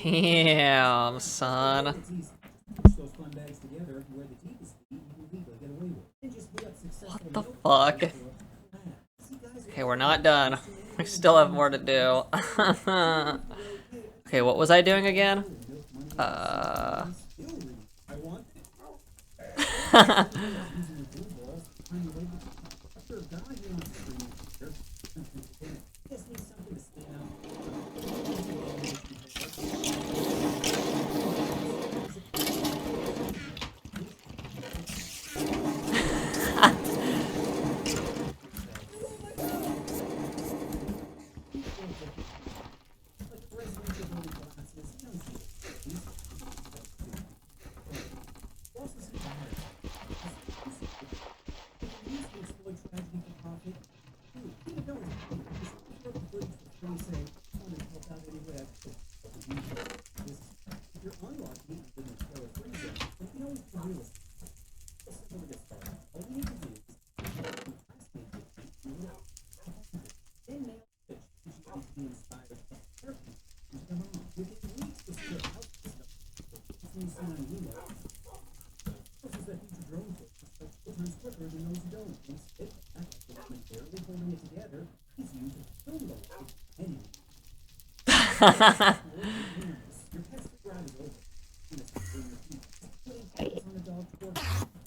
Damn, son. What the fuck? Okay, we're not done. We still have more to do. Okay, what was I doing again?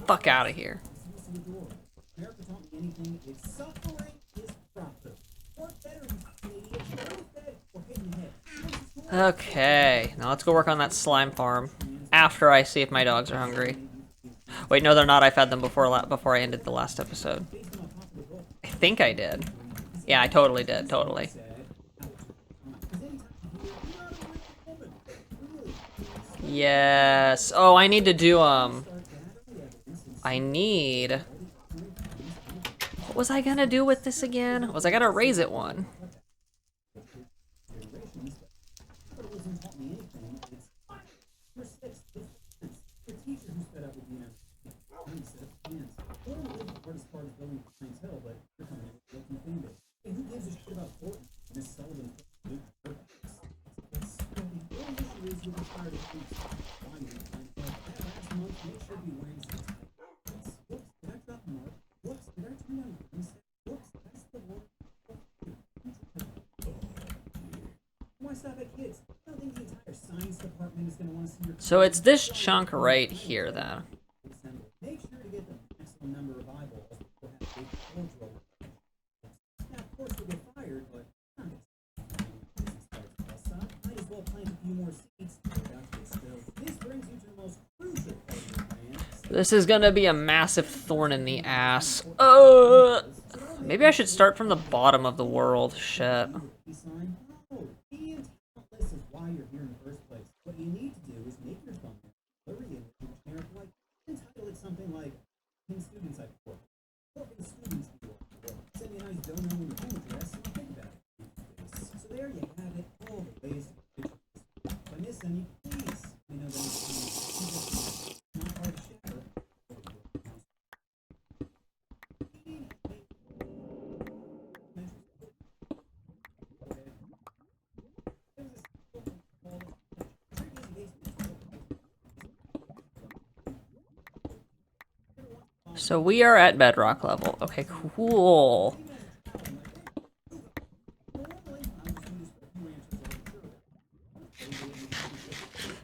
Fuck out of here. Okay, now let's go work on that slime farm after I see if my dogs are hungry. Wait, no, they're not. I fed them before I ended the last episode. I think I did. Yeah, I totally did. Totally. Yes. Oh, I need to do, I need... What was I gonna do with this again? Was I gonna raise it one? So it's this chunk right here, then. This is gonna be a massive thorn in the ass. Maybe I should start from the bottom of the world. Shit. So we are at bedrock level. Okay, cool.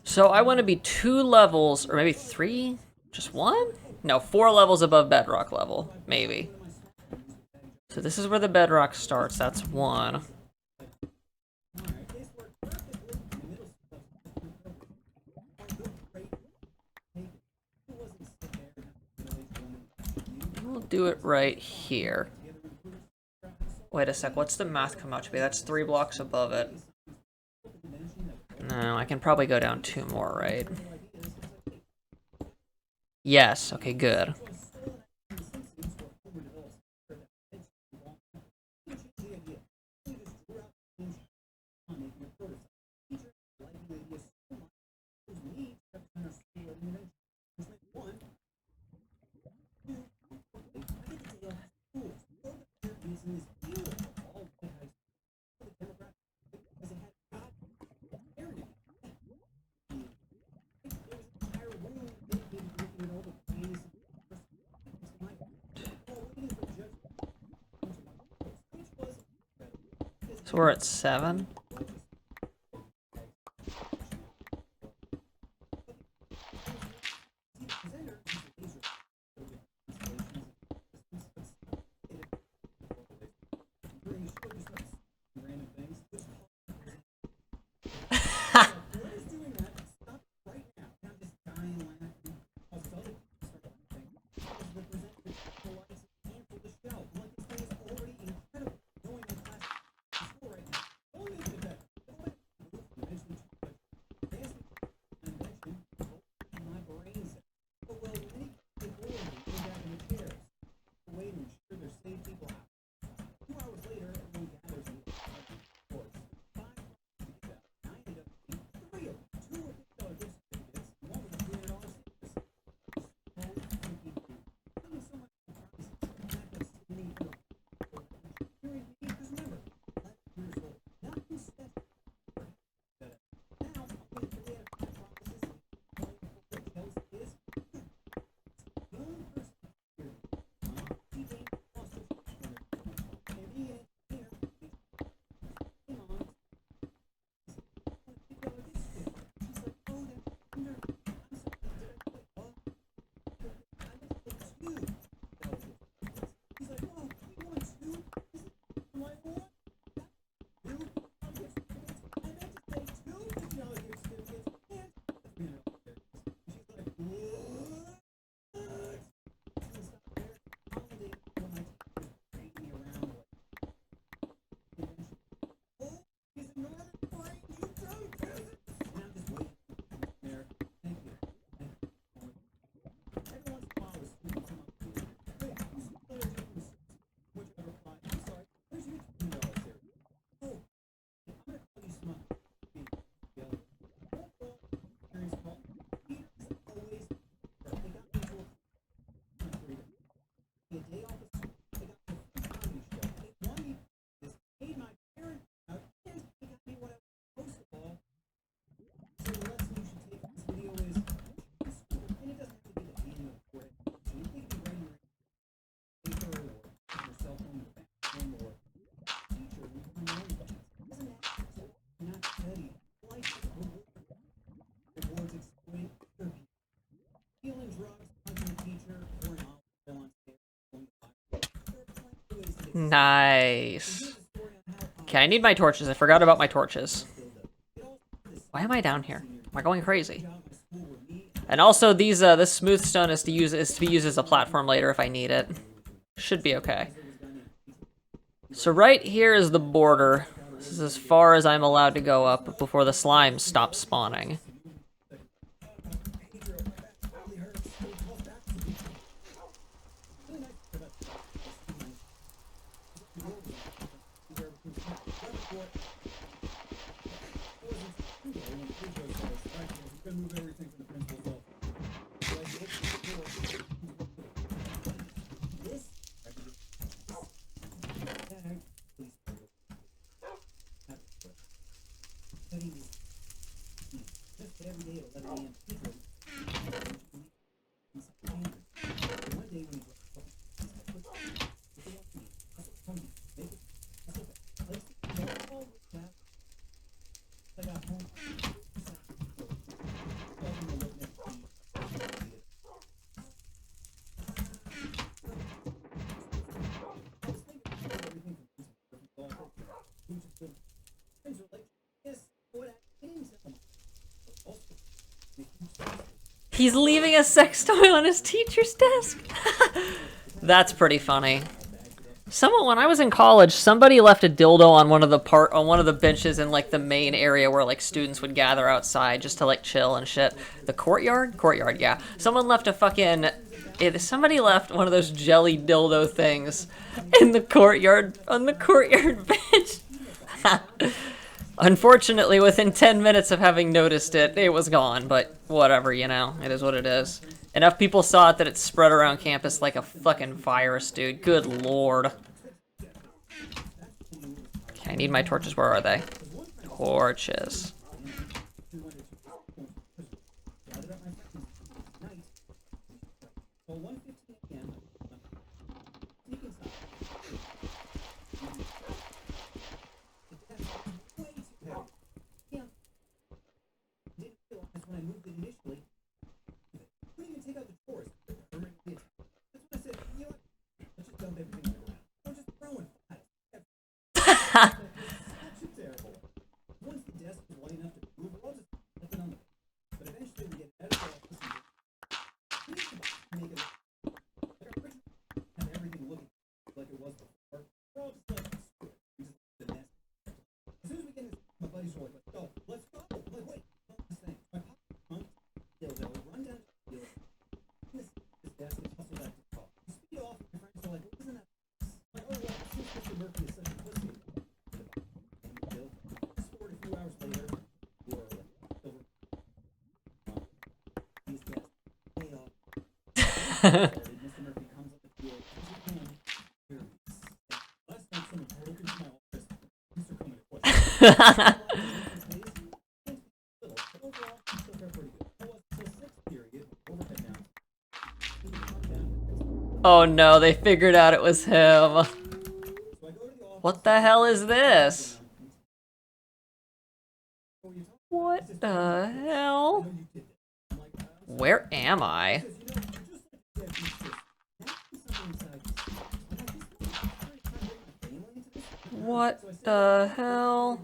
So I want to be 2 levels, or maybe 3? Just 1? No, 4 levels above bedrock level, maybe. So this is where the bedrock starts. That's 1. We'll do it right here. Wait a sec, what's the math come out to be? That's 3 blocks above it. No, I can probably go down 2 more, right? Yes, okay, good. So we're at 7. Nice. Okay, I need my torches. I forgot about my torches. Why am I down here? Am I going crazy? And also, these this smooth stone is to be used as a platform later if I need it. Should be okay. So right here is the border. This is as far as I'm allowed to go up before the slime stops spawning. He's leaving a sex toy on his teacher's desk. That's pretty funny. When I was in college, somebody left a dildo on one of the benches in like the main area where like students would gather outside just to like chill and shit. The courtyard, yeah. Somebody left one of those jelly dildo things in the courtyard on the courtyard bench. Unfortunately, within 10 minutes of having noticed it, it was gone, but whatever, you know, it is what it is. Enough people saw it that it spread around campus like a fucking virus, dude. Good lord. Okay, I need my torches. Where are they? Torches. Oh no, they figured out it was him. What the hell is this? What the hell? Where am I? What the hell?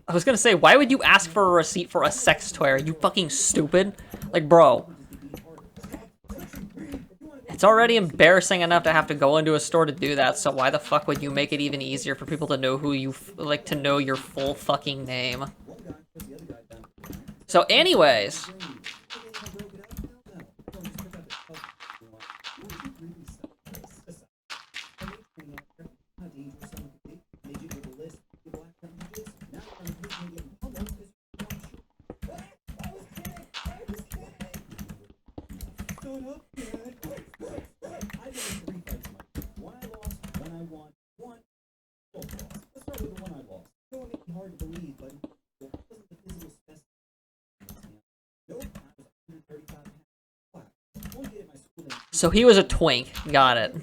I was gonna say, why would you ask for a receipt for a sex toy? Are you fucking stupid? Like, bro. It's already embarrassing enough to have to go into a store to do that, so why the fuck would you make it even easier for people to know who you, like, to know your full fucking name? So anyways. So he was a twink. Got it.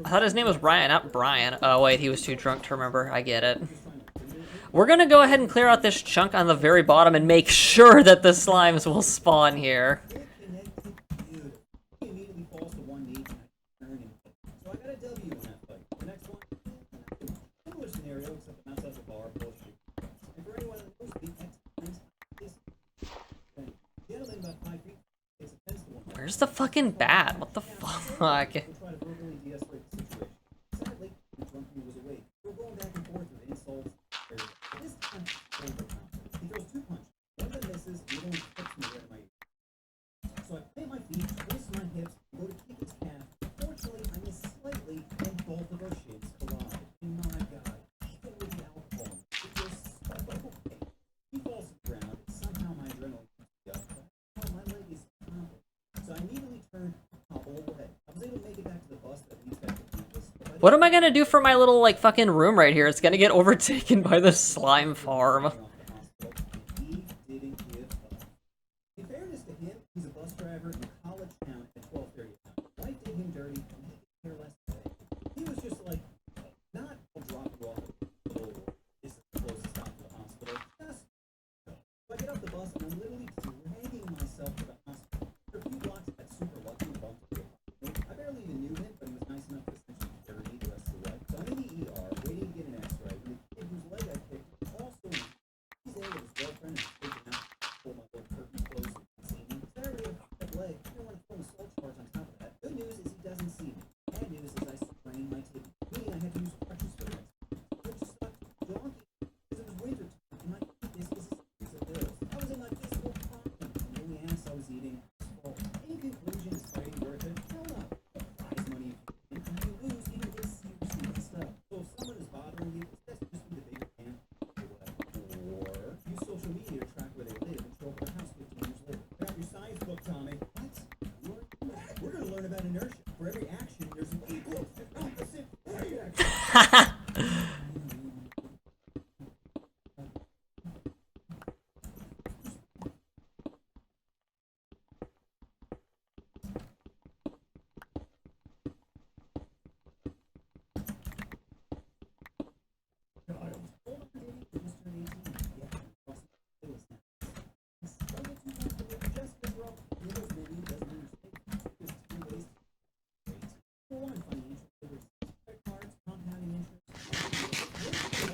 I thought his name was Ryan, not Brian. Oh wait, he was too drunk to remember. I get it. We're gonna go ahead and clear out this chunk on the very bottom and make sure that the slimes will spawn here. Where's the fucking bat? What the fuck? What am I gonna do for my little, like, fucking room right here? It's gonna get overtaken by the slime farm.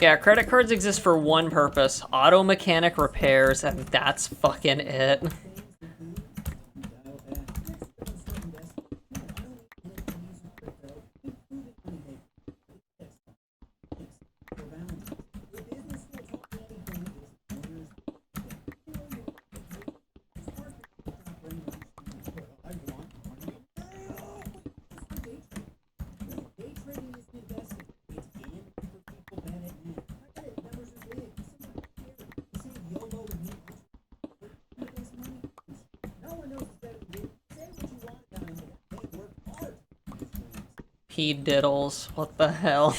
Yeah, credit cards exist for one purpose: auto mechanic repairs, and that's fucking it. He diddles. What the hell?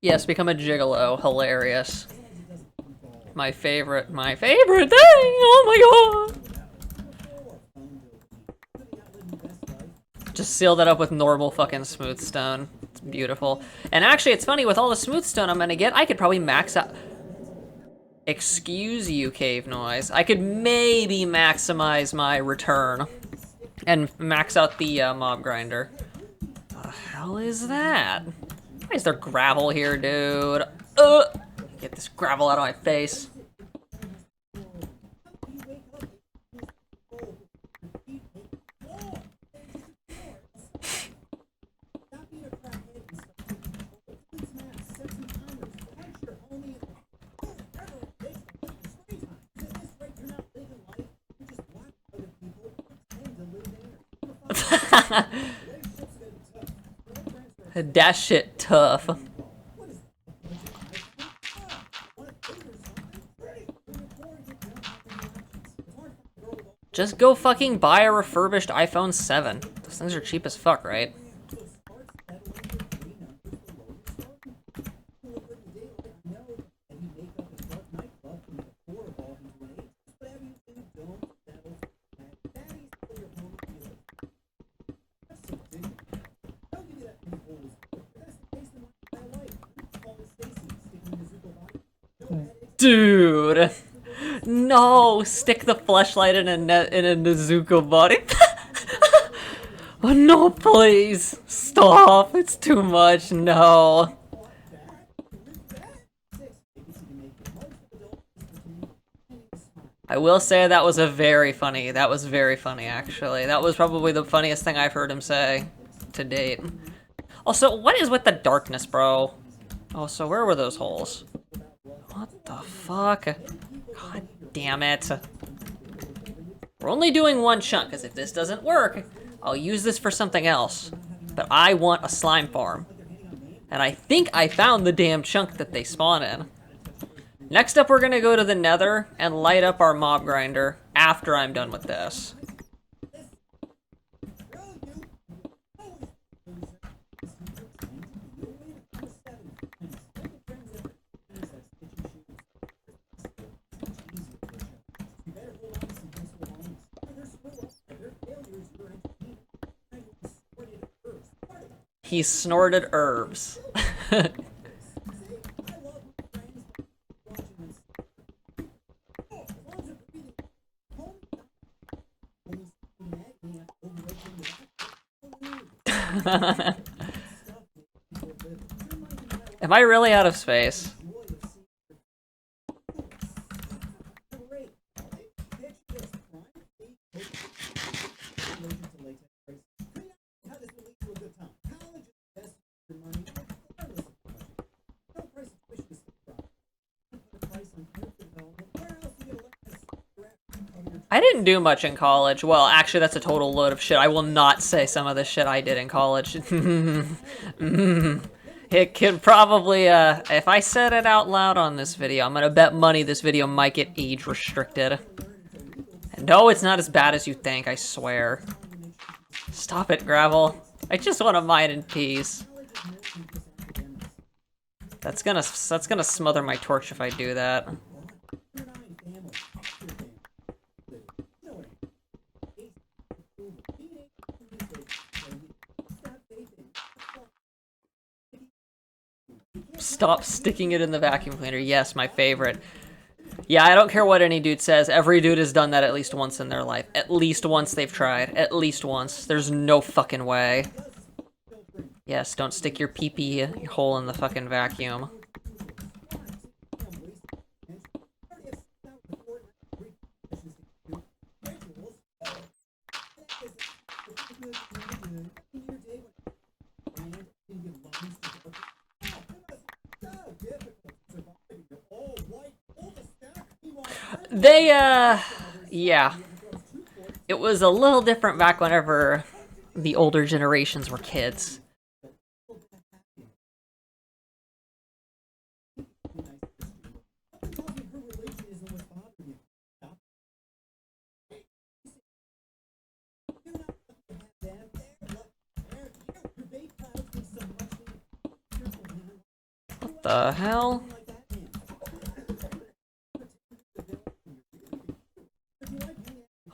Yes, become a gigolo. Hilarious. My favorite thing! Oh my god! Just seal that up with normal fucking smooth stone. It's beautiful. And actually, it's funny, with all the smooth stone I'm gonna get, I could probably max out... Excuse you, cave noise. I could maybe maximize my return and max out the mob grinder. The hell is that? Why is there gravel here, dude? Get this gravel out of my face. That shit tough. Just go fucking buy a refurbished iPhone 7. Those things are cheap as fuck, right? Dude! No! Stick the fleshlight in a Nezuko body. Oh no, please! Stop! It's too much, no! I will say that was very funny, actually. That was probably the funniest thing I've heard him say to date. Also, what is with the darkness, bro? Oh, so where were those holes? What the fuck? God damn it. We're only doing one chunk, because if this doesn't work, I'll use this for something else. But I want a slime farm. And I think I found the damn chunk that they spawn in. Next up, we're gonna go to the Nether and light up our mob grinder after I'm done with this. He snorted herbs. Am I really out of space? I didn't do much in college. Well, actually, that's a total load of shit. I will not say some of the shit I did in college. It could probably, if I said it out loud on this video, I'm gonna bet money this video might get age restricted. And no, it's not as bad as you think, I swear. Stop it, Gravel. I just want to mine in peace. That's gonna smother my torch if I do that. Stop sticking it in the vacuum cleaner. Yes, my favorite. Yeah, I don't care what any dude says. Every dude has done that at least once in their life. At least once they've tried. At least once. There's no fucking way. Yes, don't stick your pee-pee hole in the fucking vacuum. They, yeah. It was a little different back whenever the older generations were kids. What the hell?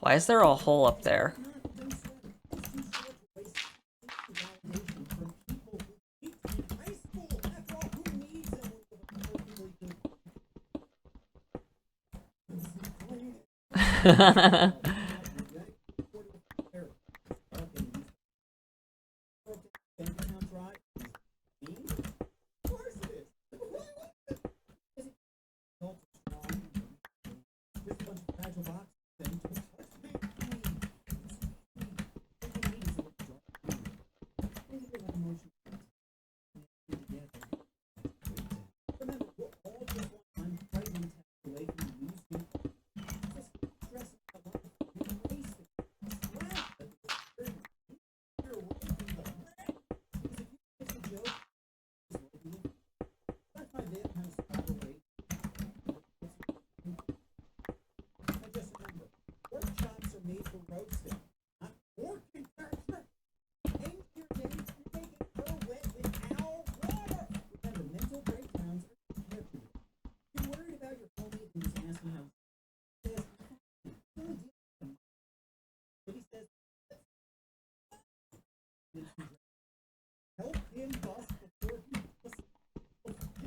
Why is there a hole up there?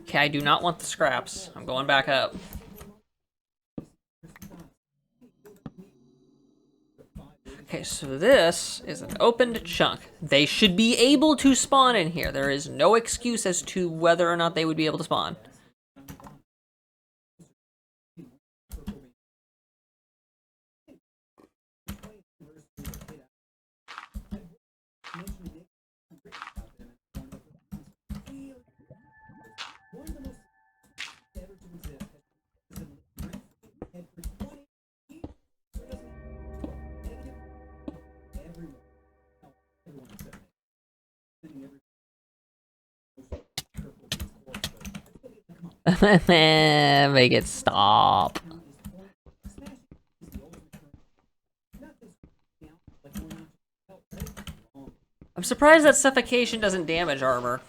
Okay, I do not want the scraps. I'm going back up. Okay, so this is an opened chunk. They should be able to spawn in here. There is no excuse as to whether or not they would be able to spawn. Make it stop. I'm surprised that suffocation doesn't damage armor.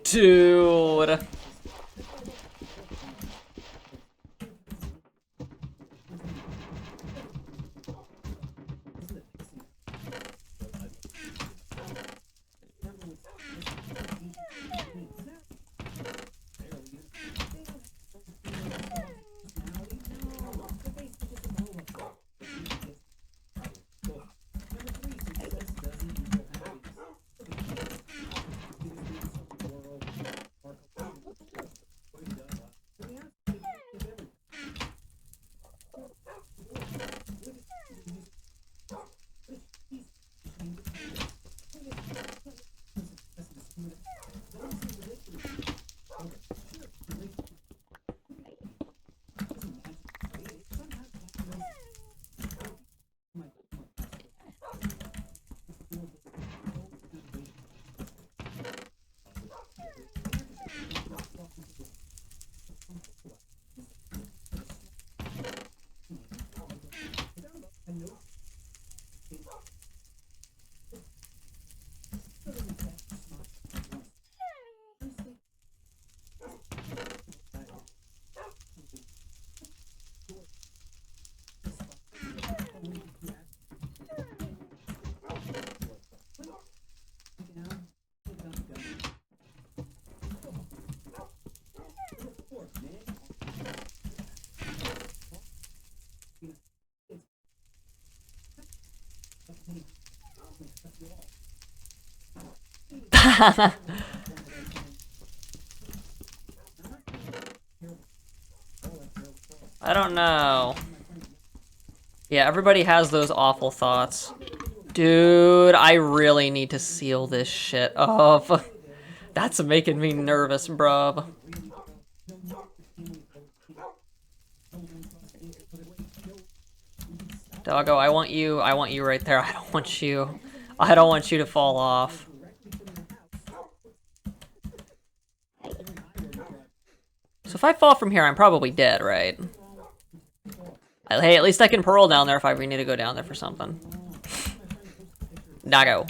Dude. I don't know. Yeah, everybody has those awful thoughts. Dude, I really need to seal this shit up. That's making me nervous, bruv. Doggo, I want you right there. I don't want you to fall off. So if I fall from here, I'm probably dead, right? Hey, at least I can parole down there if I ever need to go down there for something. Doggo.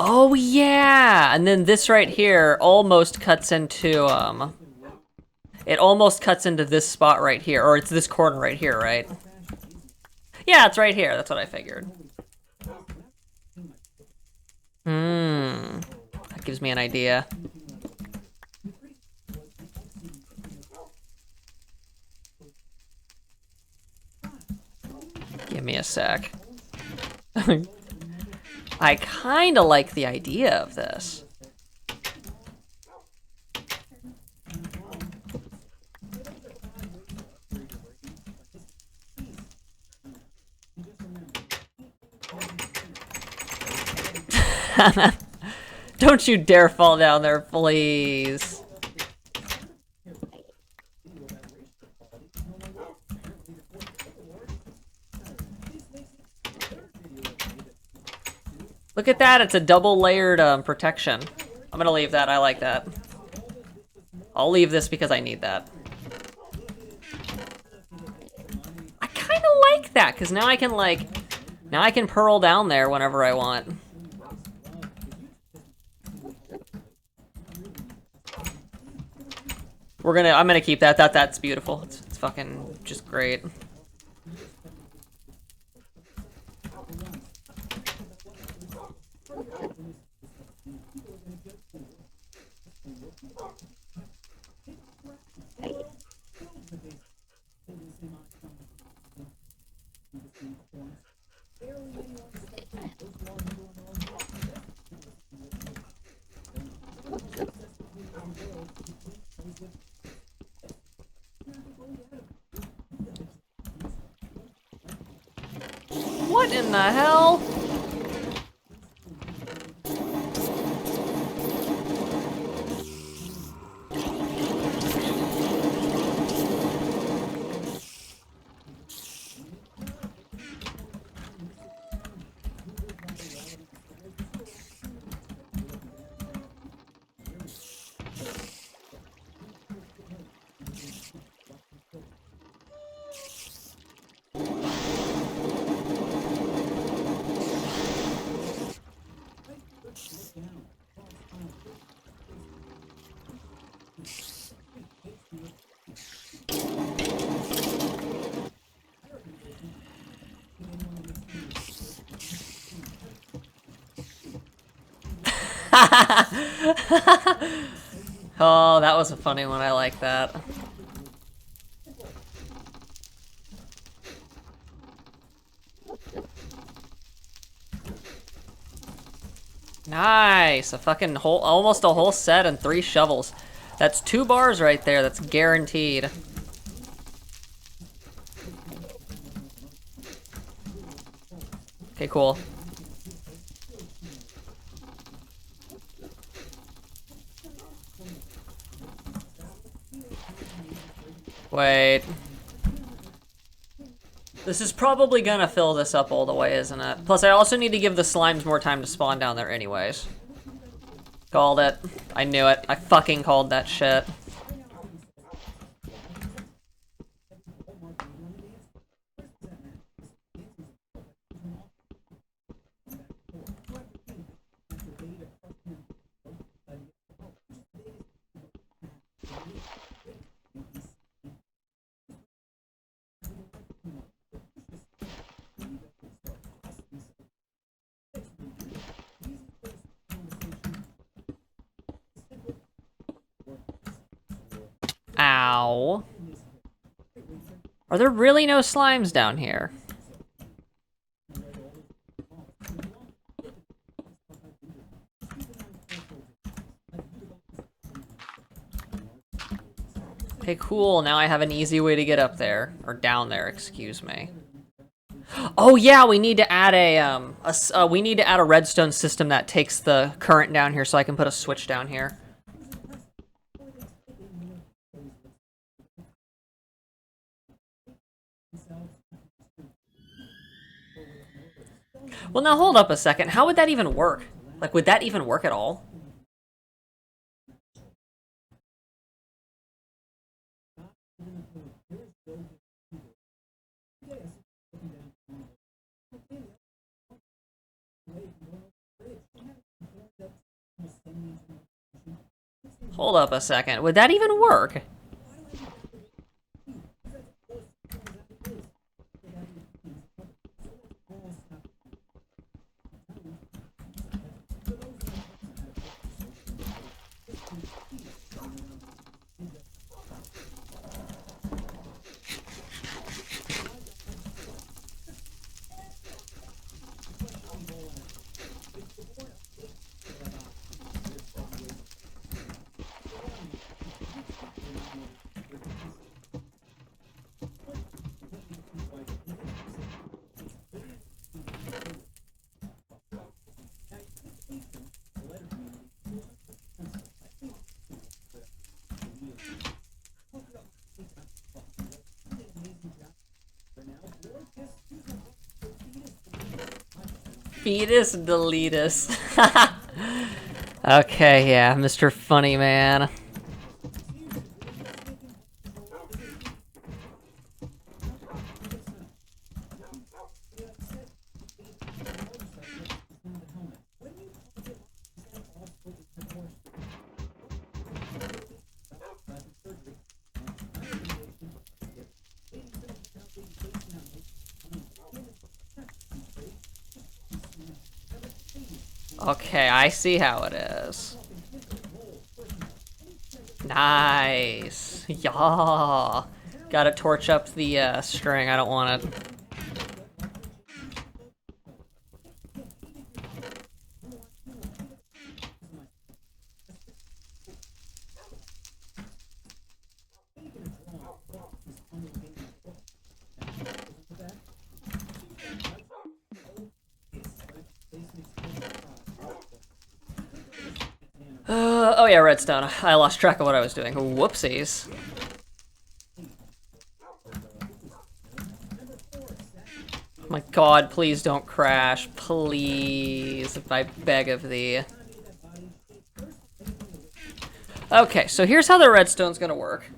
Oh yeah! And then this right here almost cuts into, it almost cuts into this spot right here, or it's this corner right here, right? Yeah, it's right here, that's what I figured. That gives me an idea. Give me a sec. I kinda like the idea of this. Don't you dare fall down there, please. Look at that, it's a double layered protection. I'm gonna leave that, I like that. I'll leave this because I need that. like that, because now I can, like, now I can purl down there whenever I want. I'm gonna keep that. That's beautiful. It's fucking just great. What in the hell? Oh, that was a funny one. I like that. Nice! A fucking whole, almost a whole set and 3 shovels. That's 2 bars right there. That's guaranteed. Okay, cool. Wait. This is probably gonna fill this up all the way, isn't it? Plus, I also need to give the slimes more time to spawn down there anyways. Called it. I knew it. I fucking called that shit. Ow. Are there really no slimes down here? Okay, cool. Now I have an easy way to get up there. Or down there, excuse me. Oh yeah, we need to add we need to add a redstone system that takes the current down here so I can put a switch down here. Well, now hold up a second. How would that even work? Like, would that even work at all? Hold up a second. Would that even work? Fetus deletus. Okay, yeah, Mr. Funny Man. Okay, I see how it is. Nice. Yeah. Gotta torch up the string. I don't want it. Oh yeah, redstone. I lost track of what I was doing. Whoopsies. Oh my god, please don't crash. Please. I beg of thee. Okay, so here's how the redstone's gonna work.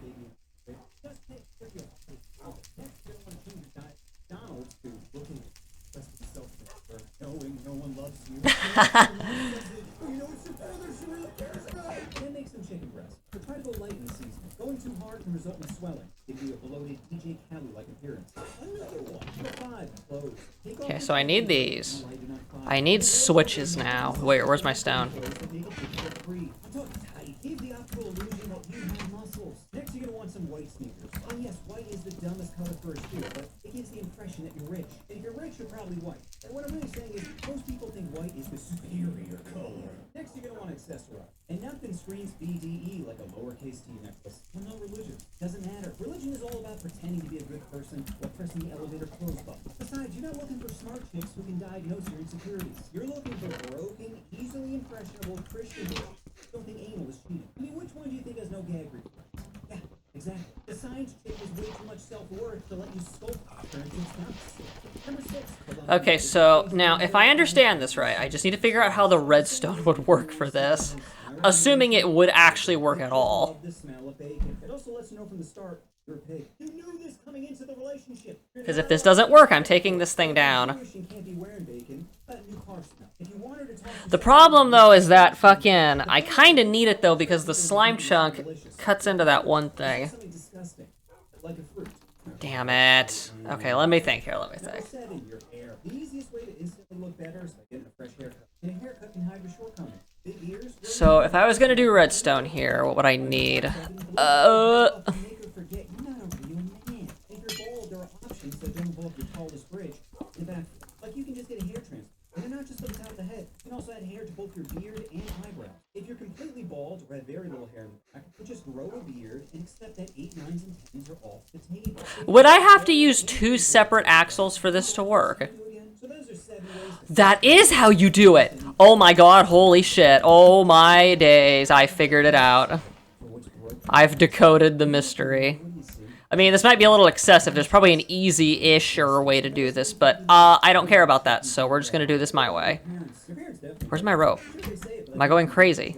Okay, so I need these. I need switches now. Wait, where's my stone? Next, you're gonna want some white sneakers. Oh yes, white is the dumbest color for a shoe, but it gives the impression that you're rich. And if you're rich, you're probably white. And what I'm really saying is, most people think white is the superior color. Next, you're gonna want to accessorize. And nothing screams BDE like a lowercase t necklace. Well, no religion. Doesn't matter. Religion is all about pretending to be a good person or pressing the elevator close button. Besides, you're not looking for smart chicks who can diagnose your insecurities. You're looking for broken, easily impressionable Christians. Don't think anal is cheating. I mean, which one do you think has no gag reflex? Yeah, exactly. The science chick has way too much self-worth to let you scope her into Number 6. Okay, so now if I understand this right, I just need to figure out how the redstone would work for this, assuming it would actually work at all. It also lets you know from the start you're a pig. You knew this coming into the relationship. Because if this doesn't work, I'm taking this thing down. The problem, though, is that fucking... I kind of need it, though, because the slime chunk cuts into that one thing. Damn it. Okay, let me think here, let me think. So, if I was gonna do redstone here, what would I need? Like you can just get a hair transplant. And they're not just on the top of the head. You can also add hair to both your beard and eyebrows. If you're completely bald or have very little hair in the back, you just grow a beard and accept that 8, 9s, and 10s are off the table. Would I have to use 2 separate axles for this to work? That is how you do it! Oh my god, holy shit. Oh my days, I figured it out. I've decoded the mystery. I mean, this might be a little excessive. There's probably an easy-ish-er way to do this, but I don't care about that, so we're just gonna do this my way. Where's my rope? Am I going crazy?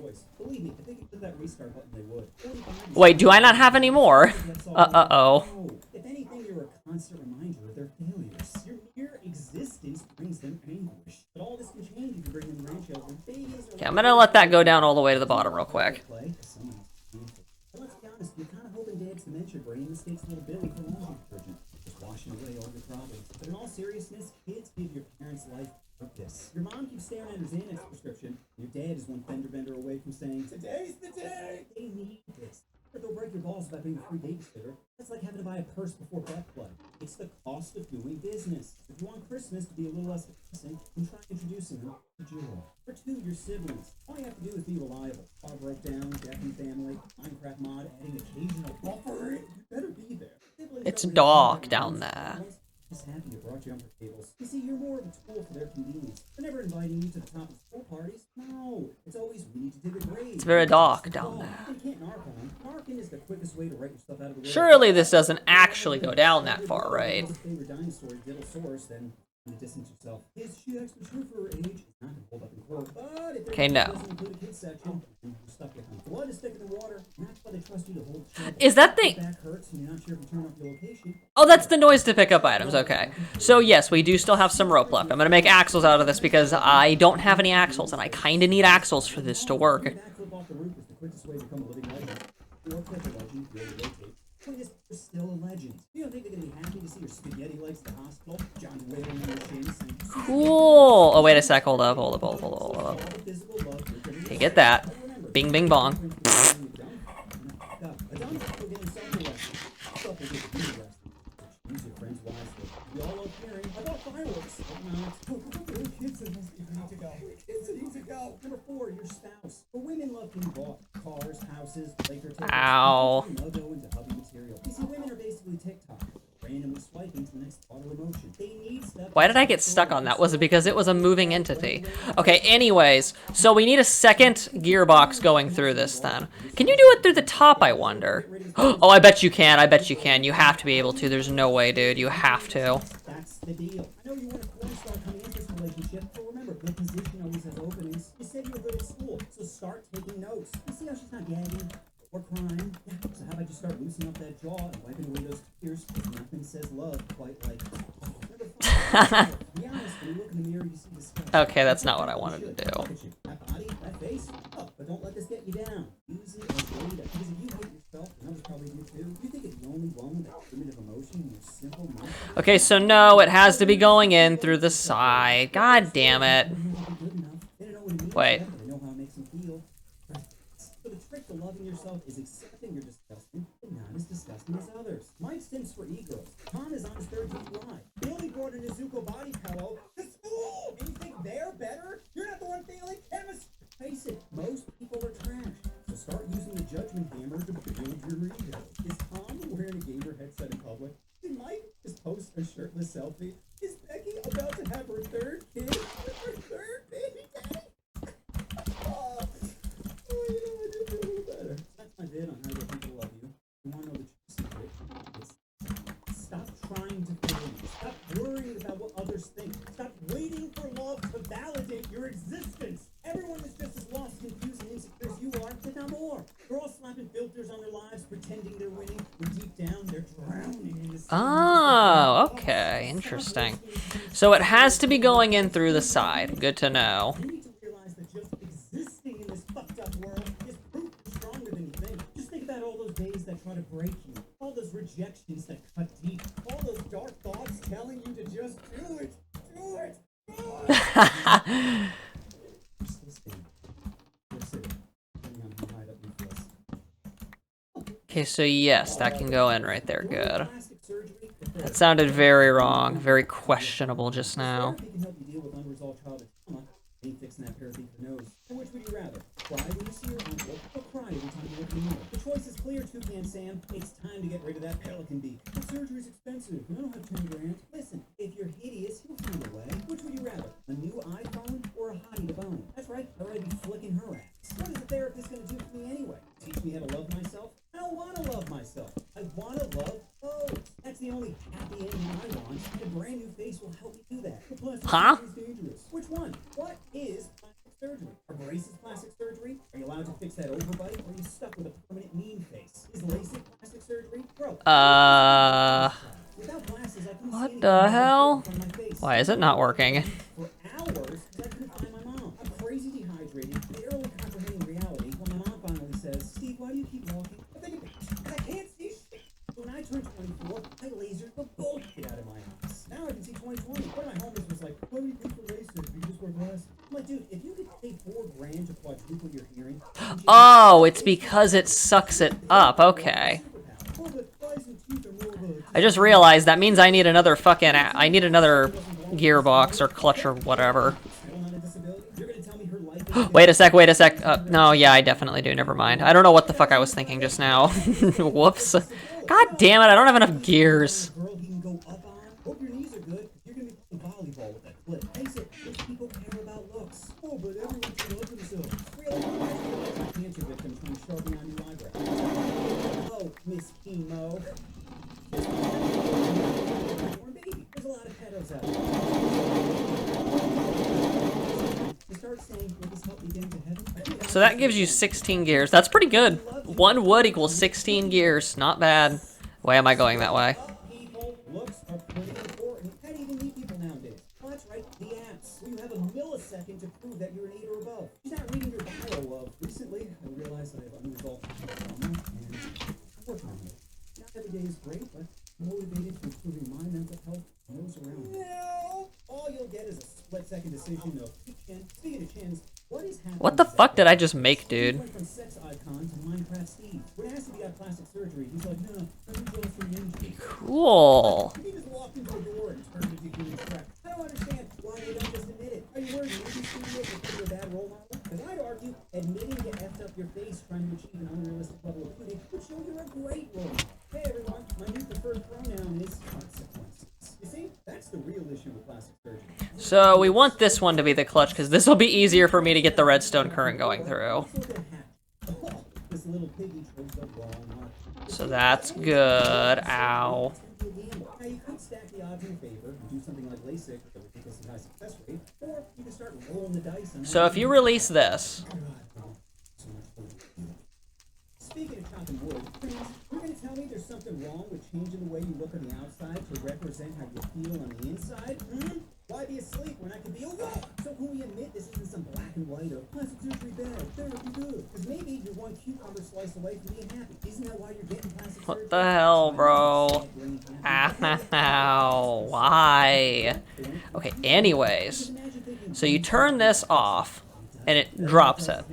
Wait, do I not have any more? Uh-oh. If anything, you're a constant reminder of their failures. Your mere existence brings them anguish. But all this can change if you bring them grandchildren. Okay, I'm gonna let that go down all the way to the bottom real quick. Dementia brain mistakes little Billy for laundry detergent, just washing away all your problems. But in all seriousness, kids give your parents' life purpose. Your mom keeps staring at her Xanax prescription. Your dad is one fender bender away from saying, "Today's the day." They need this. But they'll break your balls about being a free babysitter. That's like having to buy a purse before Black Blood. It's the cost of doing business. If you want Christmas to be a little less depressing, then try introducing her to joy. For 2, your siblings. All you have to do is be reliable. Car broke down, death in family, Minecraft mod, adding occasional buffering. You better be there. Siblings It's dark down there. Just happy you brought jumper cables. You see, you're more of a tool for their convenience. They're never inviting you to the top of school parties. No, it's always we need to dig a grave. It's very dark down there. You can't narc on. Narking is the quickest way to write yourself out of the way. Surely this doesn't actually go down that far, right? Favorite dinosaur, Diddlesaurus, then you distance yourself. His shoe extra true for her age. It's not gonna hold up in court. But if okay, no. doesn't include a kids section, you're stuck with them. Blood is thick in the water, and that's why they trust you to hold the shovel. Is that the... Back hurts and you're not sure if you turn off your location. Oh, that's the noise to pick up items, okay. So yes, we do still have some rope left. I'm gonna make axles out of this because I don't have any axles, and I kinda need axles for this to work. Backflip off the roof is the quickest way to become a living legend. Or clip a legend, you rotate. Point is, you're still a legend. You don't think they're gonna be happy to see your spaghetti legs at the hospital? John wailing on your shins. Cool! Oh, wait a sec, hold up. get that. Bing, bing, bong. Use your friends wisely. We all love hearing about fireworks, but not kids that need to go. Kids that need to go. Number 4, your spouse. For women love being bought cars, houses, Laker tickets. Ow. Logo into hubby material. You see, women are basically TikTok. Randomly swiping to the next auto emotion. They need stuff. Why did I get stuck on that? Was it because it was a moving entity? Okay, anyways, so we need a second gearbox going through this then. Can you do it through the top, I wonder? Oh, I bet you can. I bet you can. You have to be able to. There's no way, dude. You have to. That's the deal. I know you want a porn star coming into this relationship, but remember, the position always has openings. You said you were good at school, so start taking notes. You see how she's not gagging or crying? Yeah, so how about you start loosening up that jaw and wiping away those tears? Because nothing says love quite like... Be honest, when you look in the mirror, you see disgust. Okay, that's not what I wanted to do. That body, that face, oh, but don't let this get you down. Use it as data. Because if you hate yourself, and others probably do too, you think it's the only one with that primitive emotion in your simple mind. Okay, so no, it has to be going in through the side. God damn it. Wait. So the trick to loving yourself is accepting you're disgusting, but not as disgusting as others. Mike stinks for egos. Tom is on his 13th lie. Billy brought a Nezuko body pillow to school, and you think they're better? You're not the one failing chemistry. Face it, most people are trash. So start using the judgment hammer to build your ego. Is Tom wearing a gamer headset in public? Did Mike just post a shirtless selfie? Is Becky about to have her third kid with her third baby daddy? Oh, you know, I do feel a little better. That's my vid on how the people love you. You want to know the true secret? It's stop trying to fit in. Stop worrying about what others think. Stop waiting for love to validate your existence. Everyone is just as lost, confused, and insecure as you are, but not more. They're all slapping filters on their lives, pretending they're winning, when deep down they're drowning in the sea. Oh, okay. Interesting. So it has to be going in through the side. Good to know. You need to realize that just existing in this fucked up world is proof you're stronger than you think. Just think about all those days that try to break you, all those rejections that cut deep, all those dark thoughts telling you to just do it, do it, do it. Okay, so yes, that can go in right there. Good. That sounded very wrong, very questionable just now. Therapy can help you deal with unresolved childhood trauma. Ain't fixing that pair of beak nose. And which would you rather? Cry when you see your uncle, or cry every time you look in the mirror? The choice is clear, Toucan Sam. It's time to get rid of that pelican beak. But surgery's expensive, and I don't have 10 grand. Listen, if you're hideous, you'll find a way. Which would you rather? A new iPhone or a hottie to bone? That's right, I'd already be flicking her ass. What is a therapist gonna do for me anyway? Teach me how to love myself? I don't want to love myself. I want to love both. That's the only happy ending I want. And a brand new face will help me do that. But plastic surgery is dangerous. Which one? What is plastic surgery? Are braces plastic surgery? Are you allowed to fix that overbite? Or are you stuck with a permanent mean face? Is LASIK plastic surgery? Bro. Without glasses, I couldn't What see the anything hell? from my face. Why is it not working? For hours, because I couldn't find my mom. I'm crazy dehydrated, barely comprehending reality when my mom finally says, Steve, why do you keep walking? I'm thinking, I can't see shit. So when I turned 24, I lasered the bullshit out of my eyes. Now I can see 20/20. One of my homies was like, why do you think for LASIK? You just wear glasses. I'm like, dude, if you could pay $4 grand to quadruple your hearing... Oh, it's because it sucks it up. Okay. I just realized that means I need another fucking... I need another gearbox or clutch or whatever. Wait a sec, wait a sec. No, yeah, I definitely do. Never mind. I don't know what the fuck I was thinking just now. Whoops. God damn it, I don't have enough gears. Miss Chemo. There's a lot of pedos out there. You start saying, will this help me get into heaven? So that gives you 16 gears. That's pretty good. 1 wood equals 16 gears. Not bad. Why am I going that way? People, looks are pretty important. How do you even meet people nowadays? Well, that's right, the apps, where you have a millisecond to prove that you're an 8 or above. She's not reading your bio of, recently, I realized that I have unresolved trauma, and I'm working on it. Not every day is great, but motivated to improving my mental health and those around me. No! All you'll get is a split-second decision of, hey, Chen, speaking of Chens, what is happening? What the fuck did I just make, dude? Went from sex icon to Minecraft Steve. When asked if he got plastic surgery, he's like, no, I'm just from injury. Cool. He just walked into the door and turned into human crap. I don't understand why they don't just admit it. Are you worried movie studios because you're a bad role model? Because I'd argue admitting you effed up your face trying to achieve an unrealistic level of beauty would show you're a great role model. Hey everyone, my new preferred pronoun is consequences. You see, that's the real issue with plastic surgery. So we want this one to be the clutch, because this will be easier for me to get the redstone current going through. This little piggy chose the wrong mark. So that's good. Ow. Now you could stack the odds in favor and do something like LASIK with a ridiculously high success rate, or you could start rolling the dice on. So if you release this, Speaking of chopping wood, friends, you're gonna tell me there's something wrong with changing the way you look on the outside to represent how you feel on the inside? Why be asleep when I could be awake? So can we admit this isn't some black and white or plastic surgery bad, therapy good? Because maybe you're one cucumber slice away from being happy. Isn't that why you're getting plastic surgery? what the hell, bro? Ow. Why? Okay, anyways. So you turn this off, and it drops it.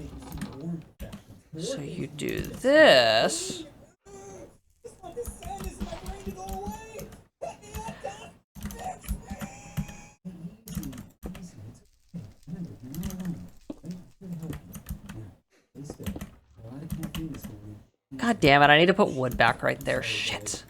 So you do this. God damn it, I need to put wood back right there. Shit.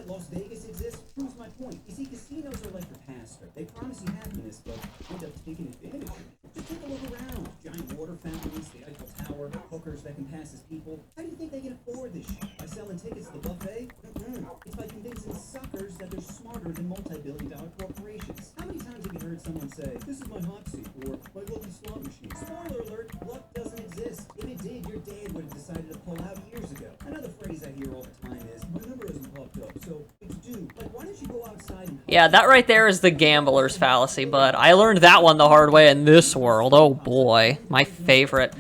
Las Vegas exists proves my point. You see, casinos are like the pastor. They promise you happiness, but end up taking advantage of you. Just take a look around. Giant water fountains, the Eiffel Tower, hookers that can pass as people. How do you think they can afford this shit? By selling tickets to the buffet? It's by convincing suckers that they're smarter than multi-billion-dollar corporations. How many times have you heard someone say, this is my hot seat, or my lucky slot machine? Spoiler alert, luck doesn't exist. If it did, your dad would have decided to pull out years ago. Another phrase I hear all the time is, my number hasn't popped up, so it's due. Like, why don't you go outside and... Yeah, that right there is the gambler's fallacy, but I learned that one the hard way in this world. Oh boy, my favorite.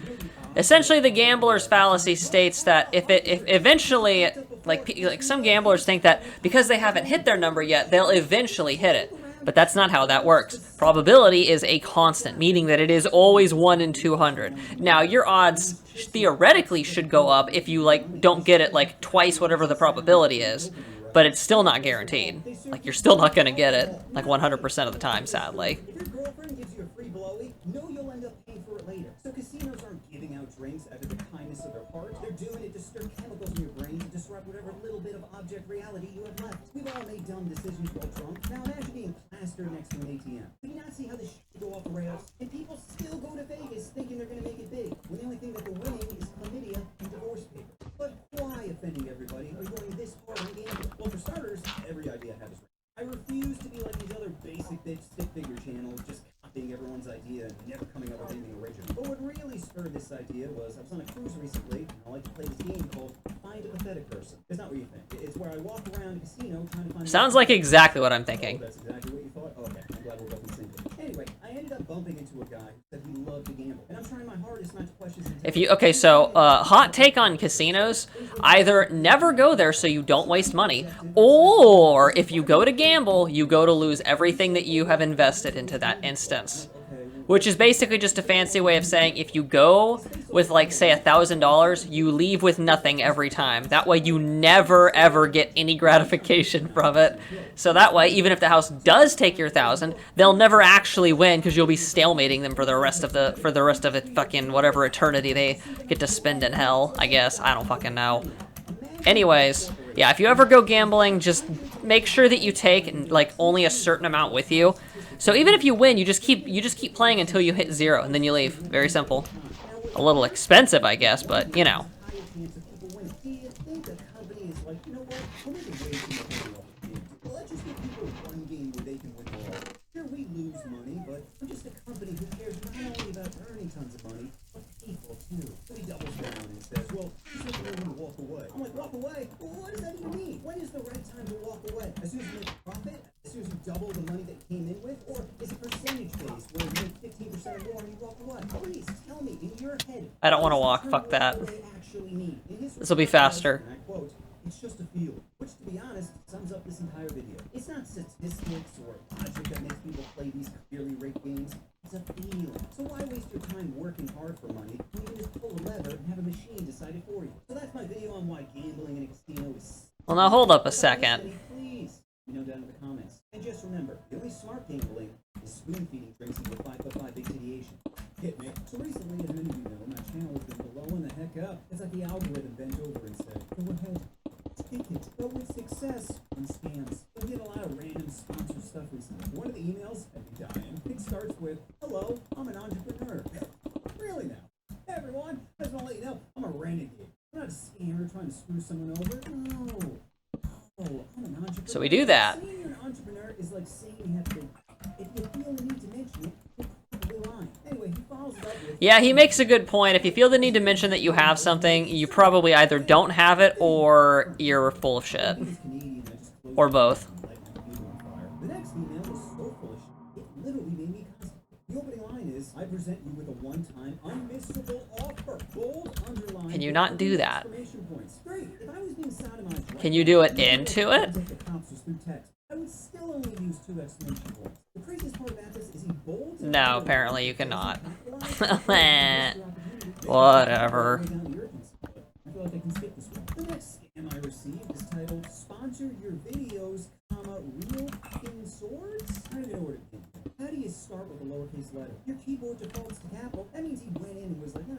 Essentially, the gambler's fallacy states that if eventually, like some gamblers think that because they haven't hit their number yet, they'll eventually hit it. But that's not how that works. Probability is a constant, meaning that it is always 1 in 200. Now, your odds theoretically should go up if you, like, don't get it, like, twice whatever the probability is. But it's still not guaranteed. Like, you're still not gonna get it, like, 100% of the time, sadly. If your girlfriend gives you a free blowy, know you'll end up paying for it later. So casinos aren't giving out drinks out of the kindness of their heart. They're doing it to stir chemicals in your brain to disrupt whatever little bit of object reality you have left. We've all made dumb decisions while drunk. Now imagine being plastered next to an ATM. Can you not see how this shit go off the rails? And people still go to Vegas thinking they're gonna make it big, when the only thing that they're winning is chlamydia and divorce papers. But why offending everybody? Are you going this hard on gambling? Well, for starters, every idea has its. I refuse to be like these other basic bitch stick figure channels, just copying everyone's idea and never coming up with anything original. But what really spurred this idea was I was on a cruise recently, and I like to play this game called Find a Pathetic Person. It's not what you think. It's where I walk around a casino trying to find... Sounds like exactly what I'm thinking. Oh, that's exactly what you thought? Okay, I'm glad we're both in sync. Anyway, I ended up bumping into a guy who said he loved to gamble, and I'm trying my hardest not to question his... If you, okay, so, hot take on casinos, either never go there so you don't waste money, or if you go to gamble, you go to lose everything that you have invested into that instance. Which is basically just a fancy way of saying if you go with, like, say, $1,000, you leave with nothing every time. That way you never, ever get any gratification from it. So that way, even if the house does take your 1,000, they'll never actually win because you'll be stalemating them for the rest of it fucking whatever eternity they get to spend in hell, I guess. I don't fucking know. Anyways, yeah, if you ever go gambling, just make sure that you take, like, only a certain amount with you. So even if you win, you just keep playing until you hit 0, and then you leave. Very simple. A little expensive, I guess, but, you know. Double the money that came in with, or is it percentage based where you make 15% more and you walk away? Please tell me in your head. I don't want to walk. Fuck that. What they actually need. In his This will be faster. And I quote, "It's just a feeling," which, to be honest, sums up this entire video. It's not statistics or logic that makes people play these clearly rigged games. It's a feeling. So why waste your time working hard for money when you can just pull a lever and have a machine decide it for you? So that's my video on why gambling in a casino is... Well, now hold up a second. Please, you know, down in the comments. And just remember, the only smart gambling is spoon-feeding drinks into a 5'5" big city Asian. Hit me. So recently, as many of you know, my channel has been blowing the heck up. It's like the algorithm bent over and said, "Go ahead, take it, go with success," and scams. I did a lot of random sponsored stuff recently. One of the emails, I'd be dying, it starts with, "Hello, I'm an entrepreneur." Really now? Hey everyone, I just want to let you know, I'm a renegade. I'm not a scammer trying to screw someone over. No. Oh, I'm an entrepreneur. So we do that. Saying you're an entrepreneur is like saying you have to, if you feel the need to mention it, you're probably lying. Anyway, he follows it up with... Yeah, he makes a good point. If you feel the need to mention that you have something, you probably either don't have it or you're full of shit. Or both. The next email was so full of shit, it literally made me constantly. The opening line is, "I present you with a one-time, unmissable offer. Bold, underline..." Can you not do that? Great. If I was being sodomized... Can you do it into it? I would still only use 2 exclamation points. The craziest part about this is he bolds... No, apparently you cannot. Whatever. I feel like I can skip this one. The next scam I received is titled "Sponsor Your Videos, Real Fucking Swords?" I don't even know where to begin. How do you start with a lowercase letter? Your keyboard defaults to capital. That means he went in and was like, no,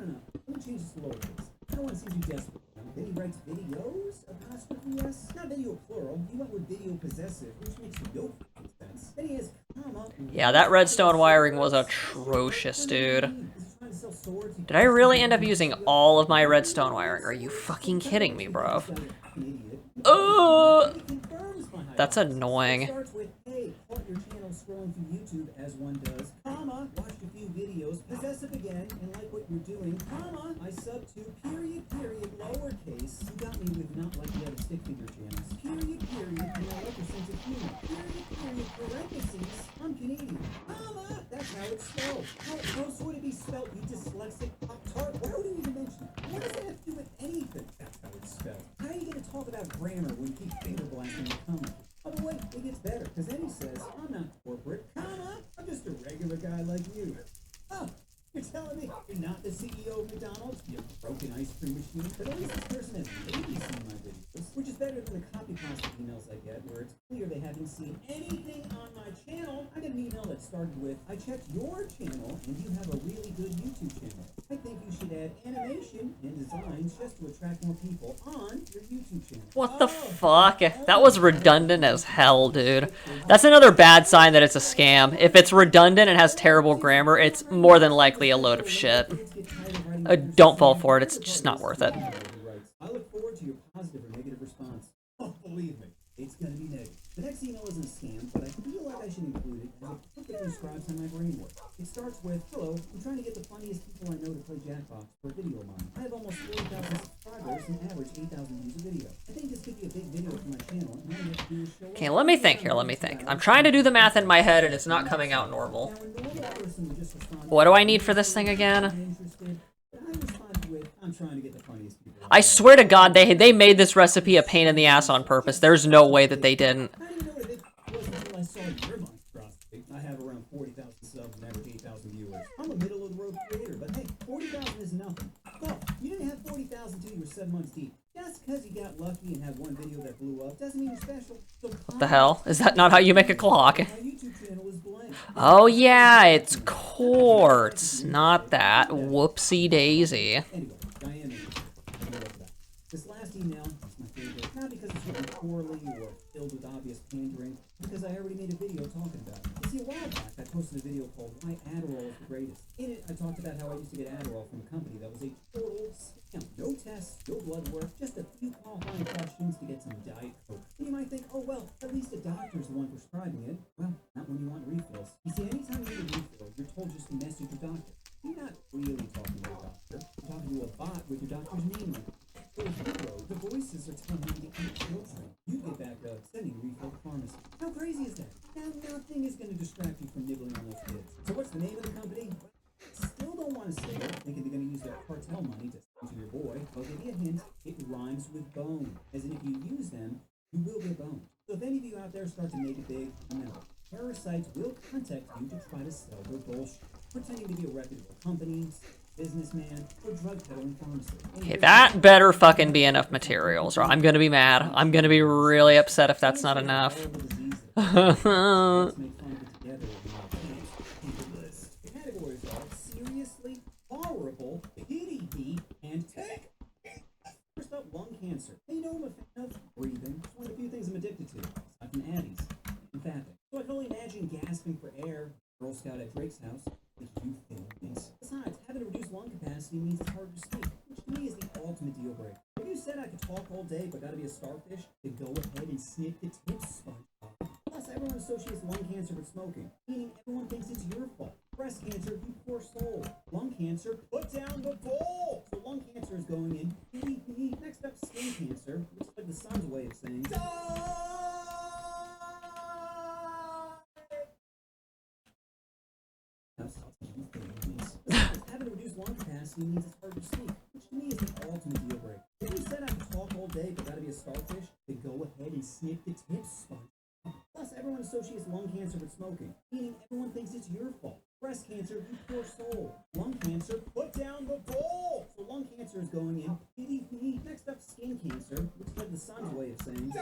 let me change this to lowercase. I don't want to seem too desperate. Then he writes videos, apostrophe S, not video plural. He went with video possessive, which makes no fucking sense. Then he has comma. Yeah, that redstone wiring was atrocious, dude. Did I really end up using all of my redstone wiring? Are you fucking kidding me, bro? That's annoying. Starts with, "Hey, caught your channel scrolling through YouTube as one does, comma, watched a few videos, possessive again, and like what you're doing, comma, I sub to period, lowercase. You got me with not like the other stick figure channels. Period, and I like your sense of humor. Period, parentheses, I'm Canadian. Comma, that's how it's spelled. How else would it be spelled, you dyslexic pop-tart? Why would you even mention it? What does that have to do with anything? That's how it's spelled. How are you going to talk about grammar when you keep finger blasting the comment? Oh, but wait, it gets better, because then he says, "I'm not corporate, comma, I'm just a regular guy like you." Oh, you're telling me you're not the CEO of McDonald's, you broken ice cream machine? But at least this person has maybe seen my videos, which is better than the copy pasta emails I get, where it's clear they haven't seen anything on my channel. I got an email that started with, "I checked your channel, and you have a really good YouTube channel. I think you should add animation and designs just to attract more people on your YouTube channel." What the fuck? That was redundant as hell, dude. That's another bad sign that it's a scam. If it's redundant and has terrible grammar, it's more than likely a load of shit. Don't fall for it. It's just not worth it. "I look forward to your positive or negative response." Oh, believe me, it's gonna be negative. The next email isn't a scam, but I feel like I should include it as it perfectly describes how my brain works. It starts with, "Hello, I'm trying to get the funniest people I know to play Jackbox for a video of mine. I have almost 40,000 subscribers and average 8,000 views a video. I think this could be a big video for my channel, and all you have to do is show up." Okay, let me think here, let me think. I'm trying to do the math in my head and it's not coming out normal. Now, a normal person would just respond, What do I need for this thing again? "Interested," but I responded with, "I'm trying to get the funniest people." I swear to God, they made this recipe a pain in the ass on purpose. There's no way that they didn't. I didn't know what it was until I saw your monstrosity. I have around 40,000 subs and average 8,000 viewers. I'm a middle-of-the-road creator, but hey, 40,000 is nothing. Oh, you didn't have 40,000 till you were 7 months deep. Just because you got lucky and had one video that blew up doesn't mean you're special. So What the hell? Is that not how you make a clock? my YouTube channel is blank. Oh yeah, it's quartz. Not that. Whoopsie daisy. Anyway, Diane, I know that. This last email is my favorite, not because it's written poorly or filled with obvious pandering, because I already made a video talking about it. You see, a while back, I posted a video called "Why Adderall is the Greatest." In it, I talked about how I used to get Adderall from a company that was a total scam. No tests, no blood work, just a few qualifying questions to get some Diet Coke. And you might think, oh well, at least a doctor's the one prescribing it. Well, not when you want refills. You see, anytime you need a refill, you're told just to message your doctor. You're not really talking to a doctor. You're talking to a bot with your doctor's name on it. For a hero, the voices are telling you to eat children. You get back up, sending refill to pharmacy. How crazy is that? Now nothing is going to distract you from nibbling on those kids. So what's the name of the company? Still don't want to say it, thinking they're going to use their cartel money to sponsor your boy. I'll give you a hint. It rhymes. rhymes with bone, as in if you use them, you will get boned. So if any of you out there start to make it big, remember, parasites will contact you to try to sell their bullshit, pretending to be a reputable company, businessman, or drug peddling pharmacy. Okay, that better fucking be enough materials, or I'm gonna be mad. I'm gonna be really upset if that's not enough. Let's make fun of it together in our list. The categories are seriously, horrible, pity, and tech. First up, lung cancer. Hey, you know I'm a fan of breathing. It's one of the few things I'm addicted to. Aside from Addies and fapping. So I can only imagine gasping for air. Girl Scout at Drake's house. Which you things. Besides, having a reduced lung capacity means it's harder to speak, which to me is the ultimate deal breaker. If you said I could talk all day but gotta be a starfish, then go ahead and sniff the tips, SpongeBob. Plus, everyone associates lung cancer with smoking, meaning everyone thinks it's your fault. Breast cancer, you poor soul. Lung cancer, put down the bowl! So lung cancer is going in. Next up, skin cancer, which is like the sun's way of saying having a reduced lung capacity means it's hard to speak, which to me is the ultimate deal breaker. If you said I could talk all day but gotta be a starfish, then go ahead and sniff the tips, SpongeBob. Plus, everyone associates lung cancer with smoking, meaning everyone thinks it's your fault. Breast cancer, you poor soul. Lung cancer, put down the bowl! So lung cancer is going in. Next up, skin cancer, which is like the sun's way of saying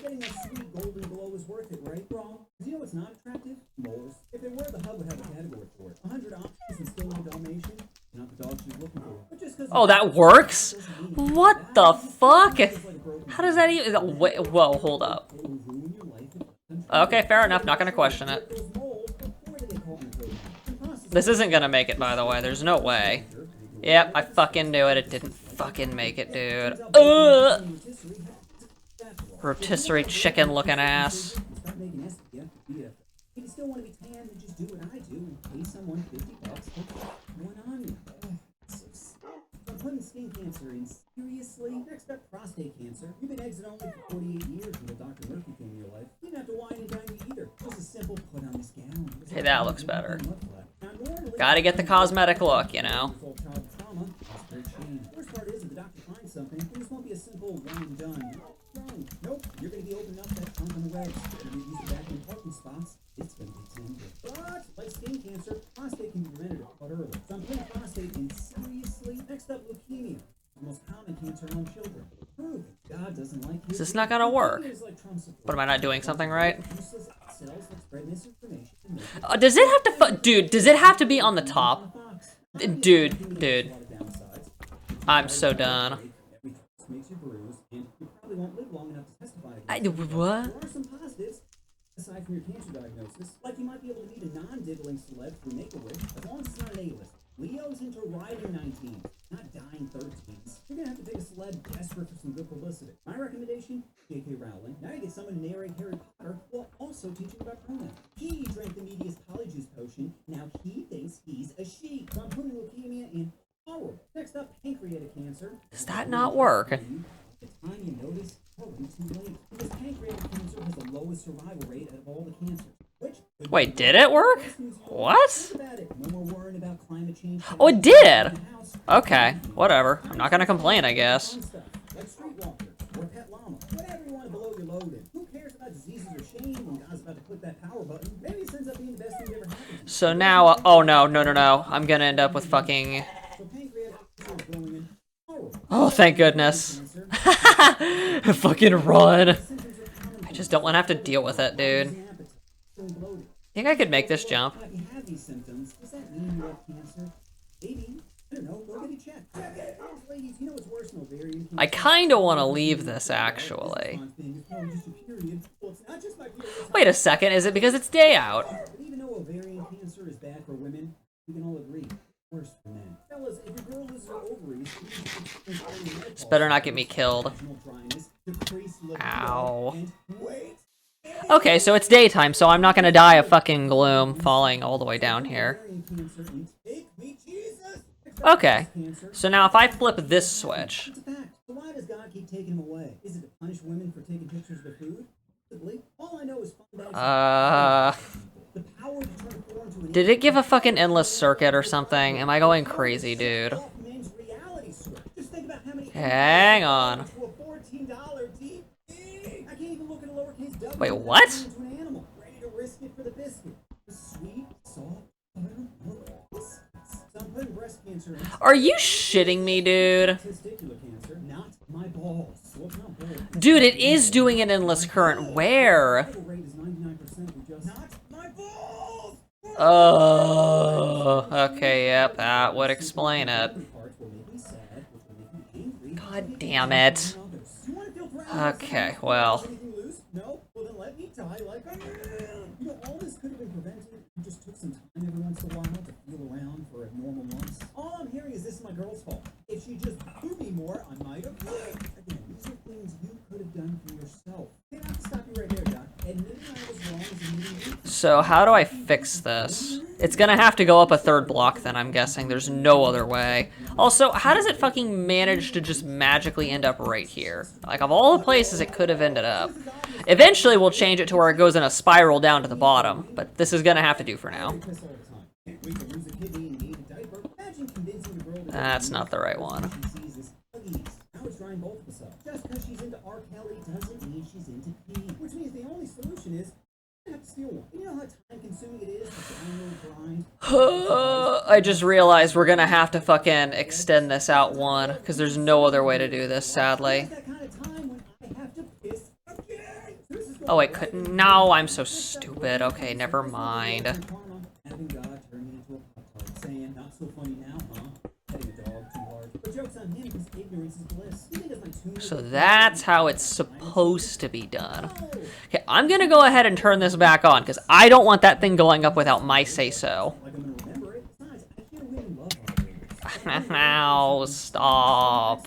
getting that sweet golden glow is worth it, right? Wrong. Because you know what's not attractive? Moles. If they were, the hub would have a category for it. 100 options and still no Dalmatian. Not the dog she's looking for. But just Oh, that works? What the fuck? How does that even... Wait, whoa, hold up. Okay, fair enough. Not gonna question it. This isn't gonna make it, by the way. There's no way. Yep, I fucking knew it. It didn't fucking make it, dude. Rotisserie chicken looking ass. If you still want to be tan, then just do what I do and pay someone $50 one on you. I'm putting skin cancer in. Seriously? Next up, prostate cancer. You've been exit only for 48 years until Dr. Murphy came in your life. You didn't have to wine and dine me either. Just a simple put on this gown. Hey, that looks better. Gotta get the cosmetic look, you know. Worst part is, if the doctor finds something, it just won't be a simple one and done. Nope, you're gonna be opening up that trunk on the wedge. You're gonna use the back in parking spots. It's gonna be tender. But, like skin cancer, prostate can be prevented quite early. So I'm putting prostate in seriously. Next up, leukemia. The most common cancer among children. Proof God doesn't like you. Is this not gonna work? But am I not doing something right? Does it have to dude, does it have to be on the top? Dude. I'm so done. What? There are some positives, aside from your cancer diagnosis. Like you might be able to meet a non-diddling celeb through Make-A-Wish, as long as it's not an A-list. Leo's into riding 19, not dying 13s. You're gonna have to pick a celeb desperate for some good publicity. My recommendation, J.K. Rowling. Now you get someone to narrate Harry Potter while also teaching about pronouns. He drank the meatiest polyjuice potion, now he thinks he's a she. So I'm putting leukemia in horrible. Next up, pancreatic cancer. Does that not work? The time you notice, it's too late. Because pancreatic cancer has the lowest survival rate out of all the cancers. Wait, did it work? What? No more worrying about climate change. Oh, it did! Okay, whatever. I'm not gonna complain, I guess. Like Streetwalker or Pet Llama. Whatever you want to blow your load in. Who cares about diseases or shame when God's about to click that power button? Maybe it ends up being the best thing ever happened. So now, oh no. I'm gonna end up with fucking... Oh, thank goodness. Fucking run. I just don't want to have to deal with it, dude. Think I could make this jump? I kind of want to leave this, actually. Wait a second, is it because it's day out? Even though ovarian cancer is bad for women, we can all agree. Worse for men. Fellas, if your girl loses her ovaries, This better not get me killed. Ow. Okay, so it's daytime, so I'm not gonna die of fucking gloom falling all the way down here. Okay, so now if I flip this switch... It's a fact. So why does God keep taking him away? Is it to punish women for taking pictures of their food? All I know is the power Did it give a fucking endless circuit or something? Am I going crazy, dude? Hang on. Wait, what? Are you shitting me, dude? Dude, it is doing an endless current. Where? Oh, okay, yep, that would explain it. God damn it. Okay, well. All this could have been prevented if you just took some time every once in a while to feel around for abnormal lumps. All I'm hearing is this is my girl's fault. If she just booed me more, I might have. Again, these are things you could have done for yourself. Okay, I have to stop you right there, Doc. Admitting I was wrong is admitting you. So how do I fix this? It's gonna have to go up a third block then, I'm guessing. There's no other way. Also, how does it fucking manage to just magically end up right here? Like, of all the places it could have ended up. Eventually we'll change it to where it goes in a spiral down to the bottom, but this is gonna have to do for now. That's not the right one. Just because she's into R. Kelly doesn't mean she's into pee. Which means the only solution is you have to steal one. You know how time consuming it is to download grind? I just realized we're gonna have to fucking extend this out one, because there's no other way to do this, sadly. Oh wait, no, I'm so stupid. Okay, never mind. Having God turn me into a pop-tart, saying, not so funny now, huh? Petting a dog too hard. But joke's on him, because ignorance is bliss. You think it's my tune? So that's how it's supposed to be done. Okay, I'm gonna go ahead and turn this back on, because I don't want that thing going up without my say-so. Like I'm gonna remember it. Besides, I hear women love our babies. Now, stop.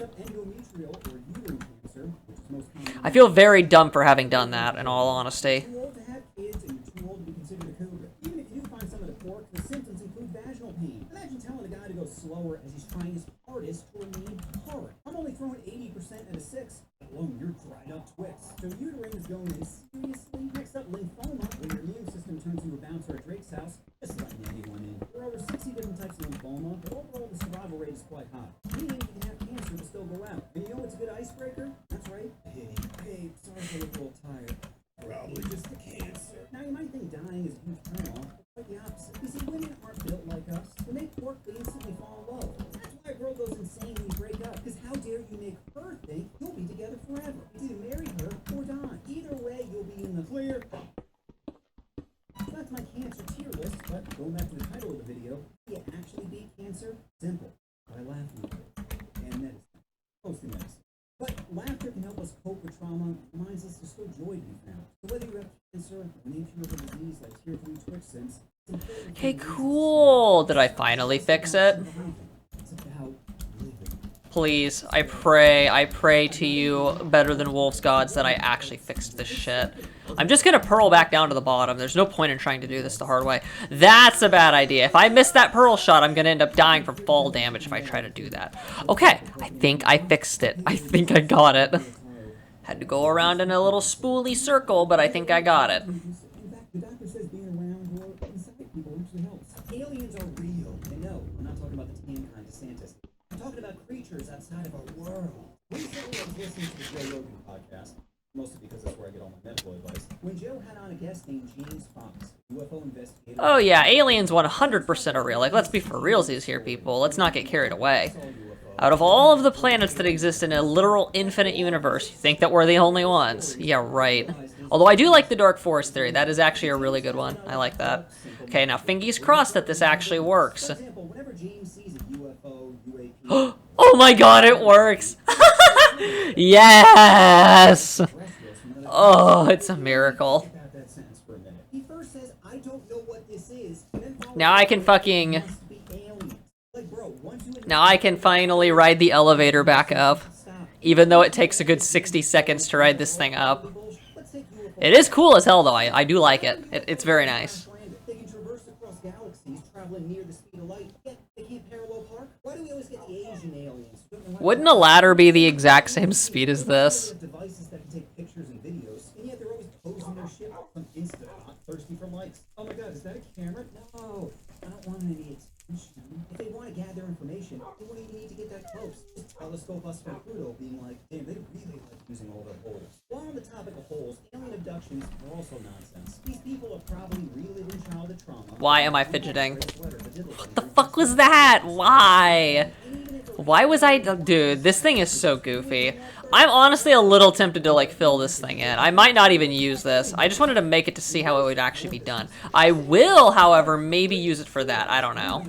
I feel very dumb for having done that, in all honesty. Too old to have kids and you're too old to be considered a cougar. Even if you do find some of the pork, the symptoms include vaginal pain. Imagine telling a guy to go slower as he's trying his hardest to remain hard. I'm only throwing 80% at a 6, let alone your dried up Twix. So uterine is going in seriously. Next up, lymphoma, when your immune system turns into a bouncer at Drake's house. Just letting anyone in. There are over 60 different types of lymphoma, but overall the survival rate is quite high. Meaning you can have cancer but still go out. And you know what's a good icebreaker? That's right. Hey, sorry if I look a little tired. Probably just the cancer. Now you might think dying is a huge turnoff, but quite the opposite. You see, women aren't built like us. When they pork, they instantly fall in love. That's why a girl goes insane when you break up. Because how dare you make her think you'll be together forever? You either marry her or die. Either way, you'll be in the clear. So that's my cancer tier list, but going back to the title of the video, do you actually beat cancer? Simple. By laughing at it. And medicine. Mostly medicine. But laughter can help us cope with trauma, reminds us there's still joy to be found. So whether you have cancer or an incurable disease like tier 3 Twitch sense, it's important. Okay, cool. Did I finally fix it? It's about living. Please, I pray to you, better than wolves gods, that I actually fixed this shit. I'm just gonna pearl back down to the bottom. There's no point in trying to do this the hard way. That's a bad idea. If I miss that pearl shot, I'm gonna end up dying from fall damage if I try to do that. Okay, I think I fixed it. I think I got it. Had to go around in a little spoolie circle, but I think I got it. In fact, the doctor says being around or inside people actually helps. Aliens are real. And no, I'm not talking about the tan kind of DeSantis. I'm talking about creatures outside of our world. Recently, I was listening to the Joe Rogan podcast, mostly because that's where I get all my medical advice. When Joe had on a guest named James Fox, UFO investigator. Oh yeah, aliens 100% are real. Like, let's be for realsies here, people. Let's not get carried away. Out of all of the planets that exist in a literal infinite universe, you think that we're the only ones? Yeah, right. Although I do like the Dark Forest theory. That is actually a really good one. I like that. Okay, now fingers crossed that this actually works. For example, whenever James sees a UFO, UAP, Oh my god, it works! Yes! Oh, it's a miracle. about that sentence for a minute. He first says, I don't know what this is. And then follows Now I can with, fucking... "It must be aliens." Like, bro, once you Now I can finally ride the elevator back up. Even though it takes a good 60 seconds to ride this thing up. Let's take UFO. It is cool as hell, though. I do like it. It's very nice. They can traverse across galaxies, traveling near the speed of light. Yet they can't parallel park. Why do we always get the Asian aliens? Wouldn't a ladder be the exact same speed as this? Devices that can take pictures and videos. close, and yet they're always posing their shit on some Insta bot thirsty for likes. Oh my god, is that a camera? No, I don't want any attention. If they want to gather information, then what do you need to get that close? Just telescope us from Pluto being like, damn, they really like using all their holes. While on the topic of holes, alien abductions are also nonsense. These people are probably reliving childhood trauma. Why am I fidgeting? What the fuck was that? Why? Why was I... Dude, this thing is so goofy. I'm honestly a little tempted to, like, fill this thing in. I might not even use this. I just wanted to make it to see how it would actually be done. I will, however, maybe use it for that. I don't know.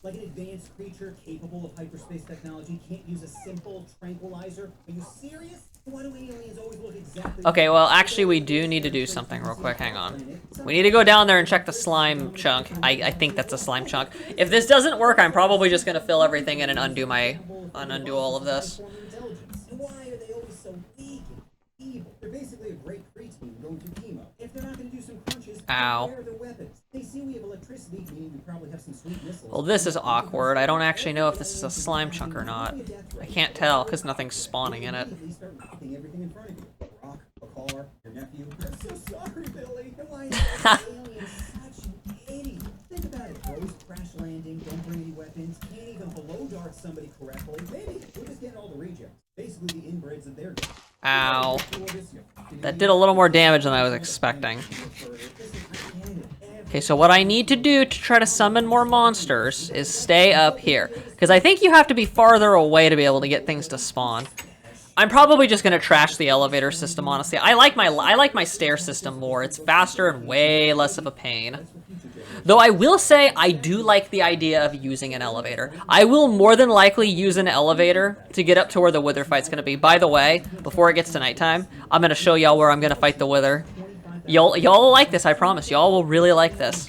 Like an advanced creature capable of hyperspace technology can't use a simple tranquilizer? Are you serious? Why do aliens always look exactly... Okay, well, actually, we do need to do something real quick. Hang on. We need to go down there and check the slime chunk. I think that's a slime chunk. If this doesn't work, I'm probably just going to fill everything in and undo all of this. And why are they always so weak and evil? They're basically a great preteen going through chemo. If they're not going to do some crunches, ow. where are their weapons? They see we have electricity, meaning we probably have some sweet missiles. Well, this is awkward. I don't actually know if this is a slime chunk or not. I can't tell because nothing's spawning in it. Start knocking everything in front of you. A rock, a car, your nephew. I'm so sorry, Billy. Why is that alien such an idiot? Think about it, bros. Crash landing, don't bring any weapons, can't even below dart somebody correctly. Maybe we're just getting all the rejects. Basically the inbreds of their game. Ow. That did a little more damage than I was expecting. Okay, so what I need to do to try to summon more monsters is stay up here. Because I think you have to be farther away to be able to get things to spawn. I'm probably just gonna trash the elevator system, honestly. I like my stair system more. It's faster and way less of a pain. Though I will say, I do like the idea of using an elevator. I will more than likely use an elevator to get up to where the wither fight's gonna be. By the way, before it gets to nighttime, I'm gonna show y'all where I'm gonna fight the wither. Y'all will like this, I promise. Y'all will really like this.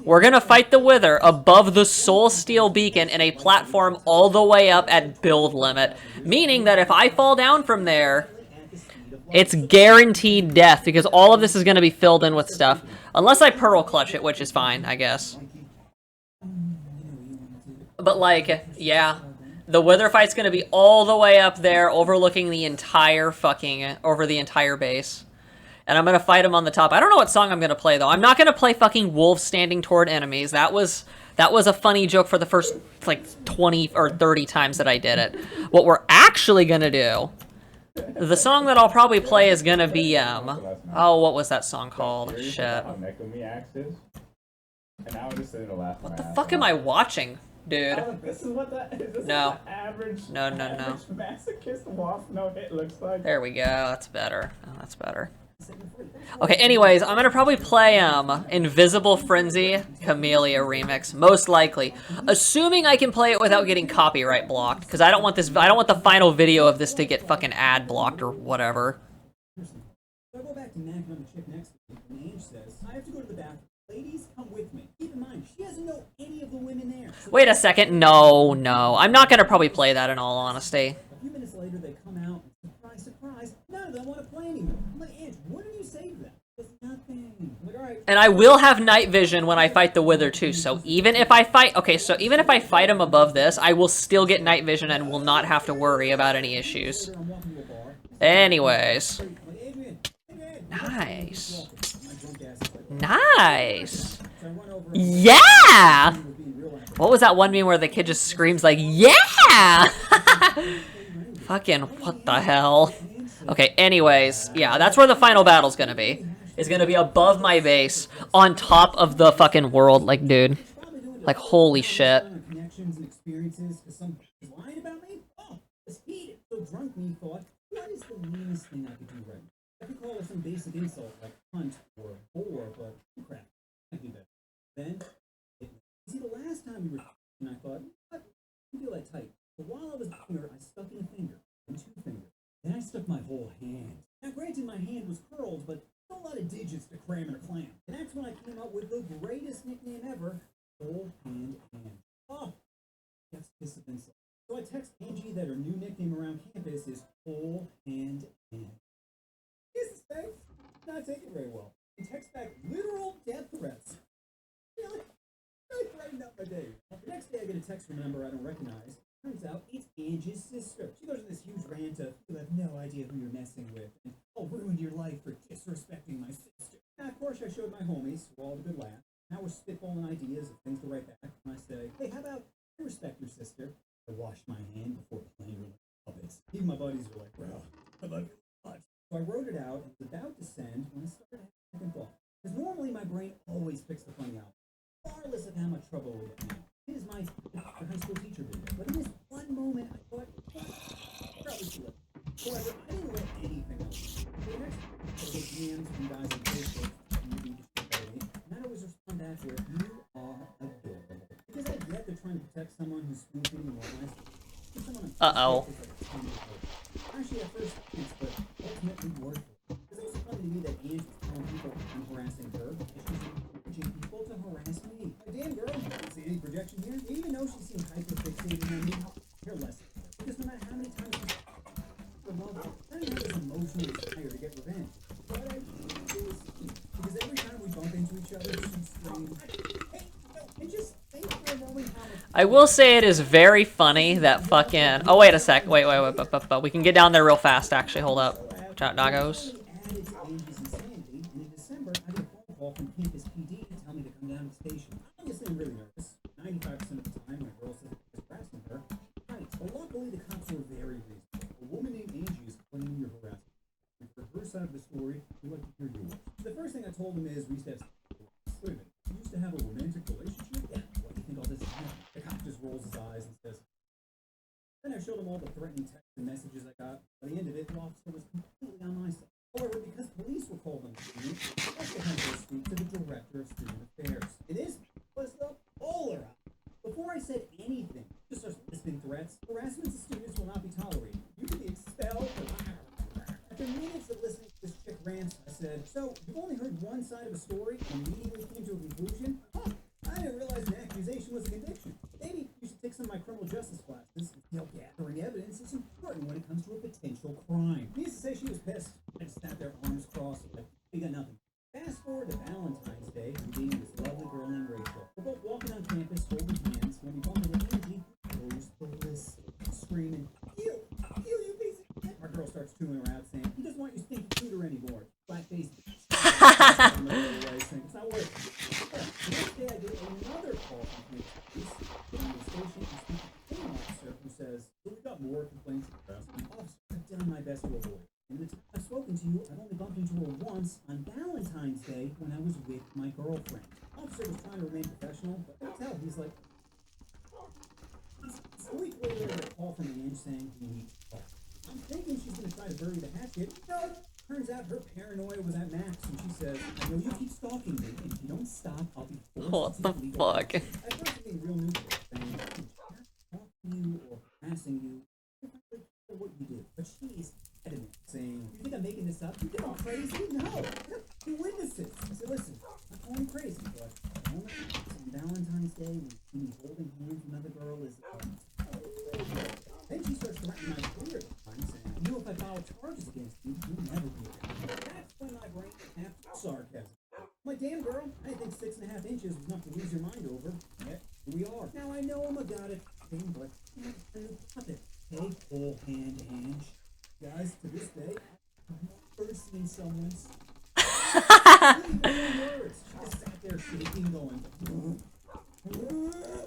We're gonna fight the wither above the soul steel beacon in a platform all the way up at build limit. Meaning that if I fall down from there, it's guaranteed death because all of this is gonna be filled in with stuff. Unless I pearl clutch it, which is fine, I guess. But like, yeah. The wither fight's gonna be all the way up there, overlooking the entire over the entire base. And I'm gonna fight him on the top. I don't know what song I'm gonna play, though. I'm not gonna play fucking wolves standing toward enemies. That was a funny joke for the first, like, 20 or 30 times that I did it. What we're actually gonna do, the song that I'll probably play is gonna be, oh, what was that song called? Shit. What the fuck am I watching? Dude. This is what that is. No. Average. No. Masochist wasp no hit looks like. There we go. That's better. Oh, that's better. Okay, anyways, I'm gonna probably play, Invisible Frenzy Camellia Remix, most likely. Assuming I can play it without getting copyright blocked, because I don't want the final video of this to get fucking ad blocked or whatever. So I go back to knacking on the chick next to me, and Ange says, I have to go to the bathroom. Ladies, come with me. Keep in mind, she doesn't know any of the women there. So wait a second. No. I'm not gonna probably play that in all honesty. a few minutes later, they come out, and surprise, none of them want to play anymore. I'm like, Ange, what did you say to them? It's nothing. I'm like, all right. And I will have night vision when I fight the wither too, so even if I fight... Okay, so even if I fight him above this, I will still get night vision and will not have to worry about any issues. Anyways. Nice. Nice. Yeah! What was that one meme where the kid just screams like, yeah! Fucking, what the hell? Okay, anyways, yeah, that's where the final battle's gonna be. It's gonna be above my base, on top of the fucking world, like, dude. Like, holy shit. Connections and experiences, because some is lying about me? Oh, it's heated. So drunk me thought, what is the meanest thing I could do right now? I could call it some basic insult like hunt or bore, but crap, I do that. Then, see, the last time we were and I thought, what? I feel that tight. But while I was doing her, I stuck in a finger, and 2 fingers. Then I stuck my whole hand. Now, granted, my hand was curled, but a lot of digits to cram in a clam. And that's when I came up with the greatest nickname ever, Whole Hand Ange. Oh, that's kiss of insult. So I text Angie that her new nickname around campus is Whole Hand Ange. Kisses, thanks. Not taken very well. He texts back literal death threats. Really brightened up my day. The next day I get a text from a number I don't recognize. Turns out it's Angie's sister. She goes to this huge ranch Santa, you have no idea who you're messing with, and I'll ruin your life for disrespecting my sister. Now, of course, I showed my homies, who all had a good laugh. Now we're spitballing ideas of things to write back, and I say, hey, how about I respect your sister? I washed my hand before playing with puppets. Even my buddies were like, bro, I love you much. So I wrote it out and was about to send when I started having a second thought. Because normally my brain always picks the funny out, regardless of how much trouble it will get now. It is my high school teacher video. But in this one moment, I thought, probably too late. However, I didn't let anything else. So the next couple of DMs from guys on Facebook, and I always respond back with, you are adorable. Because I get they're trying to protect someone who's spoofing and lies. Uh-oh. Actually, at first, it's but ultimately worth it. It's also funny to me that Ange was telling people I'm harassing her, and she's encouraging people to harass me. Like, damn girl, see any projection here? Even though she seemed hyper-fixated on me, care less of her. Because no matter how many times she's for love, I don't have this emotional desire to get revenge. But I do see. Because every time we bump into each other, she screams, hey, no, and just think for a moment how much I will say it is very funny that fucking... Oh, wait a sec. Wait. But we can get down there real fast, actually. Hold up. Watch out, doggos. added to Angie's insanity, and in December, I get a phone call from Campus PD to tell me to come down to the station. Obviously, I'm really nervous. 95% of the time, my girl says I'm harassing her. Right, but luckily, the cops were very reasonable. A woman named Angie is claiming you're harassing her. And for her side of the story, we'd like to hear yours. The first thing I told him is, we used to have... Wait a minute, you used to have a romantic relationship? Yeah, what do you think all this is happening? The cop just rolls his eyes and says... Then I showed him all the threatening texts and messages I got. By the end of it, the officer was completely on my side. However, because police were called on the scene, I also had to speak to the director of student affairs. It was the polar opposite. Before I said anything, just starts listing threats. Harassment to students will not be tolerated. You can be expelled. After minutes of listening to this chick rant, I said, so you've only heard one side of a story and immediately came to a conclusion? Huh, I didn't realize an accusation was a conviction. Maybe you should take some of my criminal justice classes. Gathering evidence is important when it comes to a potential crime. Needless to say, she was pissed. I just sat there, arms crossed, like, we got nothing. Fast forward to Valentine's Day, and being this lovely girl named Rachel. We're both walking on campus, holding hands, when we bump into Angie, who goes ballistic, screaming, you piece of shit. Our girl starts chewing her out, saying, he doesn't want you to think cooter anymore. Black-faced bitch. It's not worth it. The next day, I get another call from campus police. Get on the station and speak to the officer who says, we've got more complaints of harassment. Officer, I've done my best to avoid. And the time I've spoken to you, I've only bumped into her once on Valentine's Day when I was with my girlfriend. Officer was trying to remain professional, but I could tell he's like... A week later, I get a call from Ange saying he needs to talk. I'm thinking she's going to try to bury the hatchet. No! Turns out her paranoia was at max, and she says, I know you keep stalking me, and if you don't stop, I'll be forced What the fuck? At first, I'm being real neutral, saying, talking to you or harassing you, I don't really care what you do. But she's adamant, saying, you think I'm making this up? You think I'm crazy? No! I have two witnesses. I said, listen, I'm calling you crazy, but on Valentine's Day, when you see me holding hands with another girl is... Then she starts threatening my career at the time, saying, you know if I file charges against you, you'll never be around. That's when my brain snapped sarcasm. My damn girl, I didn't think 6.5 inches was enough to lose your mind over. Yet, here we are. Now I know I'm a goddess thing, but I'm a new puppet. Take full hand, Ange. Guys, to this day, I've never seen someone's words. She just sat there shaking, going,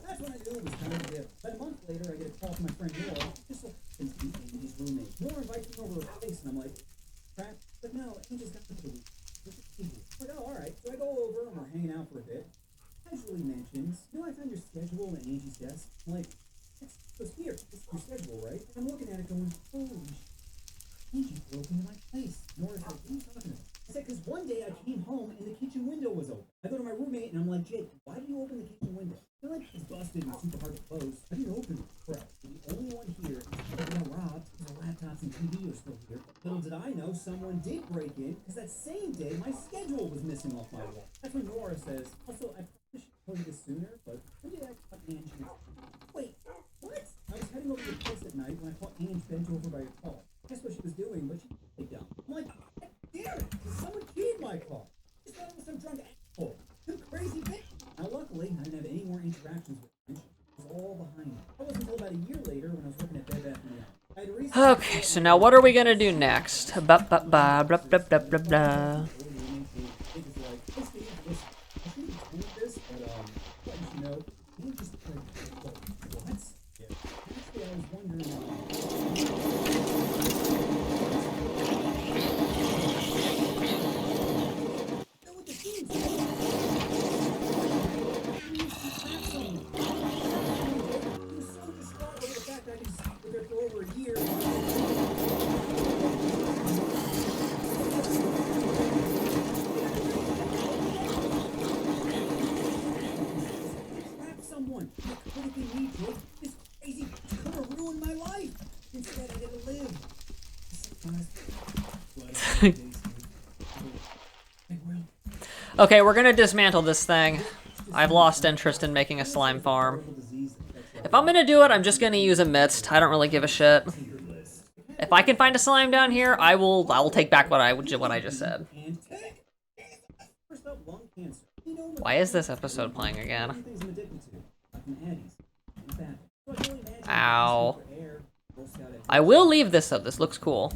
that's when I knew it was time to dip. About a month later, I get a call from my friend Nora, just so happens to be Andy's roommate. Nora invites me over to her place, and I'm like, crap. But no, Andy's got the food. I'm like, oh, alright. So I go over, and we're hanging out for a bit. Casually mentions, you know, I found your schedule at Angie's desk. I'm like, so here, this is your schedule, right? And I'm looking at it going, holy shit. Angie broke into my place. Nora's like, what are you talking about? I said, because one day I came home and the kitchen window was open. I go to my roommate and I'm like, Jake, why do you open the kitchen window? They're like, it's busted and super hard to close. I didn't open it. Crap. The only one here is that got robbed because the laptops and TV are still here. Little did I know someone did break in because that same day my schedule was missing off my wall. That's when Nora says, also, I probably should have told you this sooner, but when did I caught Angie? Wait, what? I was heading over to your place at night when I caught Angie bent over by your car. Guess what she was doing, but she picked down. I'm like, damn it! Someone keyed my car. Just thought it was some drunk asshole. You crazy bitch. Now, luckily, I didn't have any more interactions with her. It was all behind me. I wasn't until about a year later when I was working at Bed Bath & Beyond. I had a reason Okay, so now what are we gonna do next? Ba ba ba blah blah blah blah blah. Okay, we're gonna dismantle this thing. I've lost interest in making a slime farm. If I'm gonna do it, I'm just gonna use a mist. I don't really give a shit. If I can find a slime down here, I will take back what I just said. Why is this episode playing again? Ow. I will leave this up. This looks cool.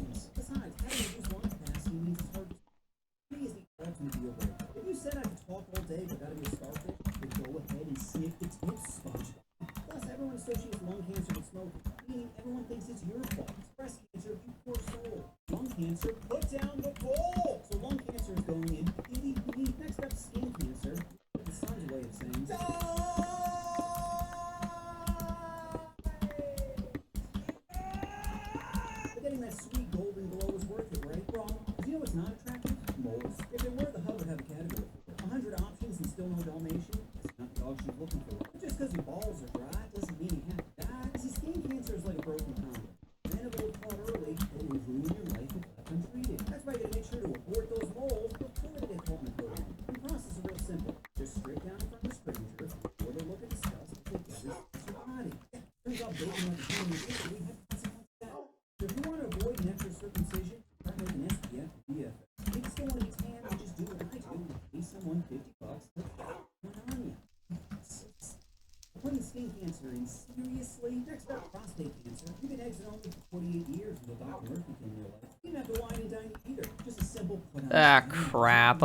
Ah, crap.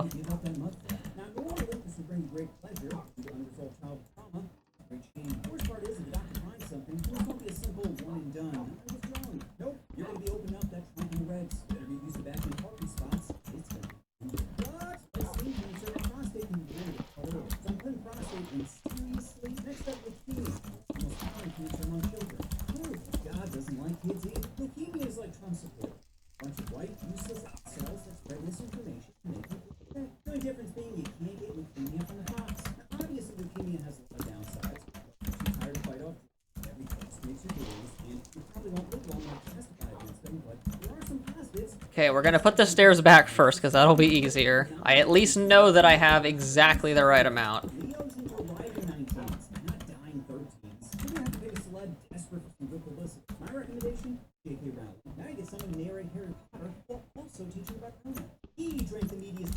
Okay, we're gonna put the stairs back first, because that'll be easier. I at least know that I have exactly the right amount.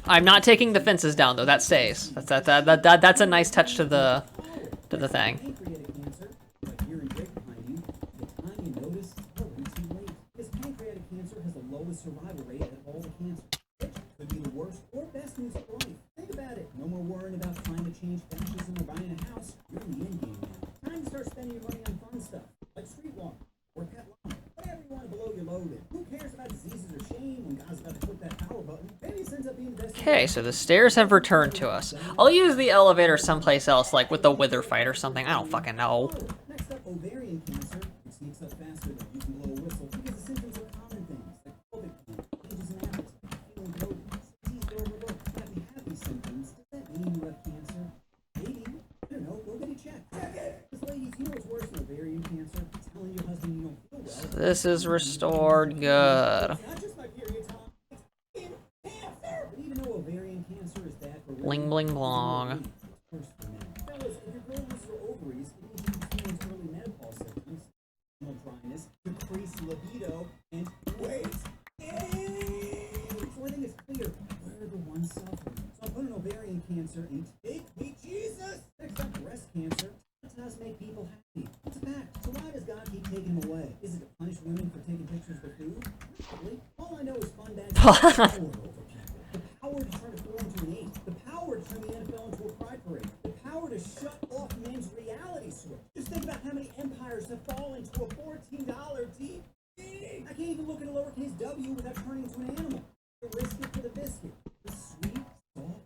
I'm not taking the fences down, though. That stays. That's a nice touch to the thing. Okay, so the stairs have returned to us. I'll use the elevator someplace else, like with the wither fight or something. I don't fucking know. Next up, ovarian cancer. It sneaks up faster than you can blow a whistle because the symptoms are common things like pelvic pain, changes in appetite, feeling bloated, easy to overlook. If you have these symptoms, does that mean you have cancer? Maybe. I don't know. Go get it checked. Check it! Because ladies, you know what's worse than ovarian cancer? It's telling your husband you don't feel well. So this is restored. Good. Bling bling blong. Decrease libido and weight. So I think it's clear we're the ones suffering. So I put an ovarian cancer in Take Me Jesus. Next up, breast cancer. That does make people happy. It's a fact. So why does God keep taking them away? Is it to punish women for taking pictures power over people. The power to turn a 4 into an 8. The power to turn the NFL into a pride parade. The power to shut off men's reality switch. Just think about how many empires have fallen to a $14 TV. I can't even look at a lowercase w without turning into an animal. The risk it for the biscuit. The sweet, soft,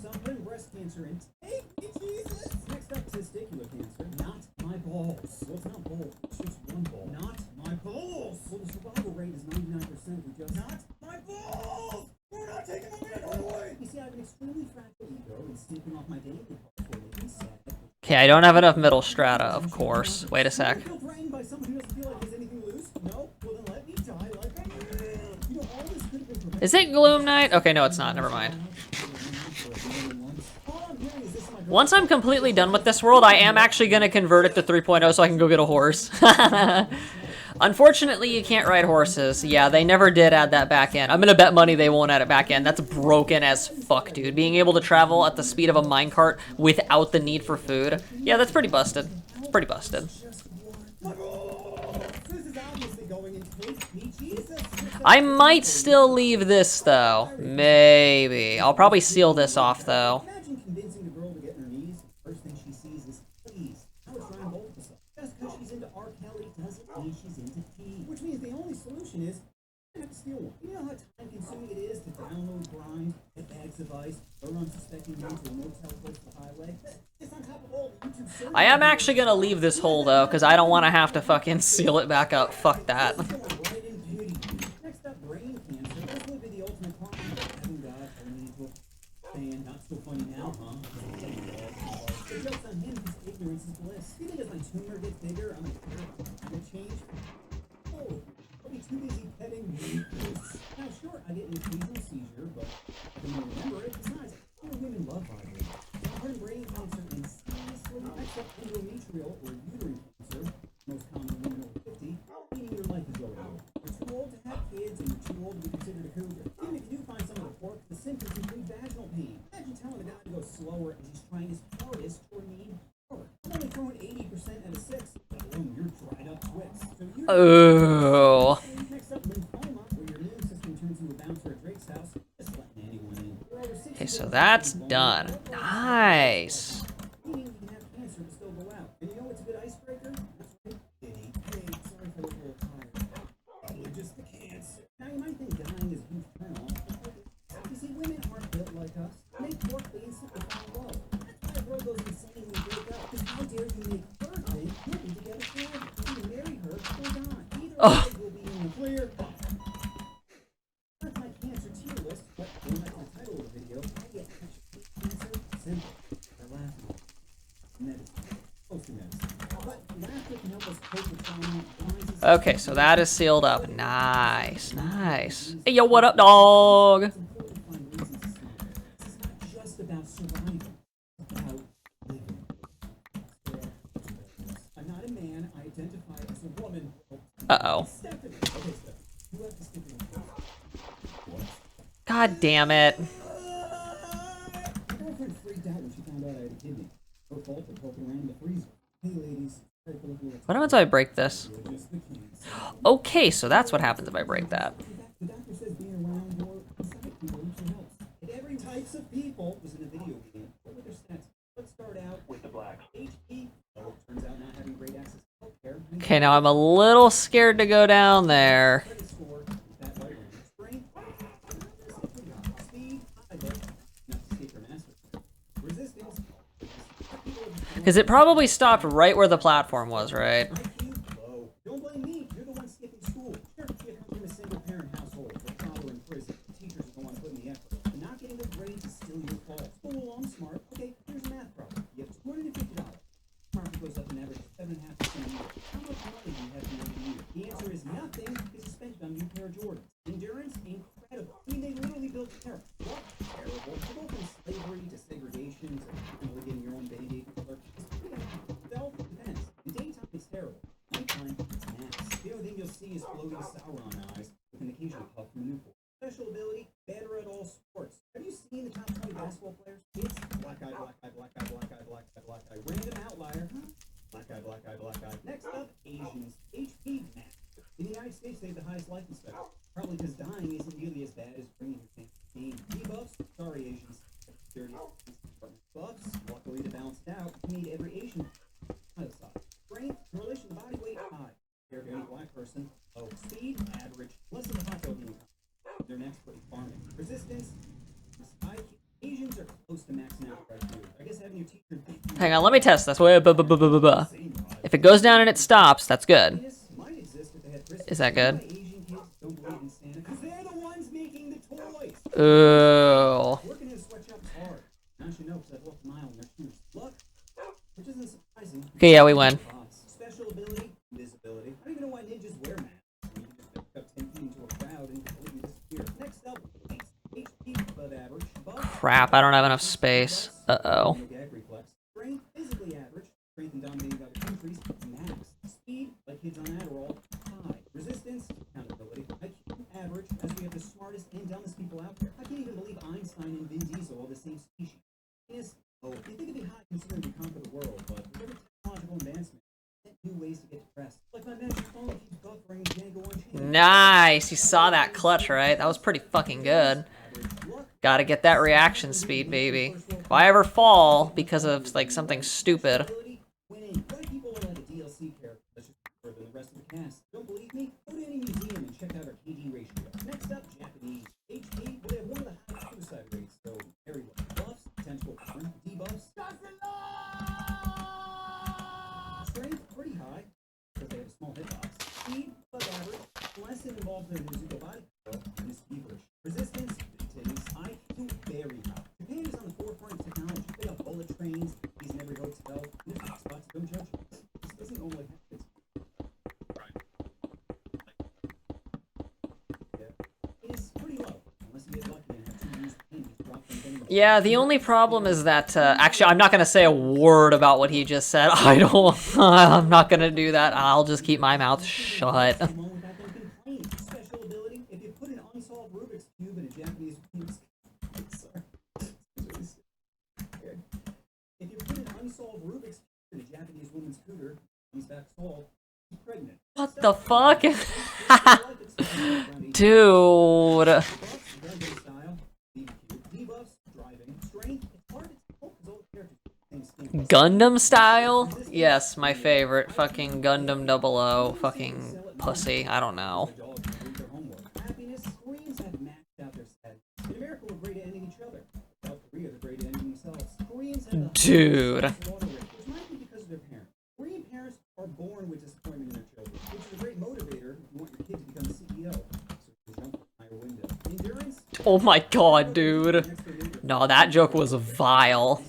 suffering breast cancer and take me, Jesus. Next up, testicular cancer. Not my balls. Well, it's not balls. It's just one ball. Not my balls. Well, the survival rate is 99%. We just not my balls. We're not taking them in, boy. You see, I have an extremely fragile ego and sneaking off my daily parts will make me sad. Okay, I don't have enough middle strata, of course. Wait a sec. By someone who doesn't feel like there's anything loose? No? Well, then let me die like a man. You know, all this could have been prevented. Is it Gloom Knight? Okay, no, it's not. Never mind. Once I'm completely done with this world, I am actually going to convert it to 3.0 so I can go get a horse. Unfortunately, you can't ride horses. Yeah, they never did add that back in. I'm going to bet money they won't add it back in. That's broken as fuck, dude. Being able to travel at the speed of a minecart without the need for food. Yeah, that's pretty busted. Pretty busted. I might still leave this, though. Maybe. I'll probably seal this off, though. Imagine convincing a girl to get on her knees. First thing she sees is please. Now we're trying both of us. Just because she's into R. Kelly doesn't mean she's into tea. Which means the only solution is you have to steal one. You know how time-consuming it is to download, grind, get bags of ice, or unsuspecting men to a motel close to the highway? It's on top of all the YouTube search. I am actually going to leave this hole, though, because I don't want to have to fucking seal it back up. Fuck that. Next up, brain cancer. This would be the ultimate crime. Having died only into a fan. Not so funny now, huh? The joke's on him because ignorance is bliss. You think as my tumor gets bigger, I'm gonna change? Oh, I'll be too busy petting me. Now, sure, I get an occasional seizure, but I don't remember it. Besides, more women love vibrating. Modern brain cancer is seriously next up endometrial or uterine cancer, most common in women over 50, meaning your life is going on. You're too old to have kids and you're too old to be considered a cougar. Even if you do find some of the pork, the symptoms include vaginal pain. Imagine telling the guy to go slower as he's trying his hardest to remain hard. I'm only throwing 80% at a 6, let alone your dried up Twix. So you Oh. next up, lymphoma, where your immune system turns into a bouncer at Drake's house, just letting anyone in. Okay, so that's done. Nice. Meaning you can have cancer but still go out. And you know what's a good icebreaker? That's right, Diddy. Hey, sorry for looking a little tired. Probably just the cancer. Now you might think dying is a huge turnoff. You see, women aren't built like us. Make work they instantly fall in love. That's why the world goes insane when you break up. Because how dare you make her think you'll be together forever? You marry her or die. Either way will be in the clear. That's my cancer tier list, but going back to the title of the video, I get cancer simple. I laugh at medicine. Close to medicine. But laughter can help us cope with trauma. Okay, so that is sealed up. Nice, nice. Hey, yo, what up, dog? It's important to find reasons to smile. This is not just about surviving. It's about living. I'm not a man. I identify as a woman. Uh-oh. Stephanie. Okay, Stephanie. You have to stick it in. God damn it. My girlfriend freaked out when she found out I had a kidney. Her fault for poking around in the freezer. Hey, ladies. Sorry for looking What happens if I break this? just the cancer. Okay, so that's what happens if I break that. The doctor says being around more sick people usually helps. And every types of people was in a video game. What were their stats? Let's start out with the black. HP. Oh, turns out not having great access to healthcare. Okay, now I'm a little scared to go down there. Credit score. That right. Strength. Speed. High low. Not to escape your master. Resistance. Because it probably stopped right where the platform was, right? IQ. Low. Don't blame me. You're the one skipping school. Sure, you come from a single-parent household. Your father in prison. Teachers don't want to put in the effort. But not getting good grades is still your fault. Oh, I'm smart. Okay, here's a math problem. You have $250. Market goes up an average of 7.5% a year. How much money do you have in a year? The answer is nothing because you spent it on a new pair of Jordans. Endurance? Incredible. I mean, they literally built a terror. What? Terrible. To go from slavery to segregation to getting your own baby color. Self-defense. In daytime, it's terrible. Nighttime, it's mass. The only thing you'll see is floating Sauron eyes with an occasional puff from a Newport. Special ability, better at all sports. Have you seen the top 20 basketball players? It's black eye, black eye, black eye, black eye, black eye, black eye. Random outlier. Black eye, black eye, black eye. Next up, Asians. HP max. In the United States, say the highest life expectancy. Probably because dying isn't nearly as bad as bringing your family pain. Debuffs, sorry Asians. Security buffs, luckily to balance it out, made every Asian high side. Strength in relation to body weight high. Compared to any black person. Oh, speed average. Less than the hot dog income. They're an expert in farming. Resistance. IQ. Asians are close to maxing out right here. I guess having your teacher. Hang on, let me test this. Wait, if it goes down and it stops, that's good. Is that good? Ooh. Okay, yeah, we win. Special ability, invisibility. I don't even know why ninjas wear masks. You can just pick up 10 feet into a crowd and completely disappear. Next up, HP above average. Crap, I don't have enough space. Uh-oh. Strength, physically average. Strength and dominating other countries, max. Speed, like kids on Adderall, high. Resistance, accountability. IQ, average, as we have the smartest and dumbest people out there. I can't even believe Einstein and Vin Diesel are the same species. Yes, oh, you think it'd be high considering we conquer the world, but with every technological advancement, new ways to get depressed. Like my magic phone keeps buffering Django Unchained. Nice! You saw that clutch, right? That was pretty fucking good. Gotta get that reaction speed, baby. If I ever fall because of, like, something stupid. People are like a DLC character that's just further than the rest of the cast. Don't believe me? Go to any museum and check out our KD ratio. Next up, Japanese. HP, well, they have one of the highest suicide rates, so very well. Buffs, potential burn, debuffs. Strength, pretty high, because they have a small hitbox. Speed, above average, less involved in musical body control, and is feverish. Resistance, titties, IQ, very high. Japan is on the forefront of technology. They have bullet trains, these in every hotel, and there's hot spots, don't judge it. This doesn't only happen. It is pretty low, unless you get lucky and have two used pins dropped from getting. Yeah, the only problem is that, actually, I'm not gonna say a word about what he just said. I don't, I'm not gonna do that. I'll just keep my mouth shut. Special ability, if you put an unsolved Rubik's Cube in a Japanese woman's... Sorry. If you put an unsolved Rubik's Cube in a Japanese woman's cooter, comes back solved, she's pregnant. What the fuck? Dude. Gundam style? Yes, my favorite. Fucking Gundam 00. Fucking pussy. I don't know. Dude. Korean parents are born with disappointment in their children, which is a great motivator if you want your kid to become a CEO. So jump from a higher window. Endurance. Oh my god, dude. No, that joke was vile.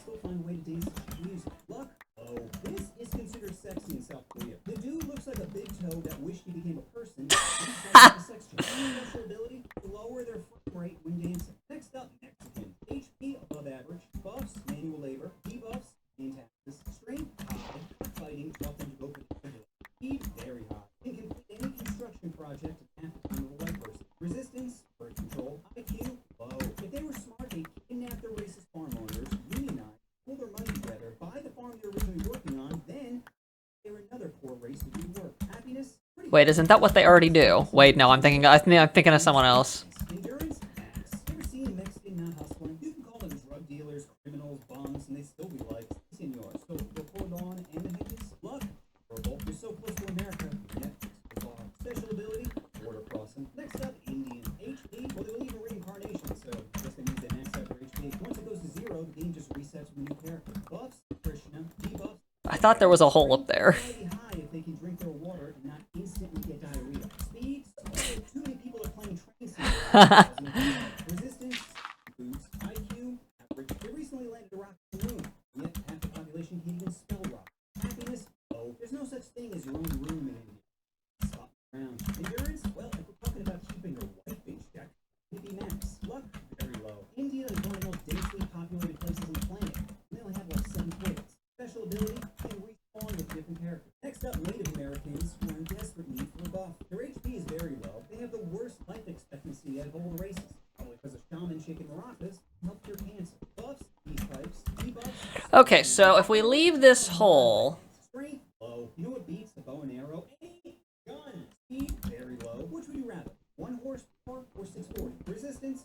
This is considered sexy in South Korea. The dude looks like a big toe that wished he became a person. Sex special ability to lower their frame rate when dancing. Next up, Mexican. HP above average. Buffs, manual labor. Debuffs, main taxes. Strength, high. Fighting, taught them to go for the ability. Speed, very high. Can complete any construction project in half the time of a white person. Resistance, birth control. IQ, low. If they were smart, they'd kidnap their racist farm owners, unionize, pull their money together, buy the farm they were originally working on, then they're another poor race to do work. Happiness. Wait, isn't that what they already do? Wait, no, I'm thinking of someone else. Endurance, max. Ever seen a Mexican not hustling? You can call them drug dealers, criminals, bums, and they still be like, senor. So the cordon and the hedges, luck. You're so close to America. Yet, special ability, border crossing. Next up, Indian. HP. Well, they believe in reincarnation, so I guess that means they max out for HP. Once it goes to 0, the game just resets with a new character. Buffs, Krishna, debuffs. I thought there was a hole up there. High if they can drink their water and not instantly get diarrhea. Speed, too many people are playing train Resistance, boost, IQ, average. They recently landed a rocket on the moon, yet half the population can't even spell rock. Happiness, low. There's no such thing as your own room in India. Stop around. Endurance, well, if we're talking about keeping your wife in check, it'd be max. Luck, very low. India is one of the most densely populated places on the planet. They only have like 7 toilets. Special ability, can respawn with different characters. Next up, Native Americans who are in desperate need for a buff. Their HP is very low. They have the worst life expectancy out of all the races. Probably because of shaman chicken maracas help cure cancer. Buffs, peace pipes, debuffs. Okay, so if we leave this hole... Strength, low. You know what beats the bow and arrow? A gun. Speed, very low. Which 1 horsepower or 640. Resistance.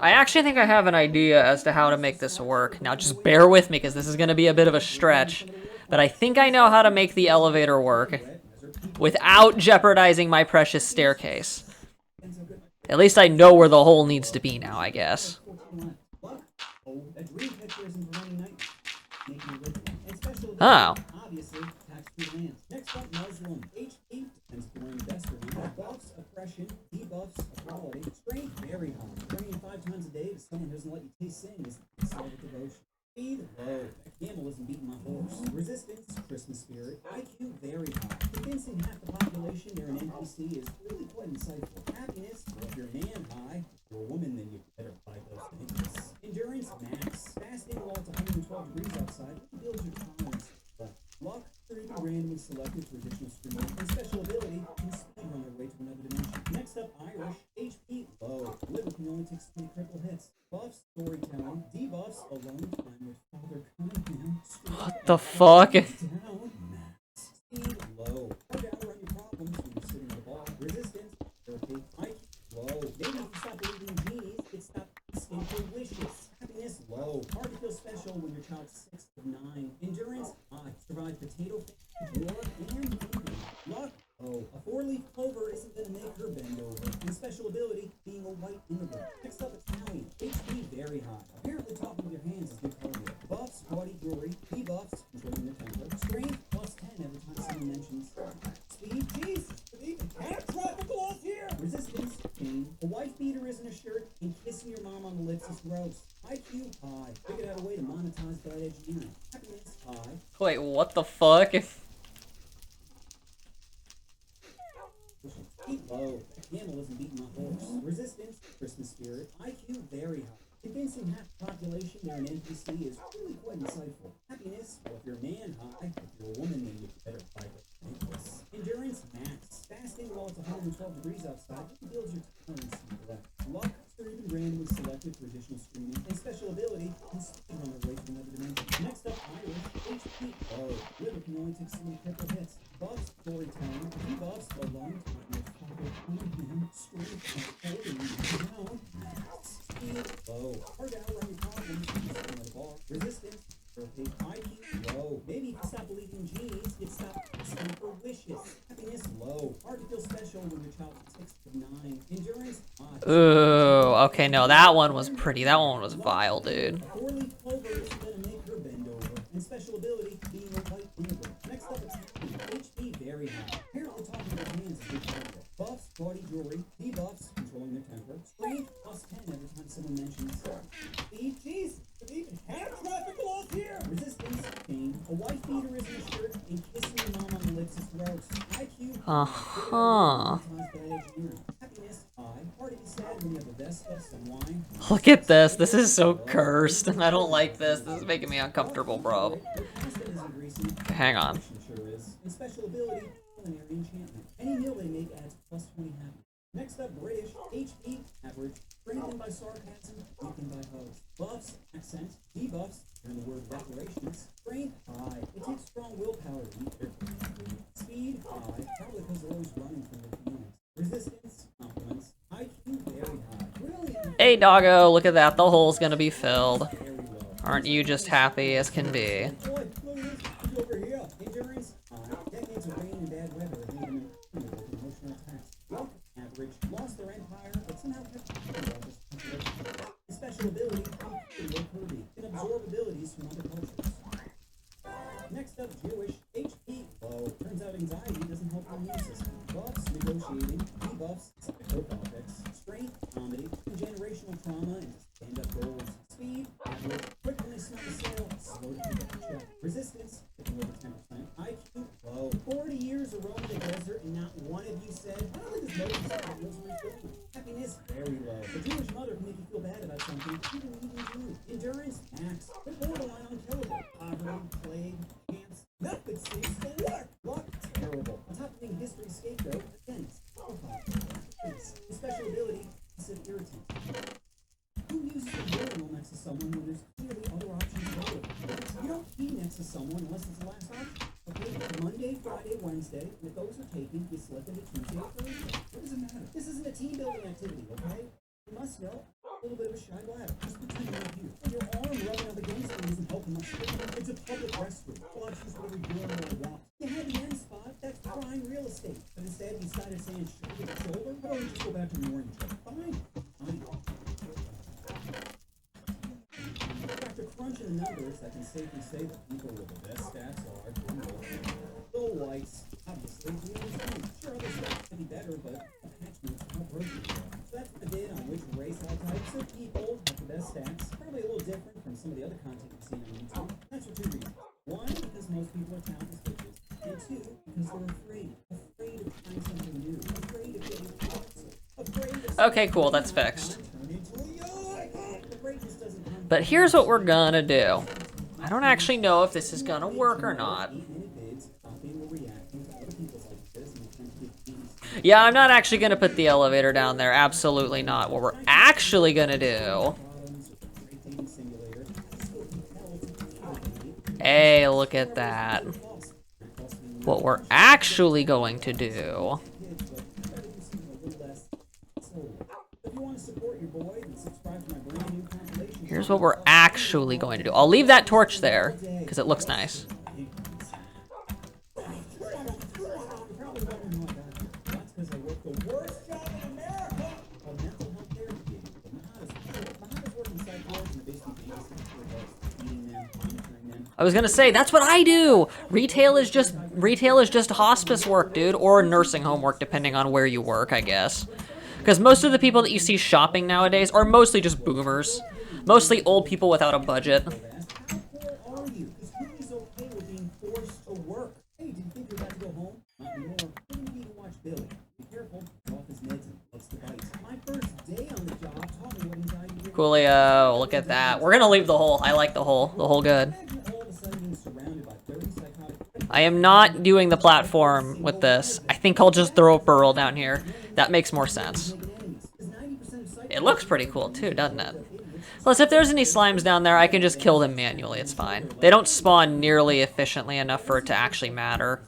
I actually think I have an idea as to how to make this work. Now just bear with me because this is going to be a bit of a stretch. But I think I know how to make the elevator work without jeopardizing my precious staircase. At least I know where the hole needs to be now, I guess. Oh. Obviously, tax-free lands. Next up, Muslim. HP tends to learn best around. Buffs, oppression, debuffs, equality. Strength, very high. Praying 5 times a day to someone who doesn't let you taste sin is a sign of devotion. Speed, low. That camel isn't beating my horse. Resistance, Christmas spirit. IQ, very high. Convincing half the population they're an NPC is really quite insightful. Happiness, well, if you're a man, high. If you're a woman, then you better fight those things. Endurance, max. Fasting while it's 112 degrees outside builds your tolerance. Luck, they're even randomly selected for additional screening, and special ability can speed run their way to another dimension. Next up, Irish. HP, low. Little can only take 20 critical hits. Buffs, storytelling. Debuffs, alone time with Father Cunningham. What the fuck? Down, max. Speed, low. Hard to outrun your problems when you're sitting at the bar. Resistance, therapy. IQ, low. Maybe if you stop believing in genies, it stopped asking for wishes. Happiness, low. Hard to feel special when your child's 6 of 9. Endurance, high. Survive potato, war, and hunger. Luck, oh. A 4-leaf clover isn't gonna make her bend over. And special ability, being a white immigrant. Next up, Italian. HP, very high. Apparently talking with your hands is good cardio. Buffs, body jewelry. Debuffs, controlling your temper. Strength, plus 10 every time someone mentions. Speed, jeez. Even half traffic laws here. Resistance, pain. A wife beater isn't a shirt, and kissing your mom on the lips is gross. IQ, high. Figured out a way to monetize bad engineering. Happiness, high. Wait, what the fuck? Speed, low. That camel isn't beating my horse. Resistance, Christmas spirit. IQ, very high. Convincing half the population they're an NPC is really quite insightful. Happiness, well, if you're a man, high. If you're a woman, then you better fight it. Thankless. Endurance, max. Fasting while it's 112 degrees outside builds your tolerance to neglect. Luck, they're even randomly selected for additional screening, and special ability can speed run their way to another dimension. Next up, Irish. HP, low. Liver can only take 70 critical hits. Buffs, storytelling. Debuffs, alone time with Father Cunningham. Strength, holding you down. Max. Speed, low. Hard to outrun your problems when you're sitting at a bar. Resistance, therapy. IQ, low. Maybe if you stop believing in genies, you'd stop asking for wishes. Happiness, low. Hard to feel special when your child's 6 of 9. Endurance, high. Ooh, okay, no, that one was pretty. That one was vile, dude. 4-leaf clover isn't gonna make her bend over. And special ability, being a white immigrant. Next up, it's HP, very high. Apparently talking with your hands is good cardio. Buffs, body jewelry. Debuffs, controlling their temper. Strength, plus 10 every time someone mentions. Speed, jeez. Even half traffic laws here. Resistance, pain. A wife beater isn't a shirt, and kissing your mom on the lips is gross. IQ, Uh-huh. happiness, high. Hard to be sad when you have the best of some wine. Look at this. This is so cursed. I don't like this. This is making me uncomfortable, bro. Hang on. Sure is. And special ability, culinary enchantment. Any meal they make adds plus 20 happiness. Next up, British. HP, average. Strengthened by sarcasm, weakened by hugs. Buffs, accent. Debuffs, turn the word declarations. Strength, high. It takes strong willpower to eat their food. Speed, high. Probably because they're always running from their feelings. Resistance, compliments. IQ, very high. Brilliant. Hey, doggo, look at that. The hole's gonna be filled. Very low. Aren't you just happy as can be? Boy, look at this. He's over here. Endurance, high. Decades of rain and bad weather have made them impermeable to emotional attacks. Luck, average. Lost their empire, but somehow kept the special ability, completely low Kirby. Can absorb abilities from other cultures. Next up, Jewish. HP, low. Turns out anxiety doesn't help your immune system. Buffs, negotiating. Debuffs, psychopolitics. Strength, comedy. Generational trauma, and stand-up goals. Speed, average. Quick when they smell the sale, slow to pick up the check. Resistance, over 10%. IQ, low. 40 years of roaming the desert, and not one of you said, I don't think this motor's going. Happiness, very low. A Jewish mother can make you feel bad about something, even eating food. Endurance, max. But borderline unkillable. Poverty, plague, chance. Nothing seems to work. Luck, terrible. On top of being history's scapegoat, again, it's a special ability, passive irritant. Who uses a urinal next to someone when there's clearly other options available? You don't pee next to someone unless it's the last option. Okay, Monday, Friday, Wednesday, and if those are taken, you slip into Tuesday or Thursday. What does it matter? This isn't a team building activity, okay? You must know a little bit of a shy bladder. Just pretend you're not you. Your arm rubbing up against it isn't helping much. It's a public restroom. Well, that's just whatever you're doing what I want. You had the end spot. That's prime real estate. But instead, you started saying shoulder to shoulder. Why don't you just go back to ignoring each other? Fine. After crunching the numbers, I can safely say that people with the best stats are Bill White's. Obviously, we understand. Sure, other stats could be better, but attachments aren't broken. So that's what I did on which race all types of people have the best stats. Probably a little different from some of the other content you've seen on YouTube. That's for two reasons. One, because most people are talented bitches. And two, because they're afraid. Afraid of trying something new. Afraid of getting toxic. Afraid of Okay, cool, that's fixed. turn into a yoik. The break just doesn't come. But here's what we're gonna do. I don't actually know if this is gonna work or not. Yeah, I'm not actually gonna put the elevator down there. Absolutely not. What we're actually gonna do... Hey, look at that. What we're actually going to do... Here's what we're actually going to do. I'll leave that torch there, because it looks nice. I was gonna say, that's what I do! Retail is just hospice work, dude, or nursing home work, depending on where you work, I guess. Because most of the people that you see shopping nowadays are mostly just boomers. Mostly old people without a budget. Coolio, look at that. We're gonna leave the hole. I like the hole. The hole good. I am not doing the platform with this. I think I'll just throw a burrow down here. That makes more sense. It looks pretty cool too, doesn't it? Plus, if there's any slimes down there, I can just kill them manually. It's fine. They don't spawn nearly efficiently enough for it to actually matter.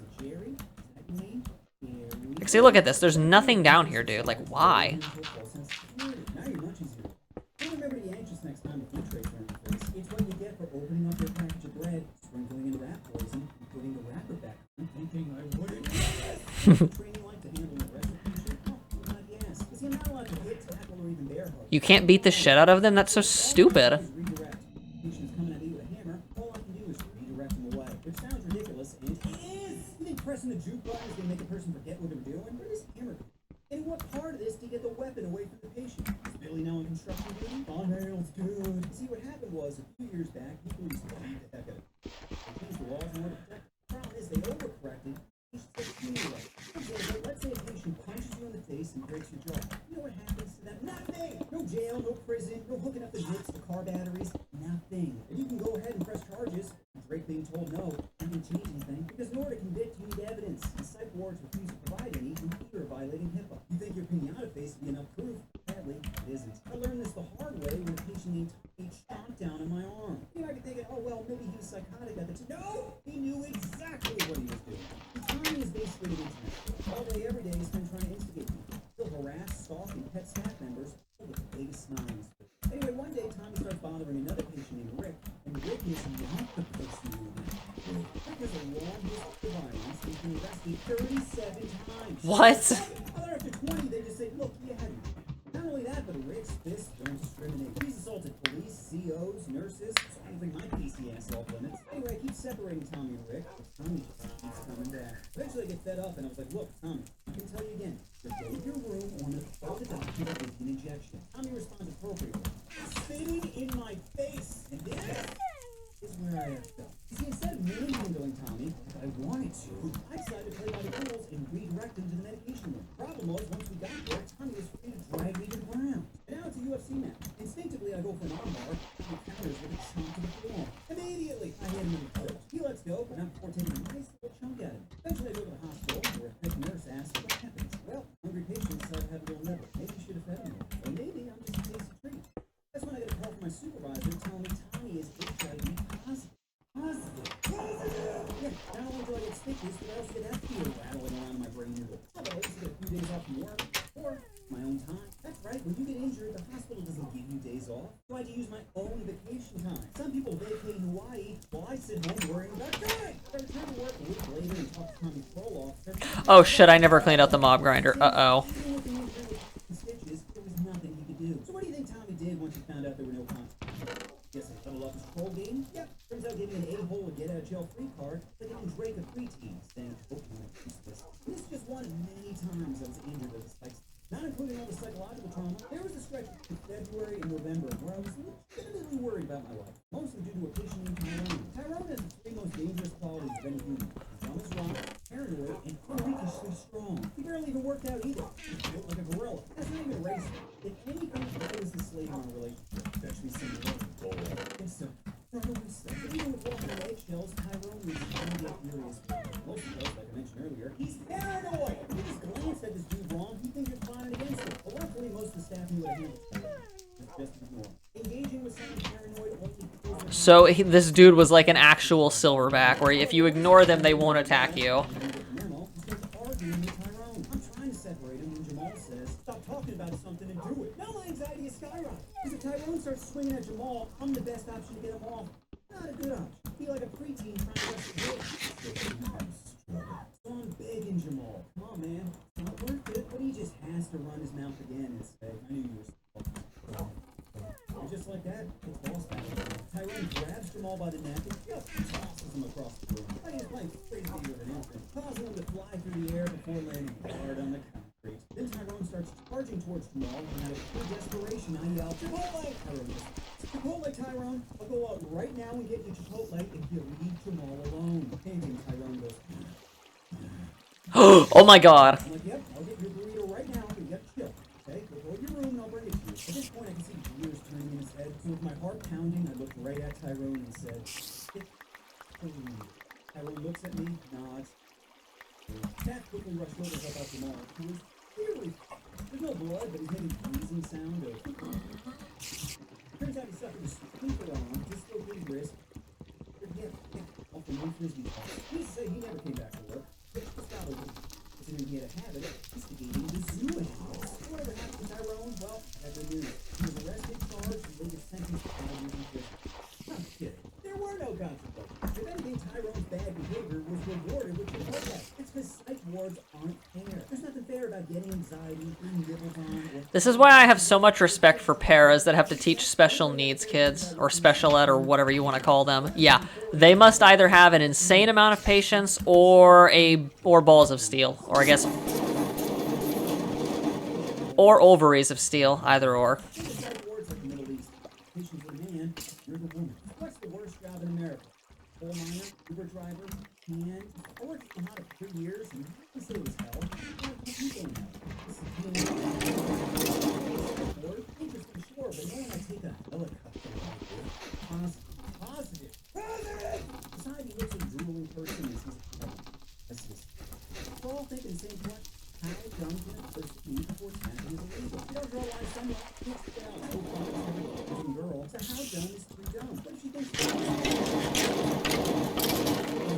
Like, see, look at this. There's nothing down here, dude. Like, why? You can't beat the shit out of them? That's so stupid. Pressing the juke button is going to make a person forget what they're doing? Where does hammer come? And what part of this do you get the weapon away from the patient? Is Billy now in construction duty? Thumbnails, dude. See, what happened was, a few years back, people used to beat the heck out of it. They changed the laws in order to protect. The problem is, they overcorrected. Let's say a patient punches you in the face and breaks your jaw. You know what happens to them? Nothing! No jail, no prison, no hooking up the nips, the car batteries. Nothing. And you can go ahead and press charges. Drake being told no, not going to change anything, because in order to convict, you need evidence. And psych wards refuse to provide any, and you're violating HIPAA. You think your pinata face would be enough proof? Sadly, it isn't. I learned this the hard way when a patient named Tommy chomped down on my arm. You might be thinking, oh, well, maybe he was psychotic at the time. No! He knew exactly what he was doing. And Tommy is basically the internet. All day, every day, he's been trying to instigate people. He'll harass, stalk, and pet staff members with the biggest smiles. Anyway, one day, Tommy starts bothering another patient named Rick, and Rick is not the person you want. Rick has a long history of violence. He's been arrested 37 times. What? Other after 20, they just say, look, you had me. Not only that, but Rick's fists don't discriminate. He's assaulted police, COs, nurses, so I don't think my PC ass off limits. Anyway, I keep separating Tommy and Rick, but Tommy just keeps coming back. Eventually, I get fed up, and I was like, look, Tommy, I can tell you again. Just go to your room, or I'm going to call the doctor to give you an injection. Tommy responds appropriately. Spitting in my face. And this is where I effed up. See, instead of manhandling Tommy, if I wanted to, I decided to play by the rules and redirect him to the medication room. Problem was, once we got there, Tommy was free to drag me to the ground. And now it's a UFC match. Instinctively, I go for an armbar, and he counters with a chunk to the floor. Immediately, I hit him in the throat. He lets go, but not before taking a nice little chunk at him. Eventually, I go to the hospital, where a thick nurse asks, what happens? Well, hungry patient decided to have a little nibble. Maybe you should have fed him more. Or maybe I'm just a tasty treat. vacation time. That's right, when you get injured, the hospital doesn't give you days off. So I had to use my own vacation time. Some people vacate in Hawaii while I sit home worrying about dying. I return to work a week later and talk to Tommy's parole officer. Oh shit, I never cleaned out the mob grinder. Uh-oh. Even with the injury with stitches, there was nothing he could do. So what do you think Tommy did once he found out there were no consequences? Guess I leveled up his troll game? Yep. Turns out giving an a-hole a get-out-of-jail-free card like giving Drake a preteen, saying, oh, useless. And this is just one of many times I was injured with the spikes. Not including all the psychological trauma, there was a stretch in February and November where I was legitimately worried about my life, mostly due to a patient named Tyrone. Tyrone has the three most dangerous qualities of any human. He's dumb as rock, paranoid, and freakishly strong. He barely even worked out either. He's built like a gorilla. That's not even a race. If anything, that was the slave in our relationship. Especially since yes, sir. Probably so. But even with walking on eggshells, Tyrone was really furious. Most of those, like I mentioned earlier, he's paranoid. If you just glanced at this dude wrong, he'd think you're plotting against him. But luckily, most of the staff knew what I handled. Just ignore him. Engaging with someone paranoid only. So this dude was like an actual silverback, where if you ignore them, they won't attack you. Tyrone starts swinging at Jamal, I'm the best option to get him off. Not a good option. Be like a preteen trying to rush the game. So I'm begging Jamal, come on, man. It's not worth it. But he just has to run his mouth again and say, I knew you were so. And just like that, it's boss battle. Tyrone grabs Jamal by the neck and just tosses him across the room. Like he's playing crazy with an infant, causing him to fly through the air before landing hard on the concrete. Then Tyrone starts charging towards Jamal, and out of pure desperation, I yell, Chipotle! Chipotle, Tyrone! I'll go out right now and get you Chipotle if you leave Jamal alone. And Tyrone goes, Oh my god. I'm like, yep, I'll get your burrito right now, but yep, chill. Okay, go to your room and I'll bring it to you. At this point, I can see gears turning in his head. So with my heart pounding, I looked right at Tyrone and said, Tyrone looks at me, nods. Cat quickly rushed over to help out Jamal, who was clearly, there's no blood, but he's making a wheezing sound of. Turns out he suffered a speaker on, dislocated wrist. Off the one frisbee ball. He said he never came back to work. Considering he had a habit of instigating the zoo animals. Whatever happened to Tyrone? Well, I have good news. He was arrested, charged, and later sentenced to 5 years in prison. I'm kidding. There were no consequences. If anything, Tyrone's bad behavior was rewarded with Chipotle. It's because psych wards aren't fair. There's nothing fair about getting anxiety, being nibbled on, or... This is why I have so much respect for paras that have to teach special needs kids, or special ed, or whatever you want to call them. Yeah, they must either have an insane amount of patience, or balls of steel, or I guess, or ovaries of steel, either or. What's the worst job in America? Coal miner, Uber driver, and I worked at the house for 3 years, and I say it was hell. Interesting, sure, but knowing I take a helicopter, positive. Besides, he looks a drooling person and sees a that's just. We're all thinking the same point. How dumb can a person be before tapping is illegal? You don't draw a line somewhere. It's down. So far, it's every girl. So how dumb is too dumb? What if she thinks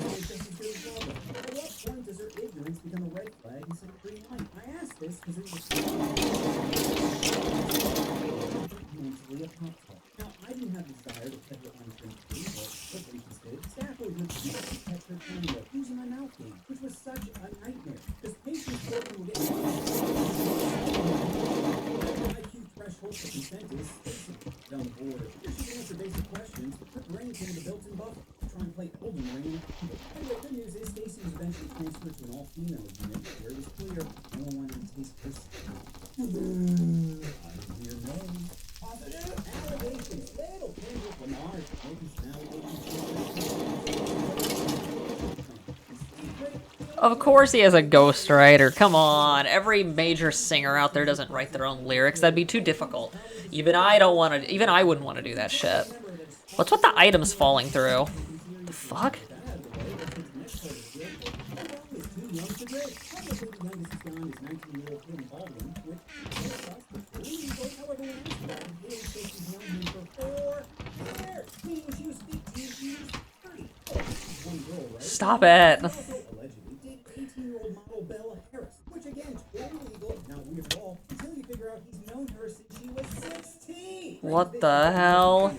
she's just as good as well? At what point does her ignorance become a red flag instead of green light? I asked this because it was mentally a pop talk. Now, I didn't have the desire to pet her on the drink free, but what patients did. Staff would catch her playing with using my mouth game, which was such a nightmare. Because patients working will get IQ threshold for consent is basically down the border. If she can answer basic questions, her brain came to the built-in buffer. Try and play Elden Ring. Anyway, good news is Stacy was eventually transferred to an all-female unit where it was clear no one wanted to taste her skin. I didn't hear no. Positive allegations. Little Kendrick Lamar is making some allegations. Of course he has a ghostwriter. Come on, every major singer out there doesn't write their own lyrics. That'd be too difficult. Even I wouldn't want to do that shit. What's with the items falling through? The fuck? Stop it. Allegedly did 18-year-old model Bella Harris, which again, totally legal, not weird at all, until you figure girl. He's known her since she was 16. What the hell?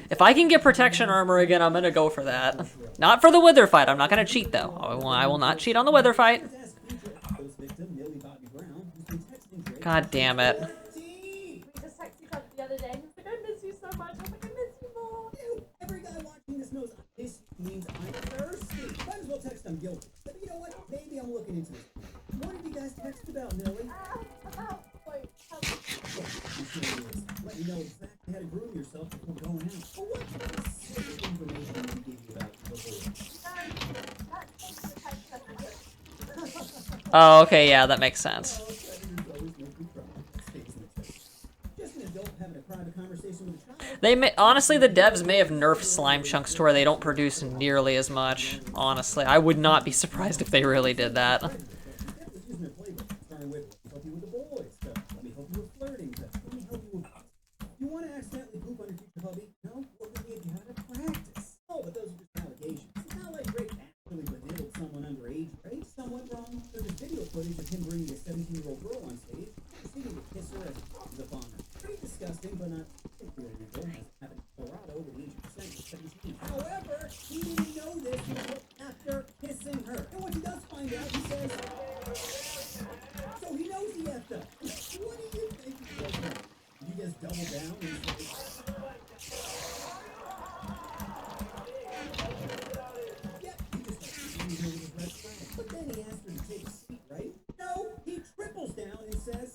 If I can get protection armor again, I'm gonna go for that. Not for the wither fight. I'm not gonna cheat though. I will not cheat on the wither fight. God damn it. We just texted each other the other day. He's like, I miss you so much. I was like, I miss you more. Every guy watching this knows this means I'm thirsty. Might as well text I'm guilty. But you know what? Maybe I'm looking into it. What did you guys text about, Millie? Wait, Let you know exactly how to groom yourself before going out. But what specific information did he give you about the board? Oh, okay, yeah, that makes sense. Just an adult having a private conversation with a child. They may, honestly, the devs may have nerfed slime chunks to where they don't produce nearly as much. Honestly, I would not be surprised if they really did that. Using their playbook, starting with help you with the boys stuff. Let me help you with flirting stuff. Let me help you with. You want to accidentally poop on your future hubby? No, we're gonna get you how to practice. Oh, but those are just allegations. It's not like Drake actually belittled someone underage, right? Someone wrong. There's just video footage of him bringing a 17-year-old girl on stage, proceeding to kiss her as a bomber. Pretty disgusting, but not particularly legal. Happened in Colorado with the age of 17. However, he didn't know this until after kissing her. And when he does find out, he says. So he knows he effed up. What do you think he does now? Did you just double down and say, yep, he just his red flag. But then he asked her to take a seat, right? No, he triples down and says,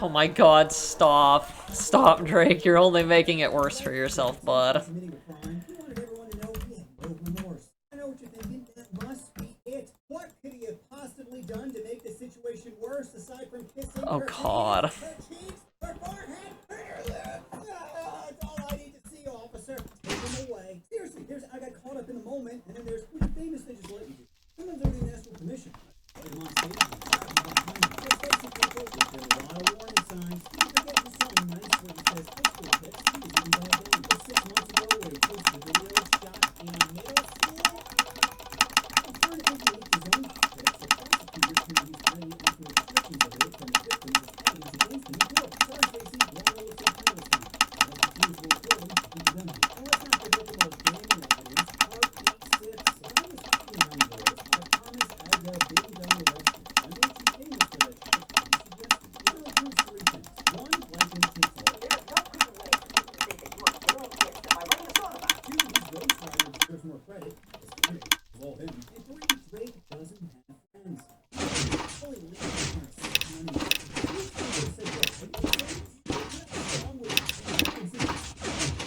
Oh my god, stop. Stop, Drake. You're only making it worse for yourself, bud. committing a crime. He wanted everyone to know he had no remorse. I know what you're thinking. That must be it. What could he have possibly done to make the situation worse aside from kissing Oh her god. hands, her cheeks, her forehead, her lips? Ah, that's all I need to see, officer. Take him away. Seriously, I got caught up in the moment, and then there's the famous things just let you do. Sometimes I don't even ask for permission. Let him on stage. Just basically, there are a lot of warning signs. You forget to something nice where he says, high school kids, he was even back then. Just 6 months ago where he posted the video shot in middle school. I'm trying to implement his own tricks. The prosecutors can use any after restrictions of it from the victims as evidence against him in court. Sorry, Stacey, wrong way to say criminal time. Unless the teams will report him, he's done. And let's not forget the most damning evidence. Part 86. If I was talking on board, I promise I'd have been done arrested. I know she's famous for that shit. You suggested. It only proves 3 things. 1, like in takes all. 2, his ghostwriter deserves more credit. It's funny. It's all him. And 3, Drake doesn't have friends. Only leaves him money. These people said, look, are you friends? What's wrong with you?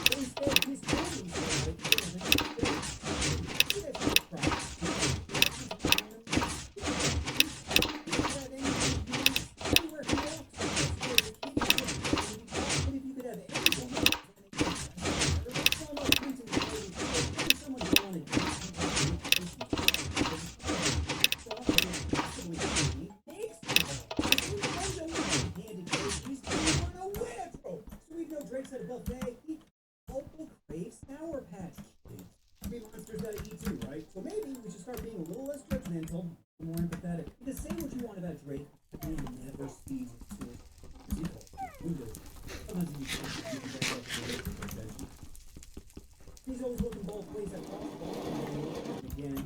But instead, his family said, like, he doesn't have friends. He has no problem. Anywhere he walks, but if you could have any woman, someone who wanted Drake's at a buffet, he also craves Sour Patch Kids. I mean, monsters gotta eat too, right? So maybe we should start being a little less judgmental, more empathetic. Just say what you want about Drake, but then never speak to it. Sometimes you he's always looking both ways at all. Again.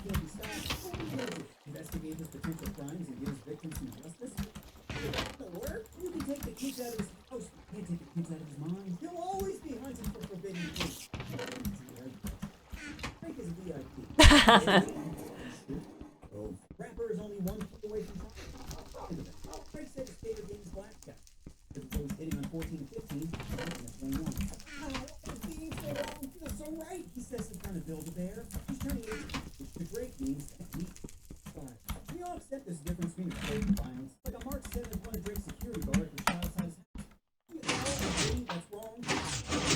Can't be stopped. Investigate his potential crimes and give his victims some justice. Work? You can take the kids out of his house. You can't take the kids out of his mind. He'll always be hunting for forbidden fruit. Drake is a VIP. Rapper is only 1 foot away from trial. Drake said his favorite game is blackjack. Because he's always hitting on 14 and 15. That's 21. Being so wrong feels so right. He says he's trying to build a bear. He's turning 18, which to Drake means technique. We all accept this difference between rape and violence. Like on March 7th, one of Drake's security guards was shot outside his house. We all agree that's wrong.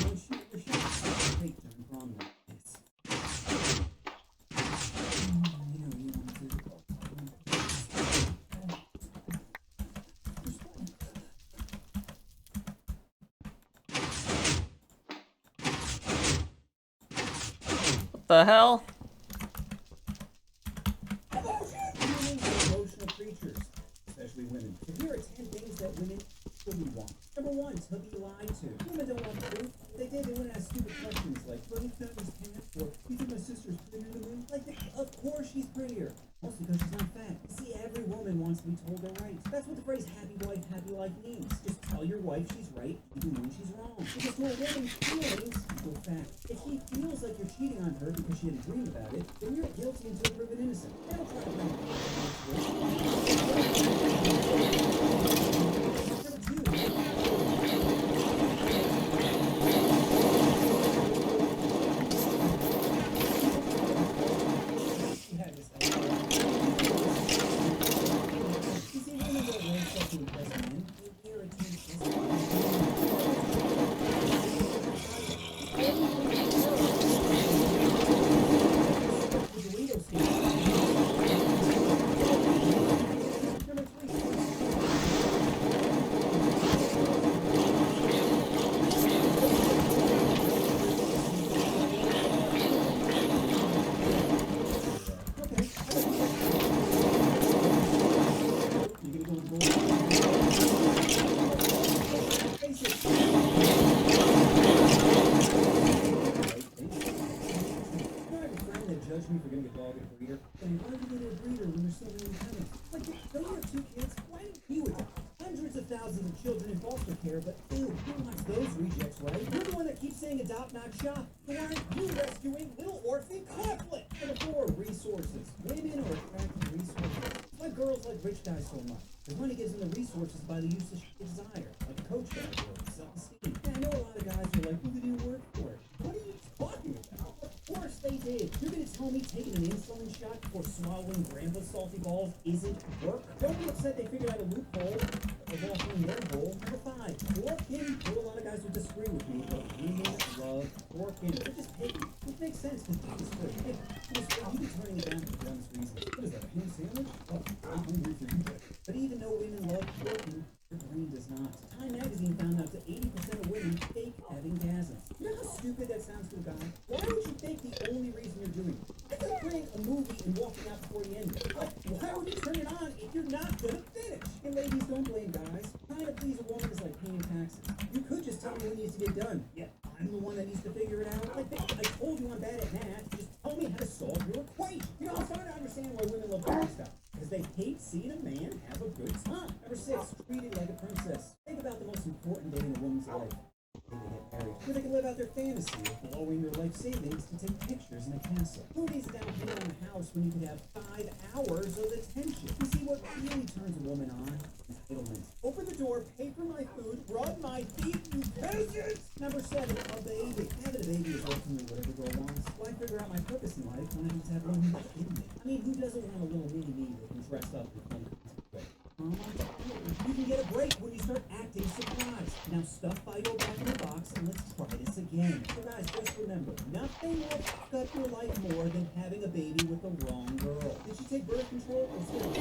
Don't shoot the shot. Take turn prominent. Yes. You know you want to. What the hell? Humans are emotional creatures, especially women. So here are 10 things that women truly want. Number 1, to be lied to. Women don't want truth. If they did, they wouldn't ask stupid questions like, "Well, you found this pants?" or "You think my sister's prettier than me?" Like, of course she's prettier. Mostly because she's not fat. See, every woman wants to be told they're right. That's what the phrase "happy wife, happy life" means. Just tell your wife she's right, even when she's wrong. Because to a woman's feelings equal fact. If she feels like you're cheating on her because she had a dream about it, then you're guilty until proven innocent. They don't try to blame you. Judge me for getting a dog and breeder. Saying, "Why did you get a breeder when you're so independent?" Like, don't you have 2 kids? Why didn't you adopt? Hundreds of thousands of children in foster care, but ew, who wants those rejects, right? You're the one that keeps saying adopt, not shop. Why aren't you rescuing little orphan Couplet? Number 4, resources. Women are attracted to resources. Why girls like rich guys so much? Because money gives them the resources by the use they desire, like a coach bag or self-esteem. Yeah, I know a lot of guys are like, "Who did you work for?" What are you talking about? Of course they did. You're gonna tell me taking an insulin shot before swallowing grandpa's salty balls isn't work? Don't be upset they figured out a loophole of offering their hole. Number 5, working. I know a lot of guys will disagree with me, but women love working. They're just picky. It makes sense because it's free. Hey, you be turning it down for the honest reason. What is that, a ham sandwich? Oh, I'm hungry for you. But even though women love working, their brain does not. Time magazine found out that 80% of women fake having gasms. You know how stupid that sounds to a guy? Why would you think the only reason you're doing it? It's like playing a movie and walking out before the end. Like, why would you turn it on if you're not gonna finish? And ladies, don't blame guys. Trying to please a woman is like paying taxes. You could just tell me what needs to get done. Yeah, I'm the one that needs to figure it out. Like, I told you I'm bad at math. Just tell me how to solve your equation. You know, I'm starting to understand why women love doing stuff. Because they hate seeing a man have a good time. Number 6, treat it like a princess. Think about the most important day in a woman's life. They get married. Where they can live out their fantasy of blowing their life savings to take pictures in a castle. Who needs a down payment on a house when you could have 5 hours of attention? You see, what really turns a woman on? Entitlement. Open the door, pay for my food, rub my feet, you peasants! Number 7, a baby. Having a baby is ultimately what every girl wants. Why figure out my purpose in life when I just have one in me? I mean, who doesn't want a little mini-me that can dress up with one way? You can get a break when you start acting surprised. Now stuff Fido back in the box and let's try this again. So guys, just remember, nothing will fuck up your life more than having a baby with the wrong girl. Did she take birth control or still?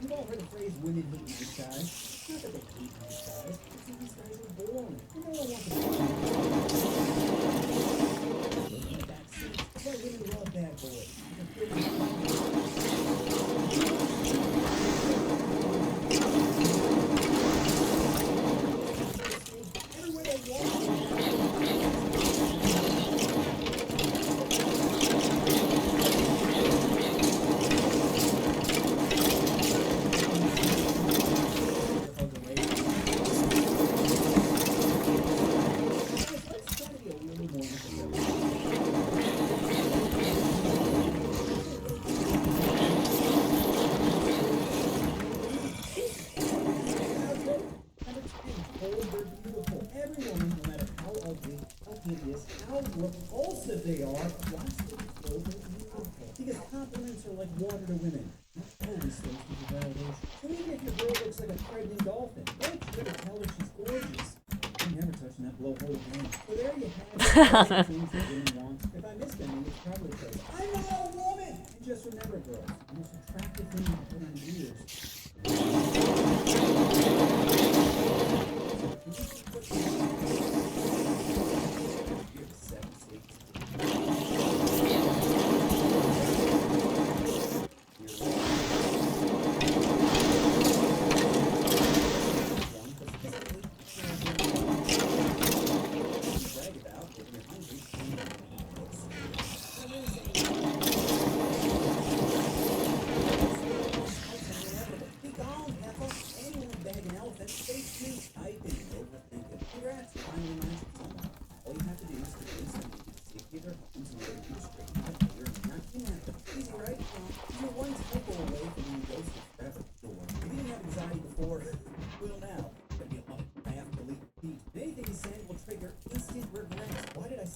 You've all heard the phrase women hate nice guys. It's not that they hate nice guys, it's that these guys are boring. No one wants to that's why women love bad boys. Everywhere they walk, how repulsive they are, wants to be told they're beautiful. Because compliments are like water to women. Not always supposed to be validation. So even if your girl looks like a pregnant dolphin, make sure to tell her she's gorgeous. I'm never touching that blowhole again. So there you have it. Things that women want. If I missed any, it's probably because I'm a woman! And just remember, girls, the most attractive thing I've put on years.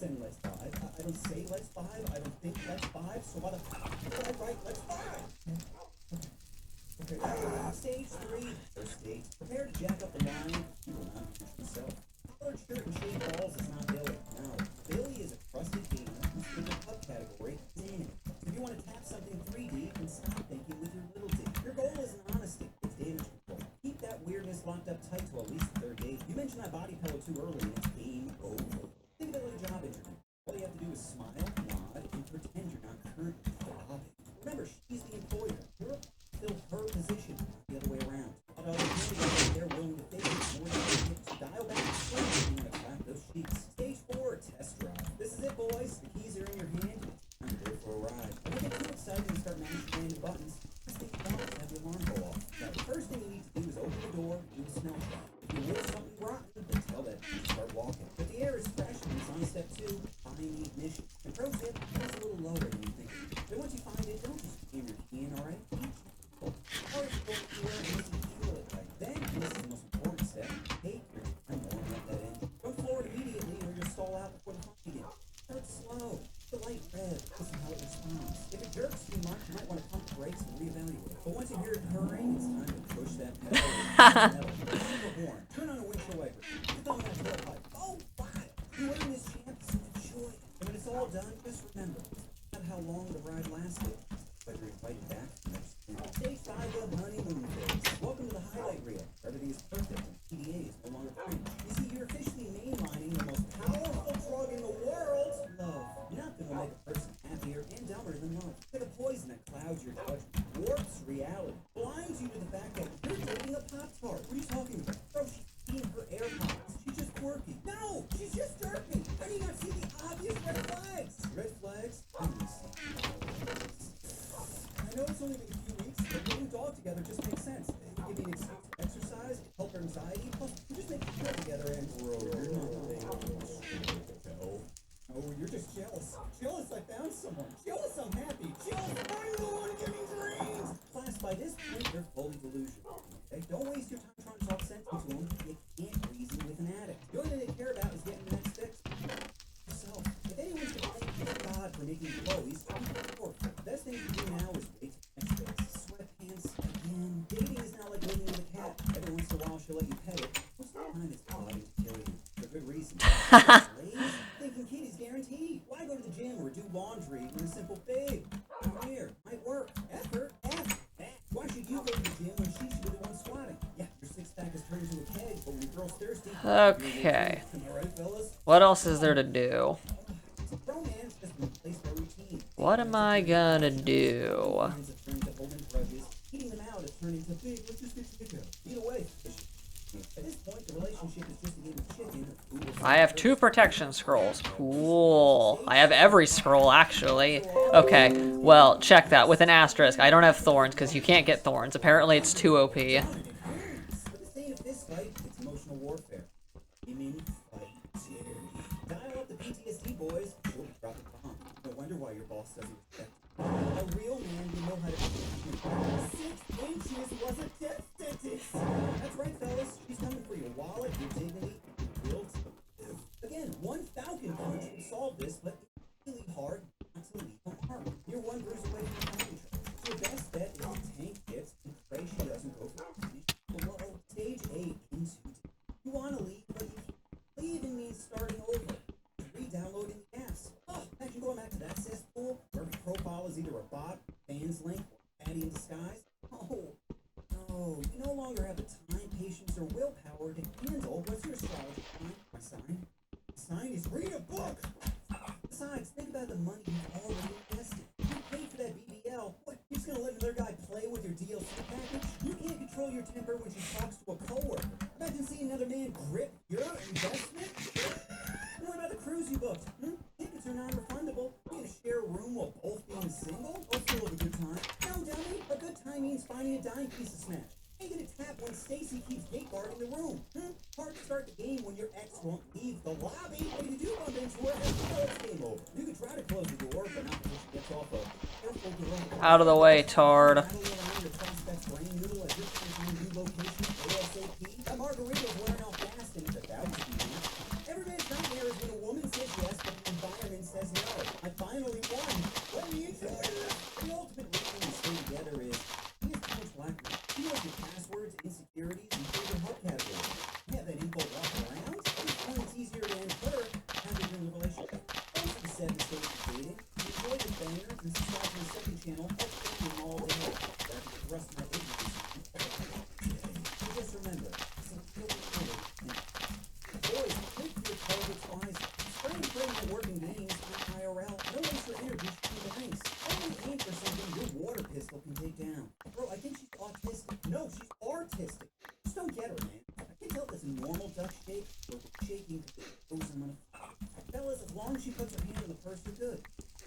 saying let's vibe. I don't say let's vibe. I don't think let's vibe. So why the fuck I write let's vibe? Okay. Stage 3. First stage. Prepare to jack up the line. You will not be yourself. Collared shirt and shaved balls is not Billy. No. Billy is a trusted gamer who's in the pub category. Damn. So if you want to tap something 3D, then stop thinking with your little d. Your goal isn't honesty. It's damage control. Keep that weirdness locked up tight to at least the third date. You mentioned that body pillow too early and it's game over. Think about a job interview. All you have to do is smile, nod, and pretend you're not currently throbbing. Remember, she's the employer. You're fill her position, not the other way around. Although they're willing to fake it more than they get to dial back the swing if you want to clap those cheeks. Stage 4, test drive. This is it, boys. The keys are in your hand. Time to go for a ride. Don't get too excited and start mashing random buttons. Just think about it, have the alarm go off. Now, the first thing you need to do is open the door and do a smell check. If you hear something rotten, then tell that you start walking. But the air is fresh and it's on step 2, find the ignition. And pro tip, it's a little lower than you think. But once you find it, don't just jam your key in, alright? Then, this is the most important step. Take your time warming up that engine. Don't floor it immediately or you'll stall out before the fun begins. Start slow. The light red. Listen how it responds. If it jerks too much, you might want to pump the brakes and reevaluate. But once you hear it purring, it's time to push that pedal. The horn. Turn on a windshield wiper. Put on that tailpipe. Oh, wow. You earned this chance to enjoy it. And when it's all done, just remember, not how long the ride lasted, but you're invited back next year. Stage 5 of honeymoon phase. Welcome to the highlight reel. Everything is perfect and PDA is no longer free. You see, you're officially mainlining the most powerful drug in the world. Love. Nothing will make a person happier and dumber than love. It's like a poison that clouds your judgment, warps reality, blinds you to the fact that you're dating a Pop-Tart. What are you talking about? Bro, she's eating her AirPods. She's just quirky. No, she's just jerking. How do you not see the obvious red flags? Red flags? I know it's only been a few weeks, but getting dog together just makes sense. It give me an excuse to exercise, help her anxiety, plus we just make fun together and bro, you're not oh, you're just jealous. Jealous I found someone. Jealous I'm happy. Jealous I'm the one getting dreams. Class, by this point, you're fully delusional. Okay? Don't waste your time trying to talk sense into them. You can't reason with an addict. The only thing they care about is getting the next fix. Yourself. If anyone's to thank God for making boiz, the best thing you can do now is wait till next fix. Sweatpants again. Dating is now like living with a cat. Every once in a while she'll let you pet it. Most of the time it's plotting to kill you. For good reason. Thinking kitty's guaranteed. Why go to the gym or do laundry when a simple babe? Come here. Might work. Effort. Why should you go to the gym when she should be the one squatting? Yeah, your six-pack has turned into a keg, but when your girl's thirsty... Okay. Alright, fellas? What else is there to do? Romance has been replaced by routine. What am I gonna do? Eating them out has turned into big, let's just get chicken. Either way, at this point, the relationship is just a game of chicken. I have 2 protection scrolls. Cool. I have every scroll, actually. Okay, well, check that. With an asterisk, I don't have thorns, because you can't get thorns. Apparently, it's too OP. But this ain't a fist fight, it's emotional warfare. You mean fight charity. Dial up the PTSD, boys. You'll drop a bomb. No wonder why your boss doesn't respect you. A real man, you know how to... 6 inches was a death sentence. That's right, fellas. She's coming for your wallet, your dignity, your will to live. Again, one falcon punch would solve this, but it's really hard not to leave a mark. You're one bruise away from the county trip. So your best bet is to tank hits and pray she doesn't go for below stage 8 into you want to leave, but you can't. Leaving means starting over. Re-downloading the apps. Oh, imagine going back to that cesspool where every profile is either a bot, fans link, or Patty in disguise. Oh, no, you no longer have the time, patience, or willpower to handle what's your astrology sign? My sign? My sign is read a book! Besides, think about the money you've already invested. You paid for that BBL. What, you're just gonna let another guy play with your DLC package? You can't control your temper when she talks to a coworker. Imagine seeing another man grip your investment. And what about the cruise you booked? Tickets are non-refundable. You gonna share a room while both being single? Or still have a good time? No, dummy. A good time means finding a dime piece to smash. How you gonna tap when Stacy keeps gate guarding the room? Hard to start the game when your ex won't leave the lobby. What do you do bump into her? It's game over. You can try to close the door, but not until she gets off a careful garage. Out of the way, Tard. Rattling around your prospect's brain noodle as if it's on new location ASAP. That margarita's wearing off fast and it's about to be. Every man's nightmare is when a woman says yes, but the does a normal duck shake, or shaking goes on a fellas, as long as she puts her hand in the purse, you're good.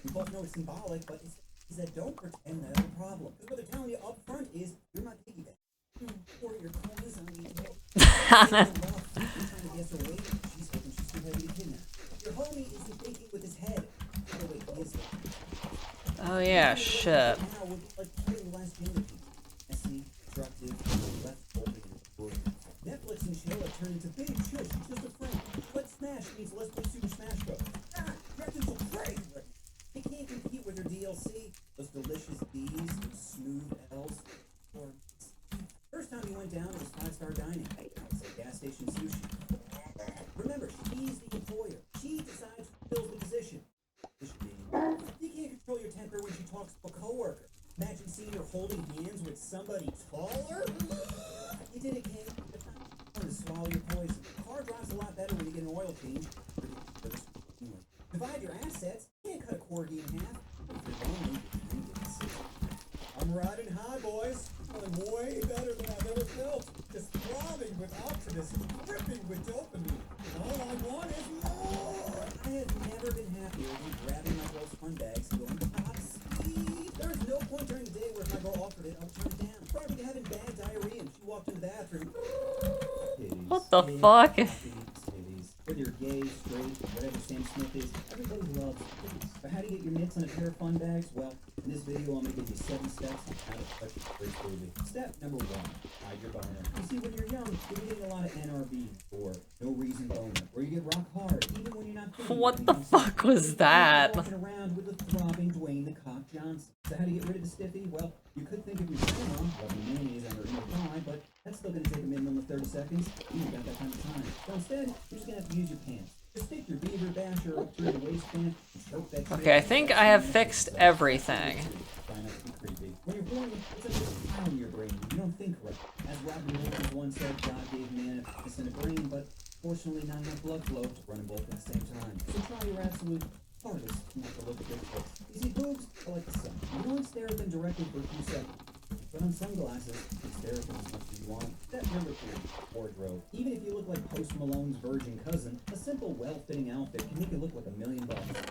We both know it's symbolic, but it's that don't pretend that's a problem. Because what they're telling you up front is you're not piggyback. Or your clothes on detail. You're trying to guess her weight. She's hoping she's too heavy to kidnap. Your homie isn't thinking with his head. Oh wait, he is thinking. Oh yeah, shit. Now with like the last gender messy, destructive, left open. Netflix and chill have turned into big shush. She's just a friend. Let's smash means let's play Super Smash Bros. Ah, Captain's so crazy. They can't compete with her DLC. Those delicious D's and smooth L's. Or first time you went down, it was 5-star dining. Now it's like gas station sushi. Remember, she's the employer. She decides who fills the position. You can't control your temper when she talks to a coworker. Imagine seeing her holding hands with somebody taller. You did it, King. It's not fun to swallow your poison. The car drives a lot better when you get an oil change. Divide your assets. You can't cut a corgi in half. If you're lonely, you get a decision. I'm riding high, boys. Feeling way better than I've ever felt. Just throbbing with optimism, dripping with dopamine. All I want is more. I have never been happier than grabbing my girl's fun bags and going top speed. There is no point during the day where if my girl offered it, I would turn it down. Probably having bad diarrhea and she walked in the bathroom. What the fuck? Whether you're gay, straight, whatever Sam Smith is, everybody loves kitties. But how do you get your mitts on a pair of fun bags? Well, in this video, I'm going to give you 7 steps on how to touch a great baby. Step number 1, hide your boner. You see, when you're young, you're getting a lot of NRB, or no reason boner, or you get rock hard, even when you're not thinking. What the fuck was that? Walking around with a throbbing Dwayne the Cock Johnson. So how do you get rid of the stiffy? Well, you could think of your grandma rubbing mayonnaise on her inner thigh, but that's still going to take a minimum of 30 seconds. You ain't got that kind of time. So instead, you're just going to have to use your pants. Just stick your beaver basher up through the waistband and choke that shit. Okay, I think I have fixed everything. Try not to be creepy. When you're born, it's like a cloud in your brain. You don't think right. As Robin Williams once said, God gave man a in a brain, but fortunately not enough blood flow to run them both at the same time. So try your absolute hardest not to look at big folks. You see, boobs are like the sun. You don't stare at them directly for a few seconds. Put on sunglasses and stare at them as much as you want. Step number 3, wardrobe. Even if you look like Post Malone's virgin cousin, a simple, well-fitting outfit can make you look like $1 million,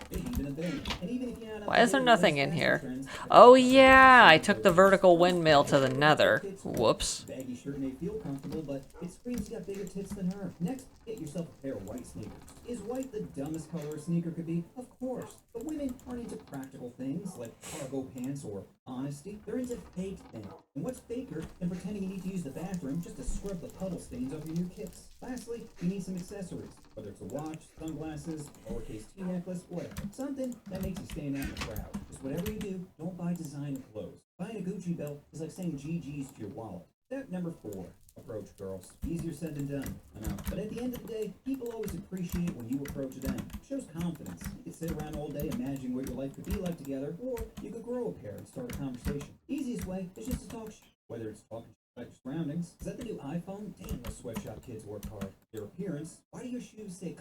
maybe even $1 billion. And even if you're not Why is there nothing in here? Oh yeah, I took the vertical windmill to the nether. Whoops. Baggy shirt may feel comfortable, but it screams you got bigger tits than her. Next, get yourself a pair of white sneakers. Is white the dumbest color a sneaker could be? Of course. But women aren't into practical things like cargo pants or honesty. They're into fake things. And what's faker than pretending you need to use the bathroom just to scrub the puddle stains off your new kicks? Lastly, you need some accessories. Whether it's a watch, sunglasses, lowercase T necklace, whatever. Something that makes you stand out in the crowd. Just whatever you do, don't buy designer clothes. Buying a Gucci belt is like saying GG's to your wallet. Step number 4. Approach girls. Easier said than done, I know. But at the end of the day, people always appreciate when you approach them. It shows confidence. You could sit around all day imagining what your life could be like together, or you could grow a pair and start a conversation. Easiest way is just to talk shit. Whether it's talking about your surroundings. Is that the new iPhone? Damn, those sweatshop kids work hard. Their appearance. Why do your shoes say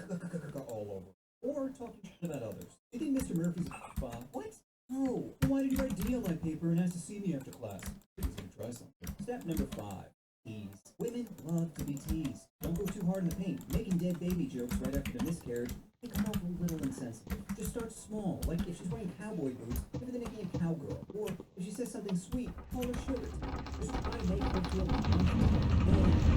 all over? Or talking shit about others. Do you think Mr. Murphy's a what? No. Then why did you write D on my paper and ask to see me after class? I was gonna try something. Step number 5. Tease. Women love to be teased. Don't go too hard in the paint. Making dead baby jokes right after the miscarriage may come off a little insensitive. Just start small. Like if she's wearing cowboy boots, give her the nickname Cowgirl. Or if she says something sweet, call her Sugar. Just try to make her feel comfortable.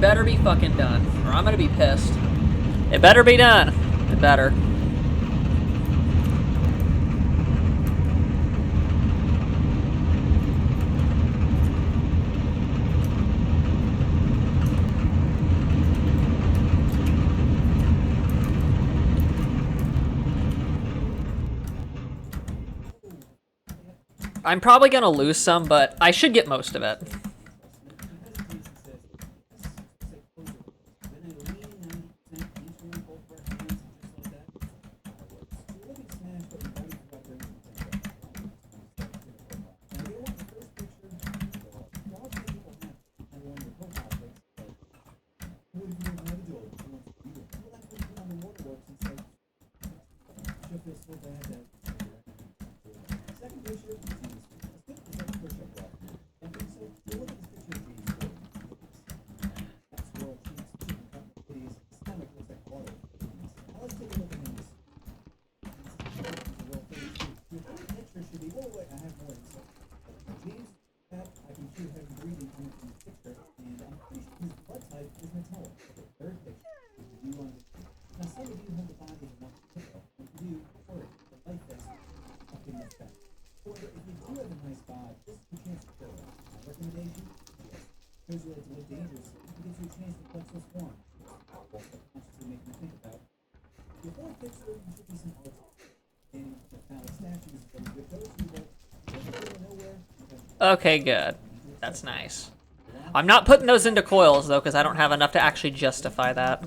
better be fucking done, or I'm gonna be pissed. It better be done. It better. I'm probably gonna lose some, but I should get most of it. Okay, good. That's nice. I'm not putting those into coils, though, because I don't have enough to actually justify that.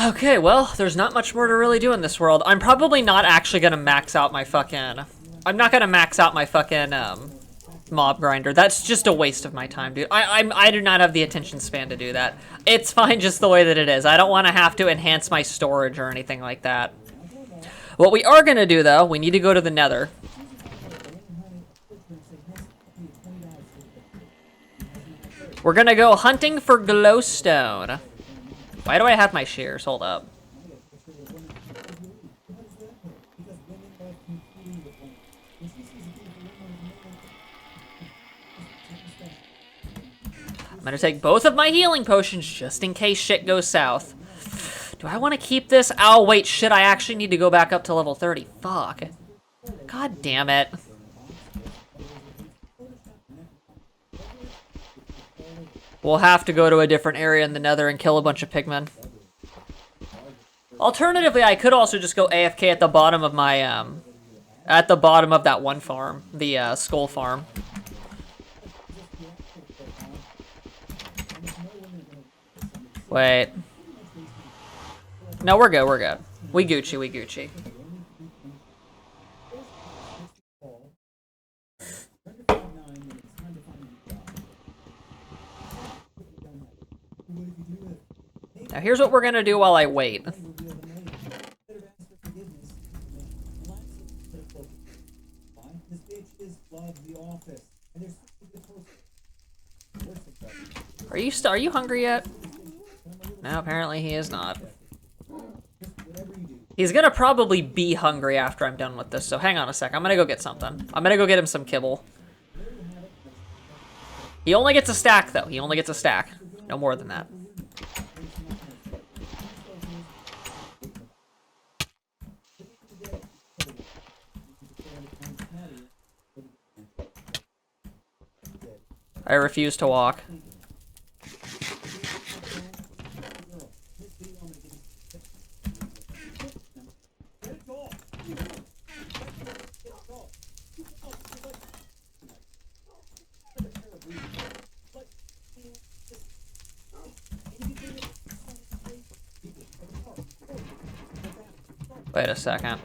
Okay, well, there's not much more to really do in this world. I'm probably not actually going to max out my fucking... I'm not going to max out my fucking, mob grinder. That's just a waste of my time, dude. I do not have the attention span to do that. It's fine just the way that it is. I don't want to have to enhance my storage or anything like that. What we are going to do, though, we need to go to the Nether. We're gonna go hunting for glowstone. Why do I have my shears? Hold up. I'm gonna take both of my healing potions just in case shit goes south. Do I want to keep this? Oh, wait, shit, I actually need to go back up to level 30. Fuck. God damn it. We'll have to go to a different area in the Nether and kill a bunch of pigmen. Alternatively, I could also just go AFK at the bottom of my, at the bottom of that one farm, the, skull farm. Wait. No, we're good, we're good. We Gucci, we Gucci. Now here's what we're gonna do while I wait. Are you hungry yet? No, apparently he is not. He's gonna probably be hungry after I'm done with this, so hang on a sec. I'm gonna go get something. I'm gonna go get him some kibble. He only gets a stack, though. He only gets a stack. No more than that. I refuse to walk. Wait a second.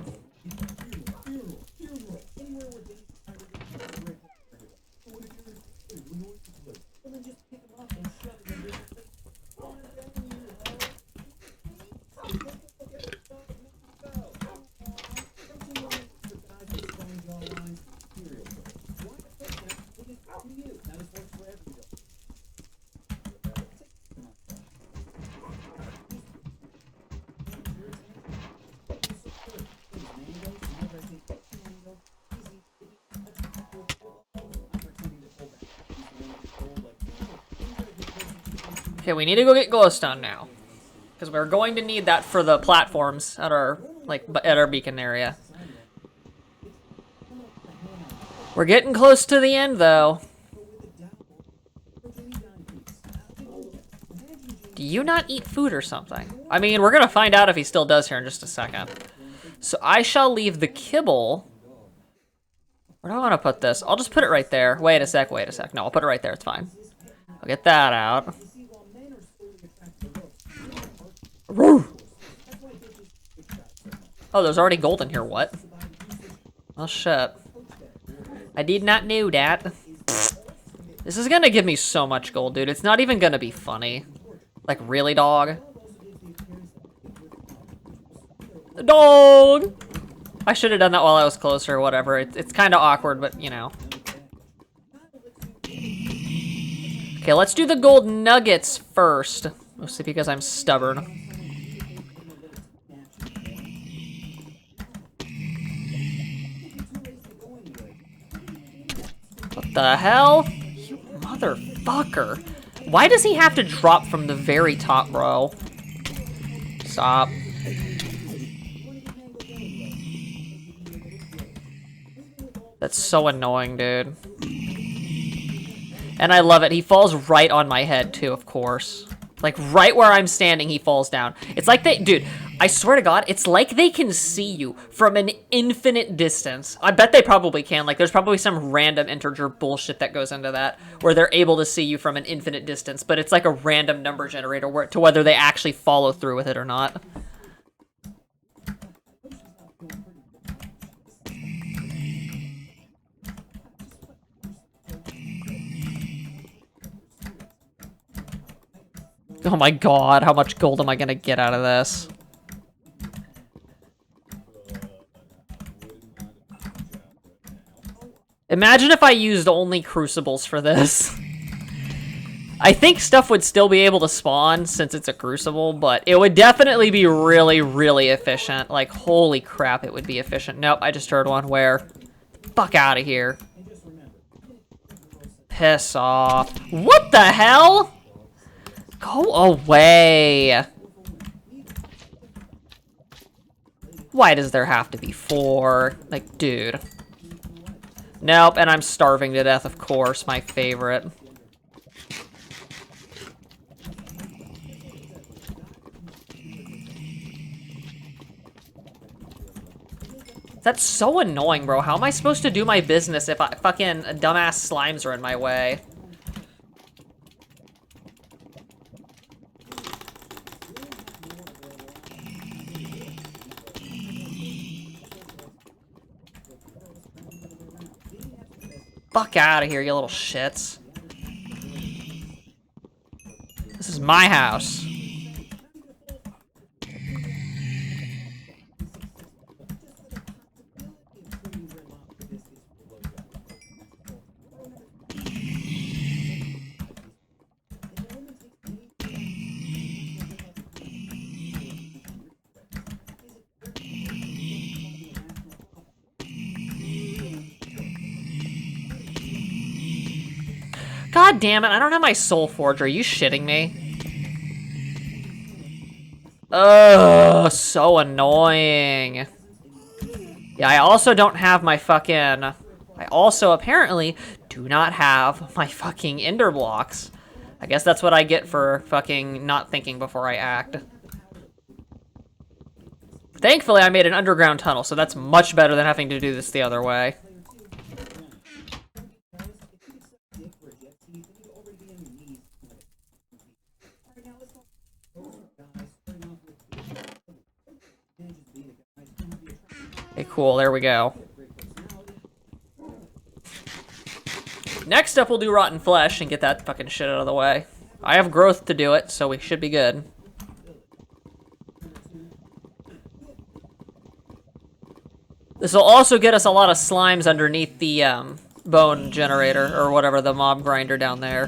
Okay, we need to go get glowstone now. Because we're going to need that for the platforms at our, like, at our beacon area. We're getting close to the end, though. Do you not eat food or something? I mean, we're gonna find out if he still does here in just a second. So I shall leave the kibble. Where do I want to put this? I'll just put it right there. Wait a sec, wait a sec. No, I'll put it right there, it's fine. I'll get that out. Oh, there's already gold in here, what? Oh shit. I did not know that. This is gonna give me so much gold, dude. It's not even gonna be funny. Like, really, dog? Dog! I should have done that while I was closer or whatever. It's kind of awkward, but, you know. Okay, let's do the gold nuggets first. Mostly because I'm stubborn. What the hell? You motherfucker. Why does he have to drop from the very top, bro? Stop. That's so annoying, dude. And I love it. He falls right on my head, too, of course. Like, right where I'm standing, he falls down. It's like they... Dude, I swear to God, it's like they can see you from an infinite distance. I bet they probably can. Like, there's probably some random integer bullshit that goes into that, where they're able to see you from an infinite distance, but it's like a random number generator to whether they actually follow through with it or not. Oh my God, how much gold am I gonna get out of this? Imagine if I used only crucibles for this. I think stuff would still be able to spawn since it's a crucible, but it would definitely be really, really efficient. Like, holy crap, it would be efficient. Nope, I just heard one. Where? Fuck out of here. Piss off. What the hell? Go away. Why does there have to be 4? Like, dude. Nope, and I'm starving to death, of course. My favorite. That's so annoying, bro. How am I supposed to do my business if fucking dumbass slimes are in my way? Fuck out of here, you little shits. This is my house. God damn it, I don't have my soul forge. Are you shitting me? Ugh, so annoying. Yeah, I also don't have my fucking... I also apparently do not have my fucking ender blocks. I guess that's what I get for fucking not thinking before I act. Thankfully, I made an underground tunnel, so that's much better than having to do this the other way. Okay, cool, there we go. Next up, we'll do rotten flesh and get that fucking shit out of the way. I have growth to do it, so we should be good. This will also get us a lot of slimes underneath the bone generator, or whatever, the mob grinder down there.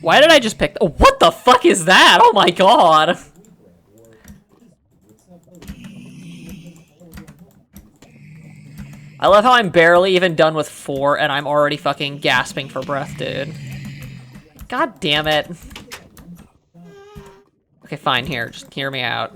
Why did I just pick? Oh, what the fuck is that? Oh my god. I love how I'm barely even done with 4 and I'm already fucking gasping for breath, dude. God damn it. Okay, fine, here. Just hear me out.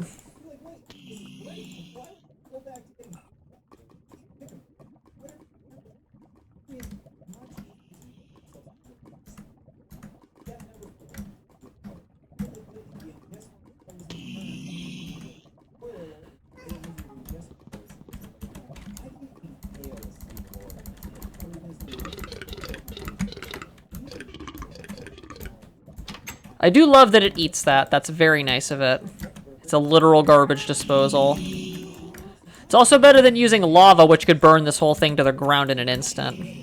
I do love that it eats that. That's very nice of it. It's a literal garbage disposal. It's also better than using lava, which could burn this whole thing to the ground in an instant.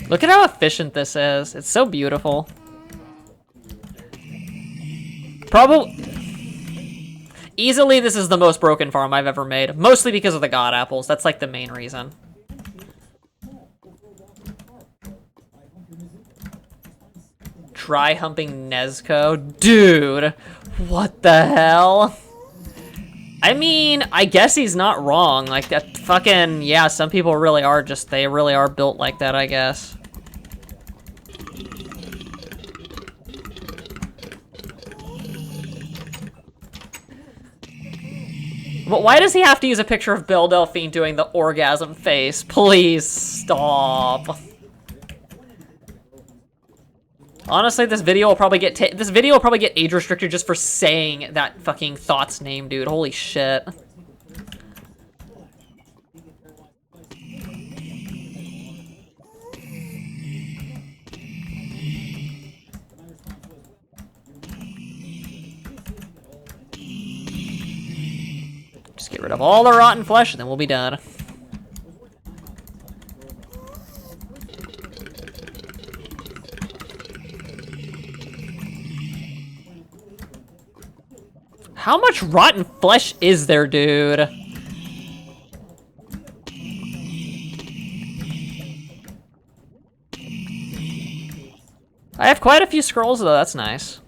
Look at how efficient this is. It's so beautiful. Probably... Easily, this is the most broken farm I've ever made. Mostly because of the god apples. That's like the main reason. Try humping Nezuko? Dude, what the hell? I mean, I guess he's not wrong. Like, that fucking... Yeah, some people really are just... They really are built like that, I guess. But why does he have to use a picture of Belle Delphine doing the orgasm face? Please stop. Honestly, this video will probably get age restricted just for saying that fucking Thought's name, dude. Holy shit. Just get rid of all the rotten flesh and then we'll be done. How much rotten flesh is there, dude? I have quite a few scrolls, though. That's nice.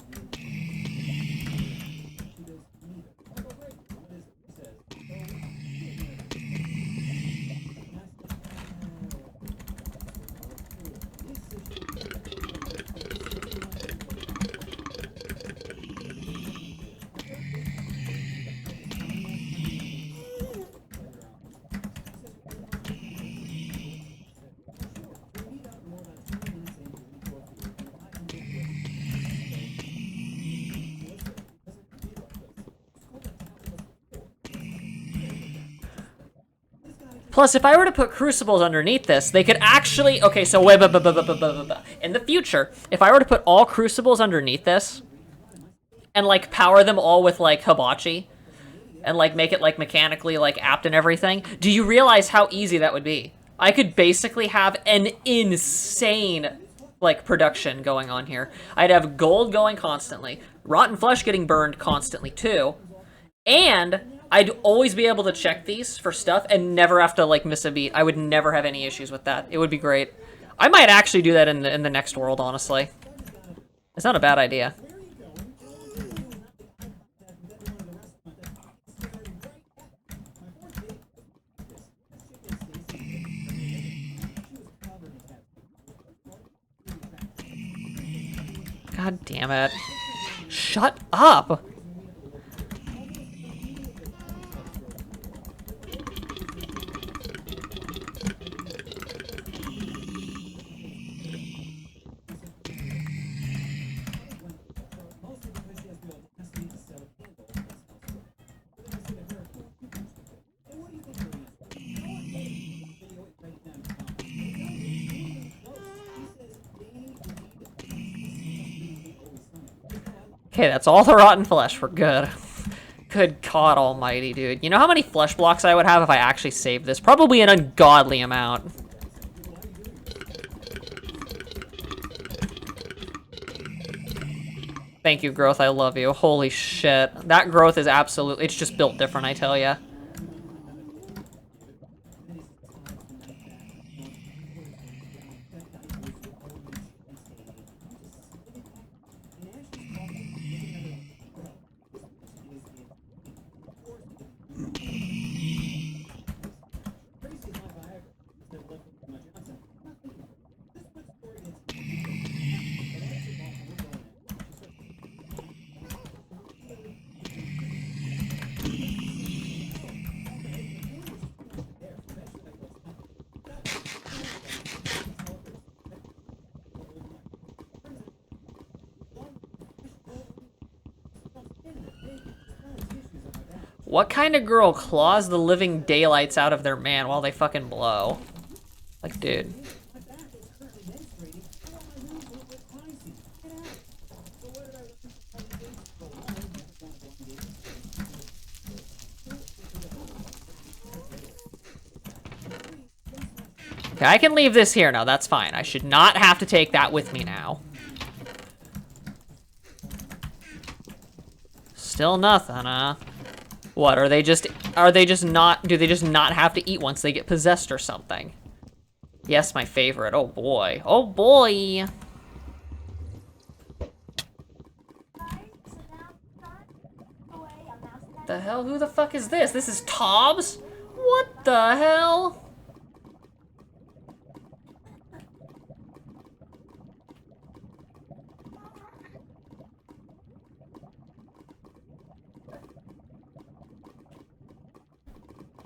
Plus, if I were to put crucibles underneath this, they could actually... Okay, so wait, in the future, if I were to put all crucibles underneath this, and, like, power them all with, like, hibachi, and, like, make it, like, mechanically, like, apt and everything, do you realize how easy that would be? I could basically have an insane, like, production going on here. I'd have gold going constantly, rotten flesh getting burned constantly, too, and I'd always be able to check these for stuff and never have to like miss a beat. I would never have any issues with that. It would be great. I might actually do that in the next world, honestly. It's not a bad idea. God damn it. Shut up! Okay, that's all the rotten flesh. We're good. Good God almighty, dude. You know how many flesh blocks I would have if I actually saved this? Probably an ungodly amount. Thank you, growth. I love you. Holy shit. That growth is absolutely... It's just built different, I tell ya. What kind of girl claws the living daylights out of their man while they fucking blow? Like, dude. Okay, I can leave this here now. That's fine. I should not have to take that with me now. Still nothing, huh? What, are they just not, do they just not have to eat once they get possessed or something? Yes, my favorite. Oh boy. Oh boy. The hell? Who the fuck is this? This is Tobbs? What the hell?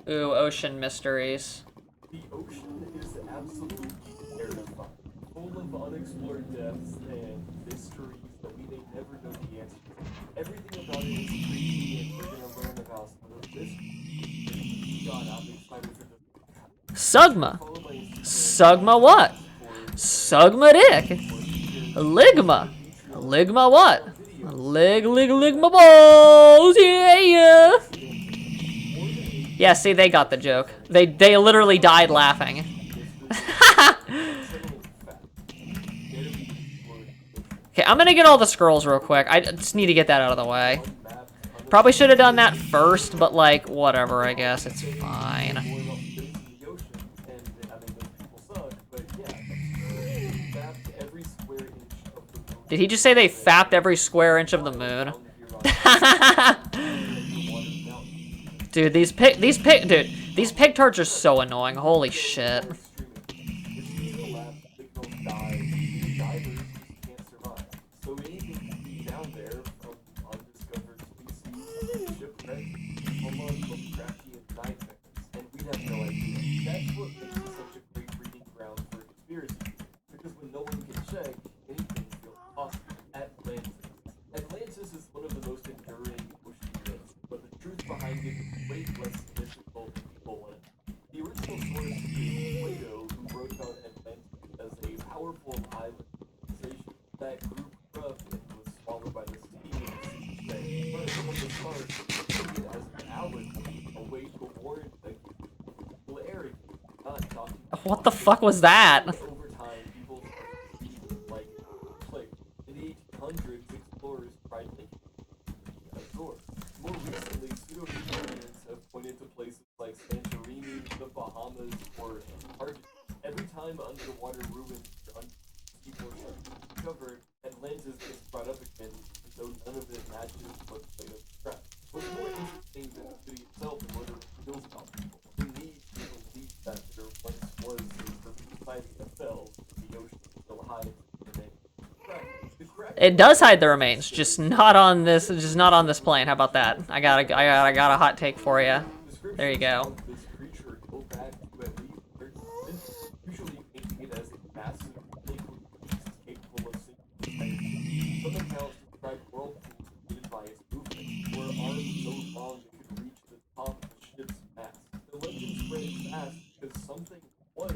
Ooh, ocean mysteries. The ocean is absolutely terrifying, full of unexplored depths and mysteries that we may never know the answers to. Everything about it is creepy, and we're gonna learn about some of this. God, I'm excited for this. Sugma. Sugma what? Sugma dick. Ligma. Ligma what? Ligma balls, yeah! Yeah, see, they got the joke. They literally died laughing. Okay, I'm gonna get all the scrolls real quick. I just need to get that out of the way. Probably should have done that first, but like, whatever, I guess. It's fine. Did he just say they fapped every square inch of the moon? Dude, these pigtards are so annoying. Holy shit. What the fuck was that? time underwater ruins are people discovered, Atlantis gets brought up again, though none of it matches what Plato described. What's more interesting than the city itself and what it reveals about people, we need to believe that there once was a perfect society that fell, the ocean still hides the remains. It does hide the remains, just not on this plane. How about that? I got a hot take for you. There you go. This creature go back to at least 30 usually painting it as a massive liquid beast capable of sinking. Some accounts describe whirlpools created by its movement, or arms so long it could reach the top of the ship's mast. The legend spread fast because something was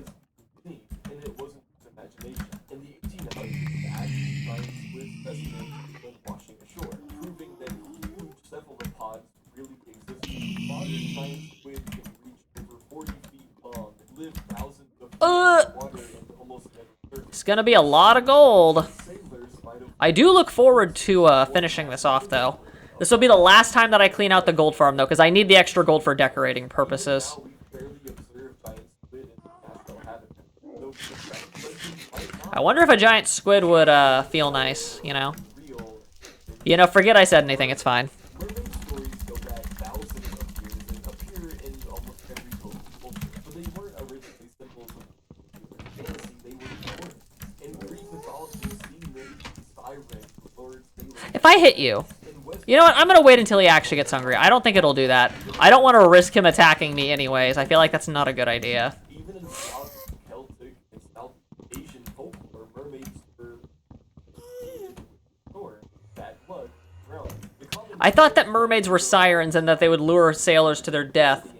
seen, and it wasn't just imagination. In the 1800s, the actual giant squid specimen was washing ashore, proving that huge cephalopods really existed. Modern giant squid can reach over 40 feet long, live thousands of feet in water, and almost never surface. It's gonna be a lot of gold. Sailors might have I do look forward to finishing this off, though. This will be the last time that I clean out the gold farm, though, because I need the extra gold for decorating purposes. now we barely observe giant squid in natural habitat. Though legends might not I wonder if a giant squid would feel nice, you know? be real. You know, forget I said anything, it's fine. Mermaid stories go back thousands of years and appear in almost every culture, but they weren't originally symbols of fantasy, they were important. In Greek mythology, sea nymphs, sirens, lords, sailors, If I hit you, in West you know what? I'm gonna wait until he actually gets hungry. I don't think it'll do that. I don't want to risk him attacking me anyways. I feel like that's not a good idea. even in South Celtic and South Asian folklore, mermaids were or bad blood, drowning. The common I thought that mermaids were sirens and that they would lure sailors to their death.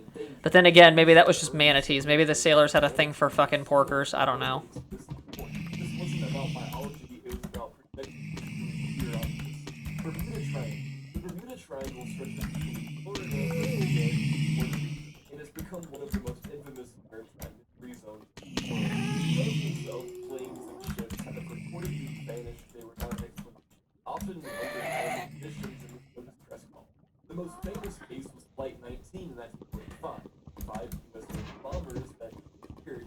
But then again, maybe that was just manatees. Maybe the sailors had a thing for fucking porkers. I don't know. this wasn't about biology, it was about protecting the Bermuda Triangle. The Bermuda Triangle stretches between Florida, Virginia, and Puerto Rico, and has become one of the most infamous maritime free zones in the world. Dozens of planes and ships have reportedly vanished. They were not an explanation, often under bad conditions and with no distress call. The most famous case was Flight 19 in 1945. 5 U.S. Navy bombers that disappeared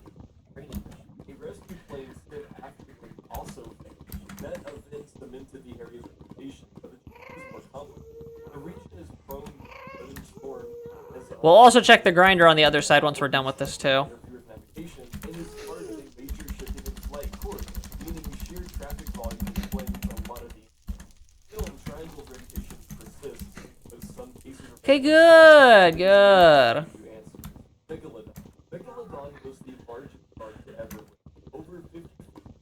training mission. A rescue plane sent after them also vanished. That event cemented the area's reputation, but the truth is more complex. The region is prone to sudden storms as We'll also check the grinder on the other side once we're done with this too. interfere with navigation and is part of a major shifting in flight course, meaning sheer traffic volume is playing a lot of these. Still, the triangle's reputation persists, but some cases are Okay, good, good. Megalodon. Megalodon was the largest shark to ever live. Over 50 feet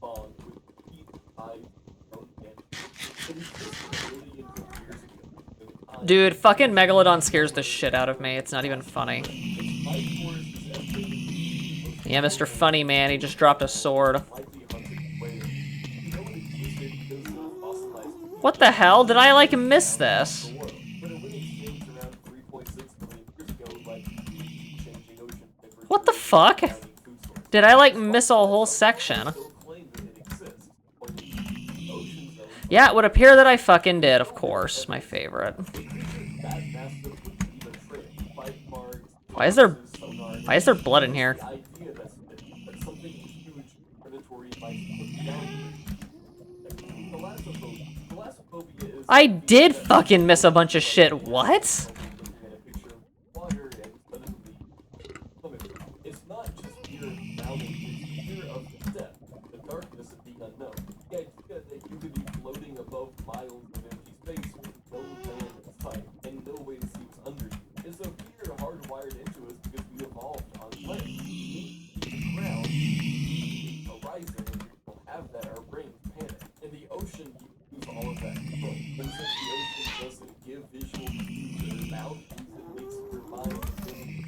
long, with teeth, eyes, bone, and it existed billions of years ago. Dude, fucking Megalodon scares the shit out of me. It's not even funny. Its life force is estimated Yeah, Mr. Funny Man, he just dropped a sword. to likely hunted whales. You know it existed because it was fossilized What the hell? Did I, like, miss this? in the world, but it went extinct around 3.6 million years ago, like changing ocean temperature. What the fuck? Finding food sources. Did I, like, miss a whole section? Still claim that it exists, pointing to the ocean zone. Yeah, it would appear that I fucking did, of course. My favorite. That massive would leave a trail, bite marks, Why is there sonar, why is there blood in here? the idea that something huge, predatory might look down. Thalassophobia is I did fucking miss a bunch of shit. What? looking at a picture of water and suddenly plummeting. It's not just fear of drowning, it's fear of the depth, the darkness of the unknown. The idea that you could be floating above miles of empty space with no land in sight and no way to see what's under you is a fear hardwired into us because we evolved on land. The ground, the horizon, and we don't have that, our brains panic. In the ocean, you lose all of that control. But since the ocean doesn't give visual cues or mouth cues, it makes your mind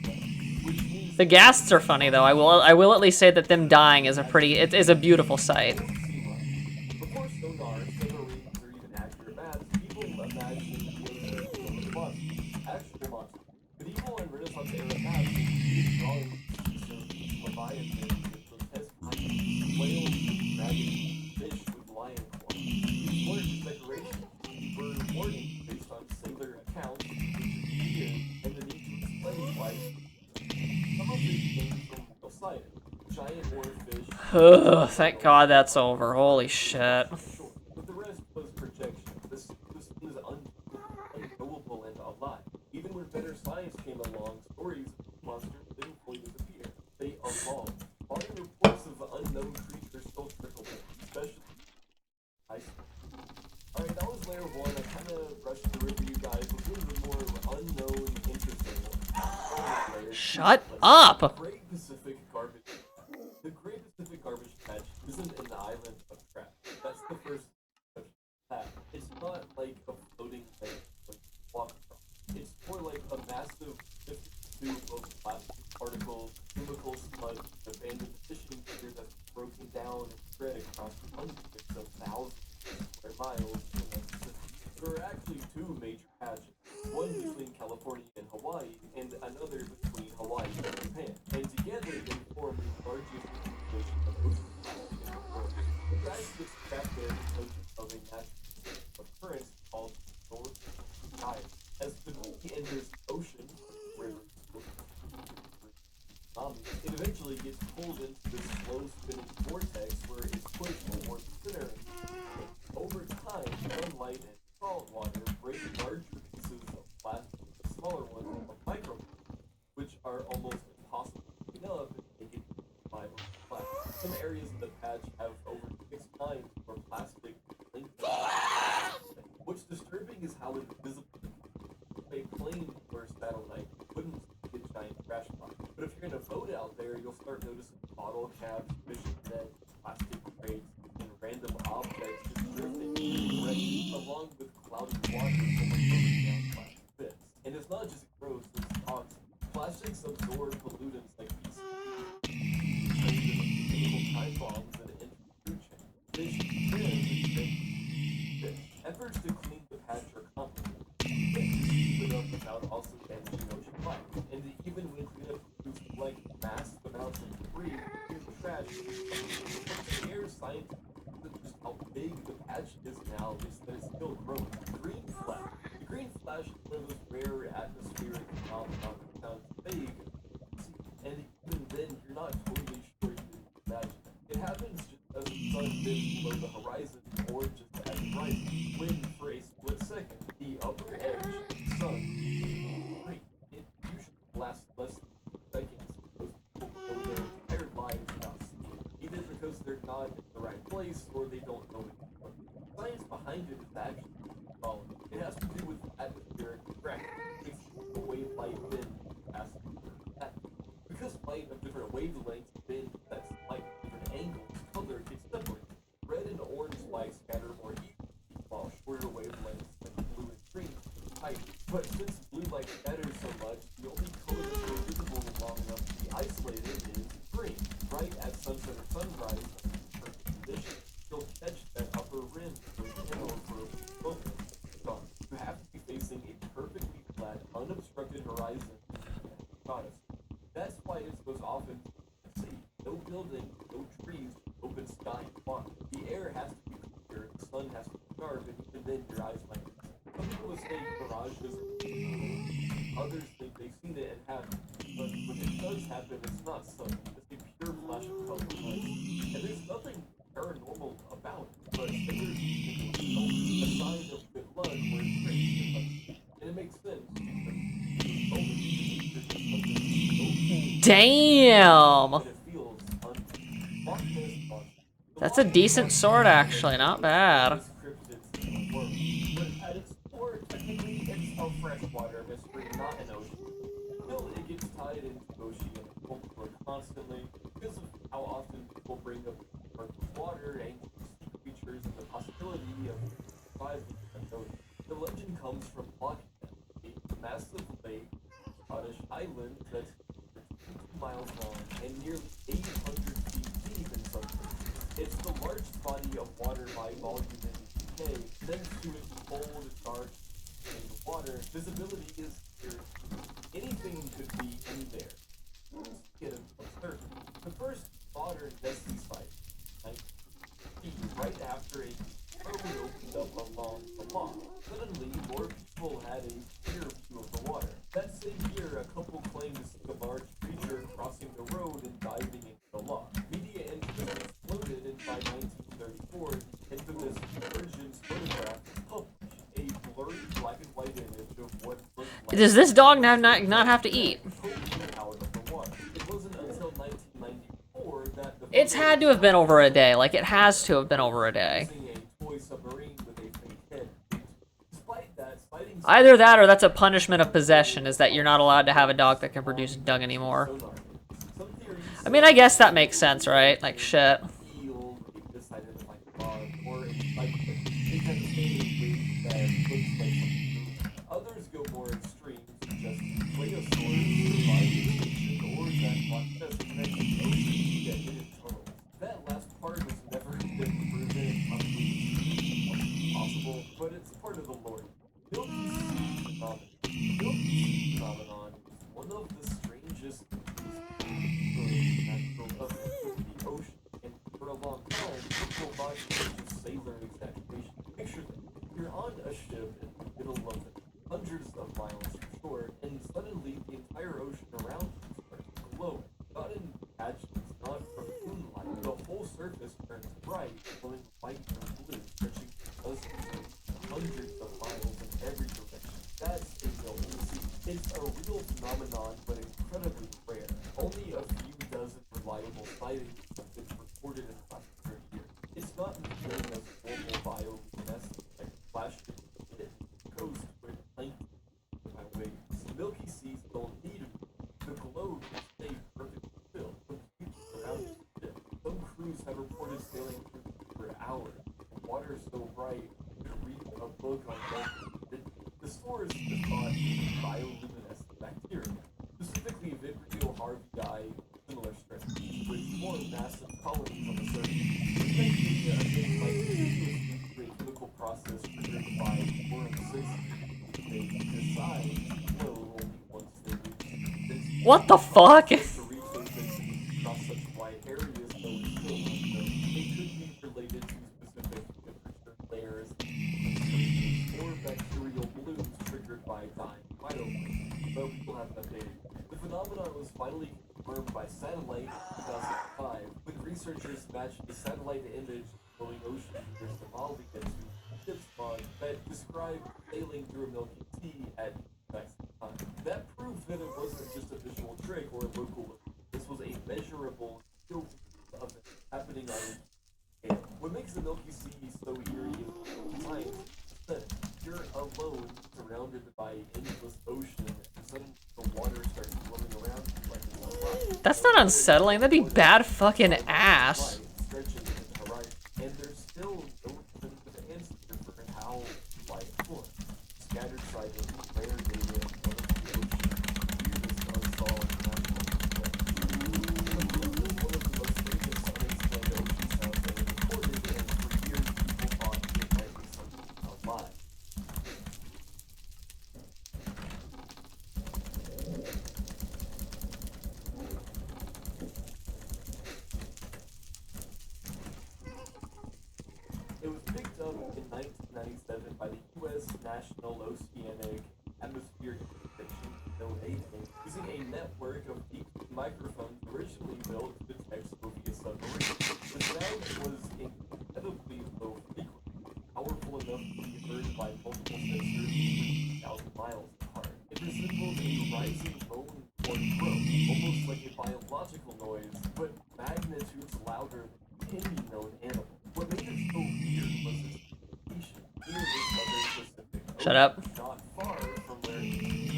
think, which means The ghasts are funny though. I will at least say that them dying is it is a beautiful sight. before sonar, submarines, or even accurate maps, people imagined the ocean as a monster, actual monster. Medieval and Renaissance era maps included drawings of leviathans with grotesque heights, whales with dragons, fish with lion claws. These weren't decorations, were warnings based on sailor accounts, fear, and the need to explain why. Some of these came from real sight. Giant oarfish, Ugh, thank God that's over. Holy shit. Sure, but the rest was projection. This is unknowable and alive. Even when better science came along, stories of monsters didn't fully disappear. They evolved. Modern reports of unknown creatures still trickle in, especially ice. Alright, that was layer 1. I kind of rushed through it for you guys. Let's go to the more unknown, interesting one. Layer 2. Shut up! Great Pacific Garbage. The Great Pacific Garbage Patch isn't an island of trash. That's the first that. It's not like a floating thing with walk across. It's more like a massive soup of plastic particles, chemical sludge, abandoned fishing gear that's broken down and spread across hundreds of thousands of square miles in the Pacific. There are actually two major patches, one between California and Hawaii, and another between Hawaii and Japan. And together they form the largest accumulation of ocean plastic in the world. The trash gets trapped there because of a natural occurrence called North Tide. As the sea enters the ocean, rivers, it eventually gets pulled into this slow-spinning vortex where it's pushed towards the center. Over time, sunlight and salt water break larger pieces of plastic, the smaller ones are microplastics, which are almost impossible to clean up and make it fiber plastic. Some areas of the patch have over 6 times more plastic linked. What's disturbing is how invisible a plane or satellite wouldn't see a giant trash pile. But if you're in a boat out there, you'll start noticing bottle caps, fishing nets, plastic crates, and random objects just drifting along with cloudy water from floating down plastic bits. And it's not just gross, it's toxic. Plastics absorb pollutants like these time bombs that enter the food chain. Fish swim efforts to clean the patch are complicated. You can't just keep it up without also damaging ocean life. And even when cleanup crews collect massive amounts of debris in the trash, the air scientists just how big the patch is now is that it's still growing. Green flash. The green flash is one of those rare atmospheric phenomena that sounds vague, and even then you're not totally sure you can imagine it. It happens just as the sun dips below the horizon or just as it rises, when for a split second the upper edge of the sun is green. It usually lasts less than seconds because people go their entire lives without seeing it, either because they're not in the right place or they don't know it. The science behind it is actually solid. It has to do with atmospheric refraction. It's the way light bends past the atmosphere. Because light of different wavelengths bend at slight different angles, color gets separated. Red and orange light scatter more evenly, while shorter wavelengths like blue and green are tight. But since blue light scatters so much, the only color that's visible long enough to be isolated is green. Right at sunset or sunrise, under perfect conditions, you'll catch that upper rim of the channel for a moment. You have to be facing a perfectly flat, unobstructed horizon in the goddess. That's why it's most often see no building, no trees, open sky and water. The air has to be clear, the sun has to be sharp, and then your eyes might. Some people mistake mirages, others think they've seen it and haven't. But when it does happen, it's not sun. It's a pure flash of color light. And there's nothing paranormal about it. But sailors think it's a sign of good luck where it's great. And it makes sense. Damn! That's a decent sword, actually. Not bad. But at its core, technically, it's a freshwater mystery, not an ocean. Still, it gets tied into oceanic folklore constantly because of how often people bring up parts of water, ancient sea creatures, and the possibility of surviving unknown. The legend comes from Loch Ness, a massive lake, Scottish island that's 2 miles long and nearly 800 feet deep in some places. It's the largest body of water by volume in the UK. Thanks to its cold, dark, and water, visibility is here. Anything could be in there. Get absurd. The first modern Dead Sea site, right after a road opened up along the loch. Suddenly, more people had a clear view of the water. That same year, a couple claimed to see a large creature crossing the road and diving into the loch. Media interest Does this dog now not have to eat? Out of the water. It wasn't until 1994 that the It's had to have been over a day. Like, it has to have been over a day. using a toy submarine with a fake head. Despite that, fighting Either that or that's a punishment of possession, is that you're not allowed to have a dog that can produce dung anymore. sonar. Some theories I mean, I guess that makes sense, right? Like, shit. feel they decided to find a dog or a cycle. They kind of stay in a way that looks like something. Others go more extreme, suggest plesiosaurs survived extinction or that Montez connected ocean to get hidden tunnels. That last part has never been proven and probably possible, but it's part of the lore. Milky Sea phenomenon is one of the strangest natural events of the ocean, and for a long time, people thought it was just sailor exaggeration. Picture that. You're on a ship in the middle of the hundreds of miles from shore, and suddenly the entire ocean around you starts to glow. Not in patches, not from moonlight. The whole surface turns bright, glowing white and blue, stretching dozens of hundreds of miles in every direction. That's a Milky Sea. It's a real phenomenon, but incredibly rare. Only a few dozen reliable sightings have been recorded in the last 30 years. It's not known as global bioluminescence like flashed in the coast with plankton by waves. Milky Seas don't need the globe to stay perfectly still, completely surrounded by it. Some crews have reported sailing through for hours. The water is so bright you could read a book on Milky. The source is thought bioluminescent bacteria, specifically Vibrio harvey, similar strain, which form massive colonies on the surface. This bacteria again might continuously through a chemical process triggered by foreign systems. They decide to flow only once they reach density. What the fuck? To reach those densities across such wide areas, though it's still unknown. It could be related to specific temperature layers or bacterial blooms triggered by dying biology, but we will have an update. The phenomenon was finally confirmed by satellite in 2005 when researchers matched a satellite image of the glowing ocean near Somalia to ship spawn that described sailing through a Milky Sea at exact time. That proved that it wasn't just a visual trick or a local event. This was a measurable field event happening on a scale. What makes the Milky Sea so eerie in science is that you're alone, surrounded by endless ocean, and suddenly the water starts flowing around you like it's a rock. That's not unsettling. That'd be bad fucking ass. Stretching in the horizon, and there's still no definitive answer for how life forms. Scattered sightings, rare data, one of the ocean, weirdest unsolved natural mysteries. One of the most famous unexplained ocean sounds ever recorded, and for years people thought it might be something alive. It was picked up in 1997 by the U.S. National Oceanic Atmospheric Administration, NOAA, using a network of deep microphones originally built to detect Soviet submarines. The sound was incredibly low frequency, powerful enough to be heard by multiple sensors 1,000 miles apart. It resembled a rising moan or croak, almost like a biological noise, but magnitudes louder than any known animal. What made it so weird was its location near the southern Pacific Ocean, Shut up. not far from where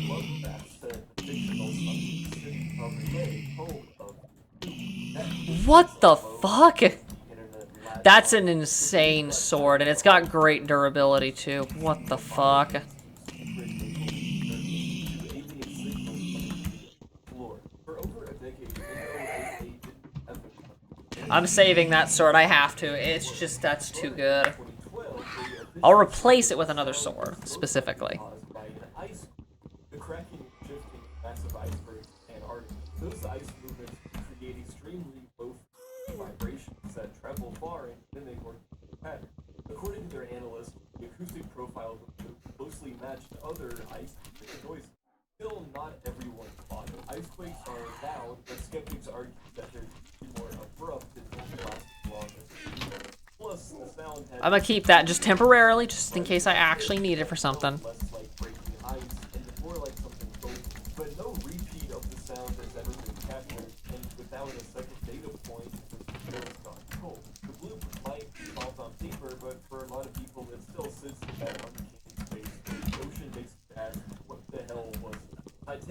Lovecraft set the fictional sunken city of LA, home of that What the fuck? the internet latched That's on an insane sword, and it's got great durability too. What the fuck? I'm saving that sword. I have to. It's just, that's too good. I'll replace it with another sword, specifically. The cracking and shifting of massive icebergs in Antarctica. Those ice movements create extremely low vibrations that travel far and mimic organic patterns. According to their analysts, the acoustic profile would closely match other ice noises. Still, not everyone bought it. Icequakes are loud, but skeptics argue that they're more abrupt and don't last as long as. Plus, the sound had I'm gonna keep that just temporarily, just in case I actually need it for something. less like breaking ice and more like some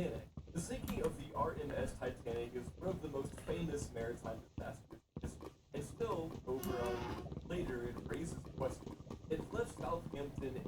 Titanic. The sinking of the RMS Titanic is one of the most famous maritime disasters in history, and still, over later, it raises questions. It left Southampton in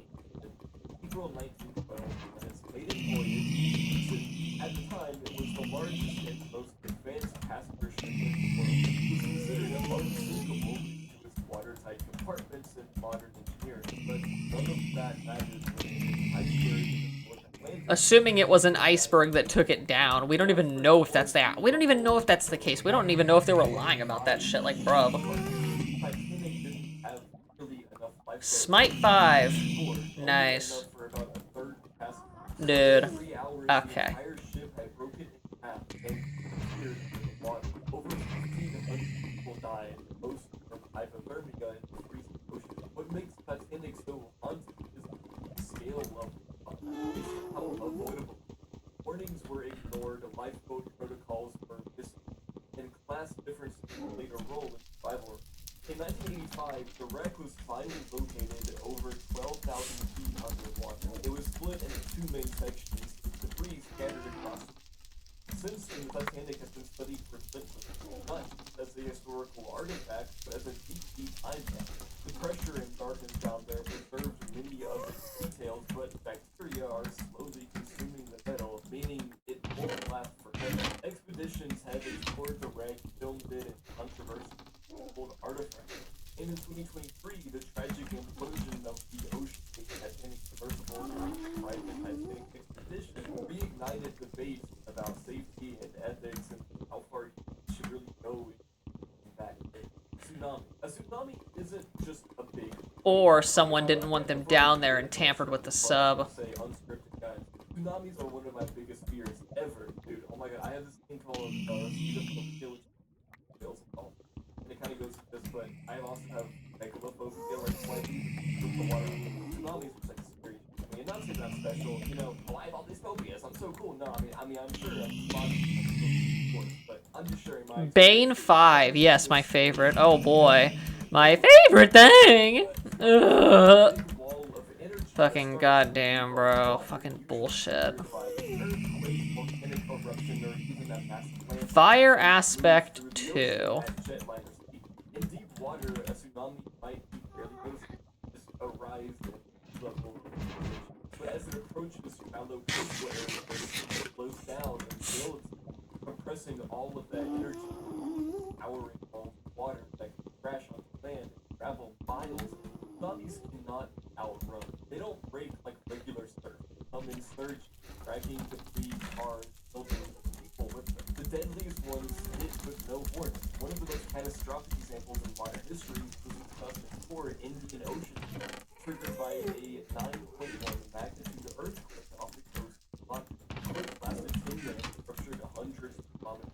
April 1912 on its maiden voyage. At the time, it was the largest and most advanced passenger ship in the world. It was considered unsinkable due to its watertight compartments and modern engineering, but none of that matters when an iceberg in the North Atlantic. Assuming it was an iceberg that took it down. We don't even know if that's that. We don't even know if that's the case. We don't even know if they were lying about that shit, like, bruv. Titanic didn't have really enough lifeboats. Smite 5. Only Nice. enough for about a third passenger. Dude. 3 hours, Okay. the entire ship had broken in half and disappeared in the water. Over 1,500 people died, most from hypothermia in the freezing ocean. What makes Titanic so haunting is the scale of it's how avoidable. Warnings were ignored, lifeboat protocols were missing, and class differences played a role in survival. In 1985, the wreck was finally located over 12,000 feet underwater. It was split into 2 main sections, with debris scattered across. Since then, the Titanic has been studied for centuries, not just as a historical artifact, but as a deep time capsule. The pressure and darkness down there preserved many of its details, but bacteria are slowly consuming the metal, meaning it won't last forever. Expeditions have explored the wreck, filmed it, and controversial old artifacts. And in 2023, the tragic implosion of the ocean Titanic submersible private Titanic expedition reignited debate about safety and ethics and how far you should really go in that tsunami. A tsunami isn't just a big. Or someone didn't want them down there and tampered with the sub. Say unscripted guys. Tsunamis are one of my biggest fears ever, dude. Oh my god, I have this thing called and it kind of goes with this, but I also have megalophobia, like slightly with the water. Tsunamis are like scary. I mean, not saying I'm special, you know. Oh, I have all these phobias. I'm so cool. No, I mean, I'm sure I'm but I'm just sharing my. Bane 5. Yes, my favorite. Oh boy. My favorite thing! Ugh. Fucking goddamn, bro. Fucking bullshit. Fire Aspect 2. In deep water, a tsunami might be fairly noticeable, just a rise in level. But as it approaches shallow coastal areas, it slows down and builds, compressing all of that energy, powering all the water that can crash onto land and travel miles. Tsunamis cannot outrun. They don't break like regular surf. They come in surge, dragging debris, cars, buildings, and people with them. The deadliest ones hit with no warning. One of the most catastrophic examples in modern history was the 2004 Indian Ocean, triggered by a 9.1 magnitude earthquake off the coast of London. The quake lasted 10 minutes, ruptured hundreds of kilometers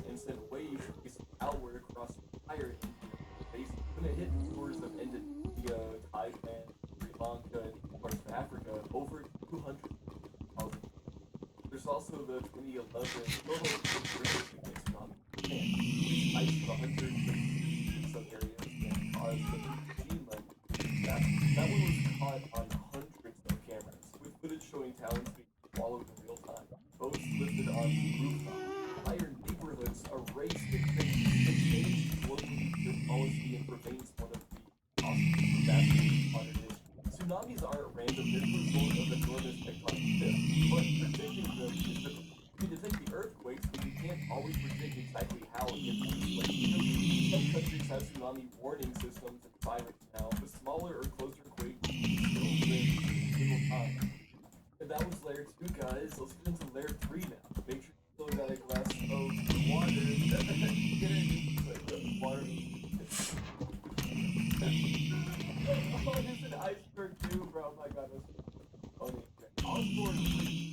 and sent waves racing outward across the entire Indian basin. When it hit the shores of Indonesia, Thailand, Sri Lanka, and parts of Africa, over 200,000. There's also the 2011 global tsunami, which iced 100 in some areas and caused the Fukushima disaster. That one was caught on hundreds of cameras, with footage showing towns being swallowed in real time. Boats lifted on rooftops. Entire neighborhoods erased and changed globally their policy and remains one of the awesome disasters of modern history. Tsunamis aren't random, they're the result of enormous tectonic shifts, but predicting them is difficult. You can detect the earthquakes, but you can't always predict exactly how it gets displaced. Some countries have tsunami warning systems and sirens now, but smaller or closer quakes still live single time. And that was layer 2, guys. Let's get into layer 3 now. Make sure you still got a glass of water. Get it? Like the water. Oh, there's an iceberg too, bro. Oh my god, that's funny.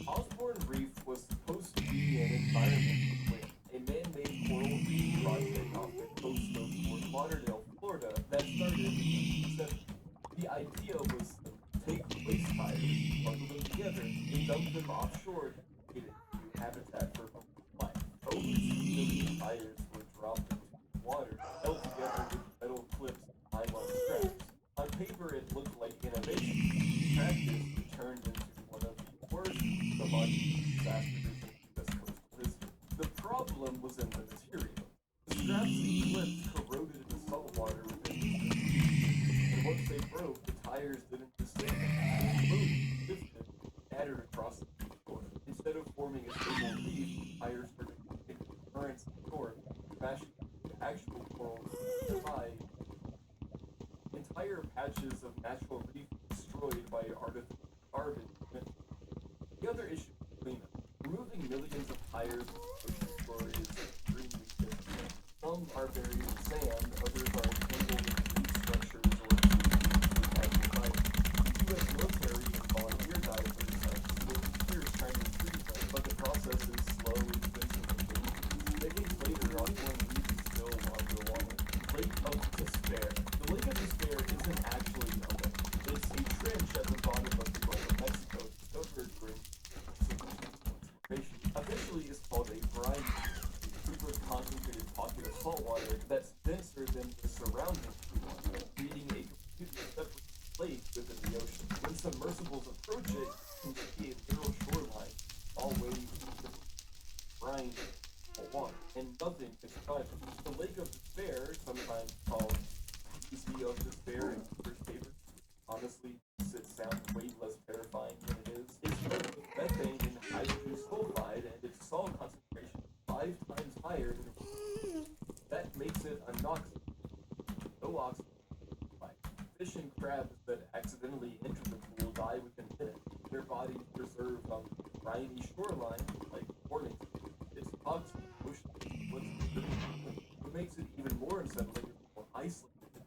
Osborne Reef was supposed to be an environmental win, a man-made coral reef project off the coast of Fort Lauderdale, Florida, that started in 1970. The idea was to take waste tires, bundle them together, and dump them offshore to create a new habitat for life. Over 2 million tires were dropped into the water, held together with metal clips and nylon straps. On paper, it looked like innovation. In practice, it turned into one of the worst ecological exacerbated U.S. coastal history. The problem was in the material. The straps and clips corroded in the salt water within the and once they broke, the tires didn't just stand. They floated, shifted, scattered across the floor. Instead of forming a stable reef, tires started moving currents and torque, crashing into actual corals nearby. Entire patches of natural reef destroyed by artificial carbon. The other issue is cleanup. Removing millions of tires from the ocean floor is extremely difficult. Some are buried in sand, others are entangled in reef structures or the U.S. military and volunteer divers have spent years trying to retrieve them, but the process is slow, expensive, and dangerous. Decades later, ongoing reef is still underwater. Lake of Despair. The Lake of Despair isn't actually a lake. It's a trench at the bottom of the Gulf of Mexico discovered during exploration. Officially, it's called a brine, a super concentrated pocket of salt water that's denser than the surrounding seawater, creating a completely separate lake within the ocean. When submersibles approach it, you can see a literal shoreline, all waves, brine, water, and nothing can survive it. The Lake of Despair, sometimes called the Sea of Despair in first paper, honestly, it sounds way less terrifying than it is. It's filled with methane and hydrogen sulfide, and its salt concentration is 5 times higher than that makes it a NOx. No oxygen. Fish and crabs that accidentally enter the pool die within minutes. Their bodies preserve on the briny shoreline like warnings. It's toxic, ocean. What makes it even more unsettling is how isolated.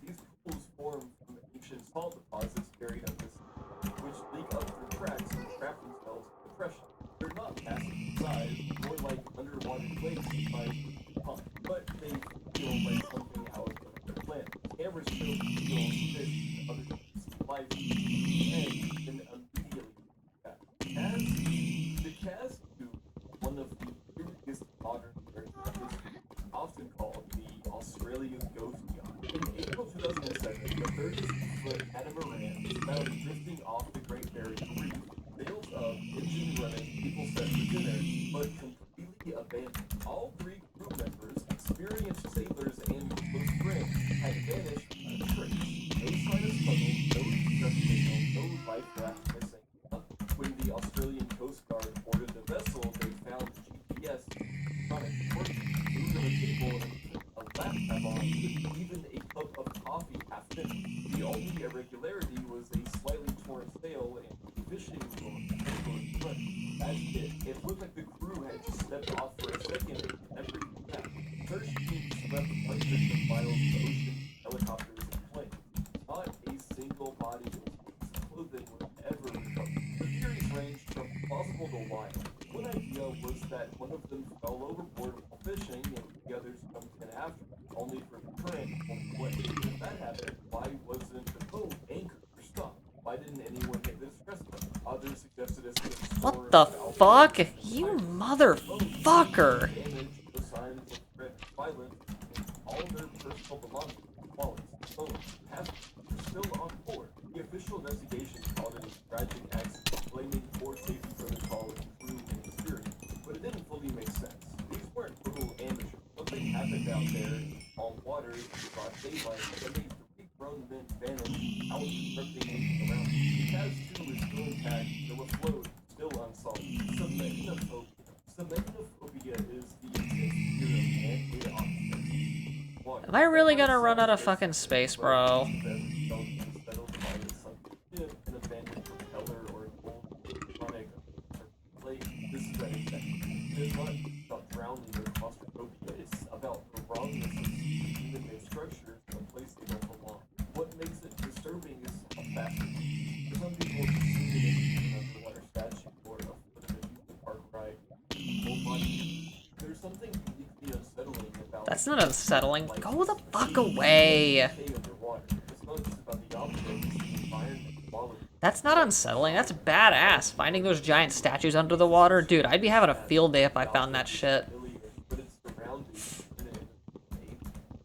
These pools form from ancient salt deposits buried under the sea, which leak up through cracks and trap themselves in depression. They're not massive in size, more like underwater lakes by pump, but they feel like something out of another planet. Cameras show eagles, fish, and other species of life, and then immediately back. The Kaz Cube, one of the earliest modern birds in history, often called the Australian ghost yacht. In April 2007, the 36-foot catamaran was found drifting off the Great Barrier Reef. Sails up, engine running, people set for dinner, but completely abandoned. All 3 crew members, experienced sailors, and close friends had vanished without a trace. No sign of struggle, no distress signal, no life raft missing. When the Australian Coast Guard boarded the vessel, they found GPS, electronic working, food on the table, and a laptop on, with even a cup of coffee half finished. The only irregularity was a slightly torn sail and fishing boat. That's it. It looked like the crew had just stepped off for a second and never came back. Search teams swept hundreds of miles of the ocean, helicopters, and planes. Not a single body or clothing was ever recovered. The theories ranged from plausible to wild. One idea was that one of them fell overboard while fishing and the others jumped in after, only for the current to pull away. If that happened, why wasn't the boat anchored or stopped? Why didn't anyone hit the distress button? Others suggested a What the fuck? You motherfucker! Damage, the signs of threat, violence, and all their personal belongings, wallets, phones, passports, were still on board. The official investigation called it a tragic accident, blaming poor safety protocols and crew inexperience. But it didn't fully make sense. These weren't total amateurs. Something happened out there in calm waters, broad daylight, that made 3 grown men vanish out of the anything around them. The Kaz 2 is still intact, still afloat, still unsolved. Semechnophobia is the intense fear of man-made objects. Am I really gonna run out of fucking space, bro? It's not about drowning or claustrophobia, it's about the wrongness of human-made structures in a place they don't belong. What makes it disturbing is how fast it moves. Some people see it as an underwater statue or a foot of an amusement park ride. Whole body. There's something uniquely unsettling about That's not unsettling. Go the fuck away! underwater. It's not just about the object, it's the environment, quality. That's not unsettling. That's badass. Finding those giant statues under the water. Dude, I'd be having a field day if I found that shit. But its surroundings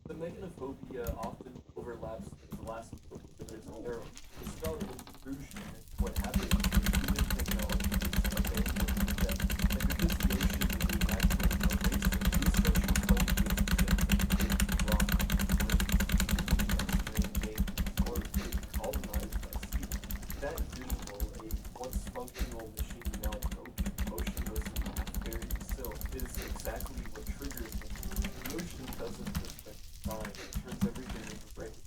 the meganophobia often overlaps with the last phobia. There's a narrow. It's about intrusion and what happens when human technology is abandoned to death. that vehicle, a once functional machine now motionless and very still, is exactly what triggers it. The ocean doesn't respect time, it turns everything into regular.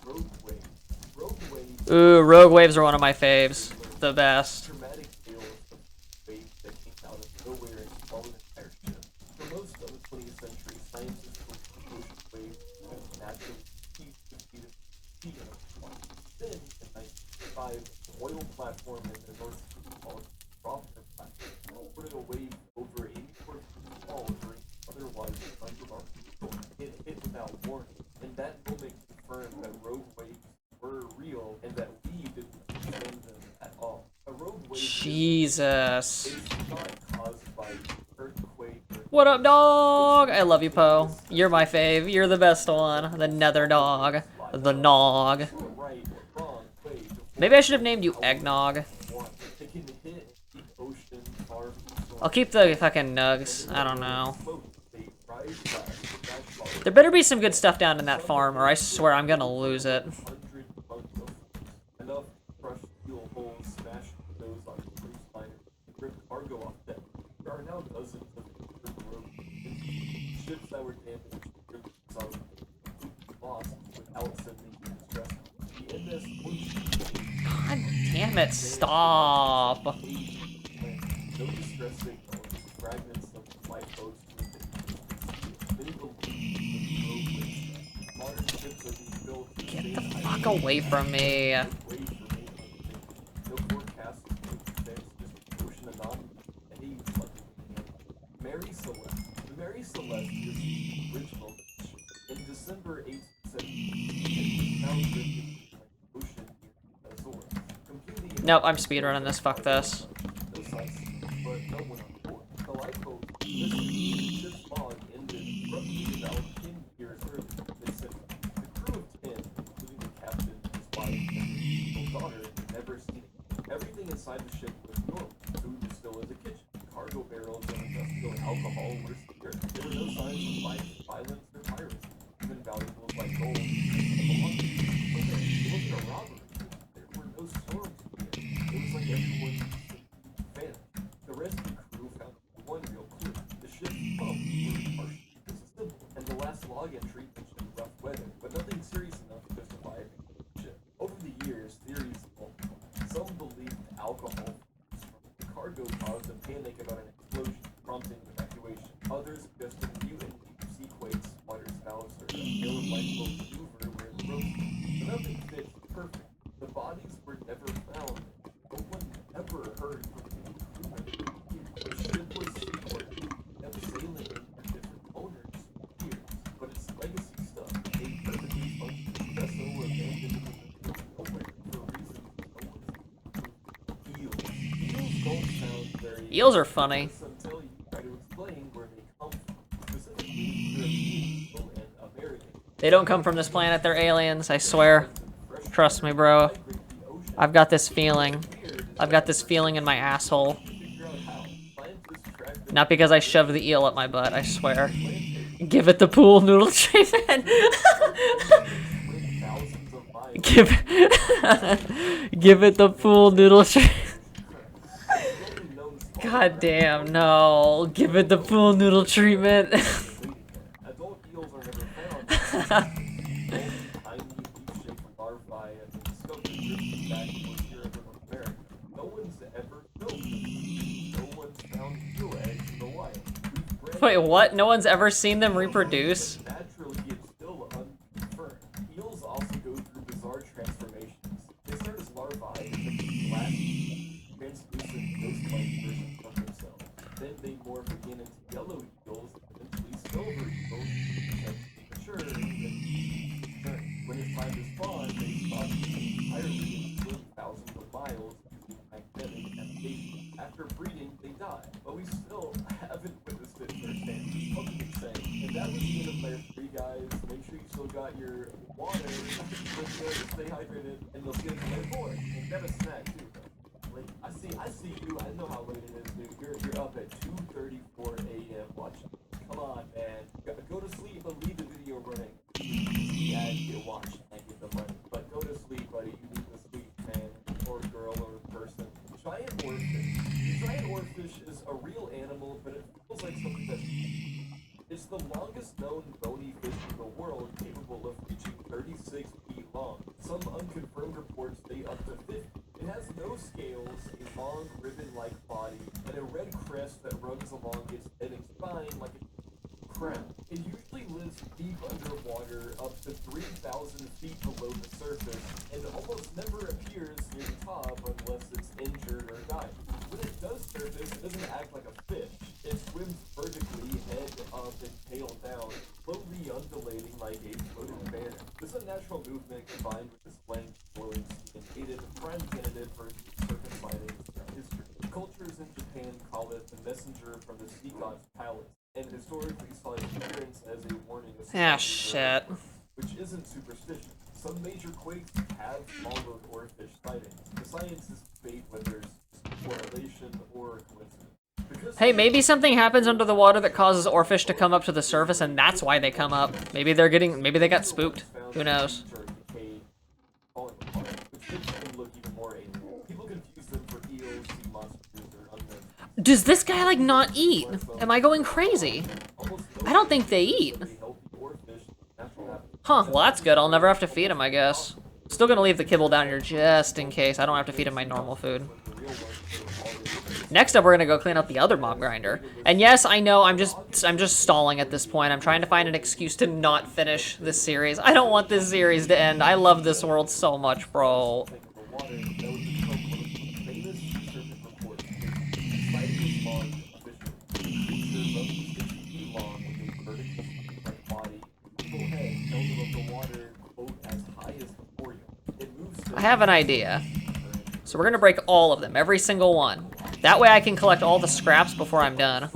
Rogue wave. Rogue wave. Ooh, rogue waves are one of my faves. The best. Dramatic tale of wave that came out of nowhere and swallowed an entire ship. For most of the 20th century, scientists believed ocean waves could naturally keep the speed of sea in a water. Then, in 1905, an oil platform in the North Sea called Rotterdam platform reported a wave over 84 feet tall during otherwise unremarkable storm. It hit without warning, and that moment confirmed that rogue waves were real and that we didn't understand them at all. A rogue wave Jesus. is not caused by earthquake or What up, dog? I love you, Poe. You're my fave. You're the best one. The nether dog. The nog. right or wrong wave. Maybe I should have named you Eggnog. It can hit the ocean far from shore. I'll keep the fucking nugs. I don't know. Smoke, they rise fast, crash fall. There better be some good stuff down in that farm, or I swear I'm gonna lose it. 100 tons of enough crushed steel holes smashed those on cruise liners and ripped cargo off deck. There are now dozens of ships that were damaged, some lost without sending distress. The MS God damn it, stop. no distress signal, fragments of lifeboats to many believe modern ships are being built to Get the fuck away from me. no forecast, just ocean anomaly, and he Mary Celeste. The Mary Celeste is the original ship. In December 1870, and was found drifting in the ocean near Azores. Completely Nope, I'm speedrunning this. Fuck this. no signs, but no one on board. The lifeboat, the ship's log ended roughly about 10 years earlier. They said the crew of 10, including the captain, his wife, and his little daughter, had never seen it. Everything inside the ship was normal. Food was still in the kitchen. Cargo barrels and industrial alcohol were secure. There were no signs of violence, or piracy. Even valuables like gold and belongings. It wasn't a robbery. There were no storms here. It was like everyone vanished. The rescue crew found one real clue. The ship's pump were partially disassembled, and the last log entry mentioned rough weather, but nothing serious enough to justify it being the ship. Over the years, theories multiplied. Some believed alcohol the cargo caused a panic about an explosion, prompting evacuation. Others suggested mutant sea quakes, water spouts, or a failed lifeboat maneuver where it broke. But nothing fits perfect. The bodies were never found. No one ever heard from any crew member. The ship was seaworthy, kept sailing under different owners for years, but its legacy stuff, a perfectly functioning vessel abandoned in the middle of nowhere for reasons no one Eels. Eels don't sound very Eels are funny. until you try to explain where they come from, specifically European people and American. They don't come from this planet, they're aliens, I swear. Trust me, bro. Migrate the ocean. I've got this feeling. I've got this feeling in my asshole. Figure out how. Scientists track them Not because I shoved the eel up my butt, I swear. Give it the pool noodle treatment. with thousands of miles. Give it the pool noodle treatment. The only known small God damn, no. Give it the pool noodle treatment. adult eels are never found. Tiny leaf-shaped larvae have been discovered drifting back towards Europe and North America. No one's ever killed them. No one's found eel eggs in the wild. We've bred Wait, what? No one's ever seen them reproduce? naturally it's still unconfirmed. Eels also go through bizarre transformations. They start as larvae and become glassy, translucent, ghost-like versions of themselves. Then they morph again into yellow eels, eventually silver eels, and mature and then return. When it's time to spawn, they spawn entirely and swim thousands of miles using magnetic navigation. After breeding, they die, but we still haven't witnessed it firsthand. What can we say? And that was the end of layer 3, guys. Make sure you still got your water, stay hydrated, and we'll see you in layer 4. And get a snack too, bro. Like, I see you. I know how late it is, dude. You're up at 2:34 a.m. watching. Come on, man. Go to sleep and leave the video running. Yeah, you watch and get the money. But go to sleep, buddy. You need to sleep, man. oarfish is a real animal, but it feels like something that's... It's the longest known bony fish in the world, capable of reaching 36 feet long. Some unconfirmed reports date up to 50. It has no scales, a long ribbon-like body, and a red crest that runs along its head and spine like a crown. It usually lives deep underwater, up to 3,000 feet below the surface, and almost never appears near the top unless it's injured or died. When it does surface, it doesn't act like a fish. It swims vertically, head up and tail down, slowly undulating like a floating bear. This unnatural movement, combined with its blank, flowing skin, made it a prime candidate for serpent sightings throughout history. Cultures in Japan call it the messenger from the sea god's palace, and historically saw its appearance as a warning of shit. which isn't superstition. Some major quakes have followed oarfish sightings. The science is debate whether it's correlation or coincidence. Hey, maybe something happens under the water that causes oarfish to come up to the surface, and that's why they come up. Maybe they got spooked. Who knows? Does this guy, like, not eat? Am I going crazy? I don't think they eat. Huh, well that's good. I'll never have to feed him, I guess. Still gonna leave the kibble down here just in case. I don't have to feed him my normal food. Next up, we're gonna go clean up the other mob grinder. And yes, I know I'm just stalling at this point. I'm trying to find an excuse to not finish this series. I don't want this series to end. I love this world so much, bro. I have an idea. So we're gonna break all of them, every single one. That way I can collect all the scraps before I'm done.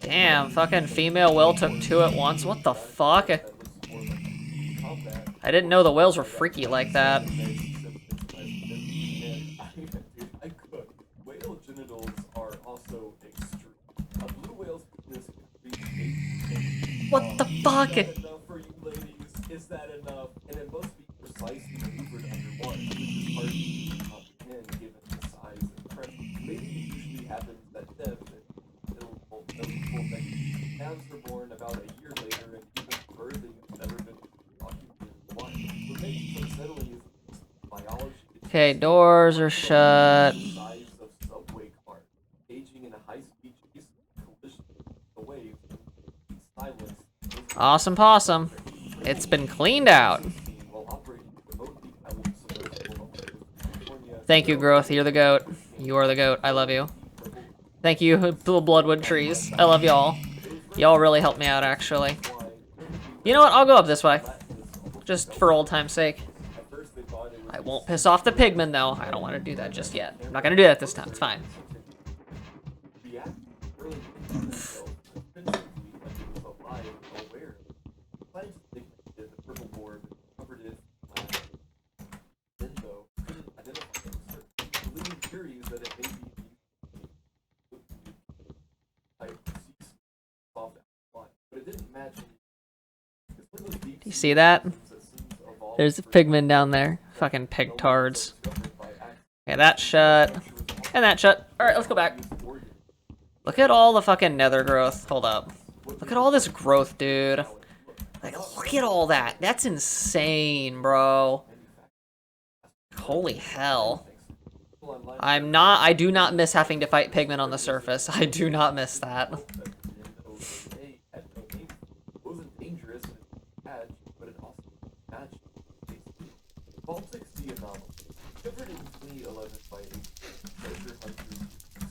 Damn, fucking female whale took two at once. What the fuck? I didn't know the whales were freaky like that. Whale genitals are also extreme. A blue whale's penis can reach 8 What the fuck? Is that enough for you ladies? Is that enough? And it must be precisely maneuvered underwater, which is hard to comprehend given the size and pressure. Maybe it usually happens at depth. Calves are born about a year later, and even birthing has never been documented in the wild. What makes it unsettling is biology. Okay, doors are shut. Size of subway cars, engaging in a high-speed chase, collision, the wave, silence. Awesome possum. It's been cleaned out. Thank you, Growth. You're the goat. You are the goat. I love you. Thank you, Bloodwood Trees. I love y'all. Y'all really helped me out, actually. You know what? I'll go up this way. Just for old time's sake. I won't piss off the pigmen, though. I don't want to do that just yet. I'm not going to do that this time. It's fine. You see that? There's a pigman down there. Fucking pig tards. Okay, that shut. And that shut. Alright, let's go back. Look at all the fucking nether growth. Hold up. Look at all this growth, dude. Like, look at all that. That's insane, bro. Holy hell. I do not miss having to fight pigmen on the surface. I do not miss that. Baltic Sea anomaly. Discovered in 2011 by a treasure hunter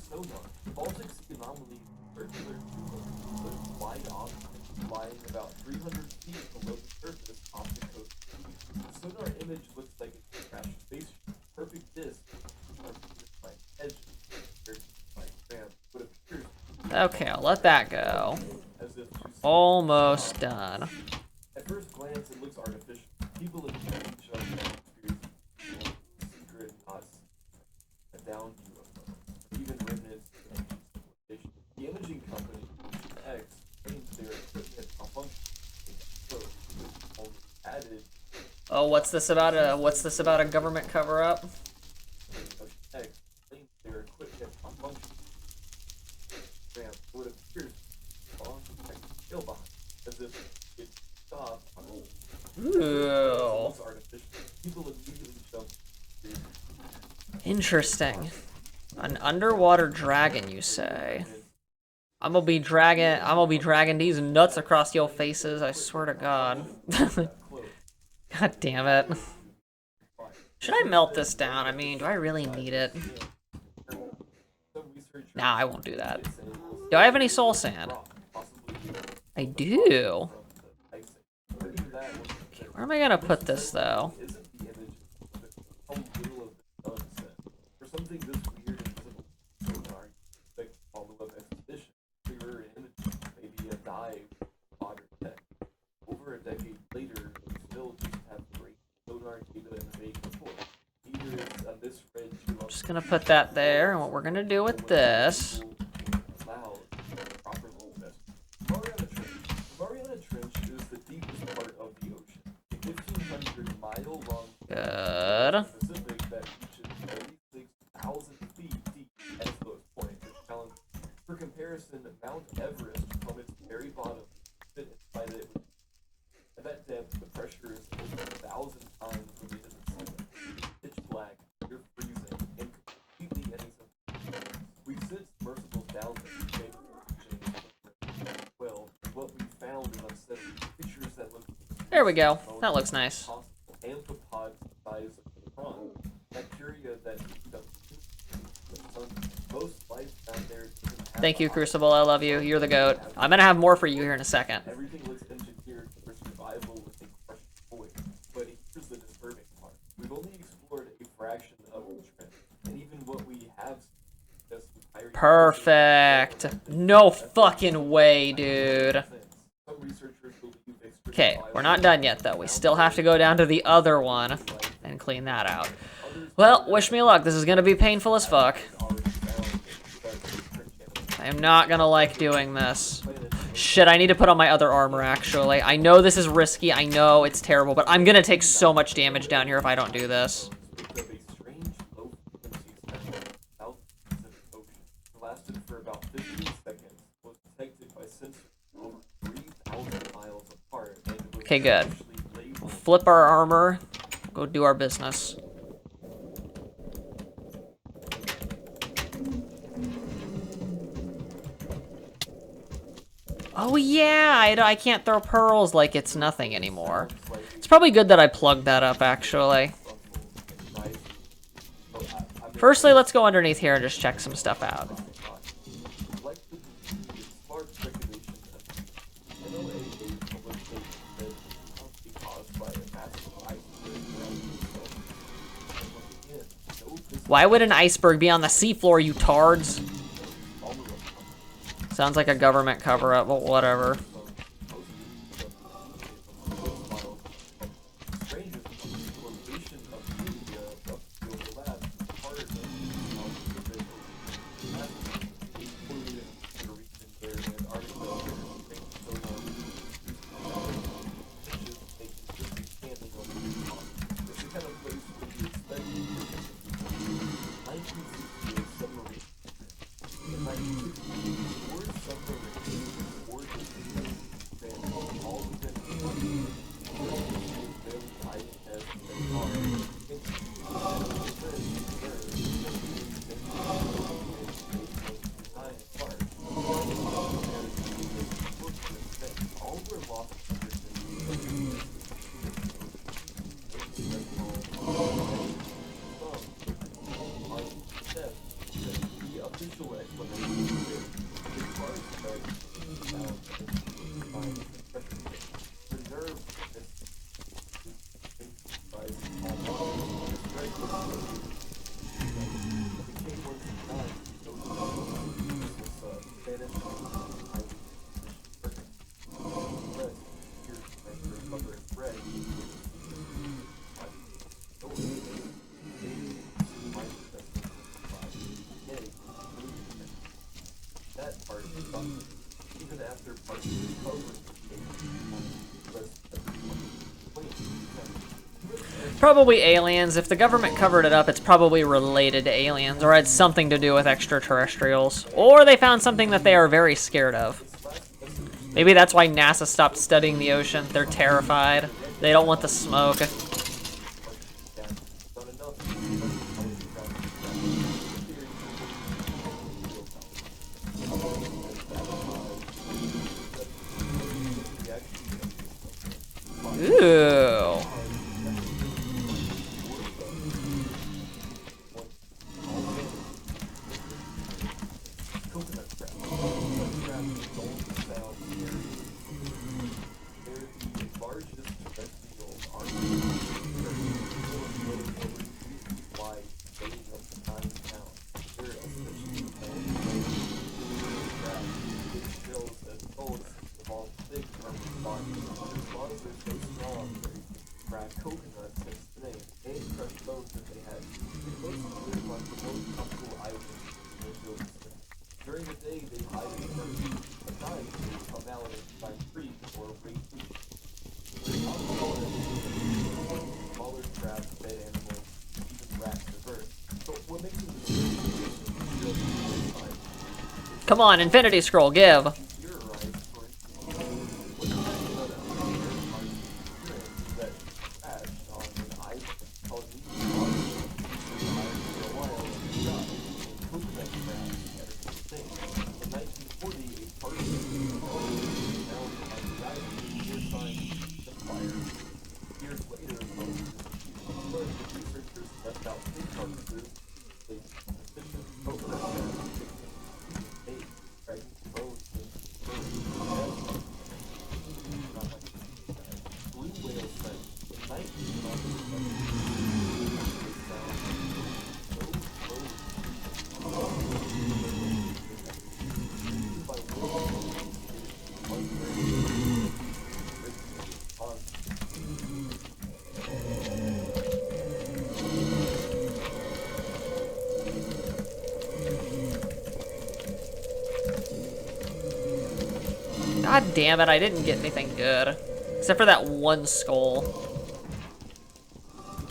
sonar. The Baltic Sea anomaly is a circular tube of wide object lying about 300 feet below the surface off the coast. The sonar image looks like a crashed spaceship. Perfect disc, by edges, by cramp, what appears Okay, I'll let that go. as if Almost done. at first glance it looks artificial. People immediately jump to secret knots, a down UFO, or even remnants of ancient civilization. The imaging company, X, claims their equipment malfunctioned. So, only added Oh, what's this about a government cover-up? X claims their equipment malfunctioned. Ramp would appear on kill behind, as if it stopped. Ooh. Artificial. People immediately jump. Interesting. An underwater dragon, you say? I'm gonna be dragging these nuts across your faces, I swear to God. God damn it. Should I melt this down? I mean, do I really need it? Nah, I won't do that. Do I have any soul sand? I do. Okay, where am I gonna put this, though? For something this weird and visible sonar, like follow-up expedition, clearer image, maybe a dive, modern tech. Over a decade later, we still just have great sonar data in the making report. Neither is a misread to Just gonna put that there, and what we're gonna do with this... Mariana Trench is the deepest part of the ocean. A 1,500-mile-long Good. Pacific that reaches 36,000 feet deep at its lowest point is challenging. For comparison, Mount Everest, from its very bottom, fit inside it. At that depth, the pressure is over 1,000 times the weight of the sun. Pitch black, you're freezing, and completely inaccessible. We've sent submersibles down there, well, what we found is unsettling. Pictures that look There we go. That looks nice. amphipod size of prawn. Bacteria that eat up the sun. Most life down there doesn't have Thank you, Crucible. I love you. You're the goat. I'm gonna have more for you here in a second. Everything looks engineered for survival with a crushed void. But here's the disturbing part. We've only explored a fraction of the trend. And even what we have just entire Perfect. No fucking way, dude. some researchers believe Okay, we're not done yet, though. We still have to go down to the other one and clean that out. Well, wish me luck. This is gonna be painful as fuck. I am not gonna like doing this. Shit, I need to put on my other armor, actually. I know this is risky. I know it's terrible, but I'm gonna take so much damage down here if I don't do this. lasted for about 15 seconds, was detected by sensors over 3,000 miles apart, and was Okay, good. actually labeled. We'll flip our armor. Go do our business. Oh yeah, I can't throw pearls like it's nothing anymore. It's probably good that I plugged that up, actually. Firstly, let's go underneath here and just check some stuff out. Why would an iceberg be on the seafloor, you tards? Sounds like a government cover-up, but whatever. Probably aliens. If the government covered it up, it's probably related to aliens, or had something to do with extraterrestrials. Or they found something that they are very scared of. Maybe that's why NASA stopped studying the ocean. They're terrified. They don't want the smoke. Ooh. During the day, they hide in the dirt. At night, they come out and find free or raid food. Smaller crabs, dead animals, even rats or birds. So what makes them Come on, Infinity Scroll, give. theorize, for instance, what that crashed on an island called for a while and died. Coconut crabs are extinct. In 1940, a part of the found on the island near the fire. Years later, most disappeared. But the researchers left out pig carcasses. They suspicious coconut crabs, eggs, pregnant bones, and birds. Blue whale sight. In 1990s, God damn it, I didn't get anything good. Except for that one skull.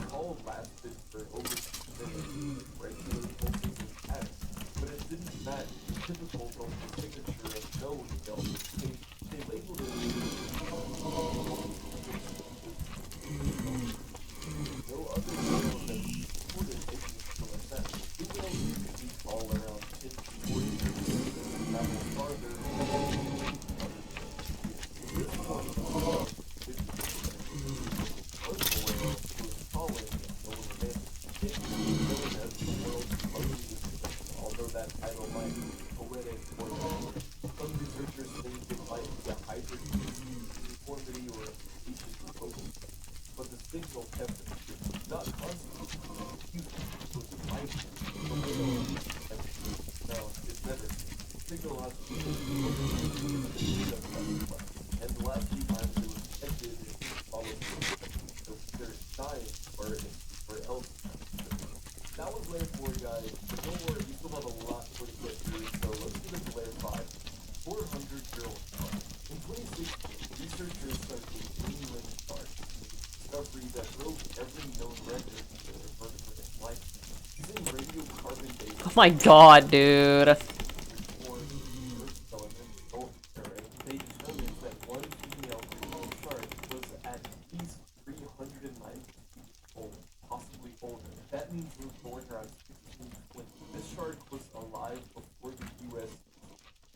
call lasted for over 2 minutes, regular pulses and patterns, but it didn't match the typical vocal signature of no whale. They labeled it no other whale that supported international effect. Blue whales usually fall around 10 to 40 meters and travel farther than this point was 50 one whale was falling and no romantic. It was known as the world's ugliest fish, although that title might be poetic or not. Some researchers think it might be a hybrid deformity or a species of vocal. But the signal kept it not constantly confused. It was a light. The whale sound is never signal has to be and the last few times it was detected it followed so either dying or else. That was layer 4, guys, but don't worry, we still have a lot more to get through, so let's get into layer 5. 400-year-old shark. In 2016, researchers studied Greenland sharks, discovery that broke every known record for their vertebrate life. Using radiocarbon-based Oh my god, dude. they determined that one female Greenland shark was at least 390 feet old, possibly older. That means it was born around 1620. This shark was alive before the U.S.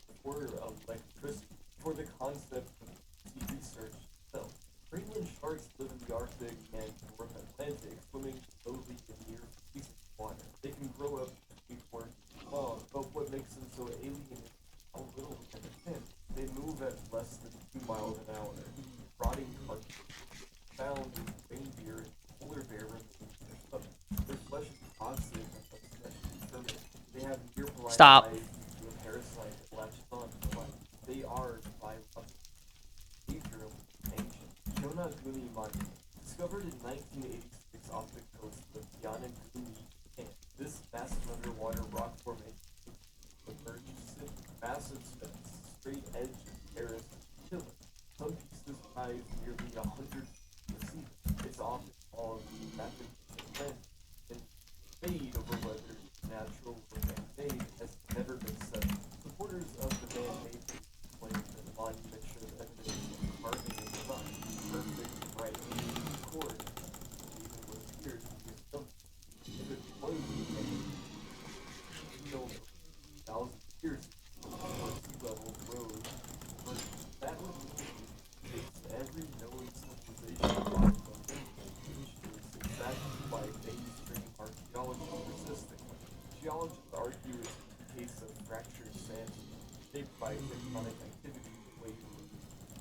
before electricity, before the concept of sea research itself. Greenland sharks live in the Arctic and North Atlantic, swimming slowly in near freezing water. They can grow up to 24 feet long, but what makes them so alien is how little we understand. They move at less than 2 miles an hour. Rotting carcasses found in reindeer and polar bear remains in their stomach. Their flesh is toxic and especially determined. They have near-blind Stop. eyes due to a parasite that latches on to the light. They are biological. Behavioral ancient. Yonaguni mine. Discovered in 1986 off the coast of Yonaguni, Japan. This massive underwater rock formation emerged massive straight edge terrace pillar. Some pieces rise nearly 100 feet. It's often called rapid trend and fade over whether natural or man-made has never been settled. Supporters of the man-made claim that a monument should evidence carving in the sun, perfect, bright, chord, even what appears to be a stone. If it was still thousands of years before sea level rose, but that would mean every known civilization brought from them, which is exactly why mainstream archaeology persists the claim. Geologists argue it's a case of fractured sand shaped by tectonic activity and wave moves.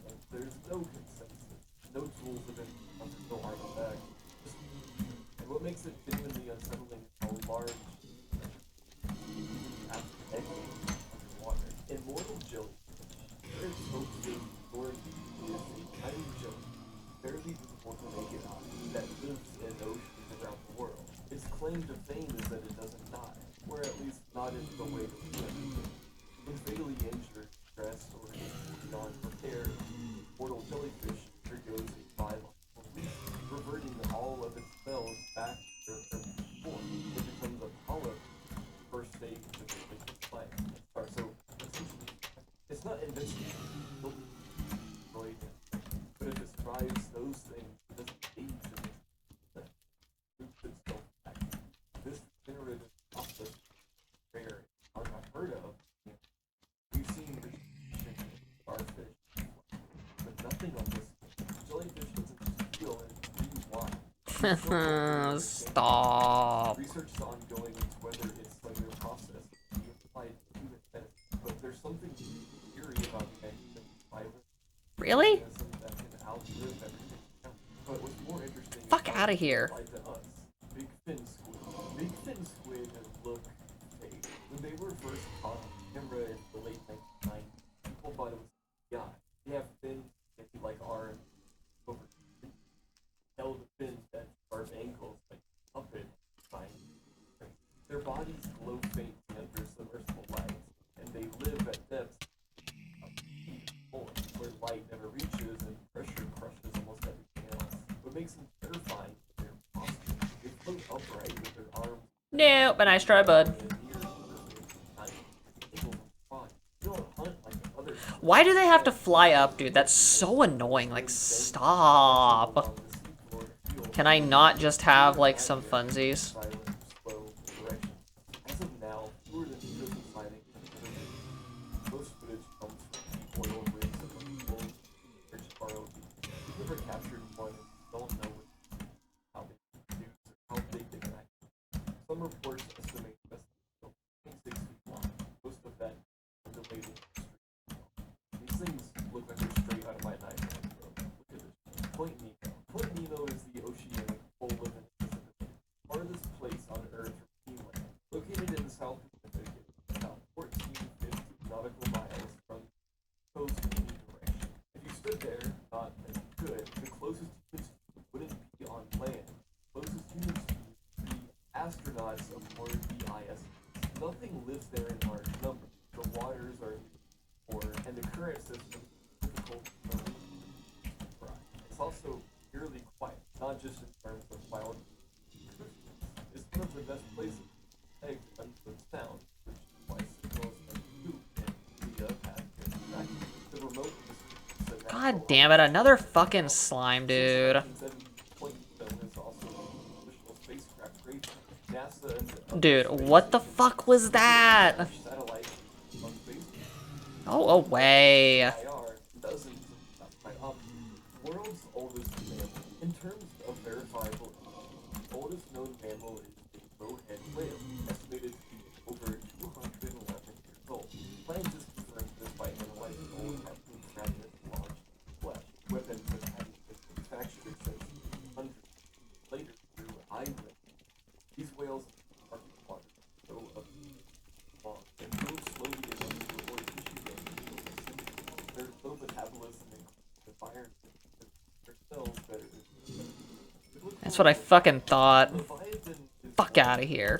And there's no consensus, no tools have been found, no artifact. And what makes it genuinely unsettling is how large after decades underwater. Immortal jellyfish, their token story is a tiny jellyfish, barely visible to naked eye, that lives in oceans around the world. Its claim to fame is that it doesn't die, or at least not in the way that we understand. When fatally injured, stressed, or beyond repair, mortal jellyfish undergoes a biological reset, reverting all of its cells back to their primitive form. It becomes a polyp, first stage of the life. So essentially, it's not invincible, but if it survives those things, it doesn't age and it roots itself back. This generative process is rare. I've heard of. We've seen regeneration in starfish, but nothing on this. Jellyfish doesn't just feel and breathe wine. Stop. Research is ongoing into whether its cellular process can be applied to human medicine, but there's something eerie about the idea of Really? that can outlive everything else. But what's more interesting Fuck outta here. applied to us. Big fin squid. Big fin squid look fake. When they were first caught on camera in the late 1990s, people thought it was CGI. They have fins, maybe like arms, over held fins at sharp angles, like puppet sign. Their bodies glow faintly under submersible lights, and they live at depths where light never reaches and pressure crushes almost everything else. What makes them terrifying is their posture. They float upright with their arms Nope, a nice try, bud. and ears You don't hunt like other Why do they have to fly up, dude? That's so annoying. Like, stop. on the seafloor feel Can I not just have, like, some funsies? silent, slow directions. As of now, fewer than 2,000 sightings have been reported. Most footage comes from deep oil rigs of old British ROV. We've never captured one and don't know how they produce or how big they can actually be. Some reports estimate best 26 feet long. Most of that are related to street. These things look like they're straight out of my nightmare, bro. Look at this. Point Nemo. Point Nemo is the oceanic pole of the Pacific, farthest place on Earth from Greenland. Located in the South Pacific, about 1450 nautical miles from coast in any direction. If you stood there, not that you could, the closest humans wouldn't be on land. Closest humans would be astronauts aboard the ISS. Nothing lives there in large numbers. The waters are poor, and the current system is difficult to run. It's also eerily quiet, not just in terms of wild existence. It's one of the best places to egg unput sound, which is why signals like poop and media have been tracking. The remote is God damn it, another fucking slime, dude. 1970 is also additional spacecraft great NASA and Dude, what the fuck was that? satellites on space. Oh, away. IR, dozens of classified objects. World's oldest mammal. In terms of verifiable, the oldest known mammal is the bowhead whale, estimated to be over 211 years old. Scientists confirmed this by analyzing old harpoon fragments launched flesh, weapons that hadn't been manufactured since hundreds later through eyelid. These whales are water, so long, and move slowly enough to avoid tissue damage. Their slow metabolism increases the fire their cells better. That's what I fucking thought. Leviathan is Fuck out of here.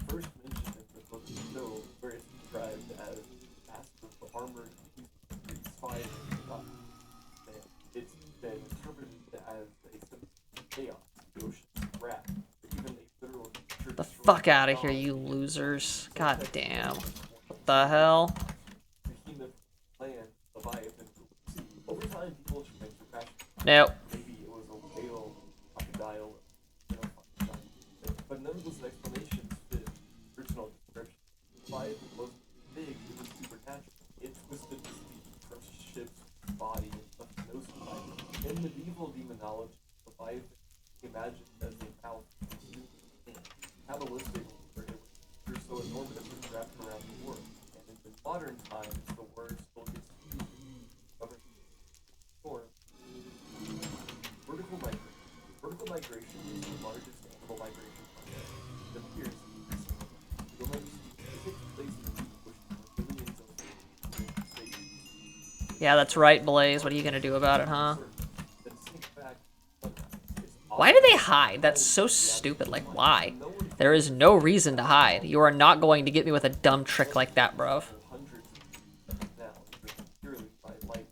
first mentioned in the book of Job, where it's described as massive armored beast, 5 and it's been interpreted as a symbol Fuck out of here, you losers. God damn. What the hell? Behemoth, land, Leviathan, sea. Over time, people tried to crash. Nope. Maybe it was a whale, crocodile, but none of those explanations fit the original description. Leviathan wasn't big, it was supernatural. It twisted the sea, crushed ships, body, and left no survivor. In medieval demonology, Leviathan imagined as a mouth, Kabbalistic, where it was so enormous it was wrapped around the world. And in modern times, the word still gets used of a storm. Vertical migration. Vertical migration is the largest animal migration process. It appears you'll notice it takes place in the bush for millions of years. Yeah, that's right, Blaze. What are you gonna do about it, huh? Then sink back. Why do they hide? That's so stupid. Like, why? There is no reason to hide. You are not going to get me with a dumb trick like that, bruv. Hundreds of now, driven purely by light.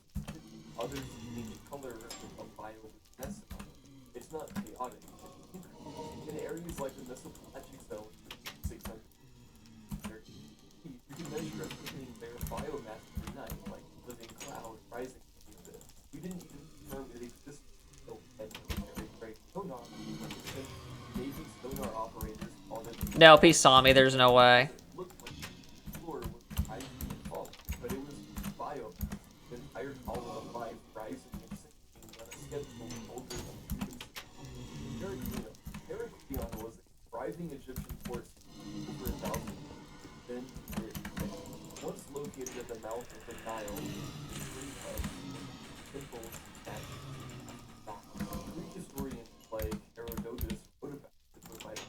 Others need color of bioluminescence. It's not chaotic. In areas like the mesopelagic zone, 600, you can measure everything their biomass every night, like living cloud rising from the abyss. We didn't even confirm it existed until very sonar. Navy sonar operators called it. No, he saw me. There's no way. Looked like the floor was rising and falling, but it was biomass, an entire column of life rising and sinking on a schedule older than humans. Heracleon was a thriving Egyptian force over 1,000 years. Then once located at the mouth of the Nile, temples and Greek historians like Herodotus wrote about it with my people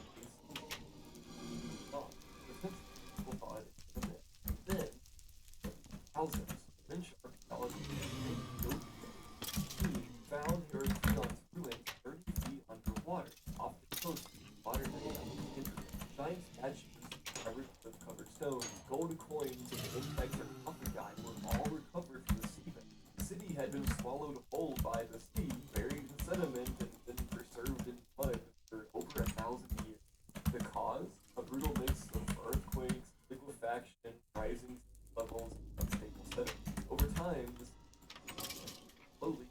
thought it was a myth. Then, thousands of French archaeologists found Heracleon's ruins 30 feet underwater, off the coast of modern day. Giant statues, covered stones, gold coins, and intact sarcophagi were all recovered from the seabed. The city had been swallowed whole by the sea, buried in sediment, and then preserved in mud for over 1,000 years. The cause? A brutal mix of earthquakes, liquefaction, rising sea levels, and unstable sediment. Over time, this slowly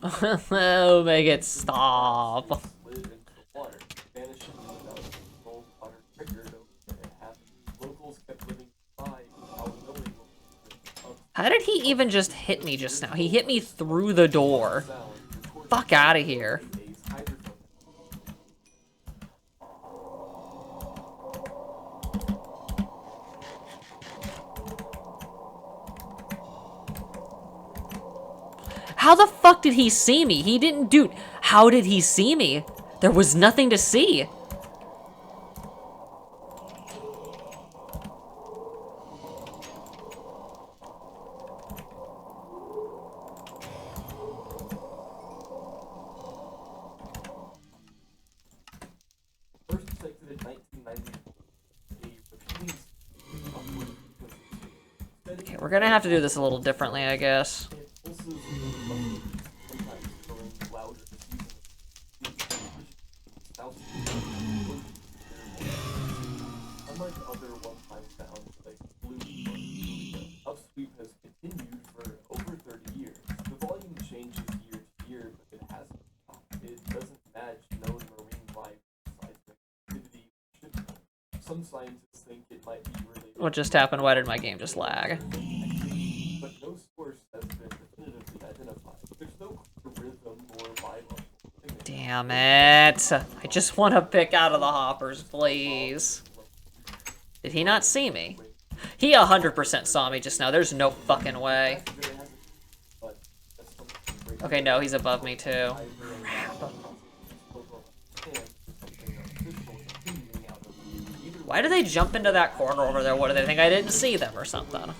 Oh, make it stop. slid into the water, vanishing without a controlled water trigger when it happened. Locals kept living by without knowing what was How did he even just hit me just now? He hit me through the door. Fuck out of here. How the fuck did he see me? He didn't do... How did he see me? There was nothing to see. First detected in 1990, a repeating upward frequency. Okay, we're gonna have to do this a little differently, I guess. It pulses sometimes growing louder unlike other one-time sounds like blue or upsweep has continued for over 30 years. The volume changes year to year, but it hasn't stopped. It doesn't match known marine life seismic activity. Some scientists think it might be related. What just happened? Why did my game just lag? But no source has been definitively identified. There's no clear rhythm or biological signature. Damn it. I just want to pick out of the hoppers, please. Did he not see me? He 100% saw me just now. There's no fucking way. Okay, no, he's above me too. Why do they jump into that corner over there? What do they think? I didn't see them or something?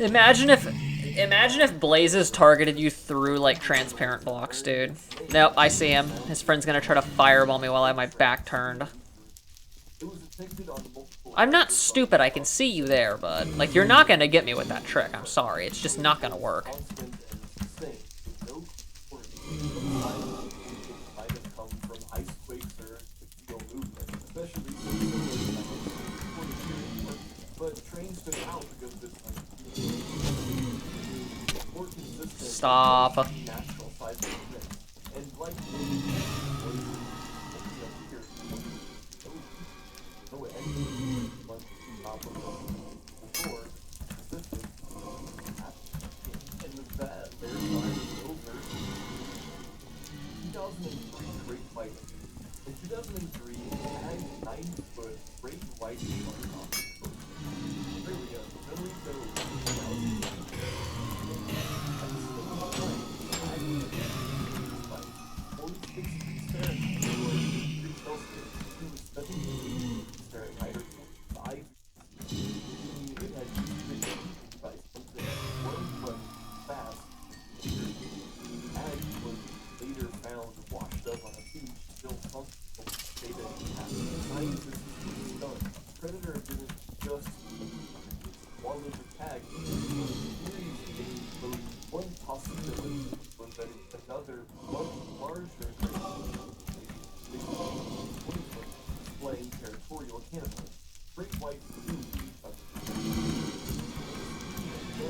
Imagine if Blazes targeted you through like transparent blocks, dude. Nope, I see him. His friend's gonna try to fireball me while I have my back turned. I'm not stupid, I can see you there, bud. Like, you're not gonna get me with that trick, I'm sorry. It's just not gonna work. Stop.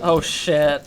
Oh shit.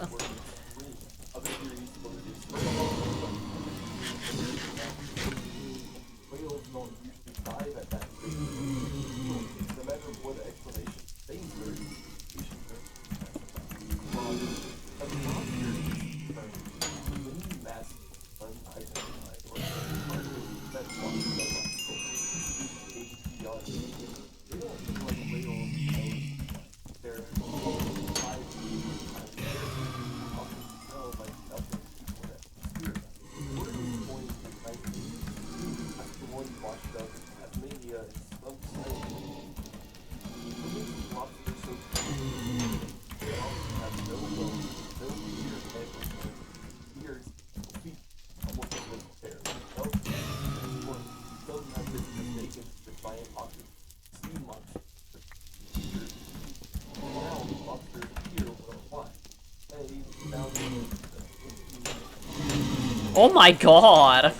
Oh my god.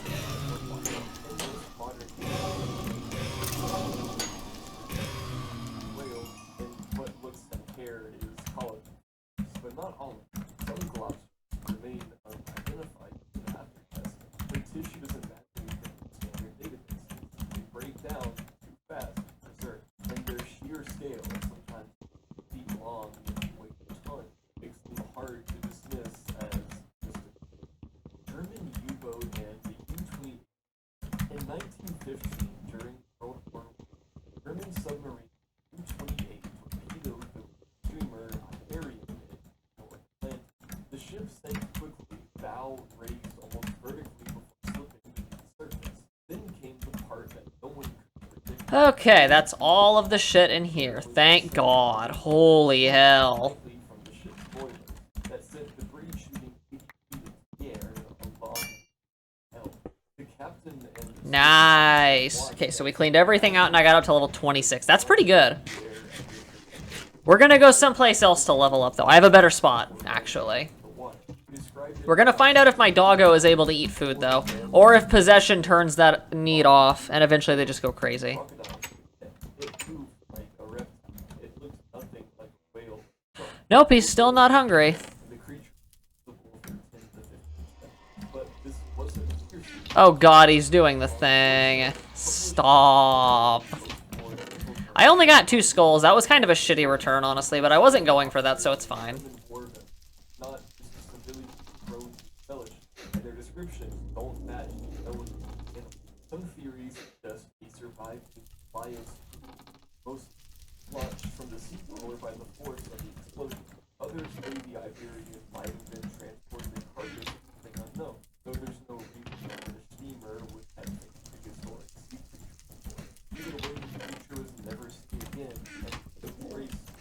Okay, that's all of the shit in here. Thank God. Holy hell. Nice. Okay, so we cleaned everything out and I got up to level 26. That's pretty good. We're gonna go someplace else to level up, though. I have a better spot, actually. We're gonna find out if my doggo is able to eat food, though. Or if possession turns that need off, and eventually they just go crazy. Nope, he's still not hungry. Oh god, he's doing the thing. Stop. I only got 2 skulls. That was kind of a shitty return, honestly, but I wasn't going for that, so it's fine.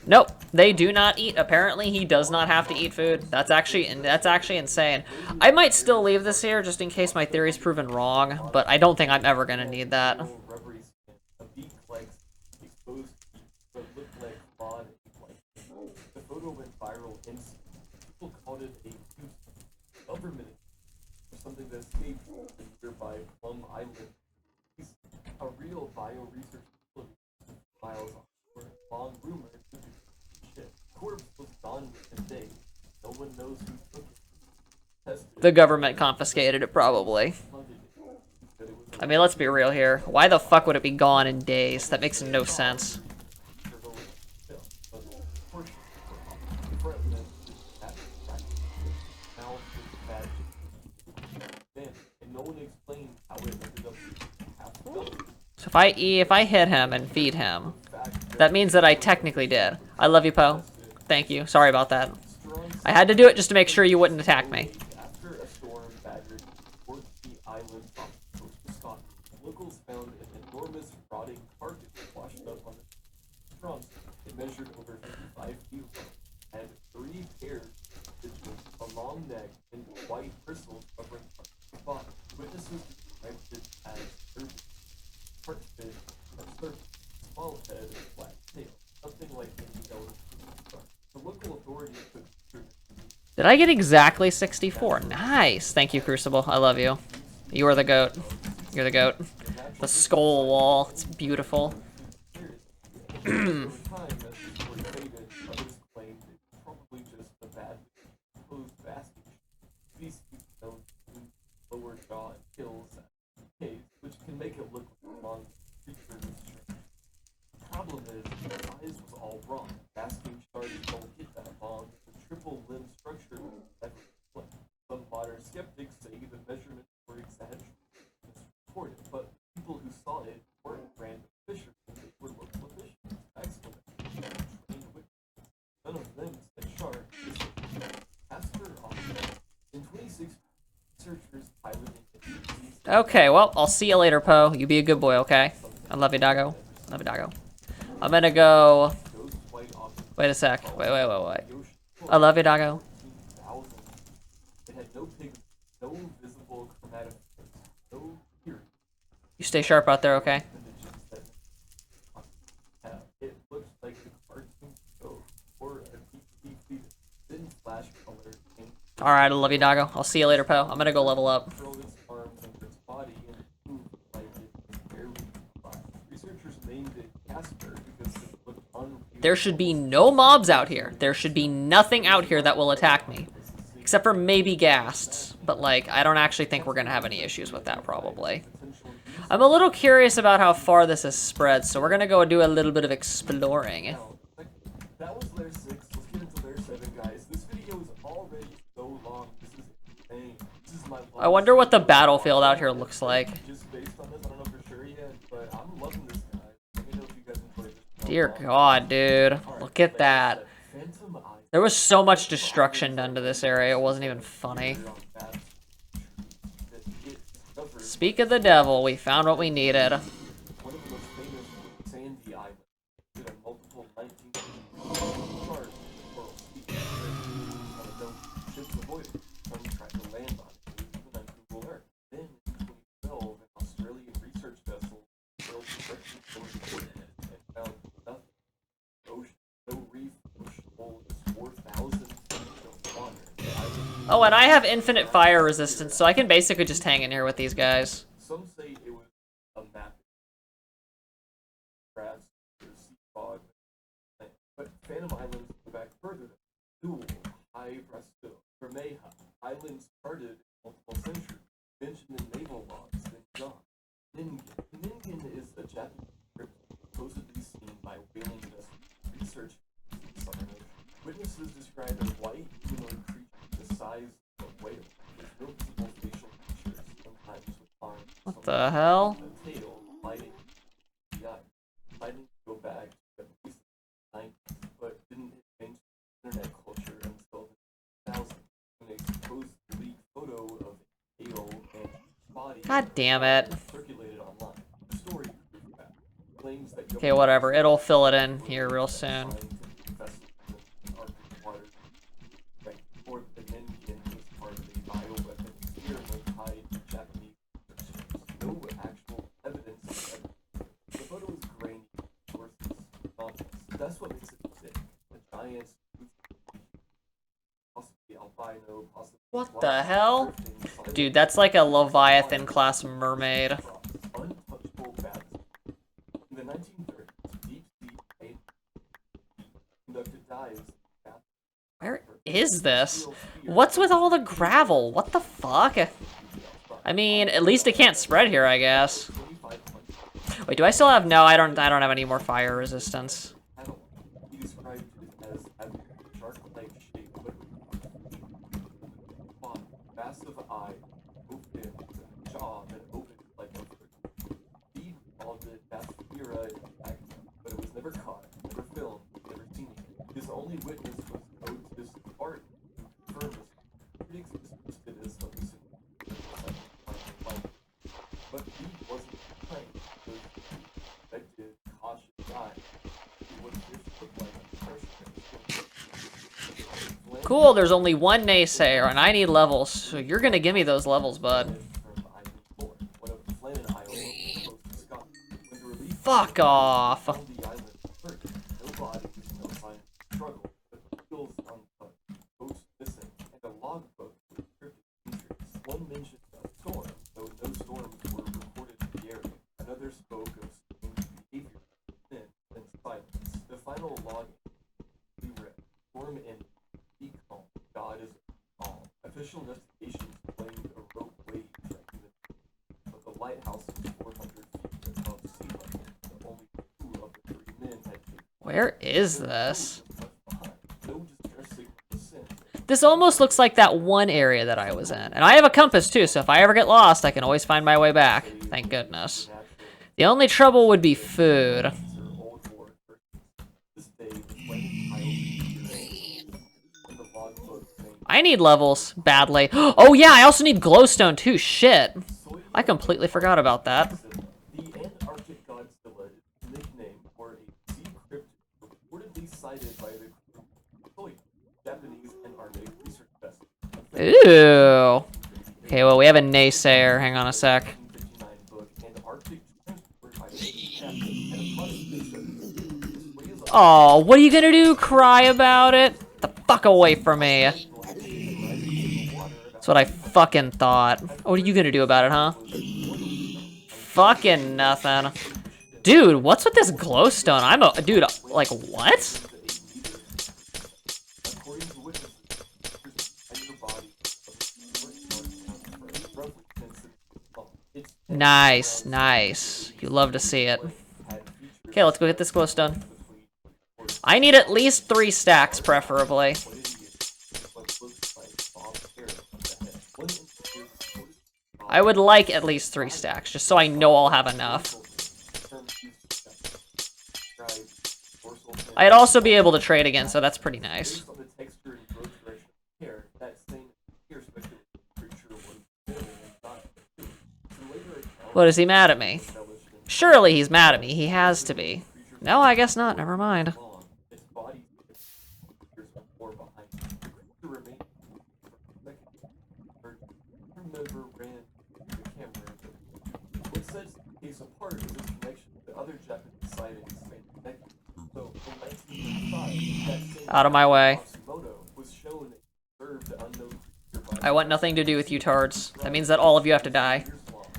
Nope, they do not eat. Apparently, he does not have to eat food. That's actually insane. I might still leave this here just in case my theory's proven wrong, but I don't think I'm ever gonna need that. Rubbery skin, a beak like exposed teeth, but looked like clawed like. The photo went viral instantly. People called it a government or something that escaped from nearby Plum Island. A real bio research facility files on long rumor to do shit. Corpse was gone within days. No one knows who took it. Tested. The government confiscated it, probably. I mean, let's be real here. Why the fuck would it be gone in days? That makes no sense. So if I hit him and feed him, that means that I technically did. I love you, Poe. Thank you. Sorry about that. I had to do it just to make sure you wouldn't attack me. After a storm battered Portsea Island off the coast of Scotland, locals found an enormous rotting carcass washed up on the trunks. It measured over 55 feet long, had 3 pairs of stitches, a long neck, and white bristles covering parts of the body. Witnesses described it as urban. Part fish, part surface, small head, and flat tail, something like any elephant. The local authorities took. Did I get exactly 64? Nice. Thank you, Crucible. I love you. You are the goat. You're the goat. The skull wall. It's beautiful. Which can make it look like a long creature. The problem is, the size was all wrong. Basking sharks don't get that long. The triple limb structure was never split. Some modern skeptics say the measurements were exaggerated and distorted, but people who saw it weren't random fishermen. They were local fishermen. Excellent. Trained witnesses. None of them said shark. Casper in 2016, researchers piloted Okay, well, I'll see you later, Poe. You be a good boy, okay? I love you, doggo. Love you, doggo. I'm gonna go... Wait a sec. Wait. I love you, doggo. You stay sharp out there, okay? Alright, I love you, doggo. I'll see you later, Poe. I'm gonna go level up. There should be no mobs out here. There should be nothing out here that will attack me. Except for maybe ghasts. But, like, I don't actually think we're gonna have any issues with that, probably. I'm a little curious about how far this has spread, so we're gonna go do a little bit of exploring. That was layer 6. Let's get into layer 7, guys. This video is already so long. This is insane. This is my I wonder what the battlefield out here looks like. Just based on this, I don't know for sure yet, but I'm loving this guy. Let me know if you guys enjoy this. Dear God, dude. Look at that. There was so much destruction done to this area, it wasn't even funny. Speak of the devil, we found what we needed. One of the most famous was Sandy Island. It had multiple 19th charts for speakers. Ships avoided. Some tried to land on it, even on Google Earth. Then, in 2012, an Australian research vessel sailed directly towards the coordinate and found nothing. Ocean, no reef, ocean hole is 4,000 feet of water. Oh, and I have infinite fire resistance, so I can basically just hang in here with these guys. Some say it was a map. Grass, sea fog, but Phantom Islands go back further. Dual, High Bresto, Bermeja, islands charted in multiple centuries, mentioned in naval logs, then John. Ningen is a Japanese crypt supposedly seen by whaling vessels research the Southern Ocean. Witnesses describe a white humanoid creature the size of a whale. There's no visible facial features, sometimes with arms. What the hell? A tail lighting the eye. Lighting go back to at least the 90s, but didn't invent internet culture until the 2000s when a supposed leaked photo of a tail and body God damn it. circulated online. The story proved that. Claims that Okay, whatever. It'll fill it in here real soon. What the hell? Dude, that's like a Leviathan class mermaid. Untouchable bats. In the 1930s, deep sea conducted dives. Where is this? What's with all the gravel? What the fuck? I mean, at least it can't spread here, I guess. Wait, do I still have? No, I don't have any more fire resistance. He described it as having a shark-like shape, but massive eye, open jaw that opened like a feed called it Bathera act, but it was never caught, never filmed, never seen. His only witness was Otis Art, who confirmed this. Critics dismissed it as hallucination. But he wasn't playing. It was expected, cautious guy. What fish looked like a Cool, there's only one naysayer, and I need levels, so you're gonna give me those levels, bud. Fuck off. One mentioned a storm, though no storms were recorded in the area. Another spoke of strange behavior, then silence. The final log we read, storm in be calm, God is calm. Official investigations blamed a rope wave striking but the lighthouse was 400 feet above sea level. But only 2 of the 3 men had been Where is this? left behind. No distress signal was sent. This almost looks like that one area that I was in. And I have a compass too, so if I ever get lost, I can always find my way back. Thank goodness. The only trouble would be food. I need levels, badly. Oh yeah, I also need glowstone too, shit. I completely forgot about that. The Antarctic Godzilla is nicknamed for a sea cryptid reportedly cited by the group Japanese Antarctic research vessel. Ooh. Okay, well, we have a naysayer. Hang on a sec. 1959 book, Antarctic Transport by the Captain, and a must Oh, what are you gonna do? Cry about it? Get the fuck away from me. That's what I fucking thought. What are you gonna do about it, huh? Fucking nothing. Dude, what's with this glowstone? Dude, like, what? according to witnesses, there's a body of roughly 10 centimeters. It's Nice, nice. You love to see it. Okay, let's go get this glowstone. I need at least 3 stacks, preferably. I would like at least 3 stacks, just so I know I'll have enough. I'd also be able to trade again, so that's pretty nice. What, is he mad at me? Surely he's mad at me. He has to be. No, I guess not. Never mind. Out of my way. I want nothing to do with you tards. That means that all of you have to die.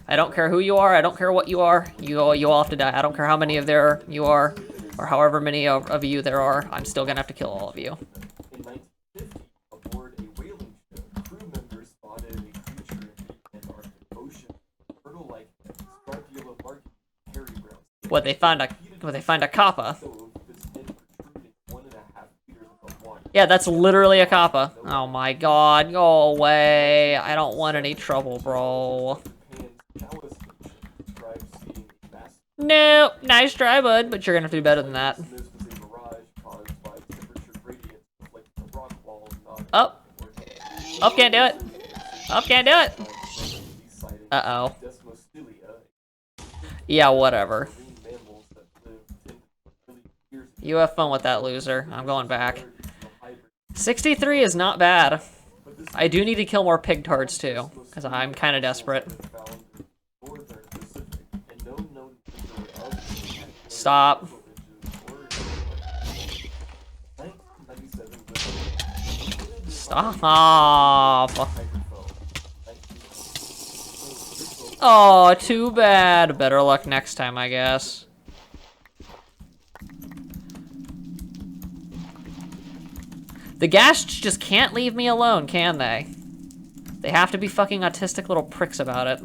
I don't care who you are, I don't care what you are, you all have to die. I don't care how many of you are, or however many of you there are, I'm still gonna have to kill all of you. In 1950, aboard a whaling ship, crew members spotted a creature in the Antarctic Ocean, turtle-like, striped yellow markings, hairy brown skin. What, they find a kappa? Stove with its head protruding 1.5 meters above water. Yeah, that's literally a kappa. Oh my god, go away. I don't want any trouble, bro. Japan's Taoist nation describes seeing a massive Nope, nice try, bud, but you're gonna have to do better than that. This was a mirage caused by temperature gradients reflecting the rock wall not Up. Up, can't do it. Up, can't do it. Uh-oh. Yeah, whatever. You have fun with that, loser. I'm going back. 63 is not bad. I do need to kill more pig tards, too, because I'm kind of desperate. Stop. Stop. Oh, too bad. Better luck next time, I guess. The ghasts just can't leave me alone, can they? They have to be fucking autistic little pricks about it.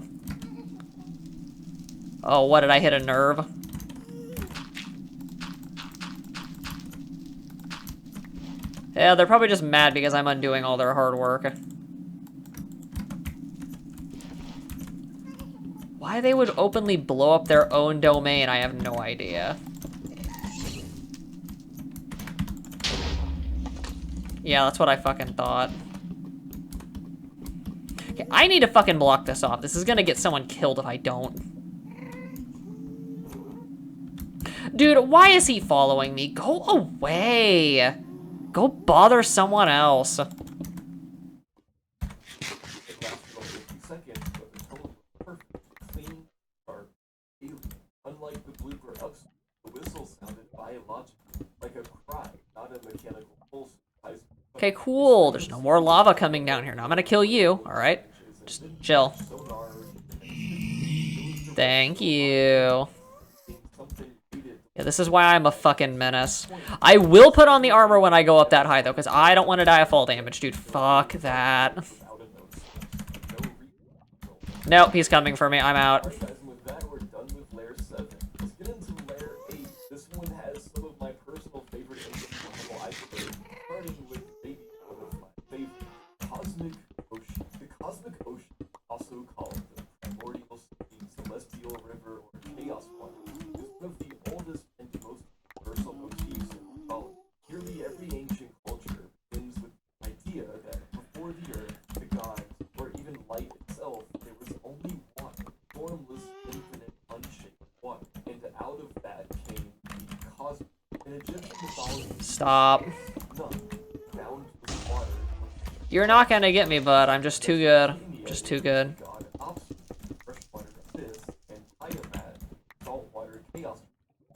Oh, what, did I hit a nerve? Yeah, they're probably just mad because I'm undoing all their hard work. Why they would openly blow up their own domain, I have no idea. Yeah, that's what I fucking thought. Okay, I need to fucking block this off. This is gonna get someone killed if I don't. Dude, why is he following me? Go away! Go bother someone else. It lasts about 50 seconds, but the tone was perfect, clean, sharp, alien. Unlike the blooper upstream, the whistle sounded biological, like a cry, not a mechanical pulse. Okay, cool. There's no more lava coming down here. Now I'm gonna kill you, alright? Just chill. Thank you. Yeah, this is why I'm a fucking menace. I will put on the armor when I go up that high, though, because I don't want to die of fall damage, dude. Fuck that. Nope, he's coming for me. I'm out. Guys, and with that, we're done with layer 7. Let's get into layer 8. This one has some of my personal favorite instrumental isotopes, starting with maybe one of my favorite, Cosmic Ocean. The Cosmic Ocean, also called the Primordial Sea, Celestial River, or Chaos Water, is one of the oldest and most universal motifs in mythology. Nearly every ancient culture begins with the idea that before the earth, the gods, or even light itself, there was only water, formless, infinite, unshaped water. And out of that came the cosmos. In Egyptian mythology, Stop. none, bound with water. You're not gonna get me, bud. I'm just too good. Just too good. God Apsu, freshwater abyss, and Tiamat, saltwater chaos,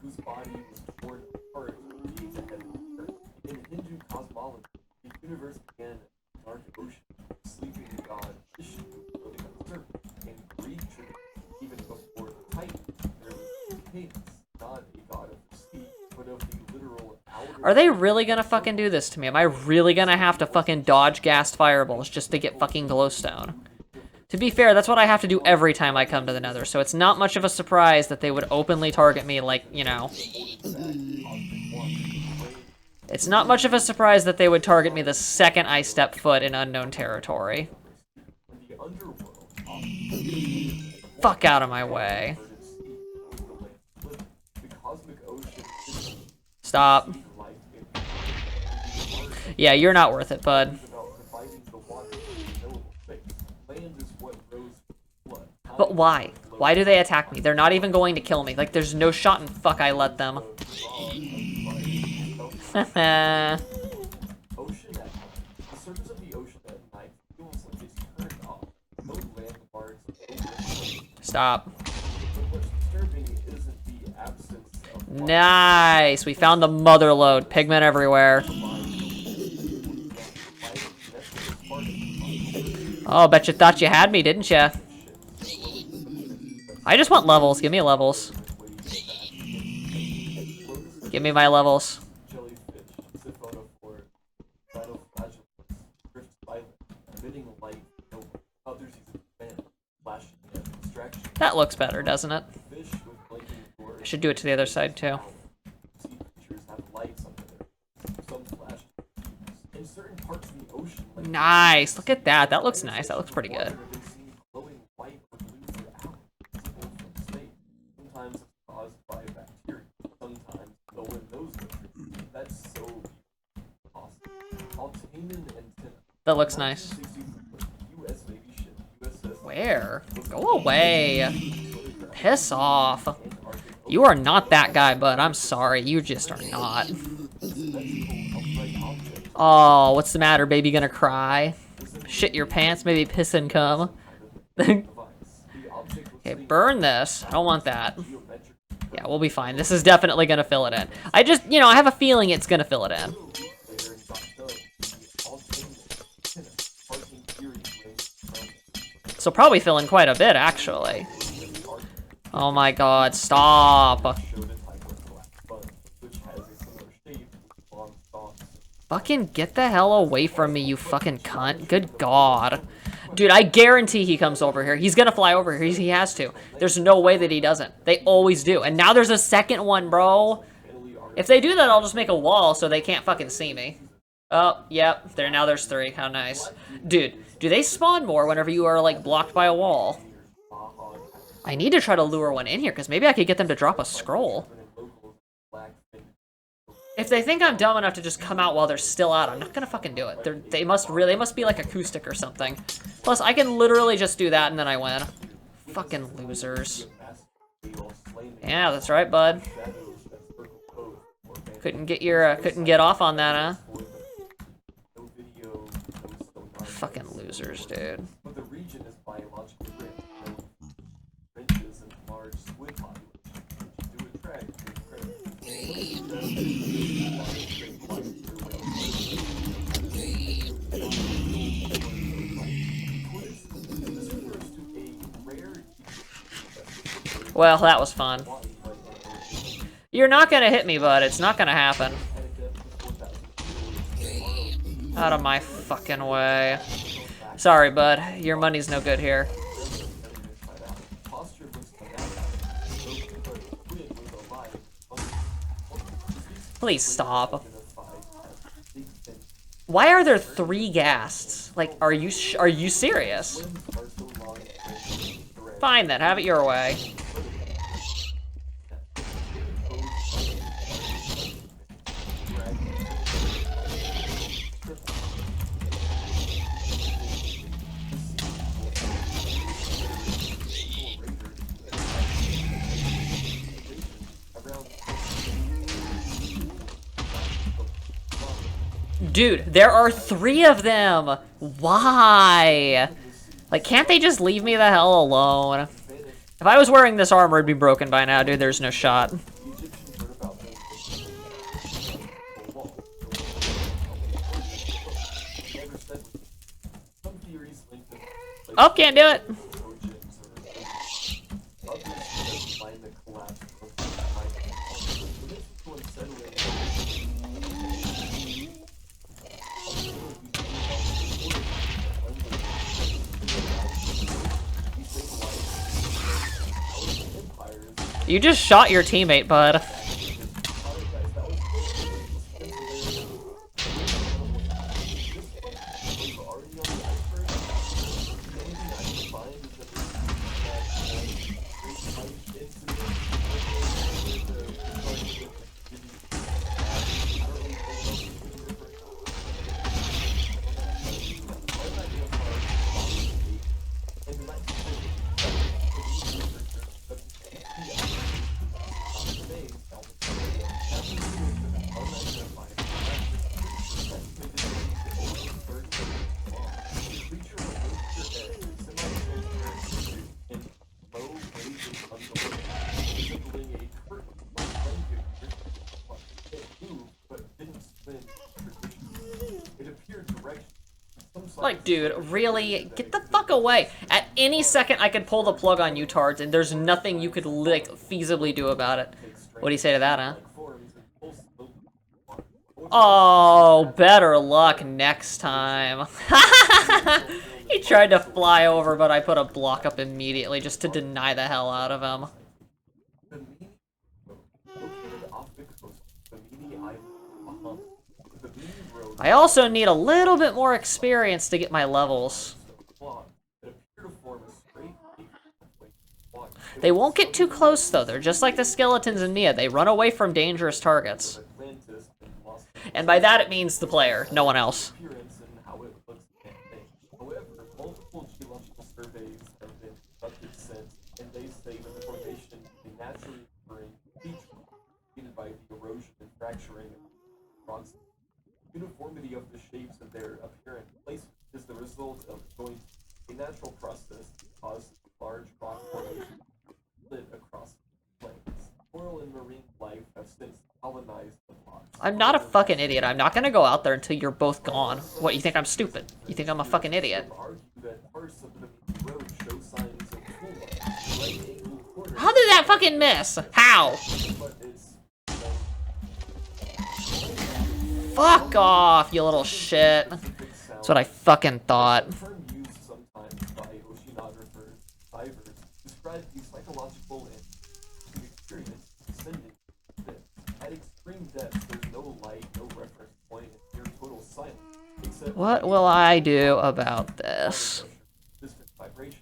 whose body was torn apart to create the heaven and earth. In Hindu cosmology, the universe began in the dark ocean, sleeping god Vishnu floating on the surface. In Greek tradition, even before the Titan, there was Chaos, not a god of the sea, but of the literal outer. Are they really gonna fucking do this to me? Am I really gonna have to fucking dodge gassed fireballs just to get fucking glowstone? To be fair, that's what I have to do every time I come to the Nether, so it's not much of a surprise that they would openly target me like, you know. It's not much of a surprise that they would target me the second I step foot in unknown territory. In the underworld, Fuck out of my way. the cosmic ocean is Stop. life in Yeah, you're not worth it, bud. about providing the water in knowable space. Land is what rose from flood. But why? Why do they attack me? They're not even going to kill me. Like, there's no shot in fuck I let them. Ocean at night. The surface of the ocean at night feels like it's turned off. No landmarks, no river. Stop. But what's disturbing isn't the absence of Nice. We found the mother lode. Pigment everywhere. Oh, bet you thought you had me, didn't you? I just want levels. Give me levels. Give me my levels. jellyfish, siphonophore, rhinoflagellates, drift silent, emitting light, no others use fan, flashing and distraction. That looks better, doesn't it? Fish with blinking doors. I should do it to the other side, too. Sea creatures have lights under their some flash. In certain parts of the ocean, like Nice. Look at that. That looks nice. That looks pretty good. water, have been seen glowing white or blue for hours, visible from space. Sometimes it's caused by bacteria. Sometimes no one knows what it is. That's so awesome. Altanen antenna. That looks nice. 1963, US Navy ship USS Where? Go away. Piss off. You are not that guy, bud. I'm sorry. You just are not. Oh, what's the matter, baby? Gonna cry? Shit your pants? Maybe piss and cum? Okay, burn this. I don't want that. Yeah, we'll be fine. This is definitely gonna fill it in. I just, you know, I have a feeling it's gonna fill it in. So probably filling quite a bit, actually. Oh my god, stop. Showed a typo black sponge, which has a similar shape to long stalks. Fucking get the hell away from me, you fucking cunt. Good god. Dude, I guarantee he comes over here. He's gonna fly over here. He has to. There's no way that he doesn't. They always do. And now there's a second one, bro. If they do that, I'll just make a wall so they can't fucking see me. Oh, yep. Now there's 3. How nice. Dude, do they spawn more whenever you are, like, blocked by a wall? I need to try to lure one in here, because maybe I could get them to drop a scroll. If they think I'm dumb enough to just come out while they're still out, I'm not gonna fucking do it. They must be like acoustic or something. Plus, I can literally just do that and then I win. Fucking losers. Yeah, that's right, bud. Couldn't get off on that, huh? Fucking losers, dude. But the region is biologically rich. Riches and large squid populations, which do attract Well, that was fun. You're not gonna hit me, bud. It's not gonna happen. Out of my fucking way. Sorry, bud. Your money's no good here. Please stop. Why are there 3 ghasts? Like, are you serious? Fine then, have it your way. Dude, there are 3 of them! Why? Like, can't they just leave me the hell alone? If I was wearing this armor, it'd be broken by now, dude. There's no shot. Oh, can't do it! You just shot your teammate, bud. Like, dude, really? Get the fuck away. At any second, I could pull the plug on you tards, and there's nothing you could, like, feasibly do about it. What do you say to that, huh? Oh, better luck next time. He tried to fly over, but I put a block up immediately just to deny the hell out of him. I also need a little bit more experience to get my levels. They won't get too close, though. They're just like the skeletons in Mia. They run away from dangerous targets. And by that, it means the player, no one else. Uniformity of the shapes of their apparent placement is the result of joint, a natural process caused large rock formations split across plains. Coral and marine life have since colonized the rocks. I'm not a fucking idiot. I'm not gonna go out there until you're both gone. What, you think I'm stupid? You think I'm a fucking idiot? Argue that parts of the road that fucking miss? How? But it's Fuck off, you little shit. That's what I fucking thought. a term used sometimes by oceanographers, divers, to describe the psychological and experience descending at extreme depths. There's no light, no reference point, and near total silence. Except What will I do about this? distant vibration.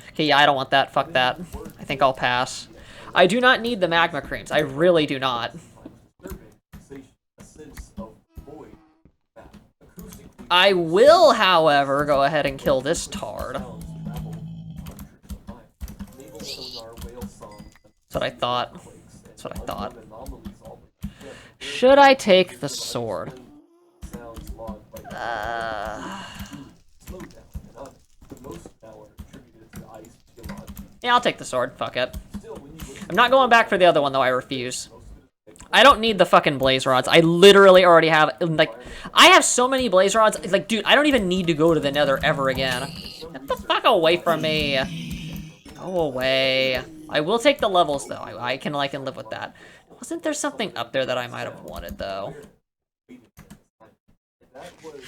Okay, yeah, I don't want that. Fuck that. I think I'll pass. I do not need the magma creams. I really do not. Disturbing sensation, a sense of void. That acoustically I will, however, go ahead and kill this tard. sounds travel hundreds of miles. Naval sonar, whale songs, That's what I thought. quakes, and That's what I thought. unknown anomalies all the time. Should I take the sword? Sounds logged by slow down and others. Most now are attributed to ice geology. Yeah, I'll take the sword. Fuck it. Still, when you listen I'm not going back for the other one, though. I refuse. I don't need the fucking blaze rods. I literally already have, like, I have so many blaze rods. Like, dude, I don't even need to go to the nether ever again. Get the fuck away from me. Go away. I will take the levels, though. I can live with that. Wasn't there something up there that I might have wanted, though? that was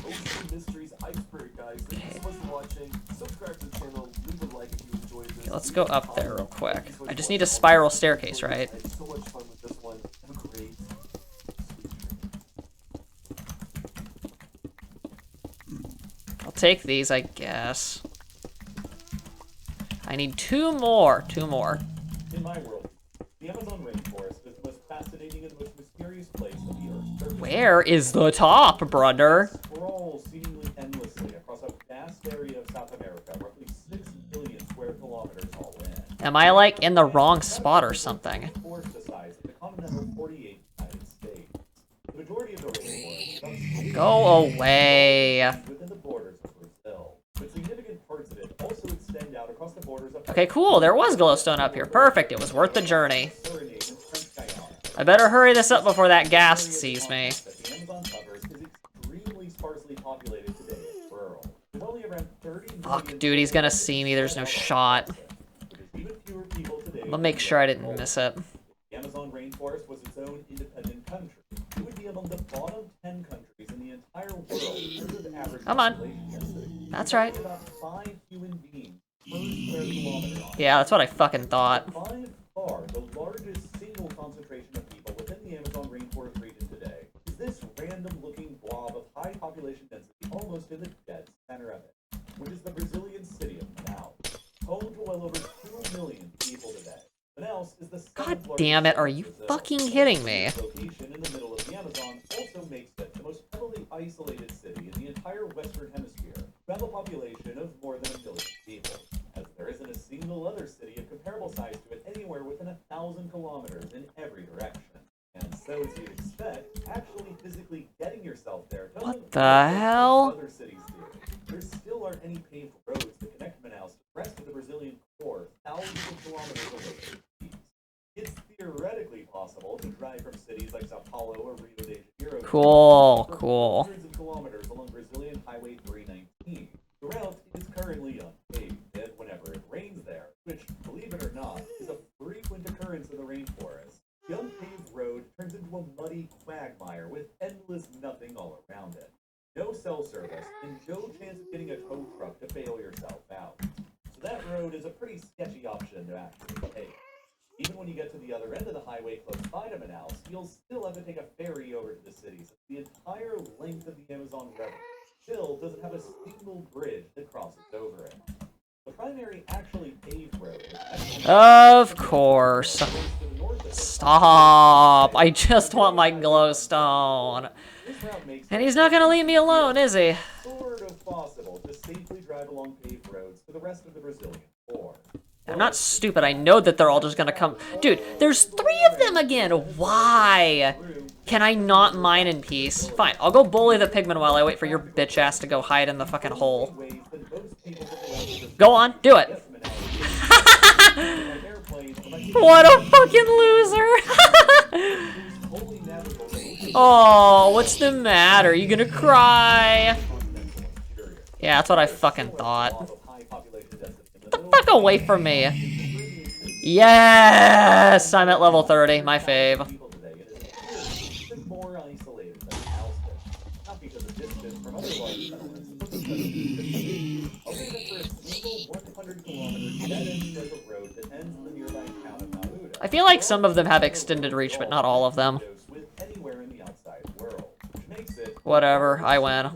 Ocean Mysteries Iceberg, guys. Thank you so much for watching. Subscribe to the channel, leave a like if you enjoyed this. Okay, let's go up there real quick. I just need a spiral staircase, right? I had so much fun with this one. Have a great I'll take these, I guess. I need two more. Two more. In my world, the Amazon rainforest is the most fascinating and most mysterious place on the Earth's surface. Where is the top, brother? Sprawl seemingly endlessly across a vast area of South America, roughly 6 billion square kilometers all in. Am I, like, in the wrong spot or something? Forest the size of the continental 48 United States. The majority of the rainforest is Go away. within the borders of Brazil, but significant parts of it also extend out across the borders of Okay, cool. There was glowstone up here. Perfect. It was worth the journey. Suriname and French Guyana. I better hurry this up before that ghast sees me. That the Amazon covers is extremely sparsely populated today as rural. With only around 30 Fuck, million dude, he's gonna see me. There's no shot. There's even fewer people today. I'm gonna make sure I didn't miss it. The Amazon rainforest was its own independent country. It would be among the bottom 10 countries in the entire world in terms of average Come on. population density. That's right. About 5 human beings per square kilometer. Yeah, that's what I fucking thought. By far, the largest single concentration of people within the Amazon rainforest region today is this random-looking blob of high population density almost in the dead center of it, which is the Brazilian city of Manaus, home to well over 2 million people today. Manaus is the seventh God damn it, largest are city you in Brazil. fucking kidding me? Its location in the middle of the Amazon also makes it the most heavily isolated city in the entire Western Hemisphere, who have a population of more than 1 billion people, as there isn't a single other city of comparable size to it anywhere within 1,000 kilometers in every direction. And so, as you'd expect, actually physically getting yourself there doesn't What the hell? other cities do. There still aren't any paved roads that connect Manaus to the rest of the Brazilian core, thousands of kilometers away from the cities. It's theoretically possible to drive from cities like Sao Paulo or Rio de Janeiro Cool, for cool. hundreds of kilometers along Brazilian Highway 319. The route is currently unpaved, and whenever it rains there, which, believe it or not, is a frequent occurrence in the rainforest, the unpaved road turns into a muddy quagmire with endless nothing all around it. No cell service, and no chance of getting a tow truck to bail yourself out. So that road is a pretty sketchy option to actually take. Even when you get to the other end of the highway close by to Manaus, you'll still have to take a ferry over to the city, so the entire length of the Amazon River still doesn't have a single bridge that crosses over it. The primary actually paved road is Of course. to the north of it. Stop. I just want my glowstone. This route makes And he's not gonna leave me alone, is he? it sort of possible to safely drive along paved roads for the rest of the Brazilian core. I'm not stupid. I know that they're all just gonna come. Dude, there's 3 of them again. Why? Can I not mine in peace? Fine, I'll go bully the pigman while I wait for your bitch ass to go hide in the fucking hole. Ways that most people get around the Go on, do it. Yes, Manaus. Airplanes, electric What a fucking loser. totally navigable roads, Oh, what's the matter? You gonna cry? continental interior. Yeah, that's what I fucking thought. Blob of high population density in the Get the middle fuck away from me. of the Caribbean city Yes! I'm at level 30, my fave. People today, it is even more isolated than Alston. Not because of distance from other large settlements, but because of distance. Okay, that for a single 100-kilometer dead-end stretch of road that ends in the nearby town of Nahuda. I feel like some of them have extended reach, but not all of them. With anywhere in the outside world, which makes it Whatever, I win.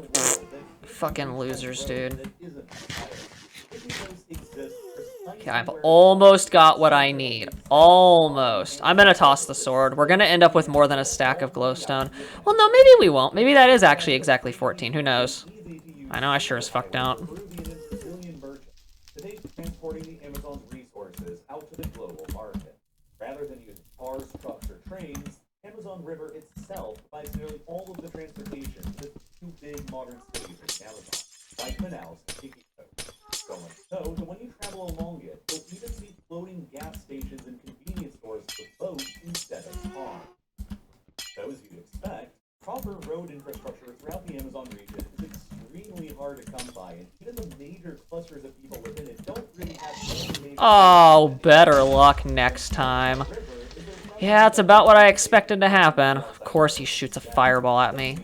Fucking losers, dude. Okay, I've almost got what I need. Almost. I'm gonna toss the sword. We're gonna end up with more than a stack of glowstone. Well, no, maybe we won't. Maybe that is actually exactly 14. Who knows? I know I sure as fuck don't. Today, transporting the Amazon's resources out to the global market. Rather than using cars, trucks, or trains, Amazon River itself provides nearly all of the transportation to the two big modern cities in Amazon, like Manaus and Iquitos. So much so that when you travel along it, you'll even see floating gas stations and convenience stores with boats instead of cars. So as you'd expect, proper road infrastructure throughout the Amazon region is extremely hard to come by, and even the major clusters of people within it don't really have any major... Oh, better luck next time. Yeah, that's about what I expected to happen. Of course he shoots a fireball at me.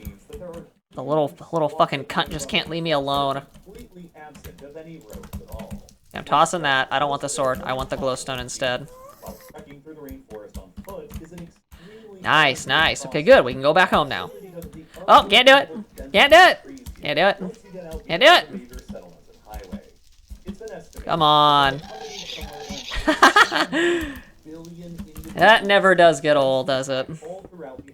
The little fucking cunt just can't leave me alone. Completely absent of any roads at all. I'm tossing that. I don't want the sword. I want the glowstone instead. While trekking through the rainforest on foot is an extremely... Nice, nice. Okay, good. We can go back home now. Oh, can't do it. Can't do it. Can't do it. Can't do it. Come on. That never does get old, does it?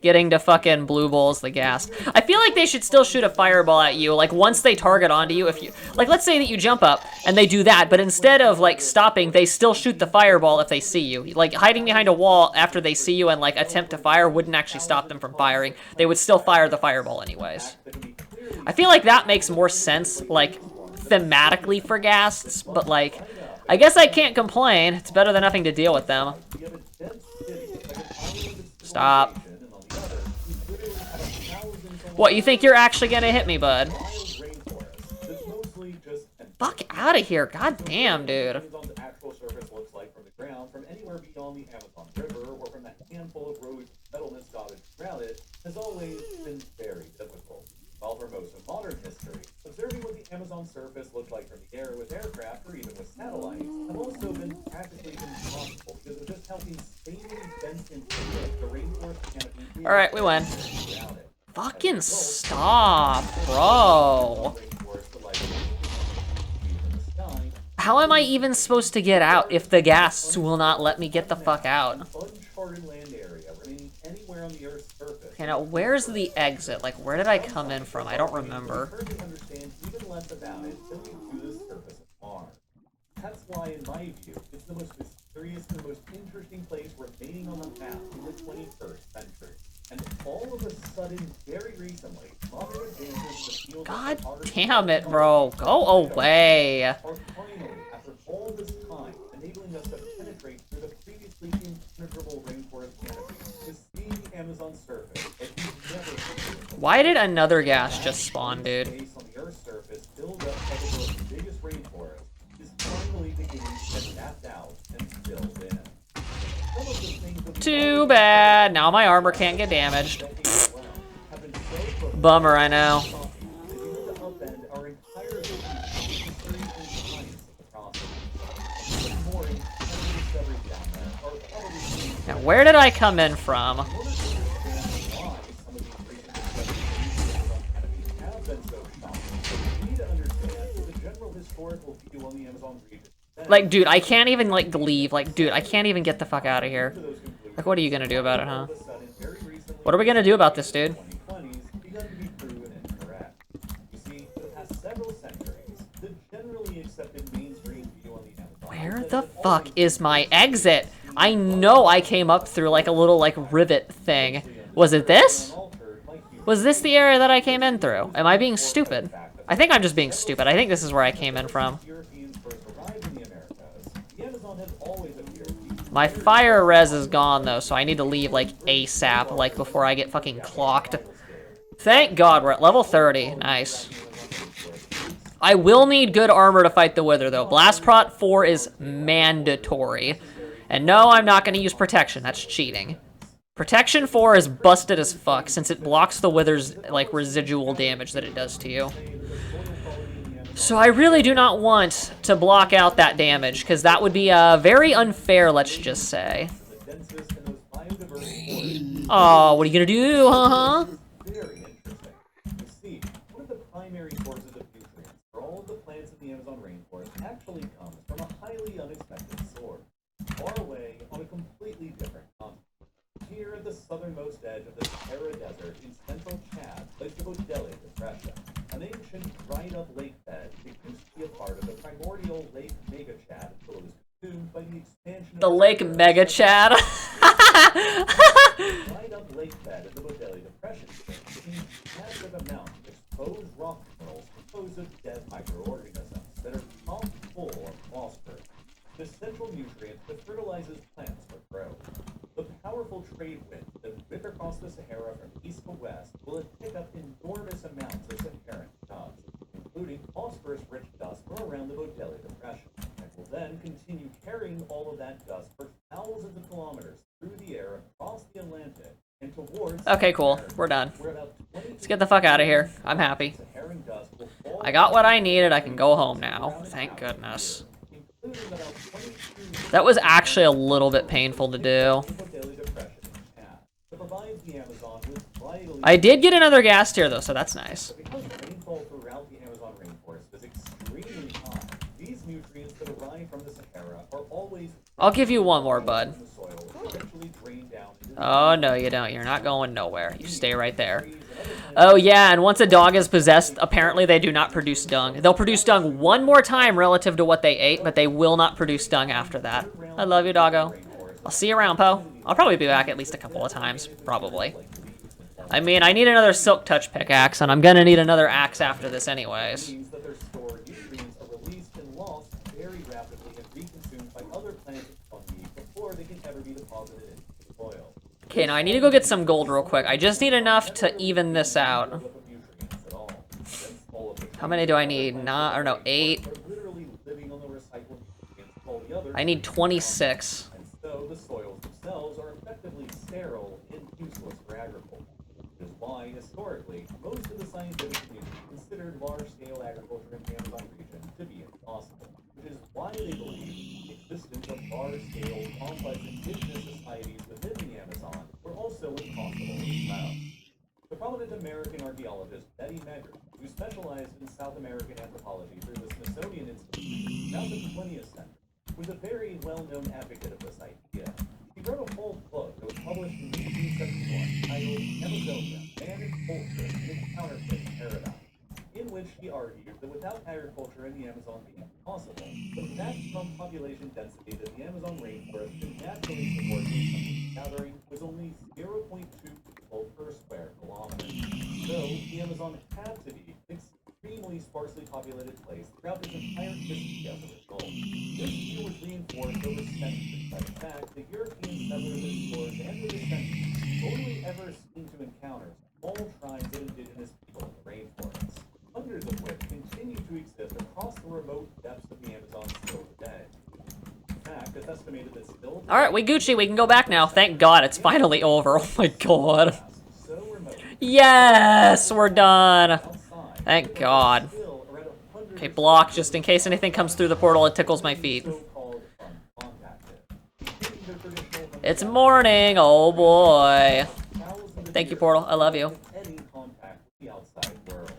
Getting to fucking blue balls the gas. I feel like they should still shoot a fireball at you, like, once they target onto you. If you, like, let's say that you jump up and they do that, but instead of, like, stopping, they still shoot the fireball if they see you. Like, hiding behind a wall after they see you and, like, attempt to fire wouldn't actually stop them from firing. They would still fire the fireball anyways. I feel like that makes more sense, like, thematically for ghasts, but, like, I guess I can't complain. It's better than nothing to deal with them. Stop. What, you think you're actually gonna hit me, bud? Fuck out of here. God damn, dude. Amazon's actual surface looks like from the ground, from anywhere beyond the Amazon River, or from that handful of road settlements dotted around it, has always been very difficult. While for most of modern history, observing what the Amazon surface looked like from the air with aircraft or even with satellites have also been practically impossible because of just how insanely dense and thick the rainforest canopy is. Alright, we win. Fucking stop, bro. How am I even supposed to get out if the ghasts will not let me get the fuck out? Uncharted land area remaining anywhere on the Earth's surface. Okay, now where's the exit? Like, where did I come in from? I don't remember. Hardly understand even less about it than we do the surface of Mars. That's why, in my view, it's the most mysterious and the most interesting place remaining on the map in the 21st century. And all of a sudden, very recently, modern advances in the field God of art damn it, bro. Go away. are finally, after all this time, enabling us to penetrate through the previously impenetrable rainforest canopy to see the Amazon surface like we've never seen it before. Why did another gas just spawn, dude? Space on the Earth's surface, filled up by the world's biggest rainforest, is finally beginning to get mapped out and filled in. Some of the things that we Too bad. Now my armor can't get damaged. have been so profound Bummer, I know. that you have to upend our entire history and science of the process. But more incredible discoveries down there are probably Now, where did I come in from? in order to understand why some of these recent discoveries have been so shocking. We need to understand the general historical view on the Amazon region. Like, dude, I can't even, like, leave. Like, dude, I can't even get the fuck out of here. Like, what are you gonna do about it, huh? What are we gonna do about this, dude? 2020s begun to be proven incorrect. You see, for the past several centuries, the generally accepted mainstream view on the Amazon Where the fuck is my exit? I know I came up through, like, a little, like, rivet thing. Was it this? Was this the area that I came in through? Am I being stupid? I think I'm just being stupid. I think this is where I came in from. Europeans first arrived in the Americas, the Amazon has always appeared to be My fire res is gone, though, so I need to leave, like, ASAP, like, before I get fucking clocked. Thank God we're at level 30. Nice. I will need good armor to fight the Wither, though. Blast Prot 4 is mandatory. And no, I'm not going to use protection. That's cheating. Protection 4 is busted as fuck since it blocks the wither's like residual damage that it does to you. So I really do not want to block out that damage because that would be very unfair, let's just say. Oh, what are you going to do, huh? Very interesting. You see, one of the primary sources of nutrients for all of the plants in the Amazon rainforest actually comes from a highly unexpected source, far away on a completely different continent. Here at the southernmost edge of the Sahara Desert in central Chad lies the Bodele Depression, an ancient dried-up lake bed that used to be a part of the primordial Lake Mega Chad until it was consumed by the expansion of The Lake Mega Chad. dried-up lake bed of the Bodele Depression contains massive amounts of exposed rock minerals composed of dead microorganisms that are chock full of phosphorus, the essential nutrient that fertilizes plants for growth. The powerful trade winds that whip across the Sahara from east to west will pick up enormous amounts of Saharan dust, including phosphorus-rich dust from around the Bodele Depression, and will then continue carrying all of that dust for thousands of kilometers through the air across the Atlantic and towards... Okay, cool. We're done. Let's get the fuck out of here. I'm happy. Saharan dust will fall I got what I needed. I can go home now. Thank goodness. including about 22 That was actually a little bit painful to do. Bodele Depression in Chad that provides the Amazon with vitally... I did get another gas tier though, so that's nice. Because rainfall throughout the Amazon rainforest is extremely high, these nutrients that arrive from the Sahara are always I'll give you one more, bud. in the soil, eventually drained down into the Oh, no, you don't. You're not going nowhere. You stay right there. Oh, yeah, and once a dog is possessed, apparently they do not produce dung. They'll produce dung one more time relative to what they ate, but they will not produce dung after that. I love you, doggo. I'll see you around, Poe. I'll probably be back at least a couple of times, probably. I mean, I need another Silk Touch pickaxe, and I'm gonna need another axe after this anyways. means that their stored nutrients are released and lost very rapidly and reconsumed by other plants on the before they can ever be deposited into the soil. Okay, now I need to go get some gold real quick. I just need enough to even this out. Of nutrients at all. Since all of the How many do I need? Not, or no, 8. are literally living on the recycled nutrients of all the others. I need 26. And so the soils themselves are effectively sterile and useless for agriculture. Which is why, historically, most of the scientific community considered large-scale agriculture in the Amazon region to be impossible. Which is why they believe the existence of large-scale, complex indigenous societies within the Amazon were also impossible as well. The prominent American archaeologist Betty Medgar, who specialized in South American anthropology through the Smithsonian Institute throughout the 20th century, was a very well-known advocate of this idea. He wrote a whole book that was published in 1871 titled Amazonia, Man and Culture in its Counterfeit Paradigm, in which he argued that without agriculture in the Amazon being possible, the maximum population density that the Amazon rainforest could naturally support in gathering was only 0.2 people per square kilometer. So the Amazon had to be an extremely sparsely populated place throughout its entire history as a result. This view was reinforced over centuries by the fact that European settlers, explorers, and their descendants only ever seemed to encounter small tribes of indigenous people in the rainforest, hundreds of which continue to exist across the remote depths of the Amazon still today. In fact, it's estimated that still Alright, we Gucci. We can go back now. Thank God, it's finally over. Oh my God. so remote Yes, we're done. outside, Thank God. still around 100 Okay, block, just in case anything comes through the portal, it tickles my feet. so-called uncontacted, including the traditional It's morning, oh boy. thousands of Thank you, portal. I love you. any contact with the outside world.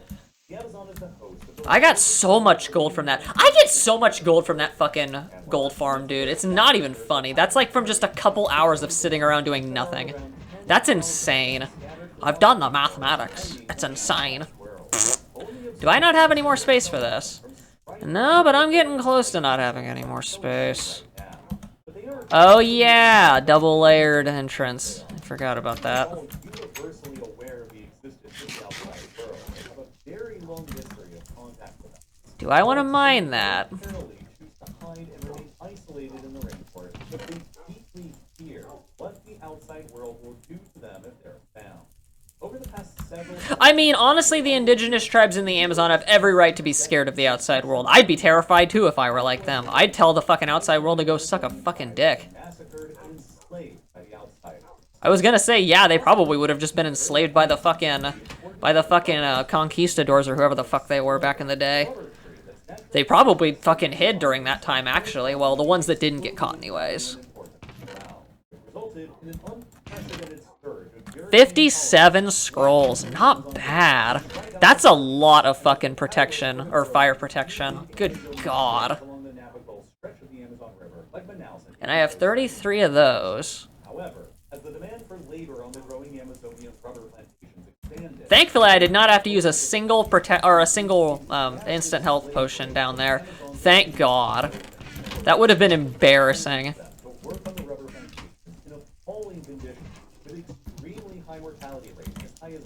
The Amazon is the host of the I got so much gold from that. I get so much gold from that fucking gold farm, dude. It's not even funny. That's like from just a couple hours of sitting around doing nothing. That's insane. I've done the mathematics. It's insane. Do I not have any more space for this? No, but I'm getting close to not having any more space. Oh yeah, double layered entrance. I forgot about that. all universally aware of the existence of the outside world and have a very long history of contact with us. Do I want to mine that? Apparently choose to hide and remain isolated in the rainforest because they deeply fear what the outside world will do to them if they're found. Over the past several I mean, honestly, the indigenous tribes in the Amazon have every right to be scared of the outside world. I'd be terrified too if I were like them. I'd tell the fucking outside world to go suck a fucking dick. massacres I was gonna say, yeah, they probably would have just been enslaved by the fucking conquistadors or whoever the fuck they were back in the day. They probably fucking hid during that time, actually. Well, the ones that didn't get caught, anyways. 57 scrolls, not bad. That's a lot of fucking protection, or fire protection. Good God. And I have 33 of those. However, as the demand for labor on the growing Amazonian rubber plantations expanded, Thankfully, I did not have to use a single instant health potion down there. Thank God. That would have been embarrassing. to work on the rubber plantations in appalling conditions with extremely high mortality rates as high as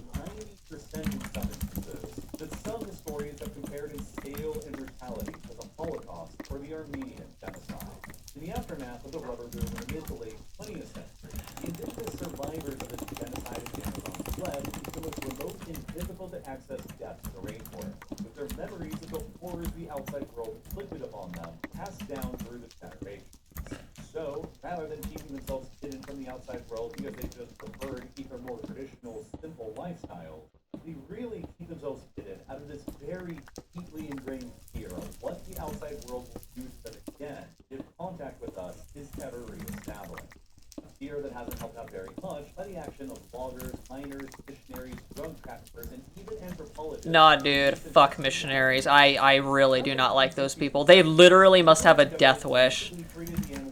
90% in some instances, that some historians have compared in scale and brutality to the Holocaust or the Armenian genocide. In the aftermath of the rubber boom in the mid to late 20th century, the indigenous survivors of this genocide in the Amazon fled into the most remote and difficult to access depths of the rainforest, with their memories of the horrors the outside world inflicted upon them passed down through the generations. So, rather than keeping themselves hidden from the outside world because they just prefer to keep their more traditional, simple lifestyle, they really keep themselves hidden out of this very deeply ingrained fear of what the outside world will do to them again if contact with us is ever reestablished. A fear that hasn't helped out very much by the action of loggers, miners, missionaries, drug traffickers, and even anthropologists. Nah, dude. Fuck missionaries. I really do not like those people. They literally must have a death wish.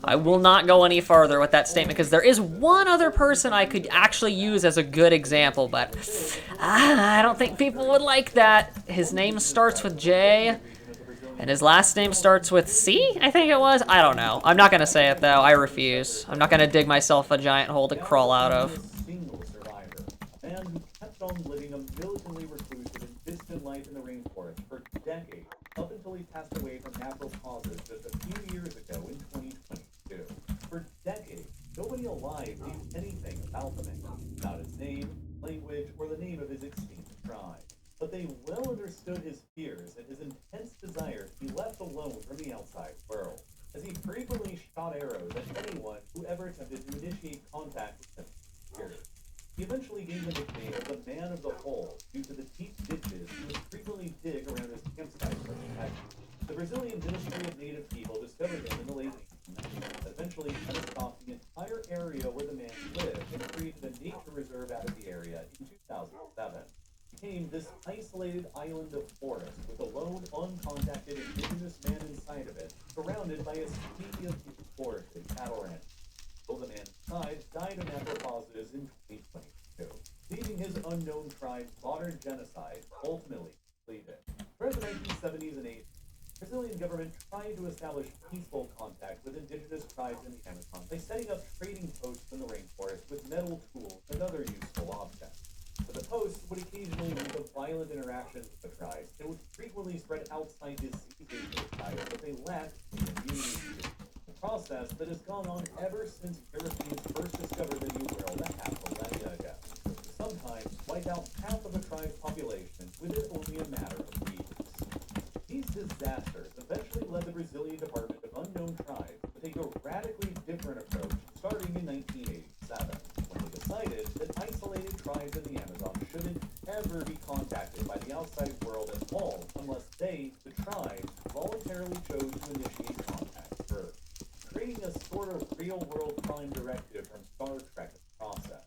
I will not go any further with that statement because there is one other person I could actually use as a good example, but I don't think people would like that. His name starts with J, and his last name starts with C, I think it was? I don't know. I'm not going to say it, though. I refuse. I'm not going to dig myself a giant hole to crawl out of. Single survivor, a man who kept on living a militantly reclusive and distant life in the rainforest for decades, up until he passed away from natural causes just a few years ago in 2022. For decades, nobody alive knew anything about the man, not his name, language, or the name of his extinct tribe. But they well understood his fears and his intense desire to be left alone from the outside world, as he frequently shot arrows at anyone who ever attempted to initiate contact with him. He eventually gave the nickname of the Man of the Hole due to the deep ditches he would frequently dig around his campsite for protection. The Brazilian Ministry of Native People discovered him in the late 1890s, eventually fenced off the entire area where the man lived and created a nature reserve out of the area in 2007. Became this isolated island of forest with a lone, uncontacted indigenous man inside of it, surrounded by a sea of forested cattle ranch. Though the man died of natural causes in 2022, leaving his unknown tribe modern genocide ultimately completed. Throughout the 1970s and 80s, the Brazilian government tried to establish peaceful contact with indigenous tribes in the Amazon by setting up trading posts in the rainforest with metal tools and other useful objects. But the posts would occasionally lead to violent interactions with the tribes and would frequently spread outside diseases to the tribes that they lacked the immunity to. A process that has gone on ever since Europeans first discovered the New World a half millennia ago. Sometimes wipe out half of the tribe's population within only a matter of weeks. These disasters eventually led the Brazilian Department of Unknown Tribes to take a radically different approach starting in 1987, when they decided that isolated tribes in the Amazon shouldn't ever be contacted by the outside world at all unless they, the tribes, voluntarily chose to initiate contact first, creating a sort of real-world crime directive from Star Trek process.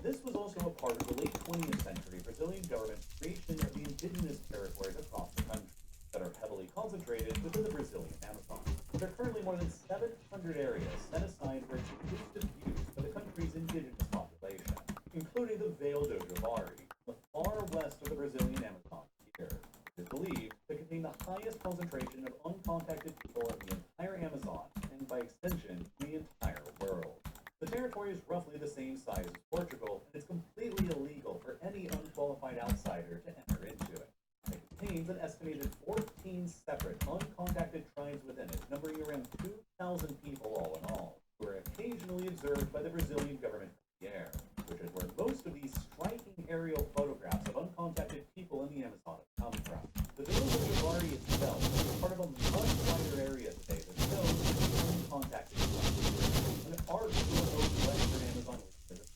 This was also a part of the late 20th century Brazilian government's creation of the indigenous territories across the country that are heavily concentrated within the Brazilian Amazon. There are currently more than 700 areas set aside for exclusive use by the country's indigenous population, including the Vale do Javari, the far west of the Brazilian Amazon here. It is believed to contain the highest concentration of uncontacted people in the entire Amazon, and by extension, the entire world. The territory is roughly the same size as Portugal, and it's completely illegal for any unqualified outsider to enter into it. It contains an estimated 14 separate uncontacted tribes within it, numbering around 2,000 people all in all, who are occasionally observed by the Brazilian government from the air, which is where most of these striking aerial photographs of uncontacted people in the Amazon have come from. The village of Javari itself is part of a much wider area today that shows uncontacted tribes. An arc to the western Amazon region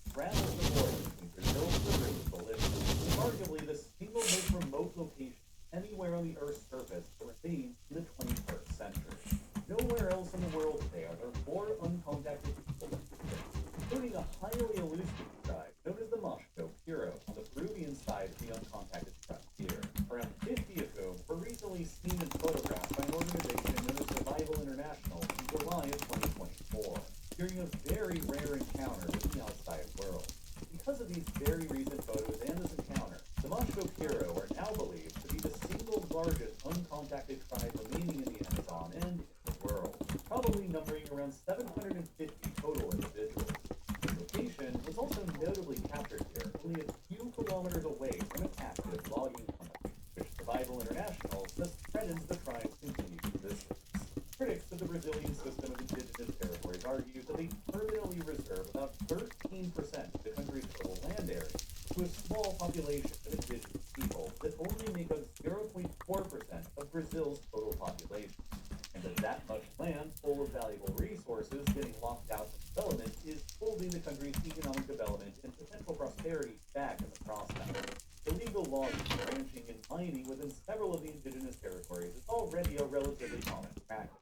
are 4 uncontacted people, including a highly elusive tribe known as the Mashco Puro on the Peruvian side of the uncontacted frontier. Around 50 of whom were recently seen and photographed by an organization known as Survival International in July of 2024, during a very rare encounter with the outside world. Because of these very recent photos and this encounter, the Mashco Puro are now believed to be the single largest uncontacted tribe remaining in the Amazon and in the world, probably numbering around 750 total individuals. The location was also notably captured here, only a few kilometers away from an active logging company, which Survival International says threatens the tribe's continued existence. Critics of the Brazilian system of indigenous territories argue that they permanently reserve about 13% of the country's total land area to a small population of indigenous people that only make up 0.4% of Brazil's total population. And that much land full of valuable resources getting locked out from development is holding the country's economic development and potential prosperity back in the process. Illegal logging, ranching, and mining within several of the indigenous territories is already a relatively common practice.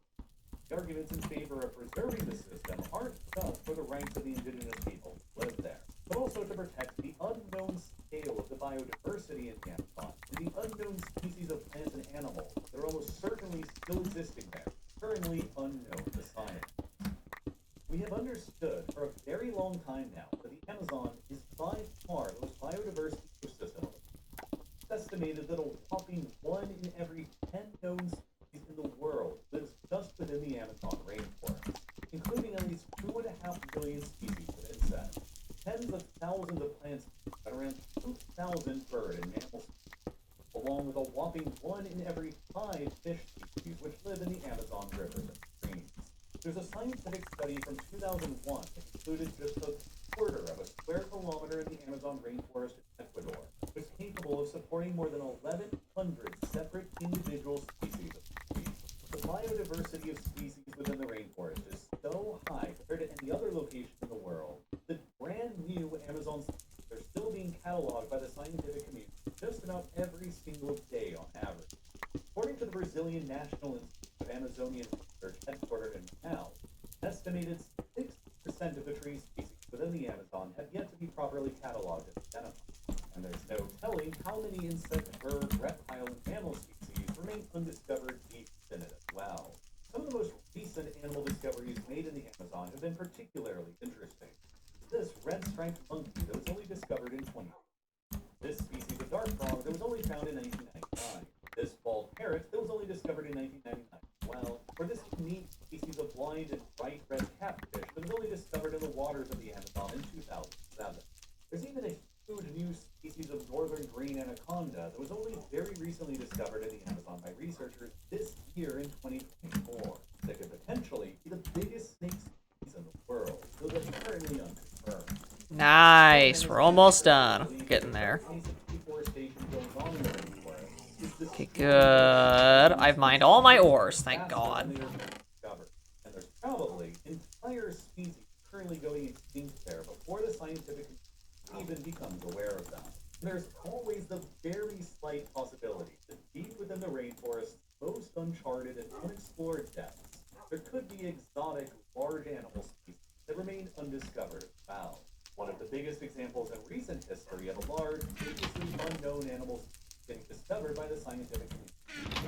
The arguments in favor of preserving the system aren't just for the rights of the indigenous people who live there, but also to protect the unknown scale of the biodiversity in the Amazon and the unknown species of plants and animals that are almost certainly still existing there, currently unknown to science. We have understood for a very long time now that the Amazon is by far the most biodiverse ecosystem. It's estimated that a whopping 1 in every 10 known species in the world lives just within the Amazon rainforest, including at least 2.5 billion species of insects, tens of thousands of plant species, and around 2,000 bird and mammal species, along with a whopping 1 in every 5 fish species which live in the Amazon rivers and streams. There's a scientific study from 2001 that concluded just a quarter of a square kilometer in the Amazon rainforest in Ecuador was capable of supporting more than 1,100 separate individual species of trees. The biodiversity of species within the rainforest is so high compared to any other location in the world that brand new Amazon species are still being cataloged by the scientific community just about every single day on average. According to the Brazilian National Institute of Amazonian Research headquartered in Manaus, an estimated 6% of the tree species within the Amazon have yet to be properly cataloged and identified. And there's no telling how many insect, bird, reptile, and mammal species remain undiscovered deep within it as well. Some of the most recent animal discoveries made in the Amazon have been particularly interesting. This red-striped monkey that was only discovered in 2020. This species of dart frog that was only found in 1999. This bald parrot that was only discovered in 1999 as well. Or this unique species of blind and bright red catfish that was only discovered in the waters of the Amazon in 2007. There's even a huge new species of northern green anaconda that was only very recently discovered in the Amazon by researchers this year in 2024. That could potentially be the biggest snake species in the world, though that's currently unconfirmed. Nice. We're almost done. Getting there. Okay, good. I've mined all my ores, thank God. And there's probably entire species currently going extinct there before the scientific community even becomes aware of them. And there's always the very slight possibility that deep within the rainforest's most uncharted and unexplored depths, there could be exotic, large animal species that remain undiscovered as well. One of the biggest examples in recent history of a large, previously unknown animal species getting discovered by the scientific community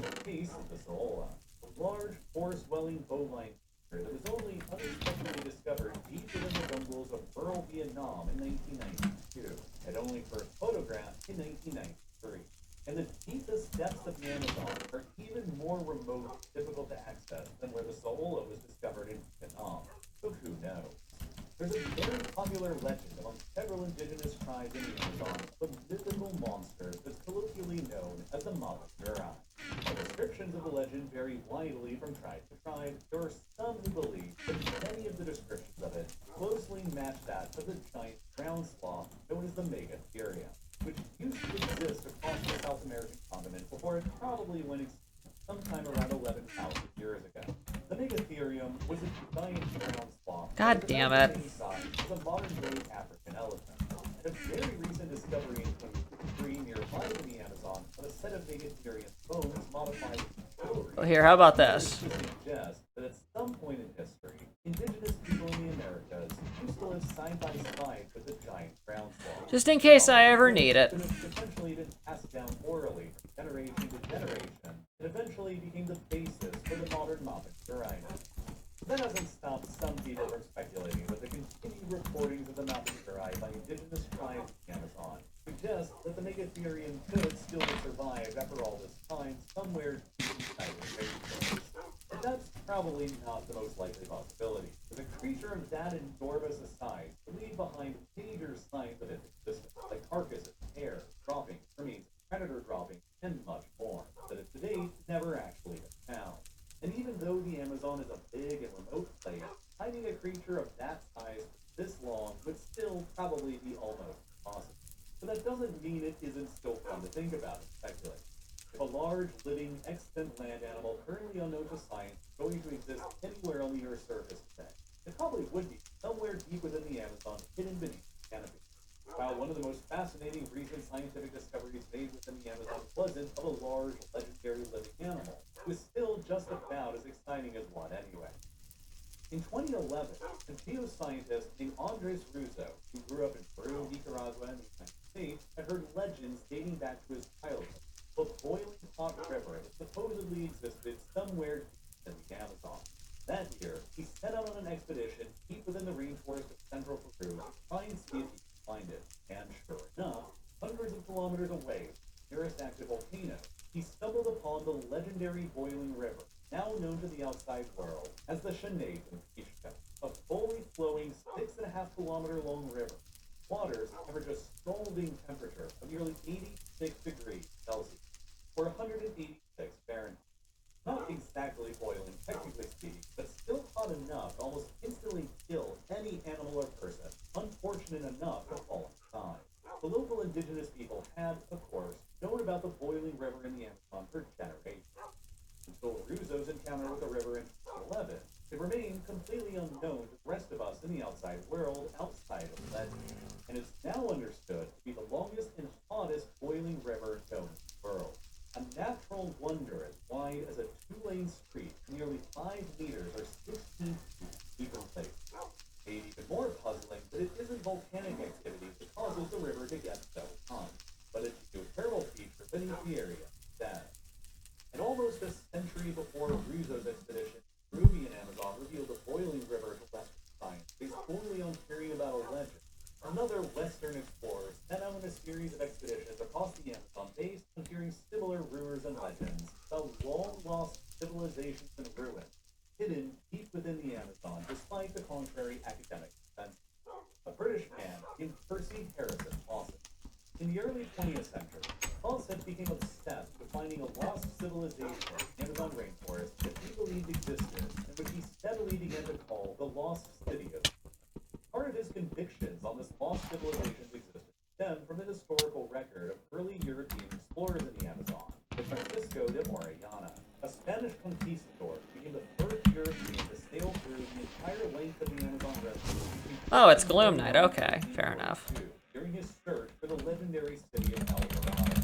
is the case of the Saola, a large, forest-dwelling bovine creature that was only unexpectedly discovered deep within the jungles of rural Vietnam in 1992, and only first photographed in 1993. And the deepest depths of the Amazon are even more remote and difficult to access than where the Saola was discovered in Vietnam, so who knows? There's a very popular legend among several indigenous tribes in the Amazon of a mythical monster that's colloquially known as the Mavacura. The descriptions of the legend vary widely from tribe to tribe. There are some who believe that many of the descriptions of it closely match that of the giant ground sloth known as the Megatherium, which used to exist across the South American continent before it probably went extinct sometime around 11,000 years ago. The Megatherium was a giant ground sloth. God damn it. The same size as a modern-day African elephant. And a very recent discovery in 2023 nearby to the Amazon of a set of Megatherium bones modified Well, here, how about this? to suggest that at some point in history, to live side by side with the giant ground sloth. Just in case I ever need it. Could have essentially been passed down orally from generation to generation, and eventually became the basis for the modern mopping rhino. That doesn't stop some people from speculating that the continued reportings of the Mapinguari by indigenous tribes in the Amazon suggest that the Megatherium could still have survived after all this time somewhere deep inside the rainforest. But that's probably not the most likely possibility, with a creature of that enormous a size to leave behind major signs of its existence, like carcasses, hair, droppings, remains, predator droppings, and much more, that have to date never actually been found. And even though the Amazon is a big and remote place, finding a creature of that size for this long would still probably be almost impossible. But that doesn't mean it isn't still fun to think about and speculate. If a large, living, extant land animal currently unknown to science is going to exist anywhere on the Earth's surface today, it probably would be somewhere deep within the Amazon, hidden beneath the canopy. While one of the most fascinating recent scientific discoveries made within the Amazon wasn't of a large, legendary living animal, it was still just about as exciting as one anyway. In 2011, a geoscientist named Andres Russo, who grew up in Peru, Nicaragua, and the United States, had heard legends dating back to his childhood of a boiling hot river that supposedly existed somewhere deep in the Amazon. That year, he set out on an expedition deep within the rainforest of central Peru to try and see if he could find it. And sure enough, hundreds of kilometers away from the nearest active volcano, he stumbled upon the legendary boiling river, now known to the outside world as the Sinead Mishka, a fully flowing 6.5 kilometer long river. Waters average a scalding temperature of nearly 86 degrees Celsius, or 186 Fahrenheit. Not exactly boiling, technically speaking, but still hot enough to almost instantly kill any animal or person unfortunate enough to fall inside. The local indigenous people had, of course, known about the boiling river in the Amazon for generations. Until Russo's encounter with the river in 2011, it remained completely unknown to the rest of us in the outside world outside of legend, and it's now understood to be the longest and hottest boiling river known in the world. A natural wonder as wide as a two-lane street, nearly 5 meters or 16 feet deep in places. Made even more puzzling that it isn't volcanic activity that causes the river to get so hot, but it's geothermal feature beneath the area instead. And almost a century before Russo's expedition, Peruvian Amazon revealed the boiling river to Western science, based only on hearing about a legend. Another Western explorer set out on a series of expeditions across the Amazon based on hearing similar rumors and legends about long-lost civilizations and ruins, hidden deep within the Amazon despite the contrary academic consensus. A British man named Percy Harrison Fawcett. In the early 20th century, Fawcett became obsessed with finding a lost civilization in the Amazon rainforest that he believed existed and which he steadily began to call the Lost City of. Part of his convictions on this lost civilization's existence stemmed from the historical record of early European explorers in the Amazon, the Francisco de Orellana. A Spanish conquistador became the first European to sail through the entire length of the Amazon River. Oh, it's Gloom Night. Okay, fair enough. During his search for the legendary city of El Dorado.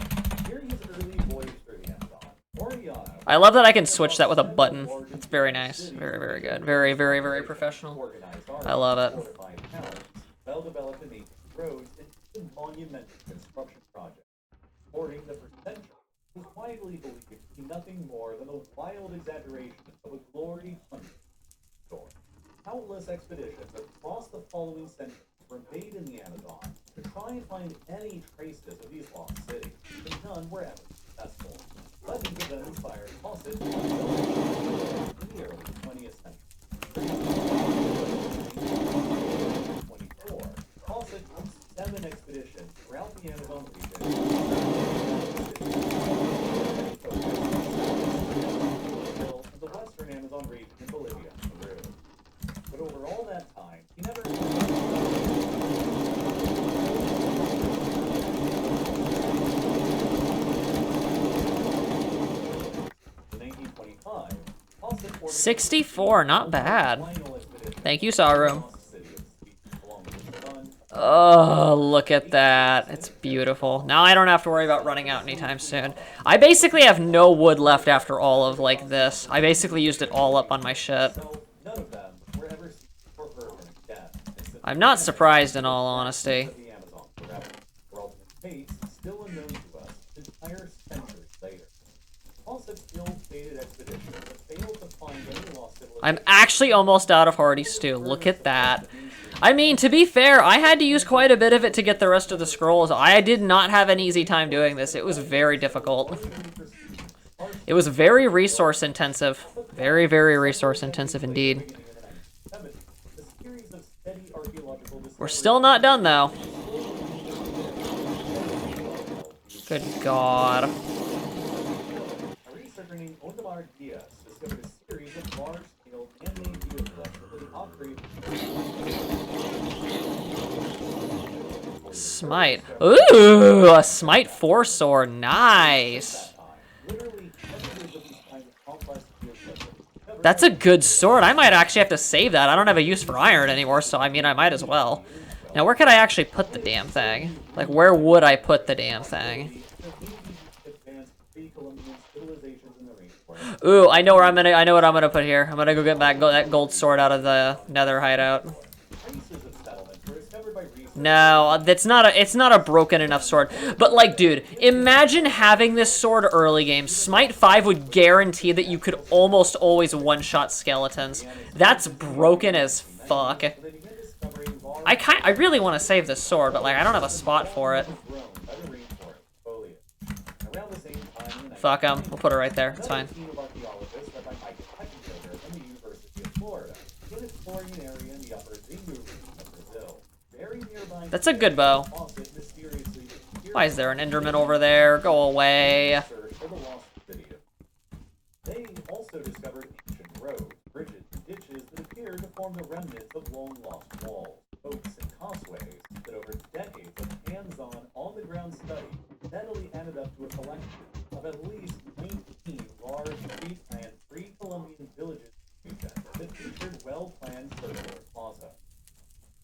During his early voyage through the Amazon, Orellana. I love that I can switch that with a button. It's very nice. Very, very good. Very, very, very professional. I love it. Well-developed and ancient roads and monumental construction projects. According to for centuries, was widely believed to be nothing more than the wild exaggeration of a glory hunting story. Countless expeditions across the following centuries were made in the Amazon to try and find any traces of these lost cities, but none were ever successful. Legends of them inspired Fawcett in the early 20th century. 1924, Fawcett took 7 expeditions throughout the Amazon region. The western Amazon region in Bolivia and Peru. But over all that time, he never. In 1925, Fawcett ordered 64, not bad. final expedition. Thank you, Saru. City of Speech, along with his son. Oh, look at that. It's beautiful. Now I don't have to worry about running out anytime soon. I basically have no wood left after all of, like, this. I basically used it all up on my shit. So none of them were ever seen or heard of death. I'm not surprised in all honesty. The Amazon forever. Their ultimate fates still unknown to us entire centuries later. Also, ill-fated expeditions that failed to find any lost civilization. I'm actually almost out of Hardy Stew. Look at that. I mean, to be fair, I had to use quite a bit of it to get the rest of the scrolls. I did not have an easy time doing this. It was very difficult. It was very resource intensive. Very, very resource intensive indeed. We're still not done, though. Good God. A researcher named Ondamar Diaz discovered a series of large-scale man-made geocollections that operate. Smite. Ooh, a Smite 4 sword. Nice. Literally hundreds of these kinds of complex geocollections. That's a good sword. I might actually have to save that. I don't have a use for iron anymore, so I mean, I might as well. Now, where could I actually put the damn thing? Like, where would I put the damn thing? Ooh, I know where I'm gonna. I know what I'm gonna put here. I'm gonna go get back that gold sword out of the Nether hideout. No, that's not a. It's not a broken enough sword. But like, dude, imagine having this sword early game. Smite 5 would guarantee that you could almost always one-shot skeletons. That's broken as fuck. I really want to save this sword, but like, I don't have a spot for it. Fuck 'em. We'll put it right there. It's fine. That's a good bow. Why is there an Enderman over there? Go away. They also discovered ancient roads, bridges, and ditches that appeared to form the remnants of long-lost walls, oaks, and causeways that over decades of hands-on, on-the-ground study steadily added up to a collection of at least 19 large pre-planned pre-Columbian villages that featured well-planned circular plaza.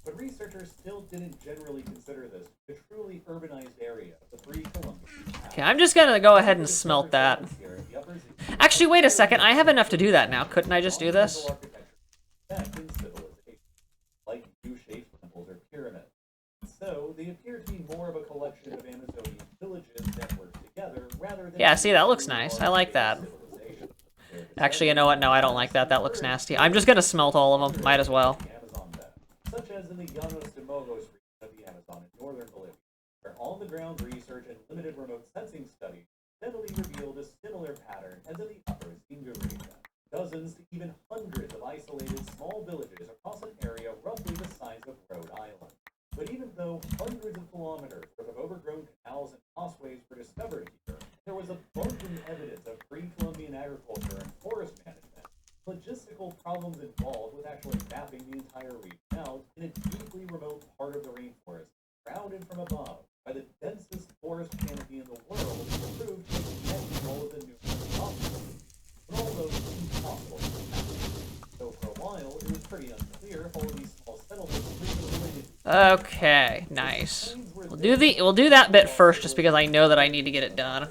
But researchers still didn't generally consider this a truly urbanized area of the pre-Columbian. Okay, I'm just gonna go ahead and smelt that. Actually, wait a second. I have enough to do that now. Couldn't I just do this? Like U-shaped temples or pyramids. So they appear to be more of a collection of Amazonian villages networked together rather than. Yeah, see, that looks nice. I like that. Actually, you know what? No, I don't like that. That looks nasty. I'm just gonna smelt all of them. Might as well. Such as in the Llanos de Mogos region of the Amazon in northern Bolivia, where on-the-ground research and limited remote sensing studies steadily revealed a similar pattern as in the upper Zinga region. Dozens to even hundreds of isolated small villages across an area roughly the size of Rhode Island. But even though hundreds of kilometers worth of overgrown canals and causeways were discovered here, there was abundant evidence of pre-Columbian agriculture and forest management. Logistical problems involved with actually mapping the entire region out in a deeply remote part of the rainforest, crowded from above by the densest forest canopy in the world, proved to connect all of the numerous obstacles. But all those impossible to happen. So for a while, it was pretty unclear if all of these small settlements were even related. Okay, nice. We'll do that bit first, just because I know that I need to get it done.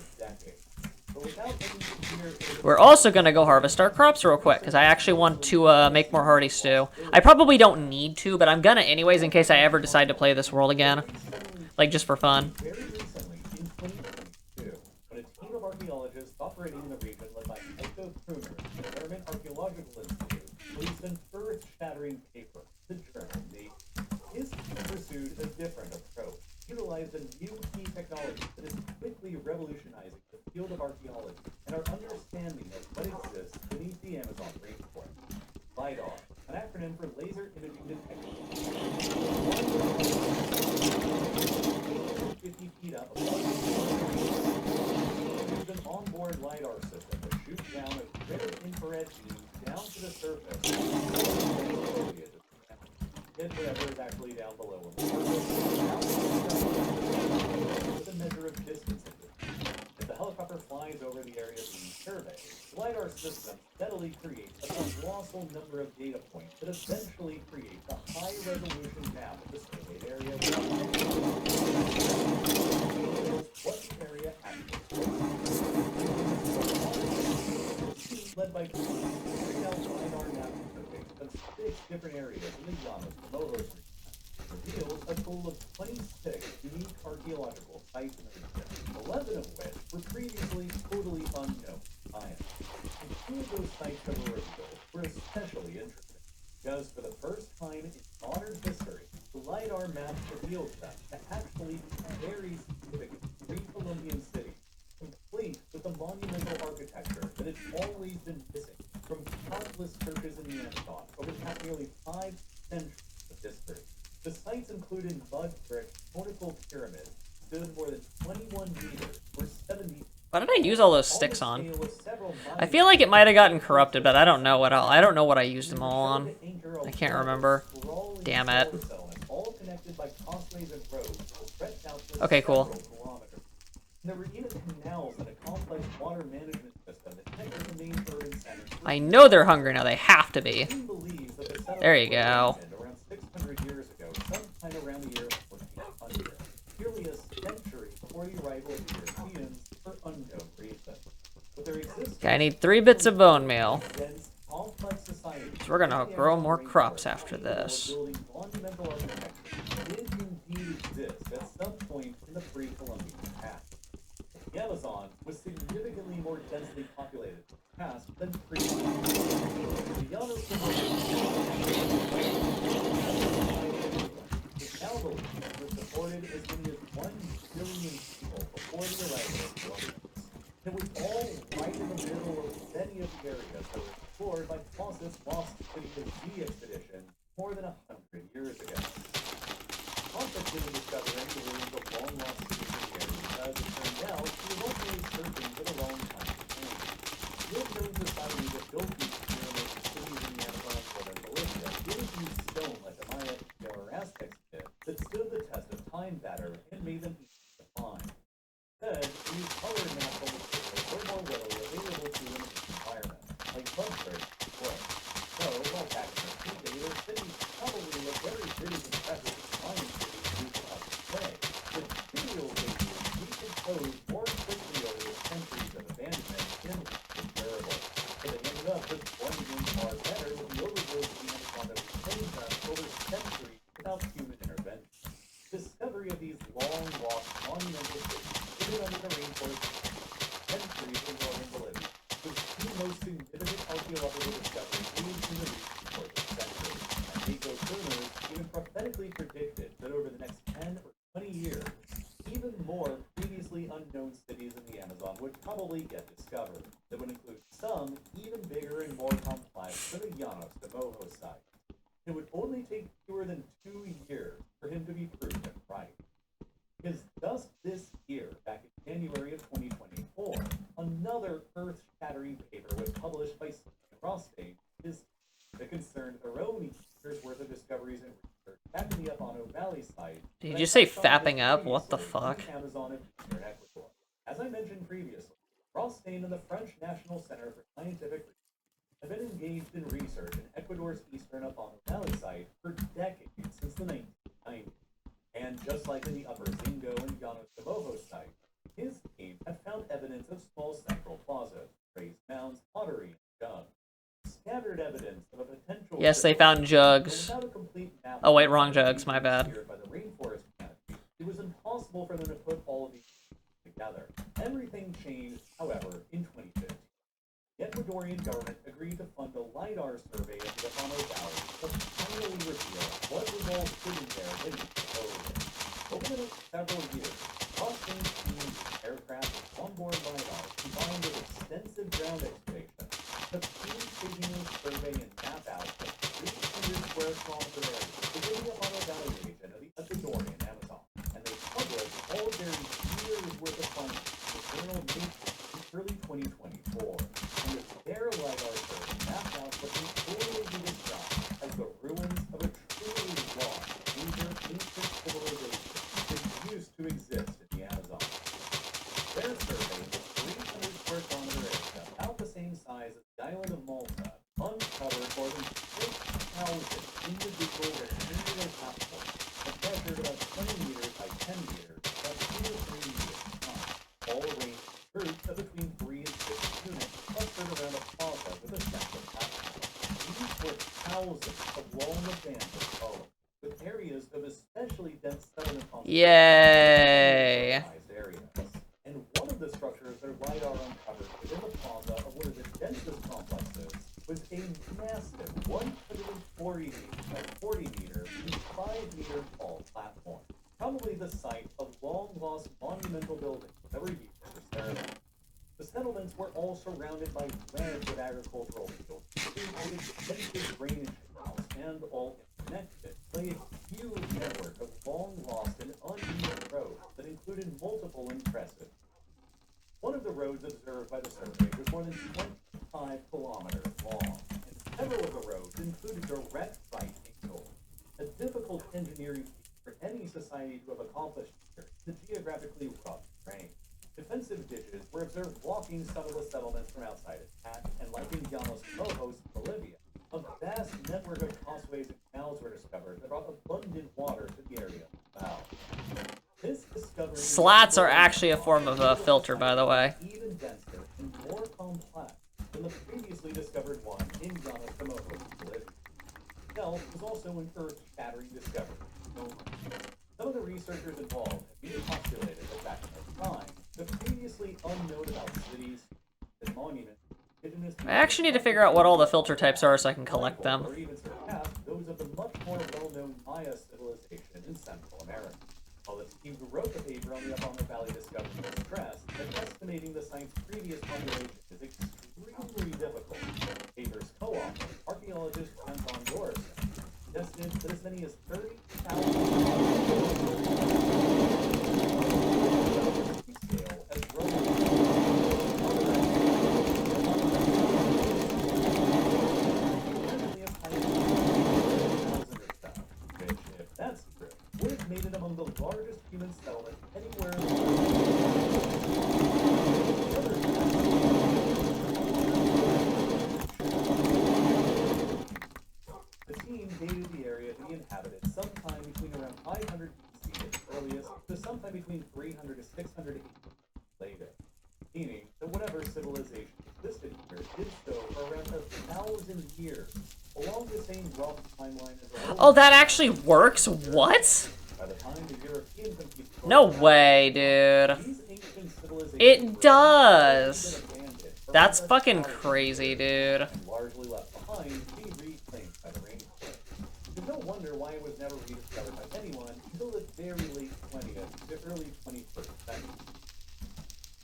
But without any clear. We're also gonna go harvest our crops real quick, because I actually want to make more Hardy Stew. I probably don't need to, but I'm gonna anyways in case I ever decide to play this world again. Like, just for fun. Very recently, in 2022, when a team of archaeologists operating in the region led by Typo the German Archaeological Institute released an earth-shattering paper, the journal Nature. His team pursued a different approach, utilized a new key technology that is quickly revolutionizing the field of archaeology and our understanding of what exists beneath the Amazon rainforest. LiDAR, an acronym for Laser Imaging Detection. 50 feet up above used an onboard LiDAR system that shoots down a grid of infrared beams down to the surface. Hit whatever is actually down below on the surface. With a measure of distance. If the helicopter flies over the area being surveyed, the LiDAR system steadily creates a colossal number of data points that eventually creates a high-resolution map of the surveyed area. What the area actually is. Led by carried out LiDAR mapping surveys of 6 different areas in the Llanos de Mogos region. revealed a total of 26 unique archaeological sites in the region, 11 of which were previously totally unknown to science. And 2 of those sites that were revealed were especially interesting, because for the first time in modern history, the LiDAR map revealed them to actually be very specific pre-Columbian cities, complete with the monumental architecture that had always been missing from countless churches in the Amazon over the past nearly 5 centuries of history. The sites included mud brick conical pyramids, stood more than 21 meters or 70. What did I use all those sticks on? I feel like it might have gotten corrupted, but I don't know what I don't know what I used them all on. I can't remember. Damn it. Okay, cool. There were even canals and a complex water management system that connected the main urban centers. I know they're hungry now. They have to be. There you go. Around 600 years ago, sometime around the year 1400, nearly a century before the arrival of the Europeans for unknown reasons. But there exists Okay, I need 3 bits of bone meal. dense, complex society. So we're gonna grow more crops after this. Building monumental architecture did indeed exist at some point in the pre-Columbian past. The Amazon was significantly more densely populated in the past than pre-Columbian. The Llanos now believed was supported as many as 1 billion people before the arrival of Columbus. It was all right in the middle of many of the areas that were explored by Colossus lost city to sea expedition more than 100 years ago. Colossus didn't discover any ruins of long-lost cities in the area because it turned out he was ultimately searching for the wrong kind of thing. The unknown society that built these pyramids and cities in the Amazon of northern Bolivia didn't use stone like the Maya or Aztecs did, that stood the test of time better and made them easy to find. Instead, we used colored natural materials were more readily available to them in the environment, like mud bricks and wood. So, while back in the heyday, their cities probably looked very big and impressive as Mayan cities do to us today. The materials they used decomposed more quickly over the centuries of abandonment and were durable. So they ended up just blending in far better with the overgrowth of the Amazon that retained them over centuries without human intervention. Discovery of these long-lost monumental cities hidden under the rainforest centuries in northern Bolivia was the most significant archaeological discovery made in the region for this century. And eco-tourners even prophetically predicted that over the next 10 or 20 years, even more previously unknown cities in the Amazon would probably get discovered. That would include some even bigger and more complex than the Llanos de Mojo site. It would only take fewer than 2 years for him to be proven right. Because just this year, back in January of 2024, another earth-shattering paper was published by Rothstein that concerned their own year's worth of discoveries and research back in the Apano Valley site. Did you say fapping up? What the fuck? Amazon of Eastern Ecuador. As I mentioned previously, Rothstein and the French National Center for Scientific Research have been engaged in research in Ecuador's eastern Apano Valley site for decades, since the 1990s. And just like in the Upper Zingo and Llanos de Mojo site, his team have found evidence of small central plazas, raised mounds, pottery, and jugs. Scattered evidence of a potential. Yes, they found jugs. Without a complete map Oh wait, wrong jugs, my bad. by the rainforest canopy, it was impossible for them to put all of these together. Everything changed, however, in 2015. The Ecuadorian government agreed to fund a LiDAR survey of the Apano Valley to finally reveal what was all sitting there beneath the overlay. Over the next several years, Rothstein's team used aircraft and onboard LiDAR combined with extensive ground excavation to painstakingly survey and map out the 300 square kilometer area within the Apano Valley region of the Ecuadorian Amazon. And they published all of their years' worth of findings in the journal Nature in early 2024. And with their LiDAR survey mapped out what can totally be described as the ruins of a truly lost major ancient civilization that used to exist in the Amazon. Their survey was 300 square kilometer area, about the same size as the island of Malta, uncovered more than 6,000 individual rectangular platforms that measured about 20 meters by 10 meters, about 2 or 3 meters high, all arranged in groups of between 3 and 6 units clustered around a plaza with a central platform. These were thousands of long abandoned columns, with areas of especially dense settlement Yay! areas. And one of the structures their LiDAR uncovered within the plaza of one of the densest complexes was a massive 140-meter to 5-meter tall platform, probably the site of long-lost monumental buildings that were used for ceremony. The settlements were all surrounded by webs of agricultural fields, including extensive drainage canals, and all interconnected by a huge network of long-lost and unused roads that included multiple impressive. One of the roads observed by the survey was more than 25 kilometers long, and several of the roads included direct site angles, a difficult engineering feat for any society to have accomplished here in the geographically rough terrain. Defensive ditches were observed blocking some of the settlements from outside attack, and like in Llanos Rojos, Bolivia, a vast network of causeways and canals were discovered that brought abundant water to the area as well. This discovery Slats are actually a form of a filter, by the way. even denser and more complex than the previously discovered one in Llanos Rojos, Bolivia. Itself was also an earth-shattering discovery. Some of the researchers involved have even postulated that back in their time, the previously unknown about cities and monuments, I actually need to figure out what all the filter types are so I can collect them. or even surpass those of the much more well-known Maya civilization in Central America. While the team who wrote the paper on the Apamo Valley discovery stressed that estimating the site's previous population is extremely difficult. The paper's co-author, archaeologist Anton Dorson, suggested that as many as 30,000 scale as which, if that's true, would have made it among the largest human settlements anywhere in the world. The team dated the area to be inhabited sometime between around 500 BC at the earliest to sometime between 300 to 600 AD later, meaning that whatever civilization existed here did so for around 1,000 years, along the same rough timeline as the Oh, that actually works? What? By the time the European conquistadors No way, dude. these ancient civilizations It were does. abandoned for That's around fucking 1,000 crazy, years dude. and largely left behind to be reclaimed by the rainforest. It's no wonder why it was never rediscovered by anyone until the very late 20th to early 21st century.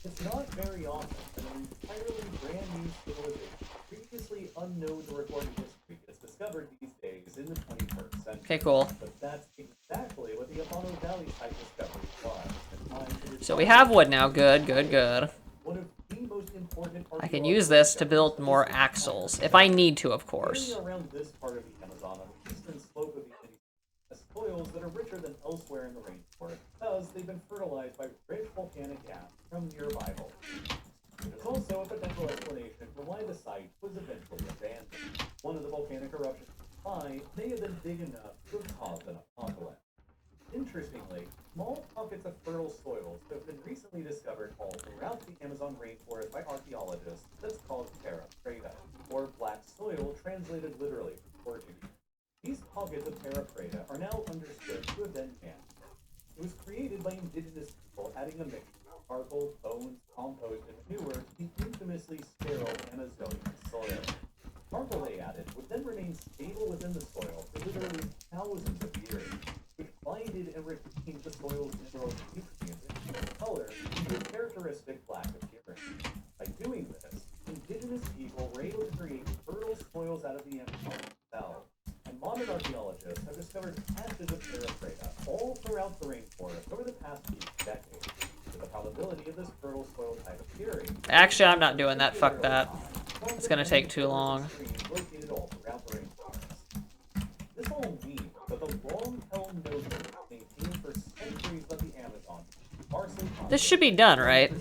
It's not very often that an entirely brand new civilization, previously unknown to recorded history, is discovered these days in the 21st century. Okay, cool. But that's exactly what the Apamo Valley site discovery was. So we have wood now. Good, good, good. One of the most important I can use this to build more axles, if I need to, of course. around this part of the Amazon on the eastern slope of the Andes, soils that are richer than elsewhere in the rainforest because they've been fertilized by rich volcanic gas from nearby volcanoes. There's also a potential explanation for why the site was eventually abandoned. One of the volcanic eruptions nearby may have been big enough to have caused an apocalypse. Interestingly, small pockets of fertile soils have been recently discovered all throughout the Amazon rainforest by archaeologists that's called terra preta, or black soil translated literally from Portuguese. These pockets of terra preta are now understood to have been managed. It was created by indigenous people adding a mixture of charcoal, bones, compost, and manure to the infamously sterile Amazonian soil. Charcoal they added would then remain stable within the soil for literally thousands of years, which binded and retained the soil's mineral nutrients and color into a characteristic black appearance. By doing this, indigenous people were able to create fertile soils out of the Amazon themselves. And modern archaeologists have discovered patches of terra preta all throughout the rainforest over the past few decades, with the probability of this fertile soil type appearing. Actually, I'm not doing that. Fuck that. It's gonna take too long. Located all throughout the rainforest. This all means that the long-held notion maintained for centuries of the Amazon sparsely This should be done, right?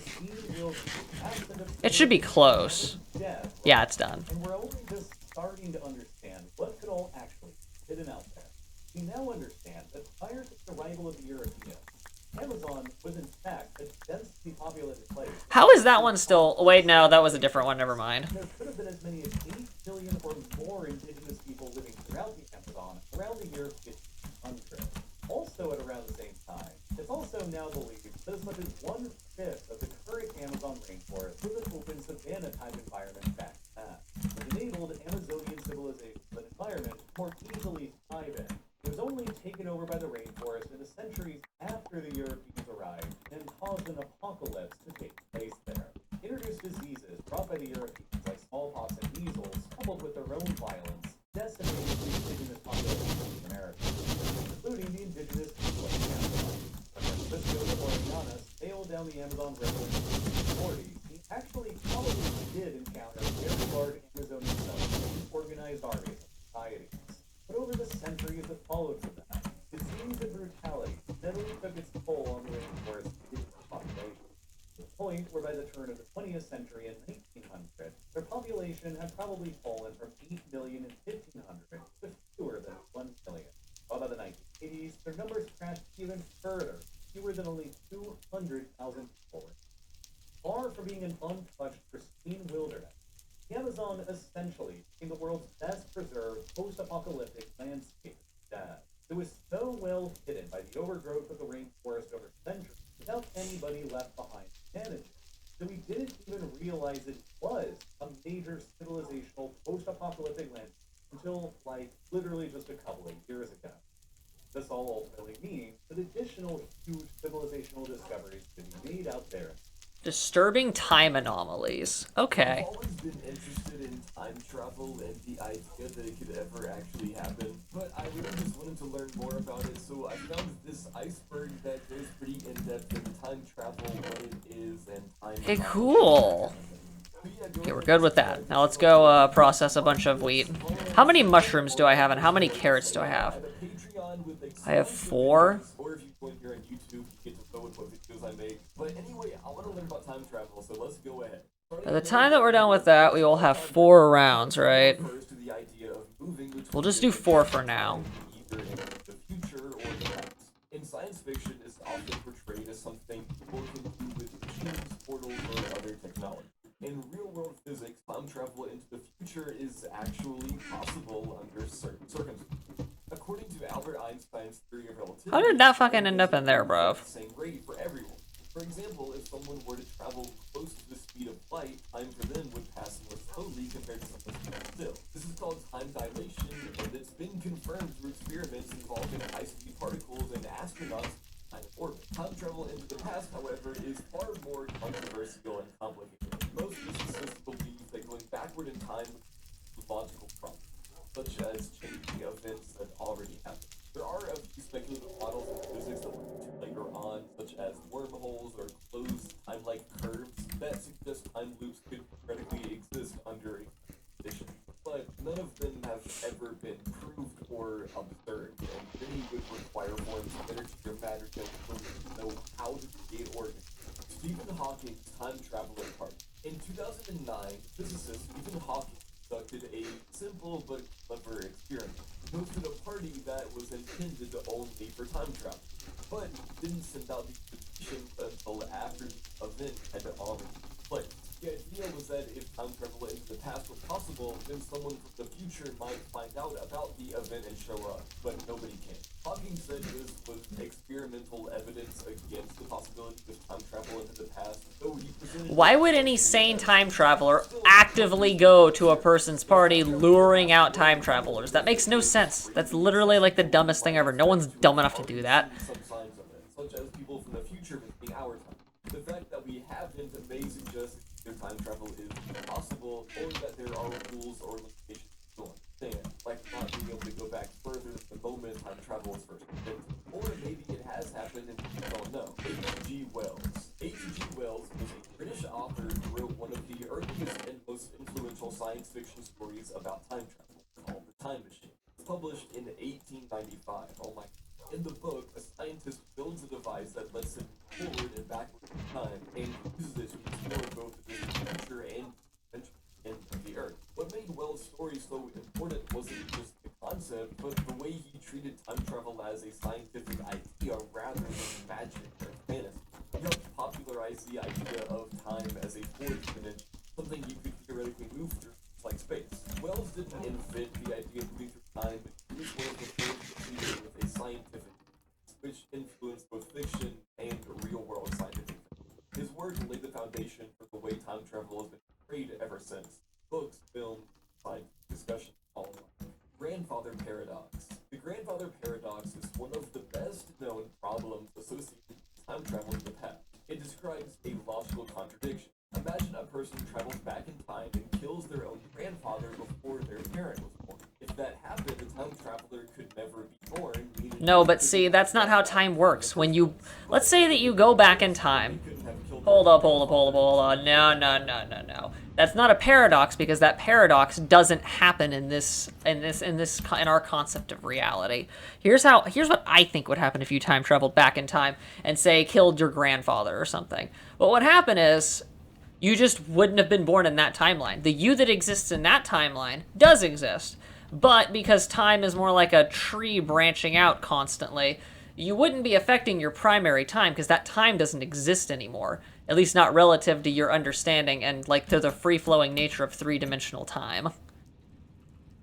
It should be close. dead, Yeah, it's done. and we're only just starting to understand what could all actually be hidden out there. We now understand that prior to the arrival of the Europeans, Amazon was in fact a densely populated place. How is that one still? Oh, wait, no, that was a different one. Never mind. There could have been as many as 8 million or more indigenous people living throughout the Amazon around the year 1500. also at around the same time. It's also now believed that as much as 1/5 of the current Amazon rainforest was an open savanna type environment back then, which enabled Amazonian civilization an environment more easily thrive in. It was only taken over by the rainforest in the centuries after the Europeans arrived and caused an apocalypse to take place there. Introduced diseases brought by the Europeans like smallpox and measles, coupled with their own violence, decimated the indigenous population of America, including the indigenous people of the Amazon. When Francisco de Orellana sailed down the Amazon River in the 1840s, he actually probably did encounter very large Amazonian settlements and organized armies and societies. But over the centuries that followed from that, disease and brutality steadily took its toll on the rainforest's indigenous population. To the point where by the turn of the 20th century in 1900, their population had probably fallen from 8 million in 1500 to fewer than 1 million. While by the 1980s, their numbers crashed even further, fewer than only 200,000 people. Far from being an untouched, pristine wilderness, the Amazon essentially became the world's best preserved post-apocalyptic landscape. It was so well hidden by the overgrowth of the rainforest over centuries without anybody left behind to manage it, that we didn't even realize it was a major civilizational post-apocalyptic landscape until, like, literally just a couple of years ago. This all ultimately means that additional huge civilizational discoveries could be made out there. Disturbing time anomalies. Okay. I've always been interested in time travel and the idea that it could ever actually happen, but I really just wanted to learn more about it, so I found this iceberg that goes pretty in-depth in time travel, what it is, and time. Okay, cool. Okay, we're good with that. Now let's go process a bunch of wheat. How many mushrooms do I have and how many carrots do I have? I have 4. Or if you go in here on YouTube, you get to know what videos I make. But anyway, I want to learn about time travel, so let's go ahead. By the time that we're done with that, we will have 4 rounds, right? We'll just do 4 for now. Either in the future or the past. In science fiction, it's often portrayed as something people can do with machines, portals, or other technology. In real-world physics, time travel into the future is actually possible under certain circumstances. According to Albert Einstein's theory of relativity, How did that fucking end up in there, bro? the same rate for everyone. For example, if someone were to travel close to the speed of light, time for them would pass more slowly compared to someone standing still. This is called time dilation, and it's been confirmed through experiments involving high-speed particles and astronauts in time orbit. Time travel into the past, however, is far more controversial and complicated. Most physicists believe that going backward in time is a logical problem, such as changing events that already happened. There are a few speculative models in physics that we'll get to later on, such as wormholes or closed time-like curves that suggest time loops could theoretically exist under conditions. But none of them have ever been proved or observed, and many would require forms of energy or matter to know how to create organisms. Stephen Hawking's time traveler party. In 2009, physicist Stephen Hawking conducted a simple but clever experiment. He hosted a party that was intended only for time travel, but didn't send out the invitation until after the event had already taken place. The idea was that if time travel into the past were possible, then someone from the future might find out about the event and show up, but nobody can. Hawking said this was experimental evidence against the possibility of time travel into the past, though he presented... Why would any sane time traveler actively go to a person's party luring out time travelers? That makes no sense. That's literally like the dumbest thing ever. No one's dumb enough to do that. Some signs of it, such as people from the future visiting our time. The fact that we haven't may suggest that time travel is possible, or that there are rules or limitations to understand, like not being able to go back further than the moment time travel was first invented. Or maybe it has happened and we don't know. H.G. Wells. H.G. Wells was a British author who wrote one of the earliest and most influential science fiction stories about time travel, called The Time Machine. It was published in 1895. Oh my. In the book, a scientist builds a device that lets him move forward and backward in time, and uses it to explore both the future and the Earth. What made Wells' story so important wasn't just the concept, but the way he treated time travel as a scientific idea rather than magic or fantasy. He helped popularize the idea of time as a fourth dimension, something you could theoretically move through, like space. Wells didn't invent the idea of moving through time, but he was one of the first to treat it with a scientific, which Grandfather paradox is one of the best known problems associated with time travel in the past. It describes a logical contradiction. Imagine a person travels back in time and kills their own grandfather before their parent was born. If that happened, the time traveler could never be born. No, but see, that's not how time works. When you, let's say that you go back in time. Hold up. No. That's not a paradox because that paradox doesn't happen in our concept of reality. Here's what I think would happen if you time traveled back in time and say killed your grandfather or something. What would happen is you just wouldn't have been born in that timeline. The you that exists in that timeline does exist. But because time is more like a tree branching out constantly, you wouldn't be affecting your primary time because that time doesn't exist anymore. At least not relative to your understanding and like to the free-flowing nature of three-dimensional time.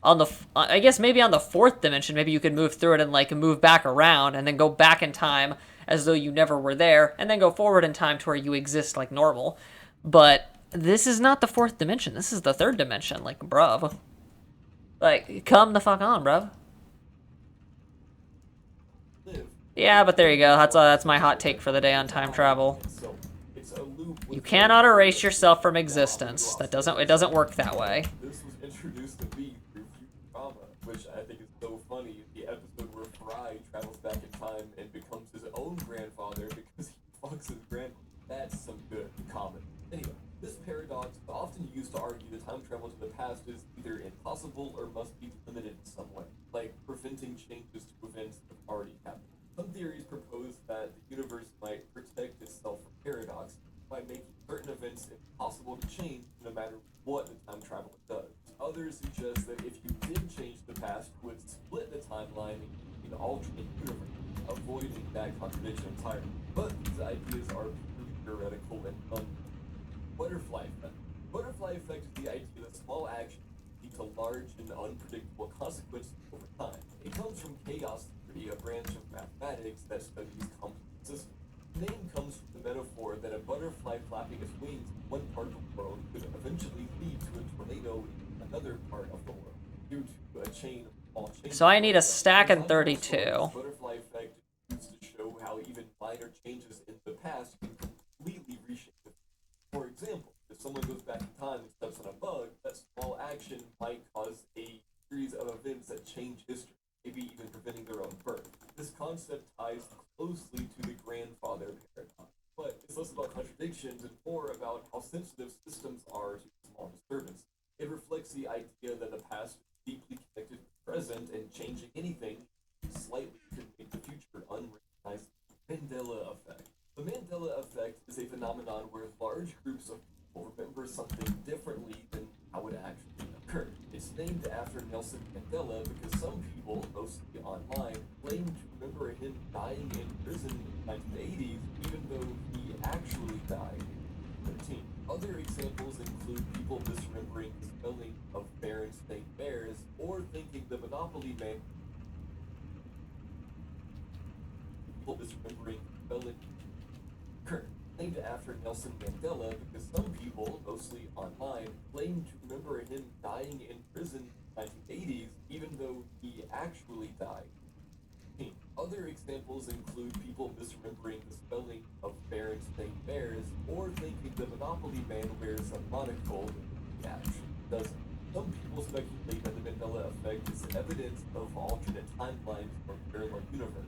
I guess maybe on the fourth dimension, maybe you could move through it and like move back around and then go back in time as though you never were there and then go forward in time to where you exist like normal. But this is not the fourth dimension. This is the third dimension. Like, bruv. Like, come the fuck on, bruv. Yeah, but there you go. That's my hot take for the day on time travel. You cannot erase yourself from existence. It doesn't work that way. This was introduced to me through Futurama, which I think is so funny. The episode where Fry travels back in time and becomes his own grandfather because he fucks his grandma. That's some good comedy. Anyway, this paradox is often used to argue that time travel to the past is either impossible or must be limited in some way, like preventing changes to events that have already happened. Some theories propose that the universe might protect itself from paradox by making certain events impossible to change no matter what the time traveler does. Others suggest that if you did change the past, it would split the timeline in an alternate universe, avoiding that contradiction entirely. But these ideas are purely theoretical and butterfly effect. Butterfly effect is the idea that small actions lead to large and unpredictable consequences over time. It comes from chaos theory, a branch of mathematics that studies complex systems. The name comes from the metaphor that a butterfly flapping its wings in one part of the world could eventually lead to a tornado in another part of the world due to a chain of small changes. So I need a stack and 32. Butterfly effect is used to show how even minor changes in the past can completely reshape the future. For example, if someone goes back in time and steps on a bug, that small action might cause a series of events that change history, maybe even preventing their own birth. This concept ties closely to the grandfather paradox, but it's less about contradictions and more about how sensitive systems are to small disturbance. It reflects the idea that the past is deeply connected to the present, and changing anything slightly could make the future unrecognizable. Mandela effect. The Mandela effect is a phenomenon where large groups of people remember something differently than how it actually occurred. It's named after Nelson Mandela because some people, mostly online, claim to remember him dying in prison in the 1980s, even though he actually died in 2013. Other examples include people misremembering the spelling of Barons St. Bears, or thinking the Monopoly Man. People misremembering the spelling Kurt, named after Nelson Mandela because some people, mostly online, claim to remember him dying in prison in the 1980s, even though he actually died. Other examples include people misremembering the spelling of Barons St. Bears, or thinking the Monopoly Man wears a monocle when he actually doesn't. Some people speculate that the Mandela effect is evidence of alternate timelines or parallel universes,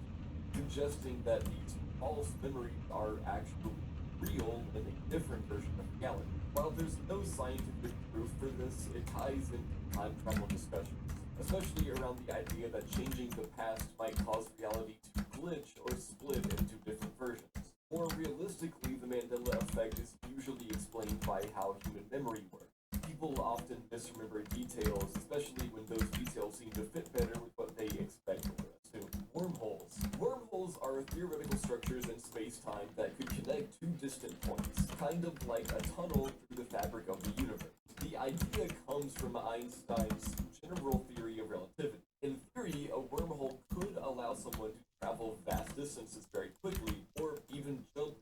suggesting that these false memories are actually real in a different version of reality. While there's no scientific proof for this, it ties into time travel discussions, especially around the idea that changing the past might cause reality to glitch or split into different versions. More realistically, the Mandela effect is usually explained by how human memory works. People often misremember details, especially when those details seem to fit better with what they expect or assume. Wormholes. Wormholes are theoretical structures in space-time that could connect two distant points, kind of like a tunnel through the fabric of the universe. The idea comes from Einstein's general theory of relativity. In theory, a wormhole could allow someone to travel vast distances very quickly, or even jump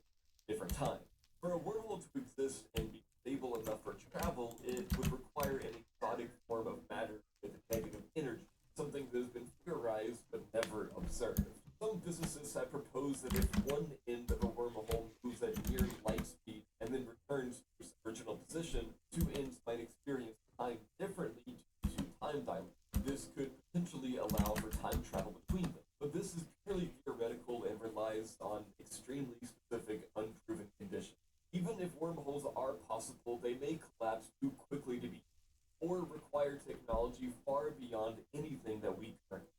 different times. For a wormhole to exist and be stable enough for travel, it would require an exotic form of matter with negative energy, something that has been theorized but never ever observed. Some physicists have proposed that if one end of a wormhole moves at near light speed and then returns to its original position, two ends might experience time differently due to time dilation. This could potentially allow for time travel between them. But this is purely theoretical and relies on extremely specific, unproven conditions. Even if wormholes are possible, they may collapse too quickly to be or require technology far beyond anything that we currently.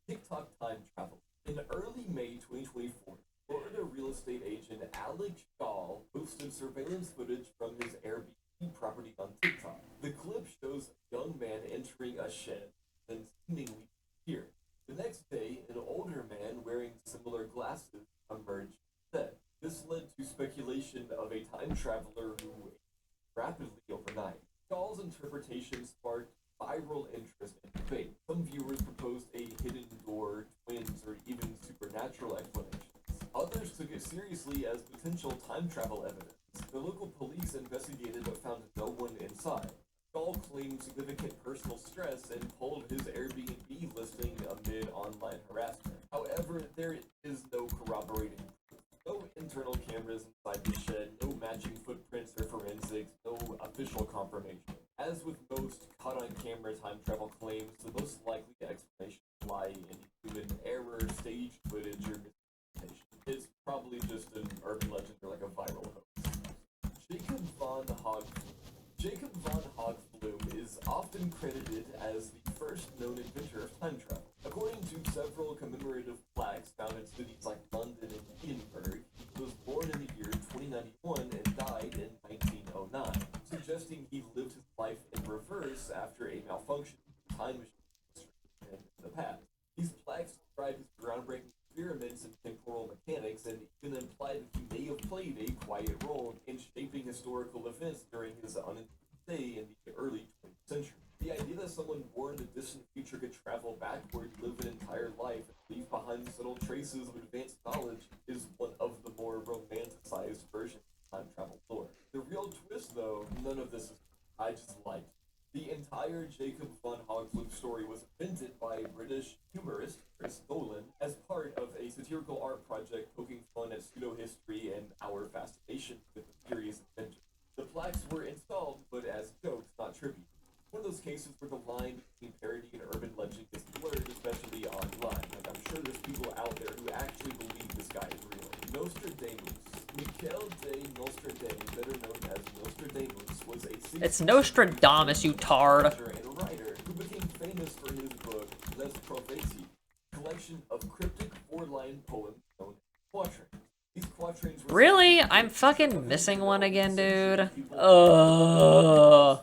TikTok time travel. In early May 2024, Florida real estate agent Alex Shaw posted surveillance footage from his Airbnb property on TikTok. The clip shows a young man entering a shed and seemingly disappearing. The next day, an older man wearing similar glasses emerged instead. This led to speculation of a time traveler who aged rapidly overnight. Shaw's interpretation sparked viral interest and debate. Some viewers proposed a hidden door, twins, or even supernatural explanations. Others took it seriously as potential time travel evidence. The local police investigated but found no one inside. Shaw claimed significant personal stress and pulled his Airbnb listing amid online harassment. However, there is no corroborating proof. No internal cameras inside the shed, no matching footprints or forensics, no official confirmation. As with most caught-on-camera time travel claims, the most likely explanation lie in human error, staged footage, or misinterpretation. It's probably just an urban legend or like a viral hoax. Jacob von Hogflume is often credited as the first known inventor of time travel. According to several commemorative plaques found in cities like London and Edinburgh, he was born in the year 2091 and died in 1909, suggesting he lived his life in reverse after a malfunction time machine in the past. These plaques describe his groundbreaking experiments in temporal mechanics and even imply that he may have played a quiet role in shaping historical events during his unintended stay in the early 20th century. The idea that someone born in the distant future could travel backward, live an entire life, and leave behind subtle traces of advanced knowledge is one of the more romanticized versions of time travel lore. The real twist, though, none of this is. I just liked. The entire Jacob von Hogflume story was invented by British humorist Chris Dolan as part of a satirical art project poking fun at pseudo-history and our fascination with mysterious inventions. The plaques were installed, but as jokes, not tribute. One of those cases where the line between parody and urban legend gets blurred, especially online. Like, I'm sure there's people out there who actually believe this guy is real. Nostradamus. Michael de Nostradamus, better known as Nostradamus, was a It's Nostradamus, you tard. and writer who became famous for his book Les Profeties, collection of cryptic four-line poems known as quatrains. These quatrains were Really? I'm fucking missing one again, dude.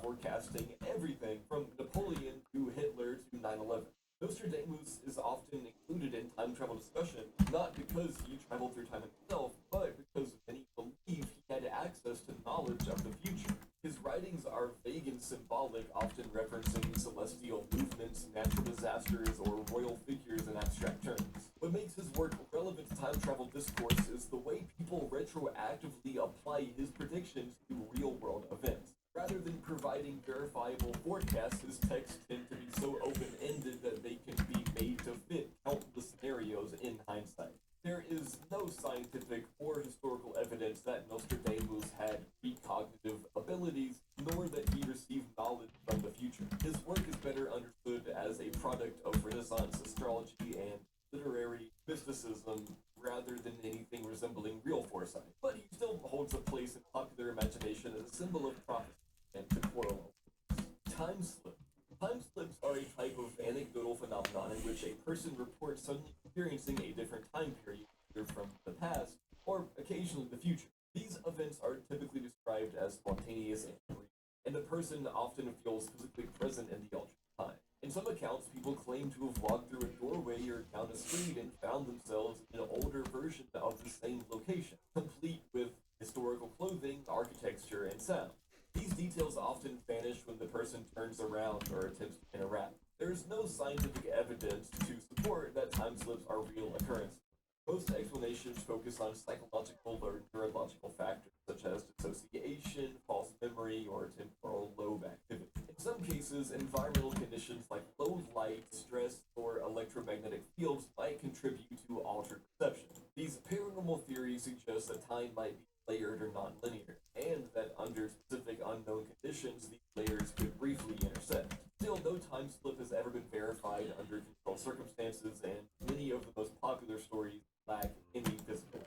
forecasting everything from Napoleon to Hitler to 9/11. Nostradamus is often included in time travel discussion, not because he traveled through time himself, but because many believe he had access to knowledge of the future. His writings are vague and symbolic, often referencing celestial movements, natural disasters, or royal figures in abstract terms. What makes his work relevant to time travel discourse is the way people retroactively apply his predictions to real-world events. Rather than providing verifiable forecasts, his texts tend to be so open-ended that they can be made to fit countless scenarios in hindsight. There is no scientific or historical evidence that Nostradamus had precognitive abilities, nor that he received knowledge from the future. His work is better understood as a product of Renaissance astrology and literary mysticism rather than anything resembling real foresight. But he still holds a place in popular imagination as a symbol of prophecy and temporal awareness. Time slip. Time slips are a type of anecdotal phenomenon in which a person reports suddenly experiencing a different time period, either from the past or occasionally the future. These events are typically described as spontaneous and brief, and the person often feels physically present in the alternate time. In some accounts, people claim to have walked through a doorway or down a street and found themselves in an older version of the same location, complete with historical clothing, architecture, and sound. These details often vanish when the person turns around or attempts to interact. There is no scientific evidence to support that time slips are real occurrences. Most explanations focus on psychological or neurological factors such as dissociation, false memory, or temporal lobe activity. In some cases, environmental conditions like low light, stress, or electromagnetic fields might contribute to altered perception. These paranormal theories suggest that time might be layered or non-linear, and that under specific unknown conditions, these layers could briefly intersect. Still, no time slip has ever been verified under controlled circumstances, and many of the most popular stories lack any physical.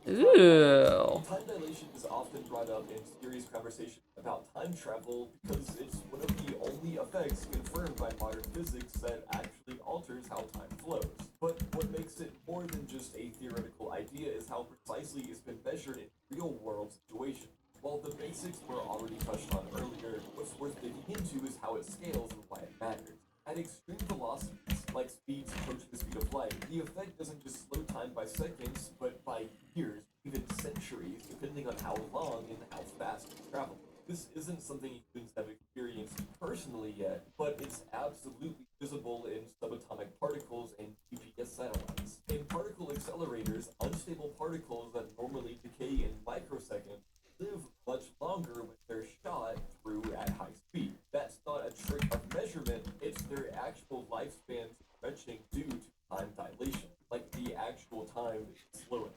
Ooh. Time dilation is often brought up in serious conversation about time travel because it's one of the only effects confirmed by modern physics that actually alters how time flows. But what makes it more than just a theoretical idea is how precisely it's been measured in real-world situations. While the basics were already touched on earlier, what's worth digging into is how it scales and why it matters. At extreme velocities, like speeds approaching the speed of light, the effect doesn't just slow time by seconds, but by years, even centuries, depending on how long and how fast you travel. This isn't something humans have experienced personally yet, but it's absolutely visible in subatomic particles and GPS satellites. In particle accelerators, unstable particles that normally decay in microseconds live much longer when they're shot through at high speed. That's not a trick of measurement, it's their actual lifespan stretching due to time dilation, like the actual time is slowing.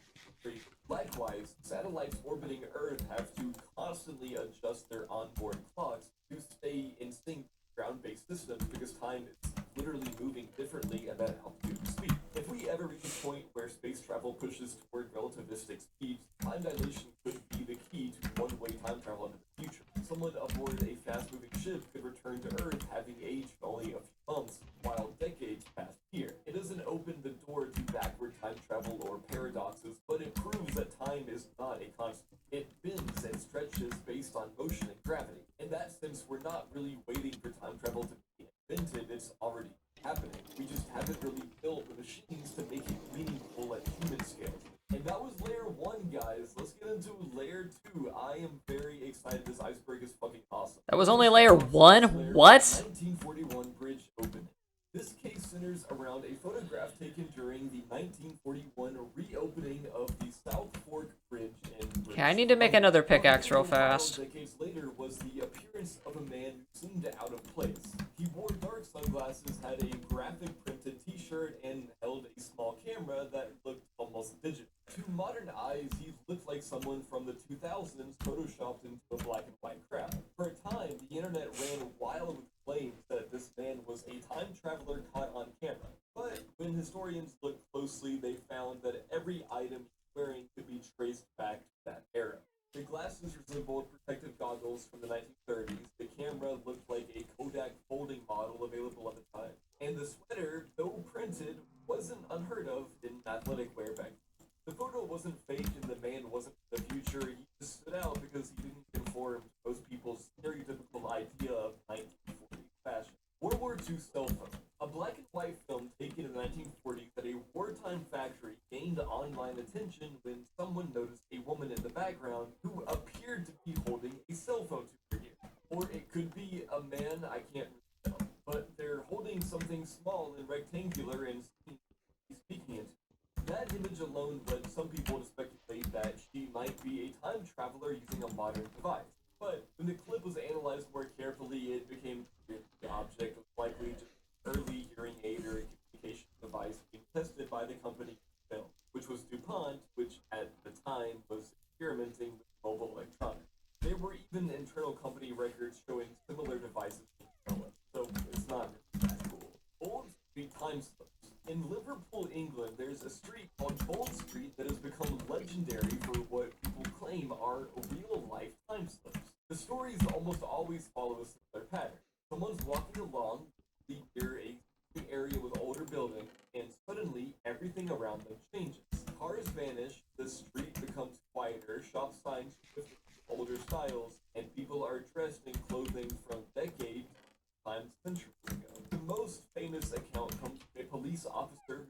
Likewise, satellites orbiting Earth have to constantly adjust their onboard clocks to stay in sync with ground-based systems because time is literally moving differently at that altitude and speed. If we ever reach a point where space travel pushes toward relativistic speeds, time dilation could be the key to one-way time travel into the future. Someone aboard a fast-moving ship could return to Earth having aged only a few months, while decades passed here. It doesn't open the door to backward time travel or paradoxes, but it proves that time is not a constant. It bends and stretches based on motion and gravity. In that sense, we're not really waiting for time travel to be invented, it's already happening. We just haven't really built the machines to make it meaningful at human scale. And that was layer 1, guys. Let's get into layer 2. I am very excited. This iceberg is fucking awesome. That was only layer 1? What? 1941 bridge opening. This case centers around a photograph taken during the 1941 reopening of the South Fork Bridge in British Okay, I need to make another pickaxe real fast. Decades later was the appearance of a man who seemed out of place. He wore dark sunglasses, had a graphic printed t-shirt, and held a small camera that looked almost digital. To modern eyes, he looked like someone from the 2000s photoshopped into a black and white crowd. For a time, the internet ran wild with claims that this man was a time traveler caught on camera. But when historians looked closely, they found that every item he was wearing could be traced back to that era. The glasses resembled protective goggles from the 1930s. The camera looked like a Kodak folding model available at the time. And the sweater, though printed, wasn't unheard of in athletic wear back then. The photo wasn't fake and the man wasn't from the future. He just stood out because he didn't conform to most people's stereotypical idea of 1940s fashion. World War II cell phone. A black and white film taken in the 1940s at a wartime factory gained online attention when someone noticed a woman in the background who appeared to be holding a cell phone to her ear. Or it could be a man, I can't really tell. But they're holding something small and rectangular and speaking into. That image alone led some people to speculate that she might be a time traveler using a modern device. But when the clip was analyzed more carefully, it became clear that the object was likely just an early hearing aid or communication device being tested by the company film, which was DuPont, which at the time was experimenting with mobile electronics. There were even internal company records showing similar devices being developed, so it's not really that cool. Old Street time slips. In Liverpool, England, there's a street called Bold Street that has become legendary for what people claim are real-life time slips. The stories almost always follow a similar pattern. Someone's walking along near a area with older buildings, and suddenly everything around them changes. Cars vanish, the street becomes quieter, shop signs shift to older styles, and people are dressed in clothing from decades, sometimes centuries ago. The most famous account comes from a police officer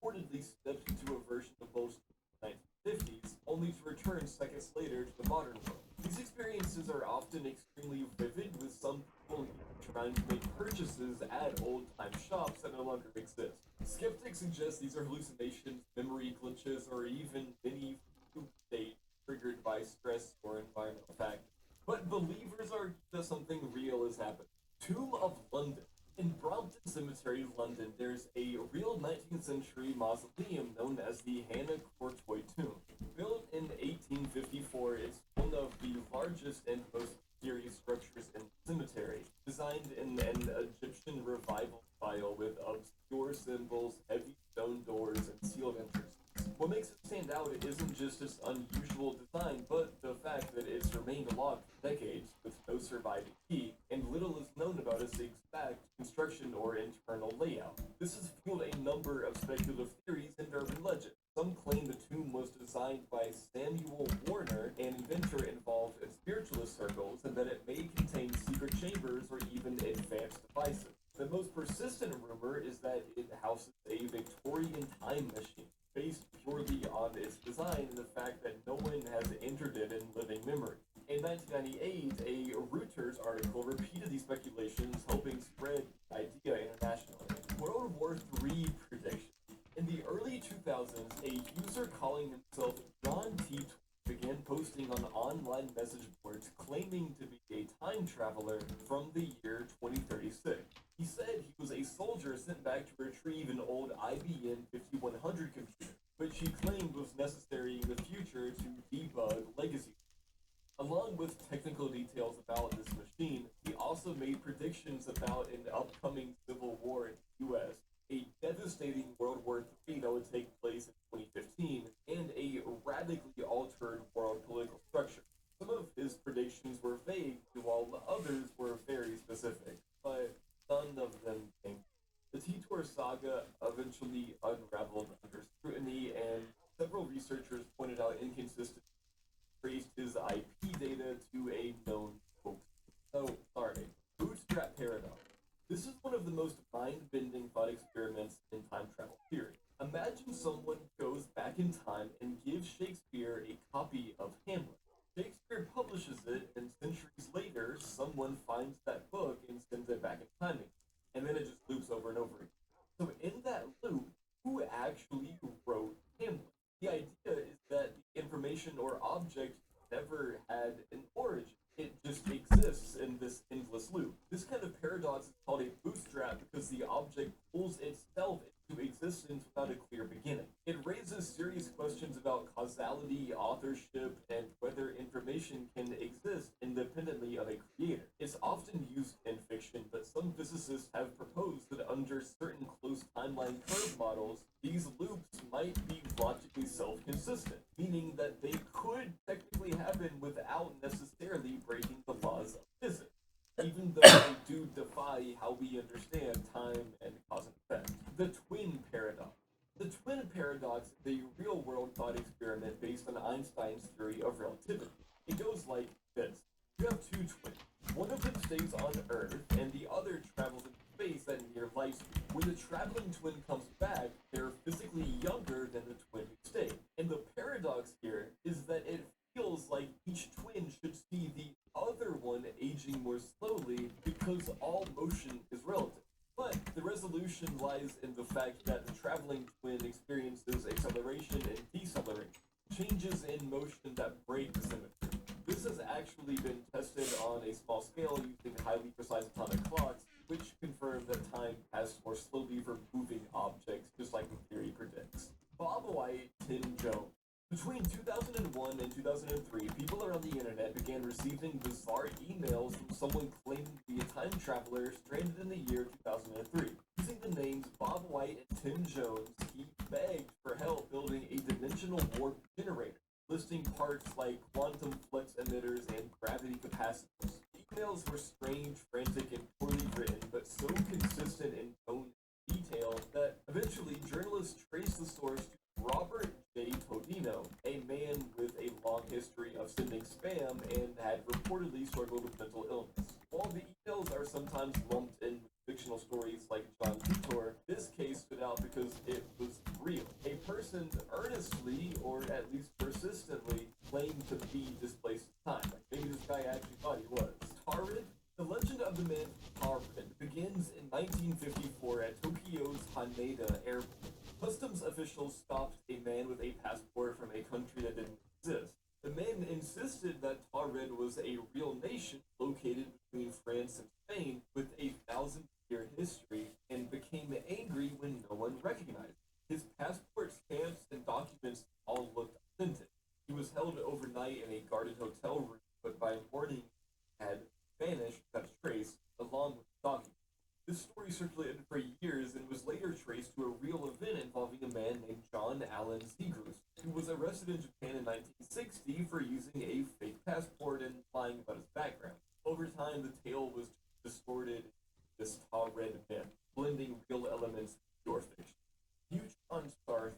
who reportedly stepped into a version of most of the 1950s, only to return seconds later to the modern world. These experiences are often extremely vivid, with some people trying to make purchases at old-time shops that no longer exist. Skeptics suggest these are hallucinations, memory glitches, or even mini fugue states triggered by stress or environmental factors. But believers argue that something real is happening. Tomb of London. In Brompton Cemetery, London, there's a real 19th century mausoleum known as the Hannah Courtois Tomb. Built in 1854, it's one of the largest and most mysterious structures in the cemetery. Designed in an Egyptian revival style with obscure symbols, heavy stone doors, and sealed entrances. What makes it stand out isn't just its unusual design, but the fact that it's remained locked for decades with no surviving key, and little is known about its exact construction or internal layout. This has fueled a number of speculative theories and urban legends. Some claim the tomb was designed by Samuel Warner, an inventor involved in spiritualist circles, and that it may contain secret chambers or even advanced devices. The most persistent rumor is that it houses a Victorian time machine, based purely on its design and the fact that no one has entered it in living memory. In 1998, a Reuters article repeated these speculations, helping spread the idea internationally. World War III prediction. In the early 2000s, a user calling himself John T. began posting on online message boards claiming to be a time traveler from the year 2036. He said he was a soldier sent back to retrieve an old IBM 5100 computer, which he claimed was necessary in the future to debug legacy. Along with technical details about this machine, he also made predictions about an upcoming civil war in the US, a devastating World War III that would take place in 2015, and a radically altered world political structure. Some of his predictions were vague, while others were very specific, but none of them came. The T-Tour saga eventually unraveled under scrutiny, and several researchers pointed out inconsistencies, traced his IP data to a known hoax. So, sorry. Bootstrap paradox. This is one of the most mind-bending thought experiments in time travel theory. Imagine someone goes back in time and gives Shakespeare a copy of Hamlet. Shakespeare publishes it, and centuries later, someone finds that book and sends it back in time again. And then it just loops over and over again. So, in that loop, who actually wrote Hamlet? The idea is that the information or object never had an origin. It just exists in this endless loop. This kind of paradox is called a bootstrap because the object pulls itself into existence without a clear beginning. It raises serious questions about causality, authorship, and whether information can exist independently of a creator. It's often used in fiction, but some physicists have proposed that under certain closed timeline curve models, these loops might be logically self-consistent, meaning that they could technically happen without necessarily breaking the laws of physics, even though they do defy how we understand time and cause and effect. The twin paradox. The twin paradox is a real-world thought experiment based on Einstein's theory of relativity. It goes like this. You have two twins. One of them stays on Earth, and the other travels into space at near light speed. When the traveling twin comes back, they're physically younger than the twin who stayed. And the paradox here is that it feels like each twin should see the other one aging more slowly because all motion is relative. But the resolution lies in the fact that the traveling twin experiences acceleration and deceleration, changes in motion that break the symmetry. This has actually been tested on a small scale using highly precise atomic clocks, which confirm that time passes more slowly for moving objects, just like the theory predicts. Bob White, Tim Jones. Between 2001 and 2003, people around the internet began receiving bizarre emails from someone claiming to be a time traveler stranded in the year 2003. Using the names Bob White and Tim Jones, he begged for help building a dimensional warp generator, listing parts like quantum flux emitters and gravity capacitors. The emails were strange, frantic, and poorly written, but so consistent in tone and detail that eventually journalists traced the source to Robert J. Todino, a man with a long history of sending spam and had reportedly struggled with mental illness. While the emails are sometimes lumped in with fictional stories like John Titor, this case stood out because it was real. A person earnestly, or at least persistently, claimed to be displaced in time. Like maybe this guy actually thought he was. Tarid? The legend of the man Tarid begins in 1954 at Tokyo's Haneda Airport. Customs officials stopped a man with a passport from a country that didn't exist. The man insisted that Tarid was a real nation located between France and Spain with night in a guarded hotel room, but by morning had vanished without a trace, along with the document. This story circulated for years and was later traced to a real event involving a man named John Allen Zegers, who was arrested in Japan in 1960 for using a fake passport and lying about his background. Over time, the tale was distorted into this tall-red myth, blending real elements with pure fiction. Neutron stars.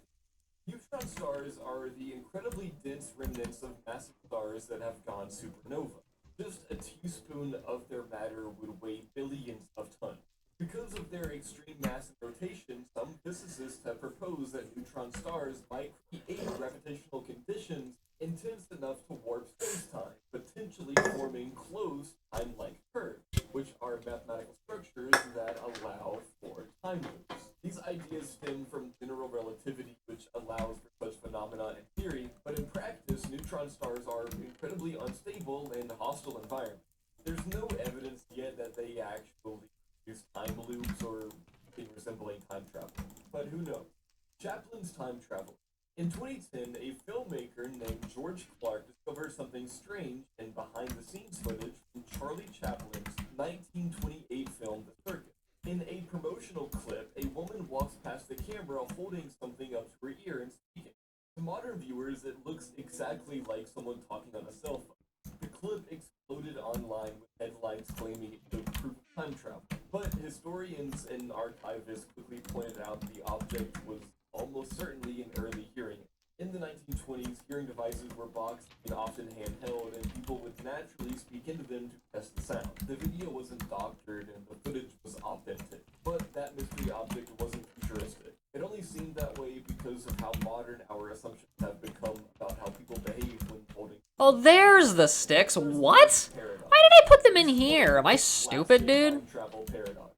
Neutron stars are the incredibly dense remnants of massive stars that have gone supernova. Just a teaspoon of their matter would weigh billions of tons. Because of their extreme mass and rotation, some physicists have proposed that neutron stars might create gravitational conditions intense enough to warp space-time, potentially forming closed time-like curves, which are mathematical structures that allow for time loops. These ideas stem from general relativity, which allows for such phenomena in theory, but in practice, neutron stars are incredibly unstable and hostile environments. There's no evidence yet that they actually use time loops or anything resembling time travel, but who knows? Chaplin's time travel. In 2010, a filmmaker named George Clark discovered something strange in behind-the-scenes footage from Charlie Chaplin's 1928 film The Circus. In a promotional clip, a woman walks past the camera holding something up to her ear and speaking. To modern viewers, it looks exactly like someone talking on a cell phone. The clip exploded online with headlines claiming it showed proof of time travel, but historians and archivists quickly pointed out the object was almost certainly an early hearing. In the 1920s, hearing devices were boxed and often handheld, and people would naturally speak into them to test the sound. The video wasn't doctored, and the footage was authentic, but that mystery object wasn't futuristic. It only seemed that way because of how modern our assumptions have become about how people behave when holding. Oh, there's the sticks. What? Why did I put them in here? Am I stupid, dude? Time travel paradox.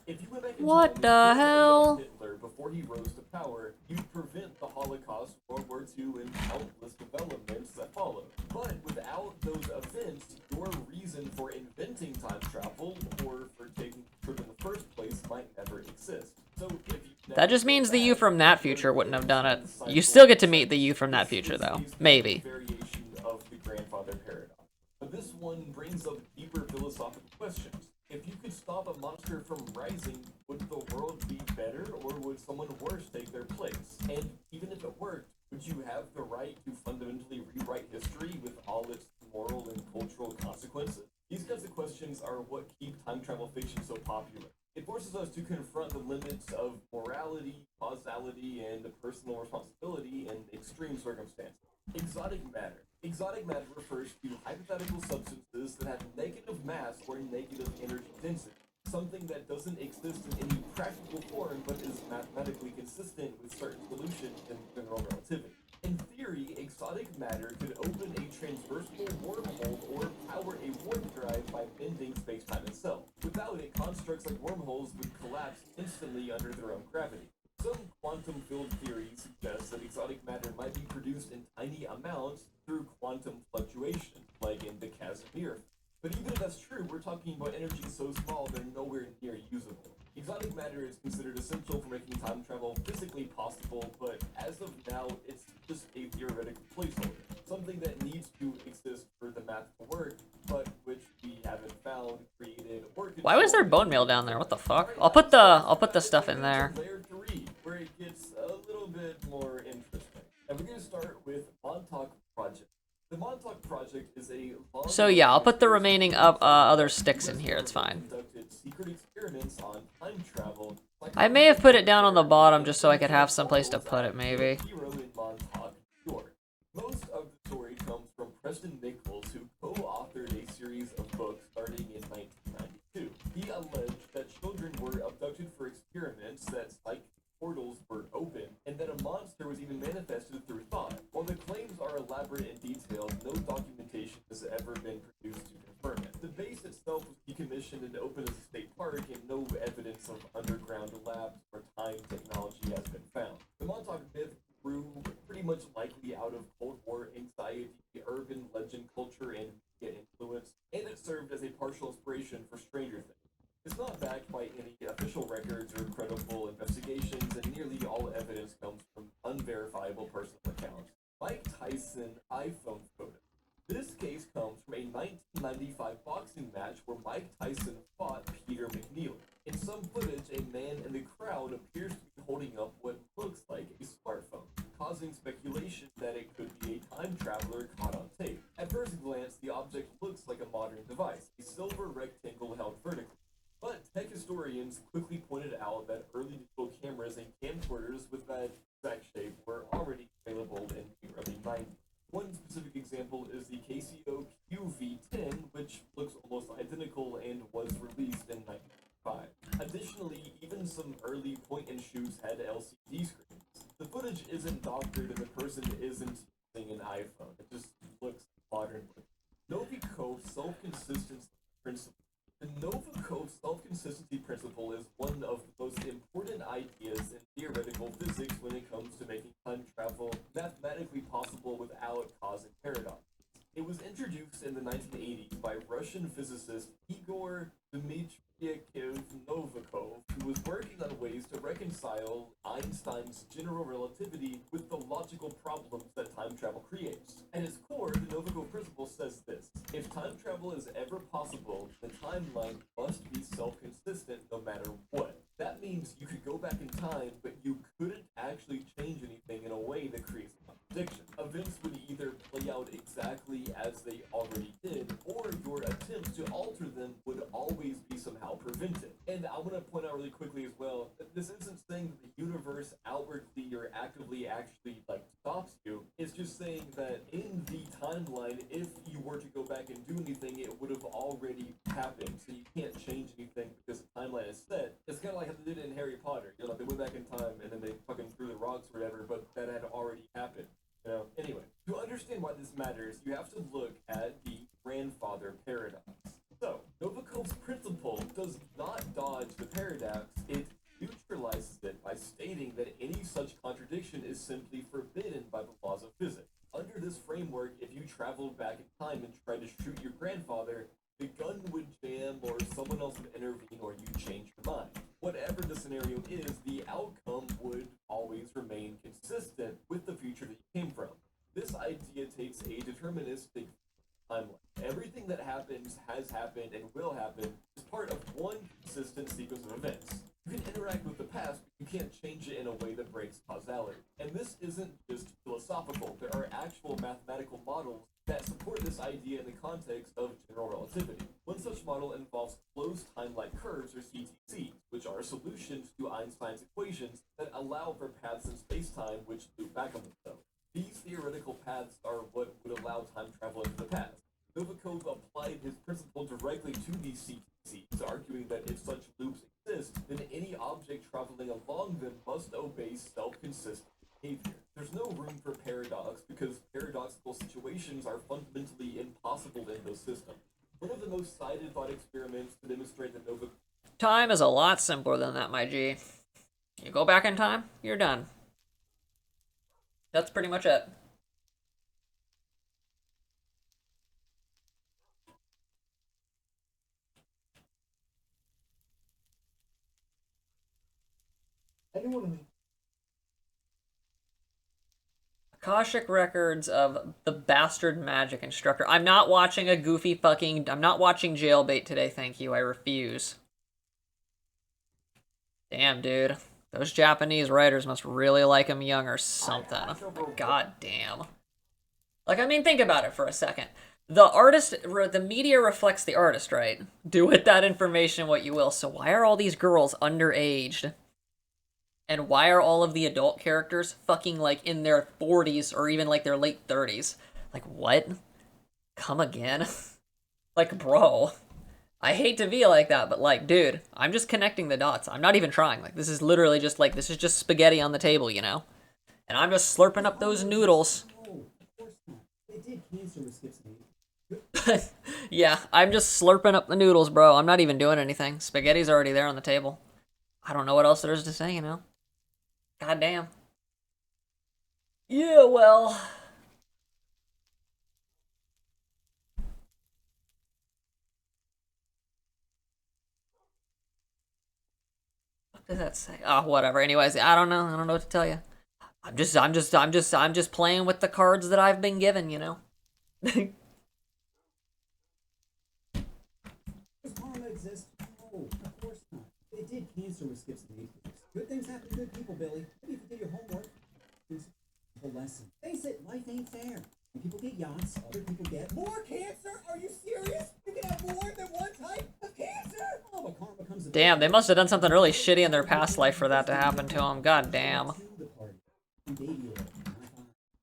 If you went back in What time the and killed hell? Adolf Hitler before he rose to power, you'd prevent the Holocaust, World War II, and countless developments that followed. But without those events, your reason for inventing time travel or for taking the trip in the first place might never exist. So if you That just means the you from that future wouldn't have done it. You still get to meet the you from that future, though. Maybe. Variation of the grandfather paradox. But this one brings up deeper philosophical questions. If you could stop a monster from rising, would the world be better, or would someone worse take their place? And even if it worked, would you have the right to fundamentally rewrite history with all its moral and cultural consequences? These kinds of questions are what keep time travel fiction so popular. It forces us to confront the limits of morality, causality, and personal responsibility in extreme circumstances. Exotic matter. Exotic matter refers to hypothetical substances that have negative mass or negative energy density, something that doesn't exist in any practical form but is mathematically consistent with certain solutions in general relativity. In theory, exotic matter could open a transversal wormhole or power a warp drive by bending space-time itself. Without it, constructs like wormholes would collapse instantly under their own gravity. Some quantum field theories suggest that exotic matter might be produced in tiny amounts through quantum fluctuation, like in the Casimir. But even if that's true, we're talking about energy so small they're nowhere near usable. Exotic matter is considered essential for making time travel physically possible, but as of now, it's just a theoretical placeholder. Something that needs to exist for the math to work, but which we haven't found, created, or controlled. Why was there bone meal down there? What the fuck? I'll put the stuff in there. Layer 3, where it gets a little bit more interesting. And we're going to start with Montauk Project. The Montauk Project is a long- So yeah, I'll put the remaining other sticks in here. It's fine. Conducted secret experiments on time travel. I may have put it down on the bottom just so I could have someplace to put it, maybe. Hero in Montauk, New York. Most of the story comes from Preston Nichols, who co-authored a series of books starting in 1992. He alleged that children were abducted for experiments, that psychic portals were open, and that a monster was even manifested through thought. While the claims are elaborate and detailed, no documentation has ever been produced to confirm it. The base itself was decommissioned and opened as a state park, and no evidence of underground labs or time technology has been found. The Montauk myth grew pretty much likely out of Cold War anxiety, urban legend culture, and media influence, and it served as a partial inspiration for Stranger Things. It's not backed by any official records or credible investigations, and nearly all evidence comes from unverifiable personal accounts. Mike Tyson iPhone photo. causing speculation that it could be a time traveler caught on tape. At first glance, the object looks like a modern device, a silver rectangle held vertically. But tech historians quickly pointed out that early digital cameras and camcorders with that exact shape were already available in the early 90s. One specific example is the Casio QV10, which looks almost identical and was released in 1995. Additionally, even some early point-and-shoots had LCD screens. The footage isn't doctored and the person isn't using an iPhone. It just looks modern. Novikov self-consistency principle. The Novikov self-consistency principle is one of the most important ideas in theoretical physics when it comes to making time travel mathematically possible without causing paradox. It was introduced in the 1980s by Russian physicist Igor Dmitriev Novikov, who was working on ways to reconcile Einstein's general relativity with the logical problems that time travel creates. At its core, the Novikov principle says this: if time travel is ever possible, the timeline must be self-consistent no matter what. That means you could go back in time, but you couldn't actually change anything in a way that creates a contradiction. Events would either play out exactly as they already did, or your attempts to alter them would always be somehow prevented. And I want to point out really quickly as well that this isn't saying that the universe outwardly or actively actually stops you. It's just saying that in the timeline, if you were to go back and do anything, it would have already happened. So you can't change anything because the timeline is set. It's kind of like how they did it in Harry Potter. You know, like they went back in time and then they fucking threw the rocks or whatever, but that had already happened. You know, anyway, to understand why this matters, you have to look at the grandfather paradox. So, Novikov's principle does not dodge the paradox, it neutralizes it by stating that any such contradiction is simply forbidden by the laws of physics. Under this framework, if you traveled back in time and tried to shoot your grandfather, the gun would jam or someone else would intervene or you change your mind. Whatever the scenario is, the outcome would always remain consistent with the future that you came from. This idea takes a deterministic timeline. Everything that happens, has happened, and will happen is part of one consistent sequence of events. You can interact with the past, but you can't change it in a way that breaks causality. And this isn't just philosophical. There are actual mathematical models that support this idea in the context of general relativity. One such model involves closed time-like curves, or CTCs, which are solutions to Einstein's equations that allow for paths in spacetime which loop back on themselves. These theoretical paths are what would allow time travel into the past. Novikov applied his principle directly to these CTCs, arguing that if such loops exist, then any object traveling along them must obey self-consistent behavior. There's no room for paradox because paradoxical situations are fundamentally impossible in those systems. One of the most cited thought experiments to demonstrate that Novikov... Time is a lot simpler than that, my G. You go back in time, you're done. That's pretty much it. Akashic records of the bastard magic instructor. I'm not watching a goofy fucking... I'm not watching Jailbait today, thank you. I refuse. Damn, dude. Those Japanese writers must really like him young or something. Like, god damn. Like, I mean, think about it for a second. The artist, the media reflects the artist, right? Do with that information what you will. So why are all these girls underaged? And why are all of the adult characters fucking, like, in their 40s or even, like, their late 30s? Like, what? Come again? Like, bro. I hate to be like that, but, like, dude, I'm just connecting the dots. I'm not even trying. Like, this is literally just, like, this is just spaghetti on the table, you know? And I'm just slurping up those noodles. Oh, of course not. They did cancer with schizophrenia. Yeah, I'm just slurping up the noodles, bro. I'm not even doing anything. Spaghetti's already there on the table. I don't know what else there is to say, you know? God damn. Yeah, well. What does that say? Oh, whatever. Anyways, I don't know. I don't know what to tell you. I'm just playing with the cards that I've been given, you know? Does karma exist? No, of course not. They did cancer with schizophrenia. Good things happen to good people, Billy. Maybe if you did your homework. valuable lesson. Face it, life ain't fair. When people get yachts, other people get more cancer. Are you serious? You can have more than one type of cancer. Oh, but karma comes. Damn, they must have done something really shitty in their past life for that to happen to them. God damn.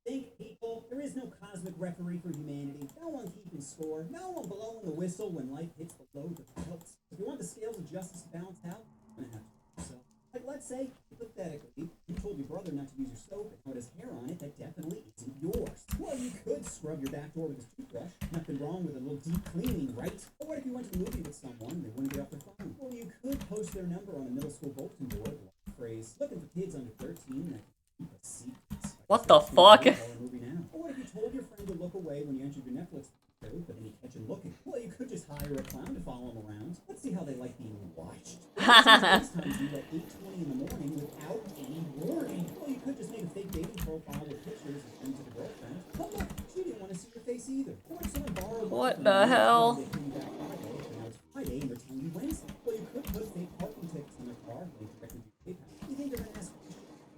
Think, people, there is no cosmic referee for humanity. No one keeping score. No one blowing the whistle when life hits below the belt. If you want the scales of justice to balance out, you're gonna have to do so. Like, let's say, hypothetically, you told your brother not to use your soap and how it has hair on it that definitely isn't yours. Well, you could scrub your back door with a toothbrush. Nothing wrong with a little deep cleaning, right? But what if you went to a movie with someone and they wouldn't get off their phone? Well, you could post their number on the middle school bulletin board with the phrase, looking for kids under 13 that keep a secret. What the fuck? Or what if you told your friend to look away when you entered your Netflix code, but then you catch him looking? Well, you could just hire a clown to follow him around. Let's see how they like being watched. Sometimes you at 8:20 in the morning without any warning. Well, you could just make a fake dating profile with pictures and send to the girlfriend. But look, she didn't want to see your face either. Or if someone borrowed What the hell? They came back Friday, and now it's Friday, and they're telling you Wednesday. Well, you could put fake parking tickets in their car and link directly to your PayPal. You think they're gonna ask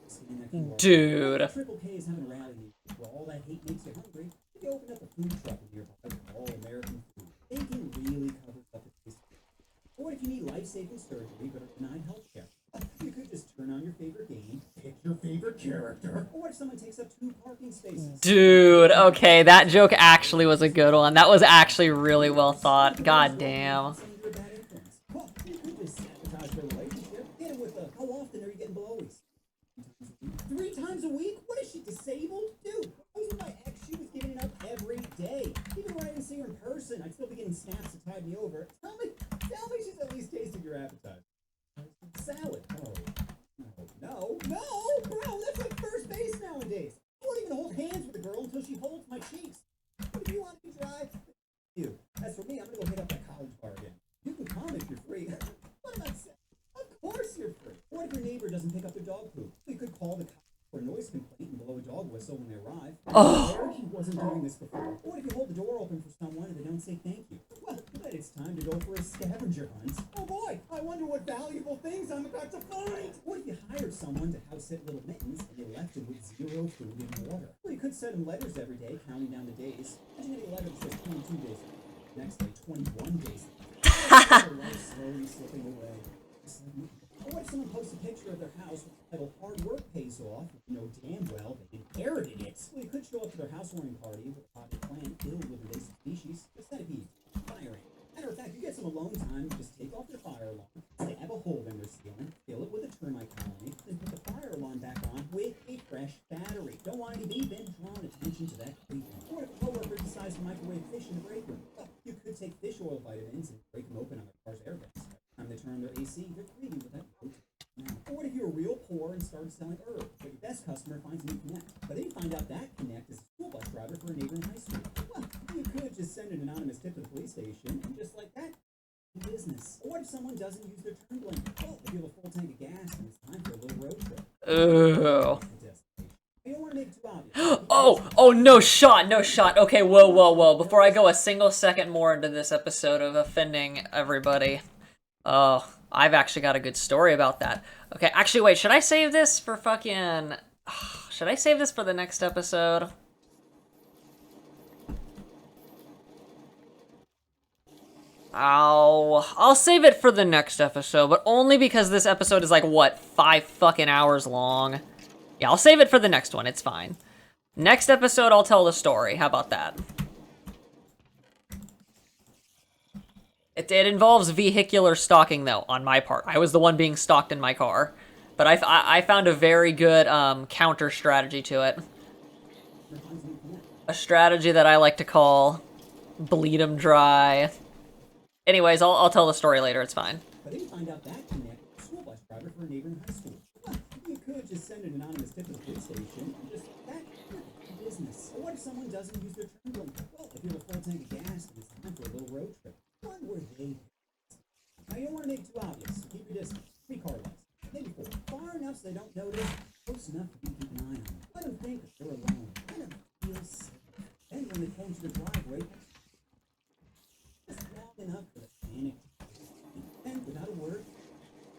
scanning that QR? Dude. Triple K is having a rally meeting where all that hate makes you hungry. They open up a food truck nearby with all American food. Bacon really covers up its taste. Or if you need life-saving surgery but are denied health care, you could just turn on your favorite game, pick your favorite character. Or what if someone takes up 2 parking spaces? Dude, okay, that joke actually was a good one. That was actually really well thought. God damn. Well, you could just sabotage their relationship. Hit it with a, how often are you getting blowies? 3 times a week? What is she, disabled? Dude, I was with my ex, she was giving it up every day. Even when I didn't see her in person, I'd still be getting snaps to tide me over. Tell me she's at least tasted your appetizer. Salad. Oh, no, bro, that's like first base nowadays. I won't even hold hands with a girl until she holds my cheeks. What do you want to drive? You. As for me, I'm gonna go hit up that college bar again. You can come if you're free. What am I saying? Of course you're free. What if your neighbor doesn't pick up their dog poop? You could call the cops for a noise complaint and blow a dog whistle when they arrive. Oh. He wasn't doing this before. What if you hold the door open for someone and they don't say thank you? Well, then it's time to go for a scavenger hunt. Oh boy, I wonder what valuable things I'm about to find. What if you hired someone to house sit little mittens and they left him with 0 food and water? Well, you could send him letters every day, counting down the days. Imagine getting a letter that says 22 days. Next day, 21 days. Life slowly slipping away. Or what if someone posts a picture of their house with the title "Hard Work Pays Off," if you know damn well they inherited it? Well, you could show up to their housewarming party with a potted plant filled with invasive species, the centipedes, fire ant. Matter of fact, you get some alone time, just take off your fire alarm, stab a hole in their ceiling, fill it with a termite colony, then put the fire alarm back on with a fresh battery. Don't want any beeping, drawing attention to that creeping. Or if a coworker decides to microwave fish in the break room, well, you could take fish oil vitamins and break them open on their car's airbags. Time they turn on their AC, they're greedy with that road. Or what if you were real poor and started selling herbs, but your best customer finds a new connect? But then you find out that connect is a school bus driver for a neighboring high school. Well, you could just send an anonymous tip to the police station, and just like that, business. Or what if someone doesn't use their turn blanket? Well, if you have a full tank of gas and it's time for a little road trip. Ooh. You don't want to make it too obvious. Oh, no shot. Okay, whoa. Before I go a single second more into this episode of offending everybody, oh, I've actually got a good story about that. Okay, actually, wait, should I save this for fucking... Should I save this for the next episode? I'll save it for the next episode, but only because this episode is like, what, 5 fucking hours long? Yeah, I'll save it for the next one, it's fine. Next episode, I'll tell the story. How about that? It involves vehicular stalking, though, on my part. I was the one being stalked in my car. But I found a very good counter strategy to it. A strategy that I like to call bleed 'em dry. Anyways, I'll tell the story later, it's fine. But then you find out that connect school bus driver for a neighboring high school. Well, you could just send an anonymous tip to the police station and just that business. Or what if someone doesn't use their turn blanket? Well, if you have a full tank of gas and it's time for a little road trip. What were they? Now you don't want to make it too obvious, so keep your distance. 3 car lengths. Maybe 4. Far enough so they don't notice. Close enough to keep an eye on them. Let them think that they're alone. Let them feel safe. Then when they pull into the driveway, just long enough for the panic. And without a word,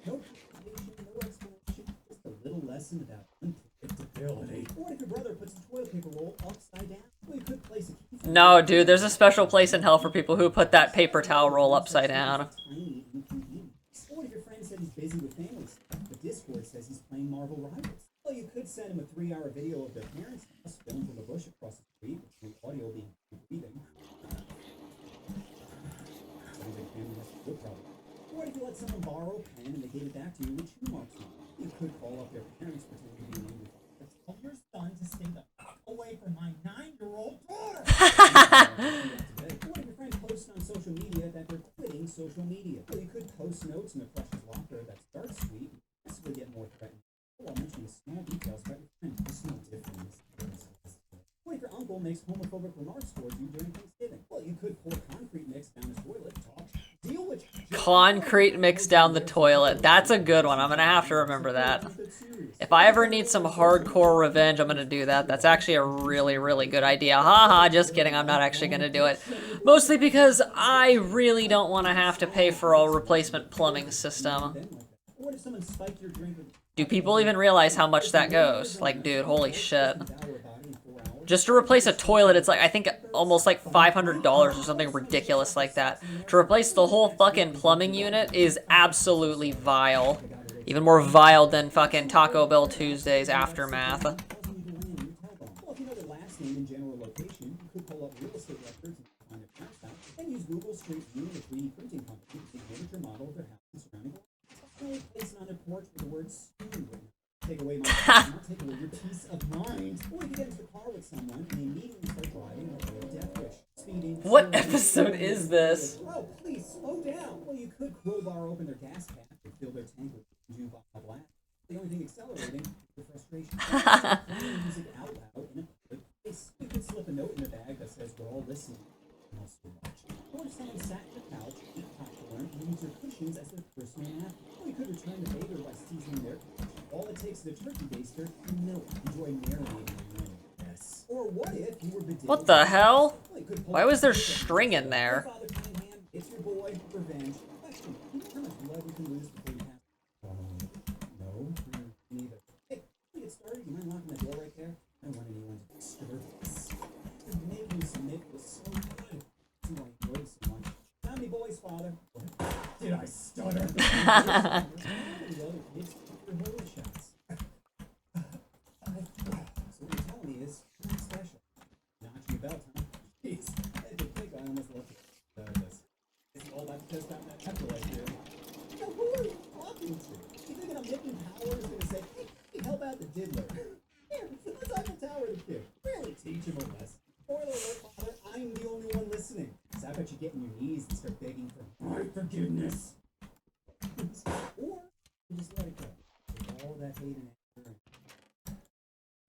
no explanation, no explanation, just a little lesson about unpredictability. Or if your brother puts a paper roll upside down. Well, you could place a key. No, dude, there's a special place in hell for people who put that paper towel roll upside down. Tiny inconvenience. Or what if your friend said he's busy with family stuff, but Discord says he's playing Marvel Rivals? Well, you could send him a 3-hour video of their parents' house filmed from a bush across the street, with the audio being breathing. What if you let someone borrow a pen and they gave it back to you with chew marks on it? You could call up their parents pretending to be an angry father. Tell your son to stay the fuck away from my 9-year-old daughter. What if your friend posts on social media that they're quitting social media? Well, you could post notes in a crush's locker that start sweet and possibly get more threatening. While mentioning small details about your friend. There's no difference. What if your uncle makes homophobic remarks towards you during Thanksgiving? Well, you could pour concrete mix down his toilet, talk, deal with Concrete mix down the toilet. That's a good one. I'm gonna have to remember that. If I ever need some hardcore revenge, I'm gonna do that. That's actually a really, really good idea. Haha, just kidding. I'm not actually gonna do it. Mostly because I really don't want to have to pay for a replacement plumbing system. What if someone spiked your drink with Do people even realize how much that goes? Like, dude, holy shit. Just to replace a toilet, it's like, I think almost like $500 or something ridiculous like that. To replace the whole fucking plumbing unit is absolutely vile. Even more vile than fucking Taco Bell Tuesday's aftermath. Well, if you know their last name and general location, you could pull up real estate records and find their parents' house, and use Google Street View, a 3D printing company, to take miniature model of their house and surrounding land. Place it on their porch with the word spoon written. Take away my take away your peace of mind. Or you get into the car with someone and they immediately start driving with a death wish. Speeding. What episode is this? Oh, please slow down. Well, you could crowbar open their gas cap and fill their tank with new black. The only thing accelerating is the frustration. Music out loud in a public place. You could slip a note in their bag that says we're all listening and also watching. Or if someone sat on the couch, eat popcorn, and use their cushions as their personal napkin. Or you could return the favor by seasoning their couch. All it takes is a turkey baster and milk. Enjoy marinating in your mess. Or what if you were bedeviled? What the hell? Well, you could pull Why out was there the string in there? Father Cunningham, it's your boy, revenge. Question, do you know how much blood you can lose before you pass? No, neither. Hey, before we get started, you mind locking that door right there? I don't want anyone to disturb this. Making you submit was so good. See why you enjoyed it so much. Tell me, boy's father. Did I stutter? Your holy shots. So what you're telling me is, you're not special. Notch your belt, huh? Jeez, I didn't think I almost left this. It's all about to test out that pepper right there. Now, who are you talking to? You thinking I'm Nipping Power is gonna say, hey, help out the diddler? Here, let's Eiffel Tower the kid. Really teach him a lesson. Spoiler alert, father, I'm the only one listening. So I bet you get on your knees and start begging for my forgiveness. Or you just let it go. With all that hate and anger and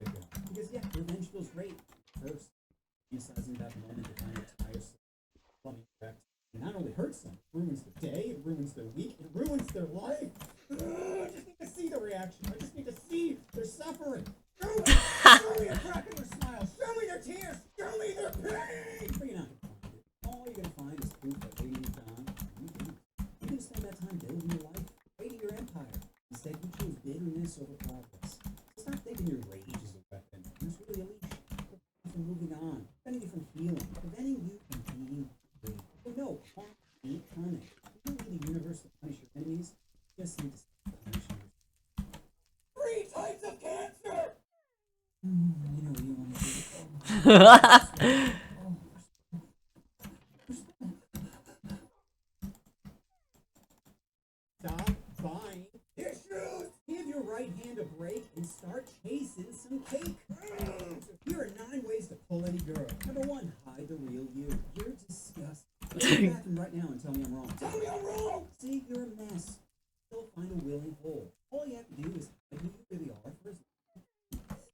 let it go. Because yeah, revenge feels great at first. Fantasizing about the moment to find a tire plumbing correct. It not only hurts them, it ruins their day, it ruins their week, it ruins their life. I just need to see the reaction. I just need to see their suffering. Show me! Show me a crack in their smile. Show me their tears. Show me their pain. But you're not gonna find it. All you're gonna find is proof that waiting is gone. You didn't. You didn't spend that time building your life, creating your empire. Instead, you chose bitterness over progress. So stop thinking your rage is a weapon. It's really a leash. Preventing you from moving on, preventing you from healing, preventing you from being free. Oh no, harm ain't coming. You don't need the universe to punish your enemies. You just need to stop punishing yourself. 3 types of cancer! You know what you want to do. Stop buying issues! Give your right hand a break and start chasing some cake. Here are 9 ways to pull any girl. Number 1, hide the real you. You're disgusting. Go to the bathroom right now and tell me I'm wrong. Tell me I'm wrong! See, you're a mess. Still find a willing hole. All you have to do is hide who you really are first.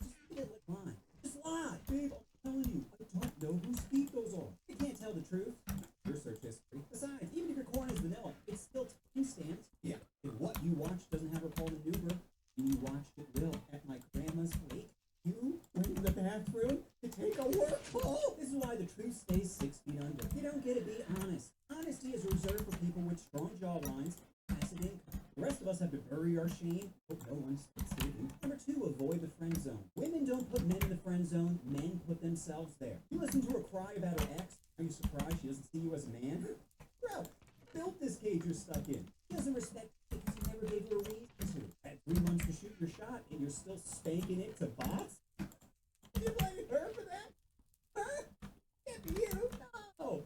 Just read it like mine. Just lie. Babe, I'm telling you, I don't know whose feet those are. You can't tell the truth. Your search history. Besides, even if your corn is vanilla, it's still time-stamped. Yeah. If what you watch doesn't have a Paul Newber, and you watched it will at my grandma's wake, you went to the bathroom to take a work call. This is why the truth stays 6 feet under. You don't get to be honest. Honesty is reserved for people with strong jawlines, passive income. The rest of us have to bury our shame. Hope no one sticks to you. Number 2, avoid the friend zone. Women don't put men in the friend zone. Men put themselves there. You listen to her cry about her ex. Are you surprised she doesn't see you as a man? Bro, built this cage you're stuck in. She doesn't respect you because you never gave her a reason to. Had 3 months to shoot your shot, and you're still spanking it to bots? You blaming her for that? Huh? Can't be you. No.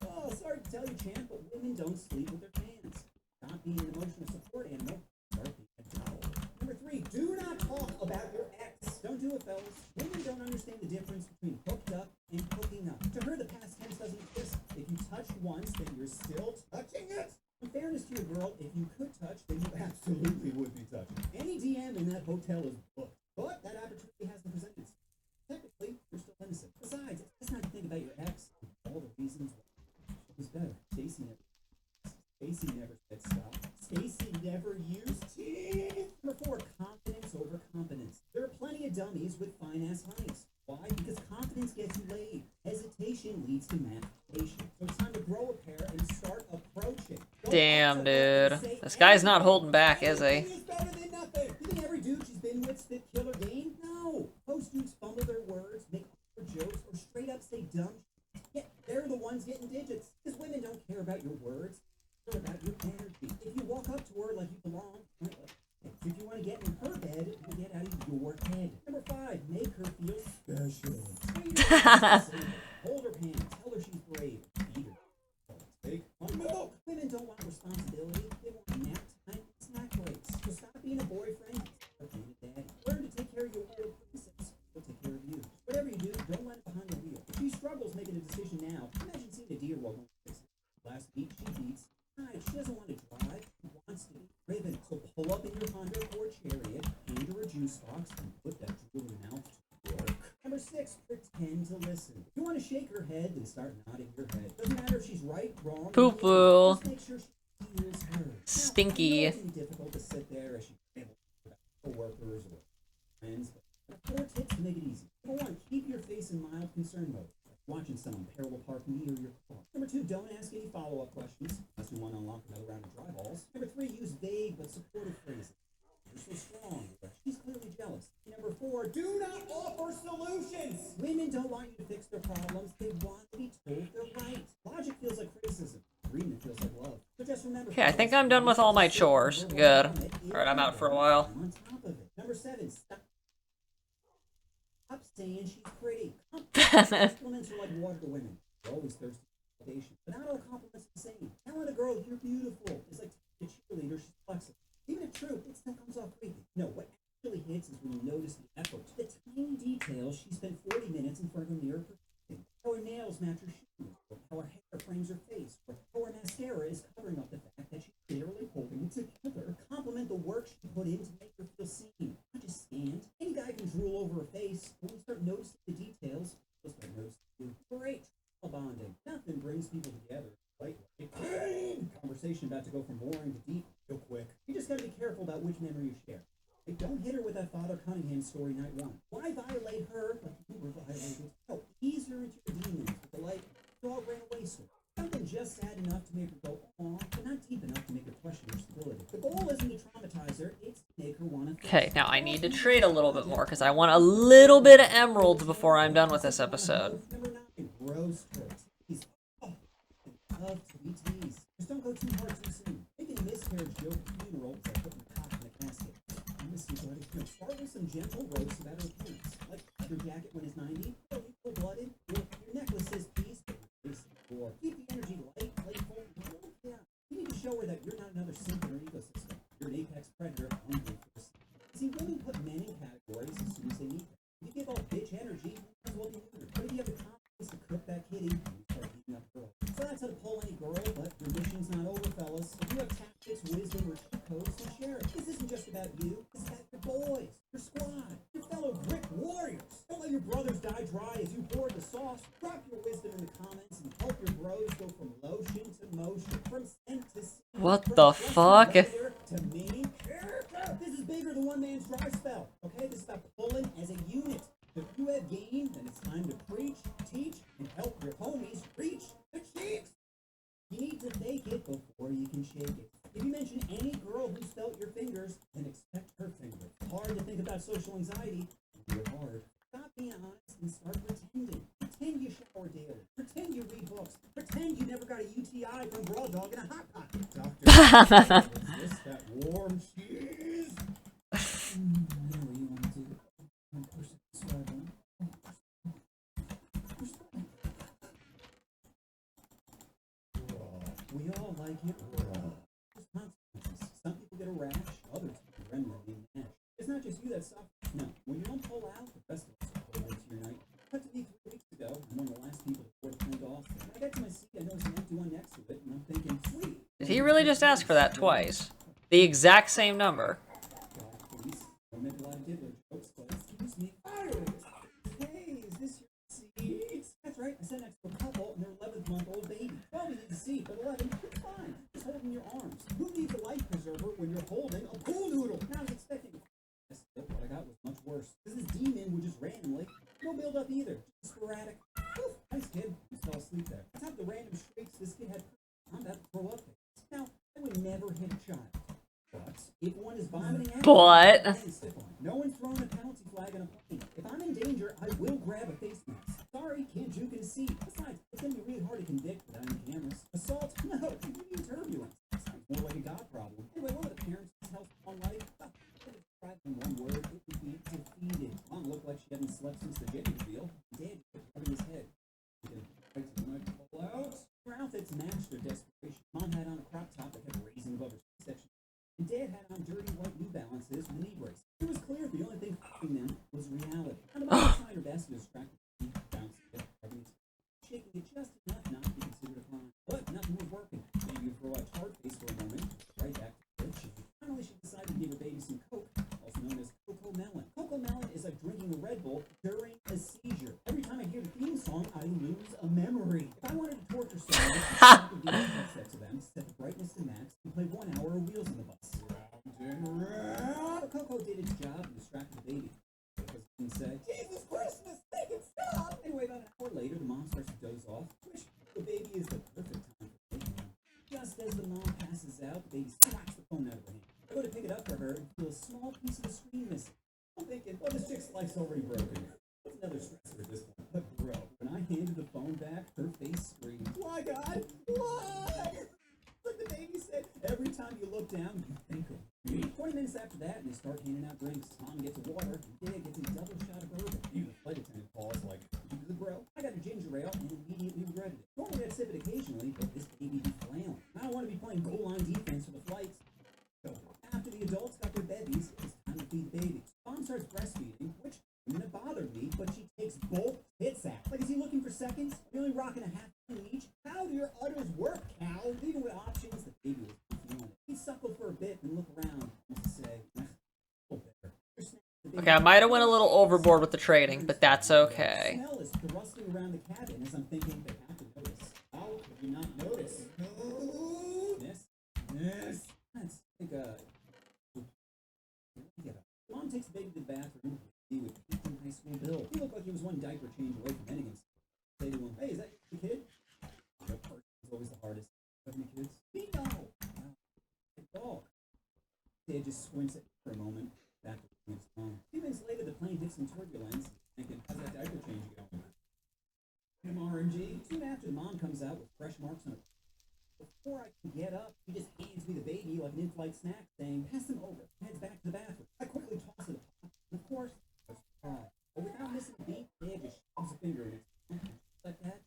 Oh, sorry to tell you, champ, but women don't sleep with their fans. Stop being an emotional support animal. Start being a doll. Number 3, do not talk about your ex. Don't do it, fellas. Women don't understand the difference between hooked up and hooking up. To her, the past tense doesn't exist. If you touched once, then you're still touching it. In fairness to your girl, if you could touch, then you absolutely would be touching. Any DM in that hotel is booked. But that opportunity hasn't presented itself. Technically, you're still innocent. Besides, it's not to think about your ex and all the reasons why it was better. Stacy never said stop. Stacy never used teeth. Number 4, confidence over competence. There are plenty of dummies with fine-ass heights. Why? Because confidence gets you laid. Hesitation leads to manifestation. So it's time to grow a pair and start approaching. Damn, dude. This guy's not holding back, is he? Anything is better than nothing. You think every dude she's been with spit killer game? No. Most dudes fumble their words, make awkward jokes, or straight up say dumb shit. Yeah, they're the ones getting digits. Because women don't care about your words. They care about your energy. If you walk up to her like you belong, if you want to get in her bed, you get out of your head. Number 5, make her feel special. Hold her hand, tell her she's brave. Beat her. Take milk. Women don't want responsibility. They want nap time and snack breaks. So stop being a boyfriend. Start being a daddy. Learn to take care of your little princess. She'll take care of you. Whatever you do, don't let it behind the wheel. If she struggles making a decision now, imagine seeing a deer walk on the last beat she beats. She doesn't want to drive. She wants to be driven. So pull up in your Honda or Chariot, hand her a juice box, and put that drool in her mouth to work. Number 6, pretend to listen. If you want to shake her head, then start nodding your head. Doesn't matter if she's right, wrong, Poo-poo. just make sure she hears her. Stinky. Now, I know it can be difficult to sit there as she's able to about co-workers or friends, but 4 tips to make it easy. Number 1, keep your face in mild concern mode. Watching someone parallel park near your car. Number 2, don't ask any follow-up questions unless you want to unlock another round of dry balls. Number 3, use vague but supportive phrases. You're so strong, but she's clearly jealous. Number 4, do not offer solutions. Women don't want you to fix their problems. They want to be told they're right. Logic feels like criticism. Agreement feels like love. So just remember. Okay, I think I'm done with all my chores. Good. Alright, I'm out for a while. On top of it. Number 7, stop saying she's pretty. Compliments are like water to women. They're always thirsty for validation. But not all compliments are the same. Telling a girl you're beautiful is like a cheerleader, she's flexible. Even if true, it still comes off creepy. No, what actually hits is when you notice the effort. The tiny details she spent 40 minutes in front of a mirror perfecting. How her nails match her shoes, or how her hair frames her face, or how her mascara is covering up the fact that she's barely holding it together. Compliment the work she put in to make her feel seen, not just scanned. Any guy can drool over her face, but when you start noticing the details, you'll start noticing you. Great. Bonding. Nothing brings people together. Right? Conversation about to go from boring to deep real quick. You just gotta be careful about which memory you share. Like, don't hit her with that Father Cunningham story night 1. Why violate her like you were violated? No, ease her into your demons with the like dog ran away story. Something just sad enough to make her go, aw, but not deep enough to make her question her stability. The goal isn't to traumatize her, it's to make her want to. Okay, now I need to trade a little bit more because I want a little bit of emeralds before I'm done with this episode. Number 9, roast her. Tease. Oh, I love to be teased. Just don't go too hard too soon. Making a miscarriage joke at funeral is like putting a cock in a casket. I miss you, buddy. You know, start with some gentle roasts about her appearance. Like your jacket when it's 90, or you cold-blooded, or your necklace says peace, but your face is war. Keep the energy light, playful, yeah. You need to show her that you're not another simp in her ecosystem. You're an apex predator, hungry for sex. See, women put men in categories as soon as they meet them. If you give off bitch energy, you might as well be neutered. But if you have the confidence to cook that kitty, you start beating up girls. So that's how to pull any girl, but your mission's not over, fellas. If you have tactics, wisdom, or cheat codes, then share it. This isn't just about you. It's about your boys, your squad, your fellow grit warriors. Don't let your brothers die dry as you hoard the sauce. Drop your wisdom in the comments and help your bros go from lotion to motion, from scent to scene, What from the trusted fuck? leader to main character. This is bigger than one man's dry spell. Okay, this is about pulling as a unit. If you have game, then it's time to preach, teach, and help your homies reach the cheeks. You need to fake it before you can shake it. If you mention any girl who's felt your fingers, then expect her fingers. Hard to think about social anxiety. You're hard. and start pretending. Pretend you shower daily. Pretend you read books. Pretend you never got a UTI from raw dog in a hot pocket. Doctor, is this that warm cheese? No, you want to do one person describing. We all like it raw. There's consequences. Some people get a rash, others get a remnant in the ash. It's not just you that suffers. No, when you don't pull out, the rest of us will pull into your night. Cut to me 3 weeks ago. I'm one of the last people to pour the plane off. When I got to my seat, I noticed an empty one next to it, and I'm thinking, sweet. Did he really just ask for that twice? The exact same number. Police, don't make a lot of diddler jokes, but excuse me. Hey, is this your seat? That's right, I sat next to a couple and their 11th-month-old baby. Well, we need to see, but 11, it's fine. Just hold in your arms. Who needs a life preserver when you're holding a pool noodle? Now I was expecting what I got was much worse. Because this demon would just randomly, no build up either, just sporadic. Whew, nice kid. Just fell asleep there. On top of the random shrieks this kid had, I'm about to throw up. Now, I would never hit a child. But if one is vomiting out, no one's throwing a penalty flag on a plane. If I'm in danger, I will grab a face mask. Sorry, can't juke in a seat. Besides, it's gonna be really hard to convict without any cameras. Assault? No, you need turbulence. Sounds more like a God problem. Anyway, what are the parents' health on life? Described in one word, it would be defeated. Mom looked like she hadn't slept since the gender reveal. Dad kept rubbing his head. Pull out. Her outfits matched her desperation. Mom had on a crop top that kept raising above her section. And Dad had on dirty white New Balances with a knee brace. It was clear the only thing f***ing them was reality. And the mom tried her best to distract the bouncing it, shaking it just enough not to be considered a crime. But nothing was working. Maybe you throw out hard face for a moment, right back to the finally, she decided to give her baby some Coke, also known as Coco Melon. Coco Melon is like drinking a Red Bull during a seizure. Every time I hear the theme song, I lose a memory. If I wanted to torture someone, I could give headset to them, set the brightness to max, and play 1 hour of Wheels on the Bus. Round and round. But Coco did its job and distracted the baby. Because he said, Jesus Christmas, make it stop! Anyway, about an hour later, the mom starts to doze off, which the baby is the perfect time for taking them. Just as the mom passes out, the baby swats the phone out of her hand. I go to pick it up for her and feel a small piece of the screen missing. I'm thinking, well, this chick's life's already broken. What's another stressor at this point? But bro, when I handed the phone back, her face screamed, why God? Why? Like the baby said, every time you look down, you think of me. 20 minutes after that, and they start handing out drinks. Mom gets a water, and Dad gets a double shot of bourbon. Even the flight attendant calls like, you the bro. I got a ginger ale and immediately regretted it. Normally I'd sip it occasionally, but this baby be flailing. I don't want to be playing goal line defense for the flights. So after the adults got their bevies, it's time to feed the baby. Mom starts breastfeeding, which wouldn't have bothered me, but she takes both tits out. Like, is he looking for seconds? You're only rocking a half in each? How do your udders work, Cal? Even with options, the baby was beefing on it. He suckled for a bit and looked around and say, oh, better. Okay, I might have went a little overboard with the trading, but that's okay. The smell is thrusting around the cabin as I'm thinking they have to notice. How could you not notice? Yes. That's like Mom takes the baby to the bathroom. He would keep in high school bill. He looked like he was one diaper change away from Hennigan's. Say to him, hey, is that your kid? The first is always the hardest. Have any kids? Me, no. A dog. Dad just squints at for a moment. Back to his mom. 2 minutes later, the plane hits some turbulence. Thinking, how's that diaper change going? MRNG. Soon after, the mom comes out with fresh marks on her. Before I can get up, she just hands me the baby like an in-flight snack, saying, pass him over. Heads back to the bathroom. I quickly toss it up. And of course, I was surprised. But without missing a beat, Dad just shoves a finger in it. Like that.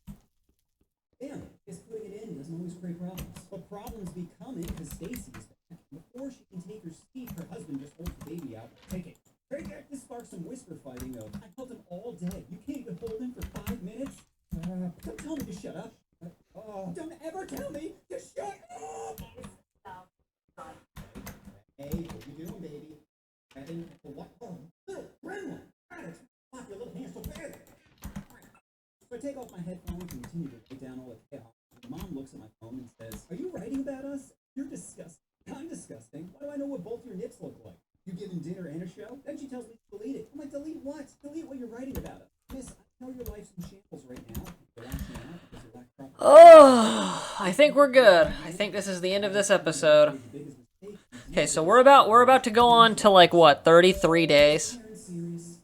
Damn, guess putting it in doesn't always create problems. But problems be coming because Stacy is back. Before she can take her seat, her husband just holds the baby out. Take it. Take it. This sparks some whisper fighting of, I held him all day. You can't even hold him for 5 minutes? Don't tell me to shut up. Don't ever tell me to shut up! Hey, what you doing, baby? Gettin for what? Oh, little gremlin! Flop your little hands so bad! So I take off my headphones and continue to write down all the chaos. Mom looks at my phone and says, are you writing about us? You're disgusting. I'm disgusting. Why do I know what both your nips look like? You giving dinner and a show? Then she tells me to delete it. I'm like, delete what? Delete what you're writing about us. Miss, I know your life's in shambles right now. You're lashing out because you lack proper... Oh, I think we're good. I think this is the end of this episode. Okay, so we're about to go on to like what, 33 days?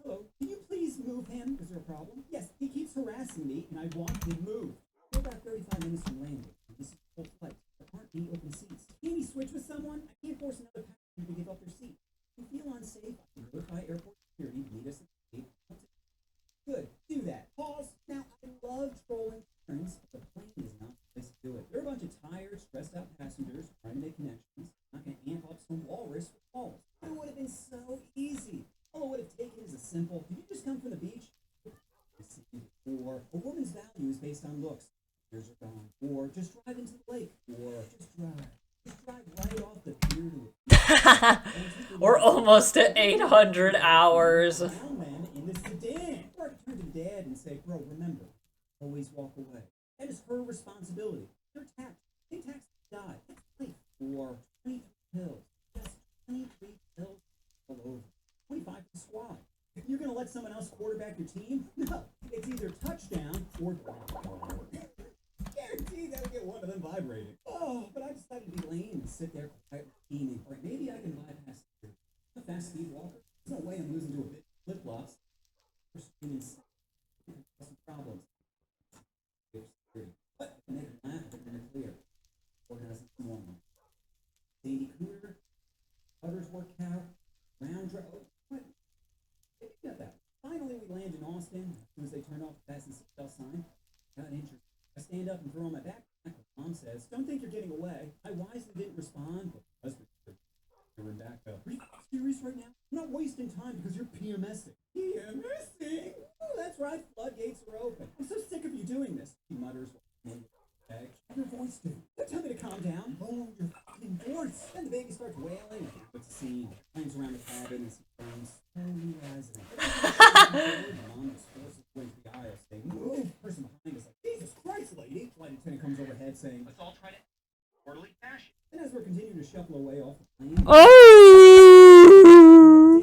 Hello, can you please move him? Is there a problem? passing me, and I walked and moved. We're about 35 minutes from landing. This is full flight. There aren't any open seats. Can you switch with someone? I can't force another passenger to give up their seat. If you feel unsafe, I can notify airport security to meet us at the gate. Good. Do that. Pause. Now, I love trolling turns, but the plane is not the place to do it. There are a bunch of tired, stressed out passengers trying to make connections. I'm not going to amp up some walrus for calls. It would have been so easy. All it would have taken is a simple, did you just come from the beach? Or a woman's value is based on looks. Years are gone. Or just drive into the lake. Or just drive. Just drive right off the pier to a We're almost at 800 hours. Brown man in the sedan. Or I could turn to dad and say, bro, remember, always walk away. That is her responsibility. Her tax. They tax die. That's life. Or 23 pills. Just 23 pills all over. 25 for the squad. You're going to let someone else quarterback your team? No. It's either touchdown or guarantee that'll get one of them vibrating. Oh, but I decided to be lame and sit there quietly scheming. All right, maybe I can bypass the a fast speed walker. There's no way I'm losing to a bit flip-flops. We're screaming some problems. But I can make them laugh if they're clear. Organizing some one. Sandy Cooter, Cutter's workout, round drive. Oh, what? Got that. Finally, we land in Austin. As soon as they turn off the fasten seatbelt sign, got injured. I stand up and throw on my backpack. Mom says, "Don't think you're getting away." I wisely didn't respond, but husband, we're back up. Are you serious right now? I'm not wasting time because you're PMSing. PMSing? Oh, that's right. Floodgates are open. I'm so sick of you doing this. She mutters. Your voice, dude. Don't tell me to calm down. Oh, your fucking voice. Then the baby starts wailing. What's the scene? Climbs around the cabin and some friends. Slowly rising. Mom just forces her way through the aisle, saying, "Move!" Person behind us, like, "Jesus Christ, lady!" Flight attendant comes overhead, saying, "Let's all try to orderly fashion." And as we're continuing to shuffle away off the plane,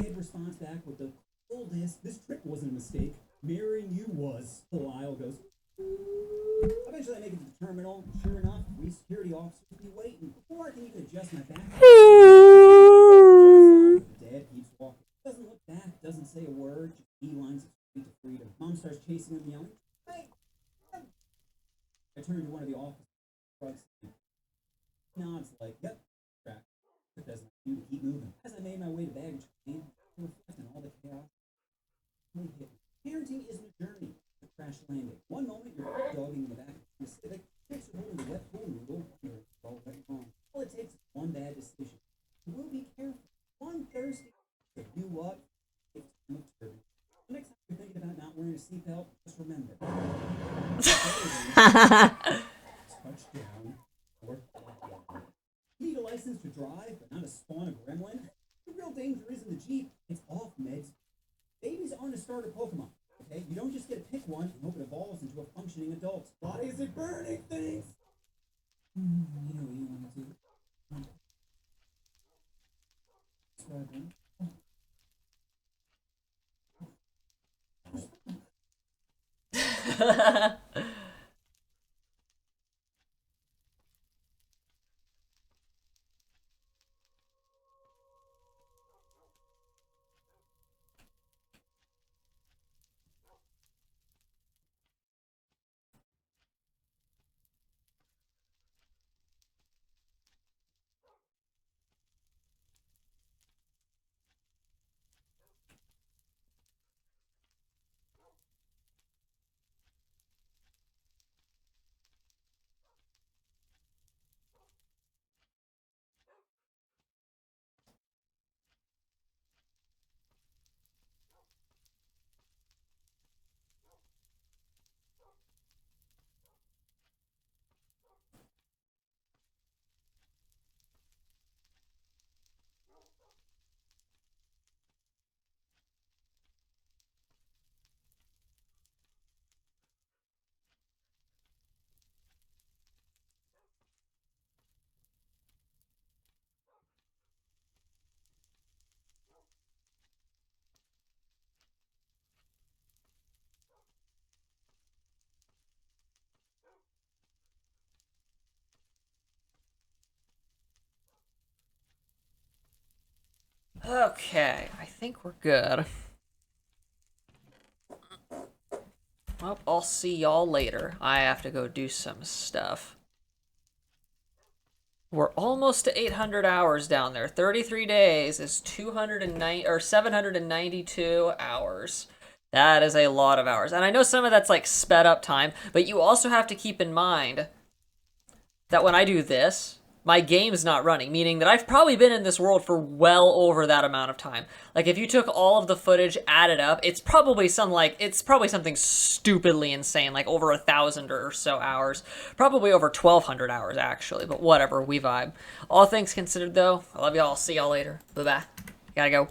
Dad responds back with the coolness. This trip wasn't a mistake. Marrying you was. The aisle goes. Eventually I make it to the terminal, and sure enough, 3 security officers will be waiting. Before I can even adjust my back, Dad keeps walking. Doesn't look back, doesn't say a word, just beelines straight to freedom. Mom starts chasing him, yelling, "Hey!" I turn to one of the officers, shrugs, nods like, "Yep, track." But doesn't do to keep moving. As I made my way to baggage claim, reflecting all the chaos, parenting isn't a journey. Crash landing. One moment you're dogging in the back of the Civic, next you're holding the wet pool noodle, you're all right wrong. All it takes is one bad decision. You will be careful. One Thursday, if you up, it's time of turbulence. The next time you're thinking about not wearing a seatbelt, just remember. Touchdown. Or you need a license to drive, but not a spawn of gremlin. The real danger isn't the Jeep, it's off meds. Babies aren't a starter Pokemon. Okay, you don't just get to pick one and hope it evolves into a functioning adult. Why is it burning things? You know what you want to do. Struggling. Okay, I think we're good. Well, I'll see y'all later. I have to go do some stuff. We're almost to 800 hours down there. 33 days is 209 or 792 hours. That is a lot of hours. And I know some of that's like sped up time, but you also have to keep in mind that when I do this, my game's not running, meaning that I've probably been in this world for well over that amount of time. Like, if you took all of the footage, added up, it's probably something stupidly insane, like over 1,000 or so hours. Probably over 1,200 hours, actually, but whatever, we vibe. All things considered, though, I love y'all. See y'all later. Bye-bye. Gotta go.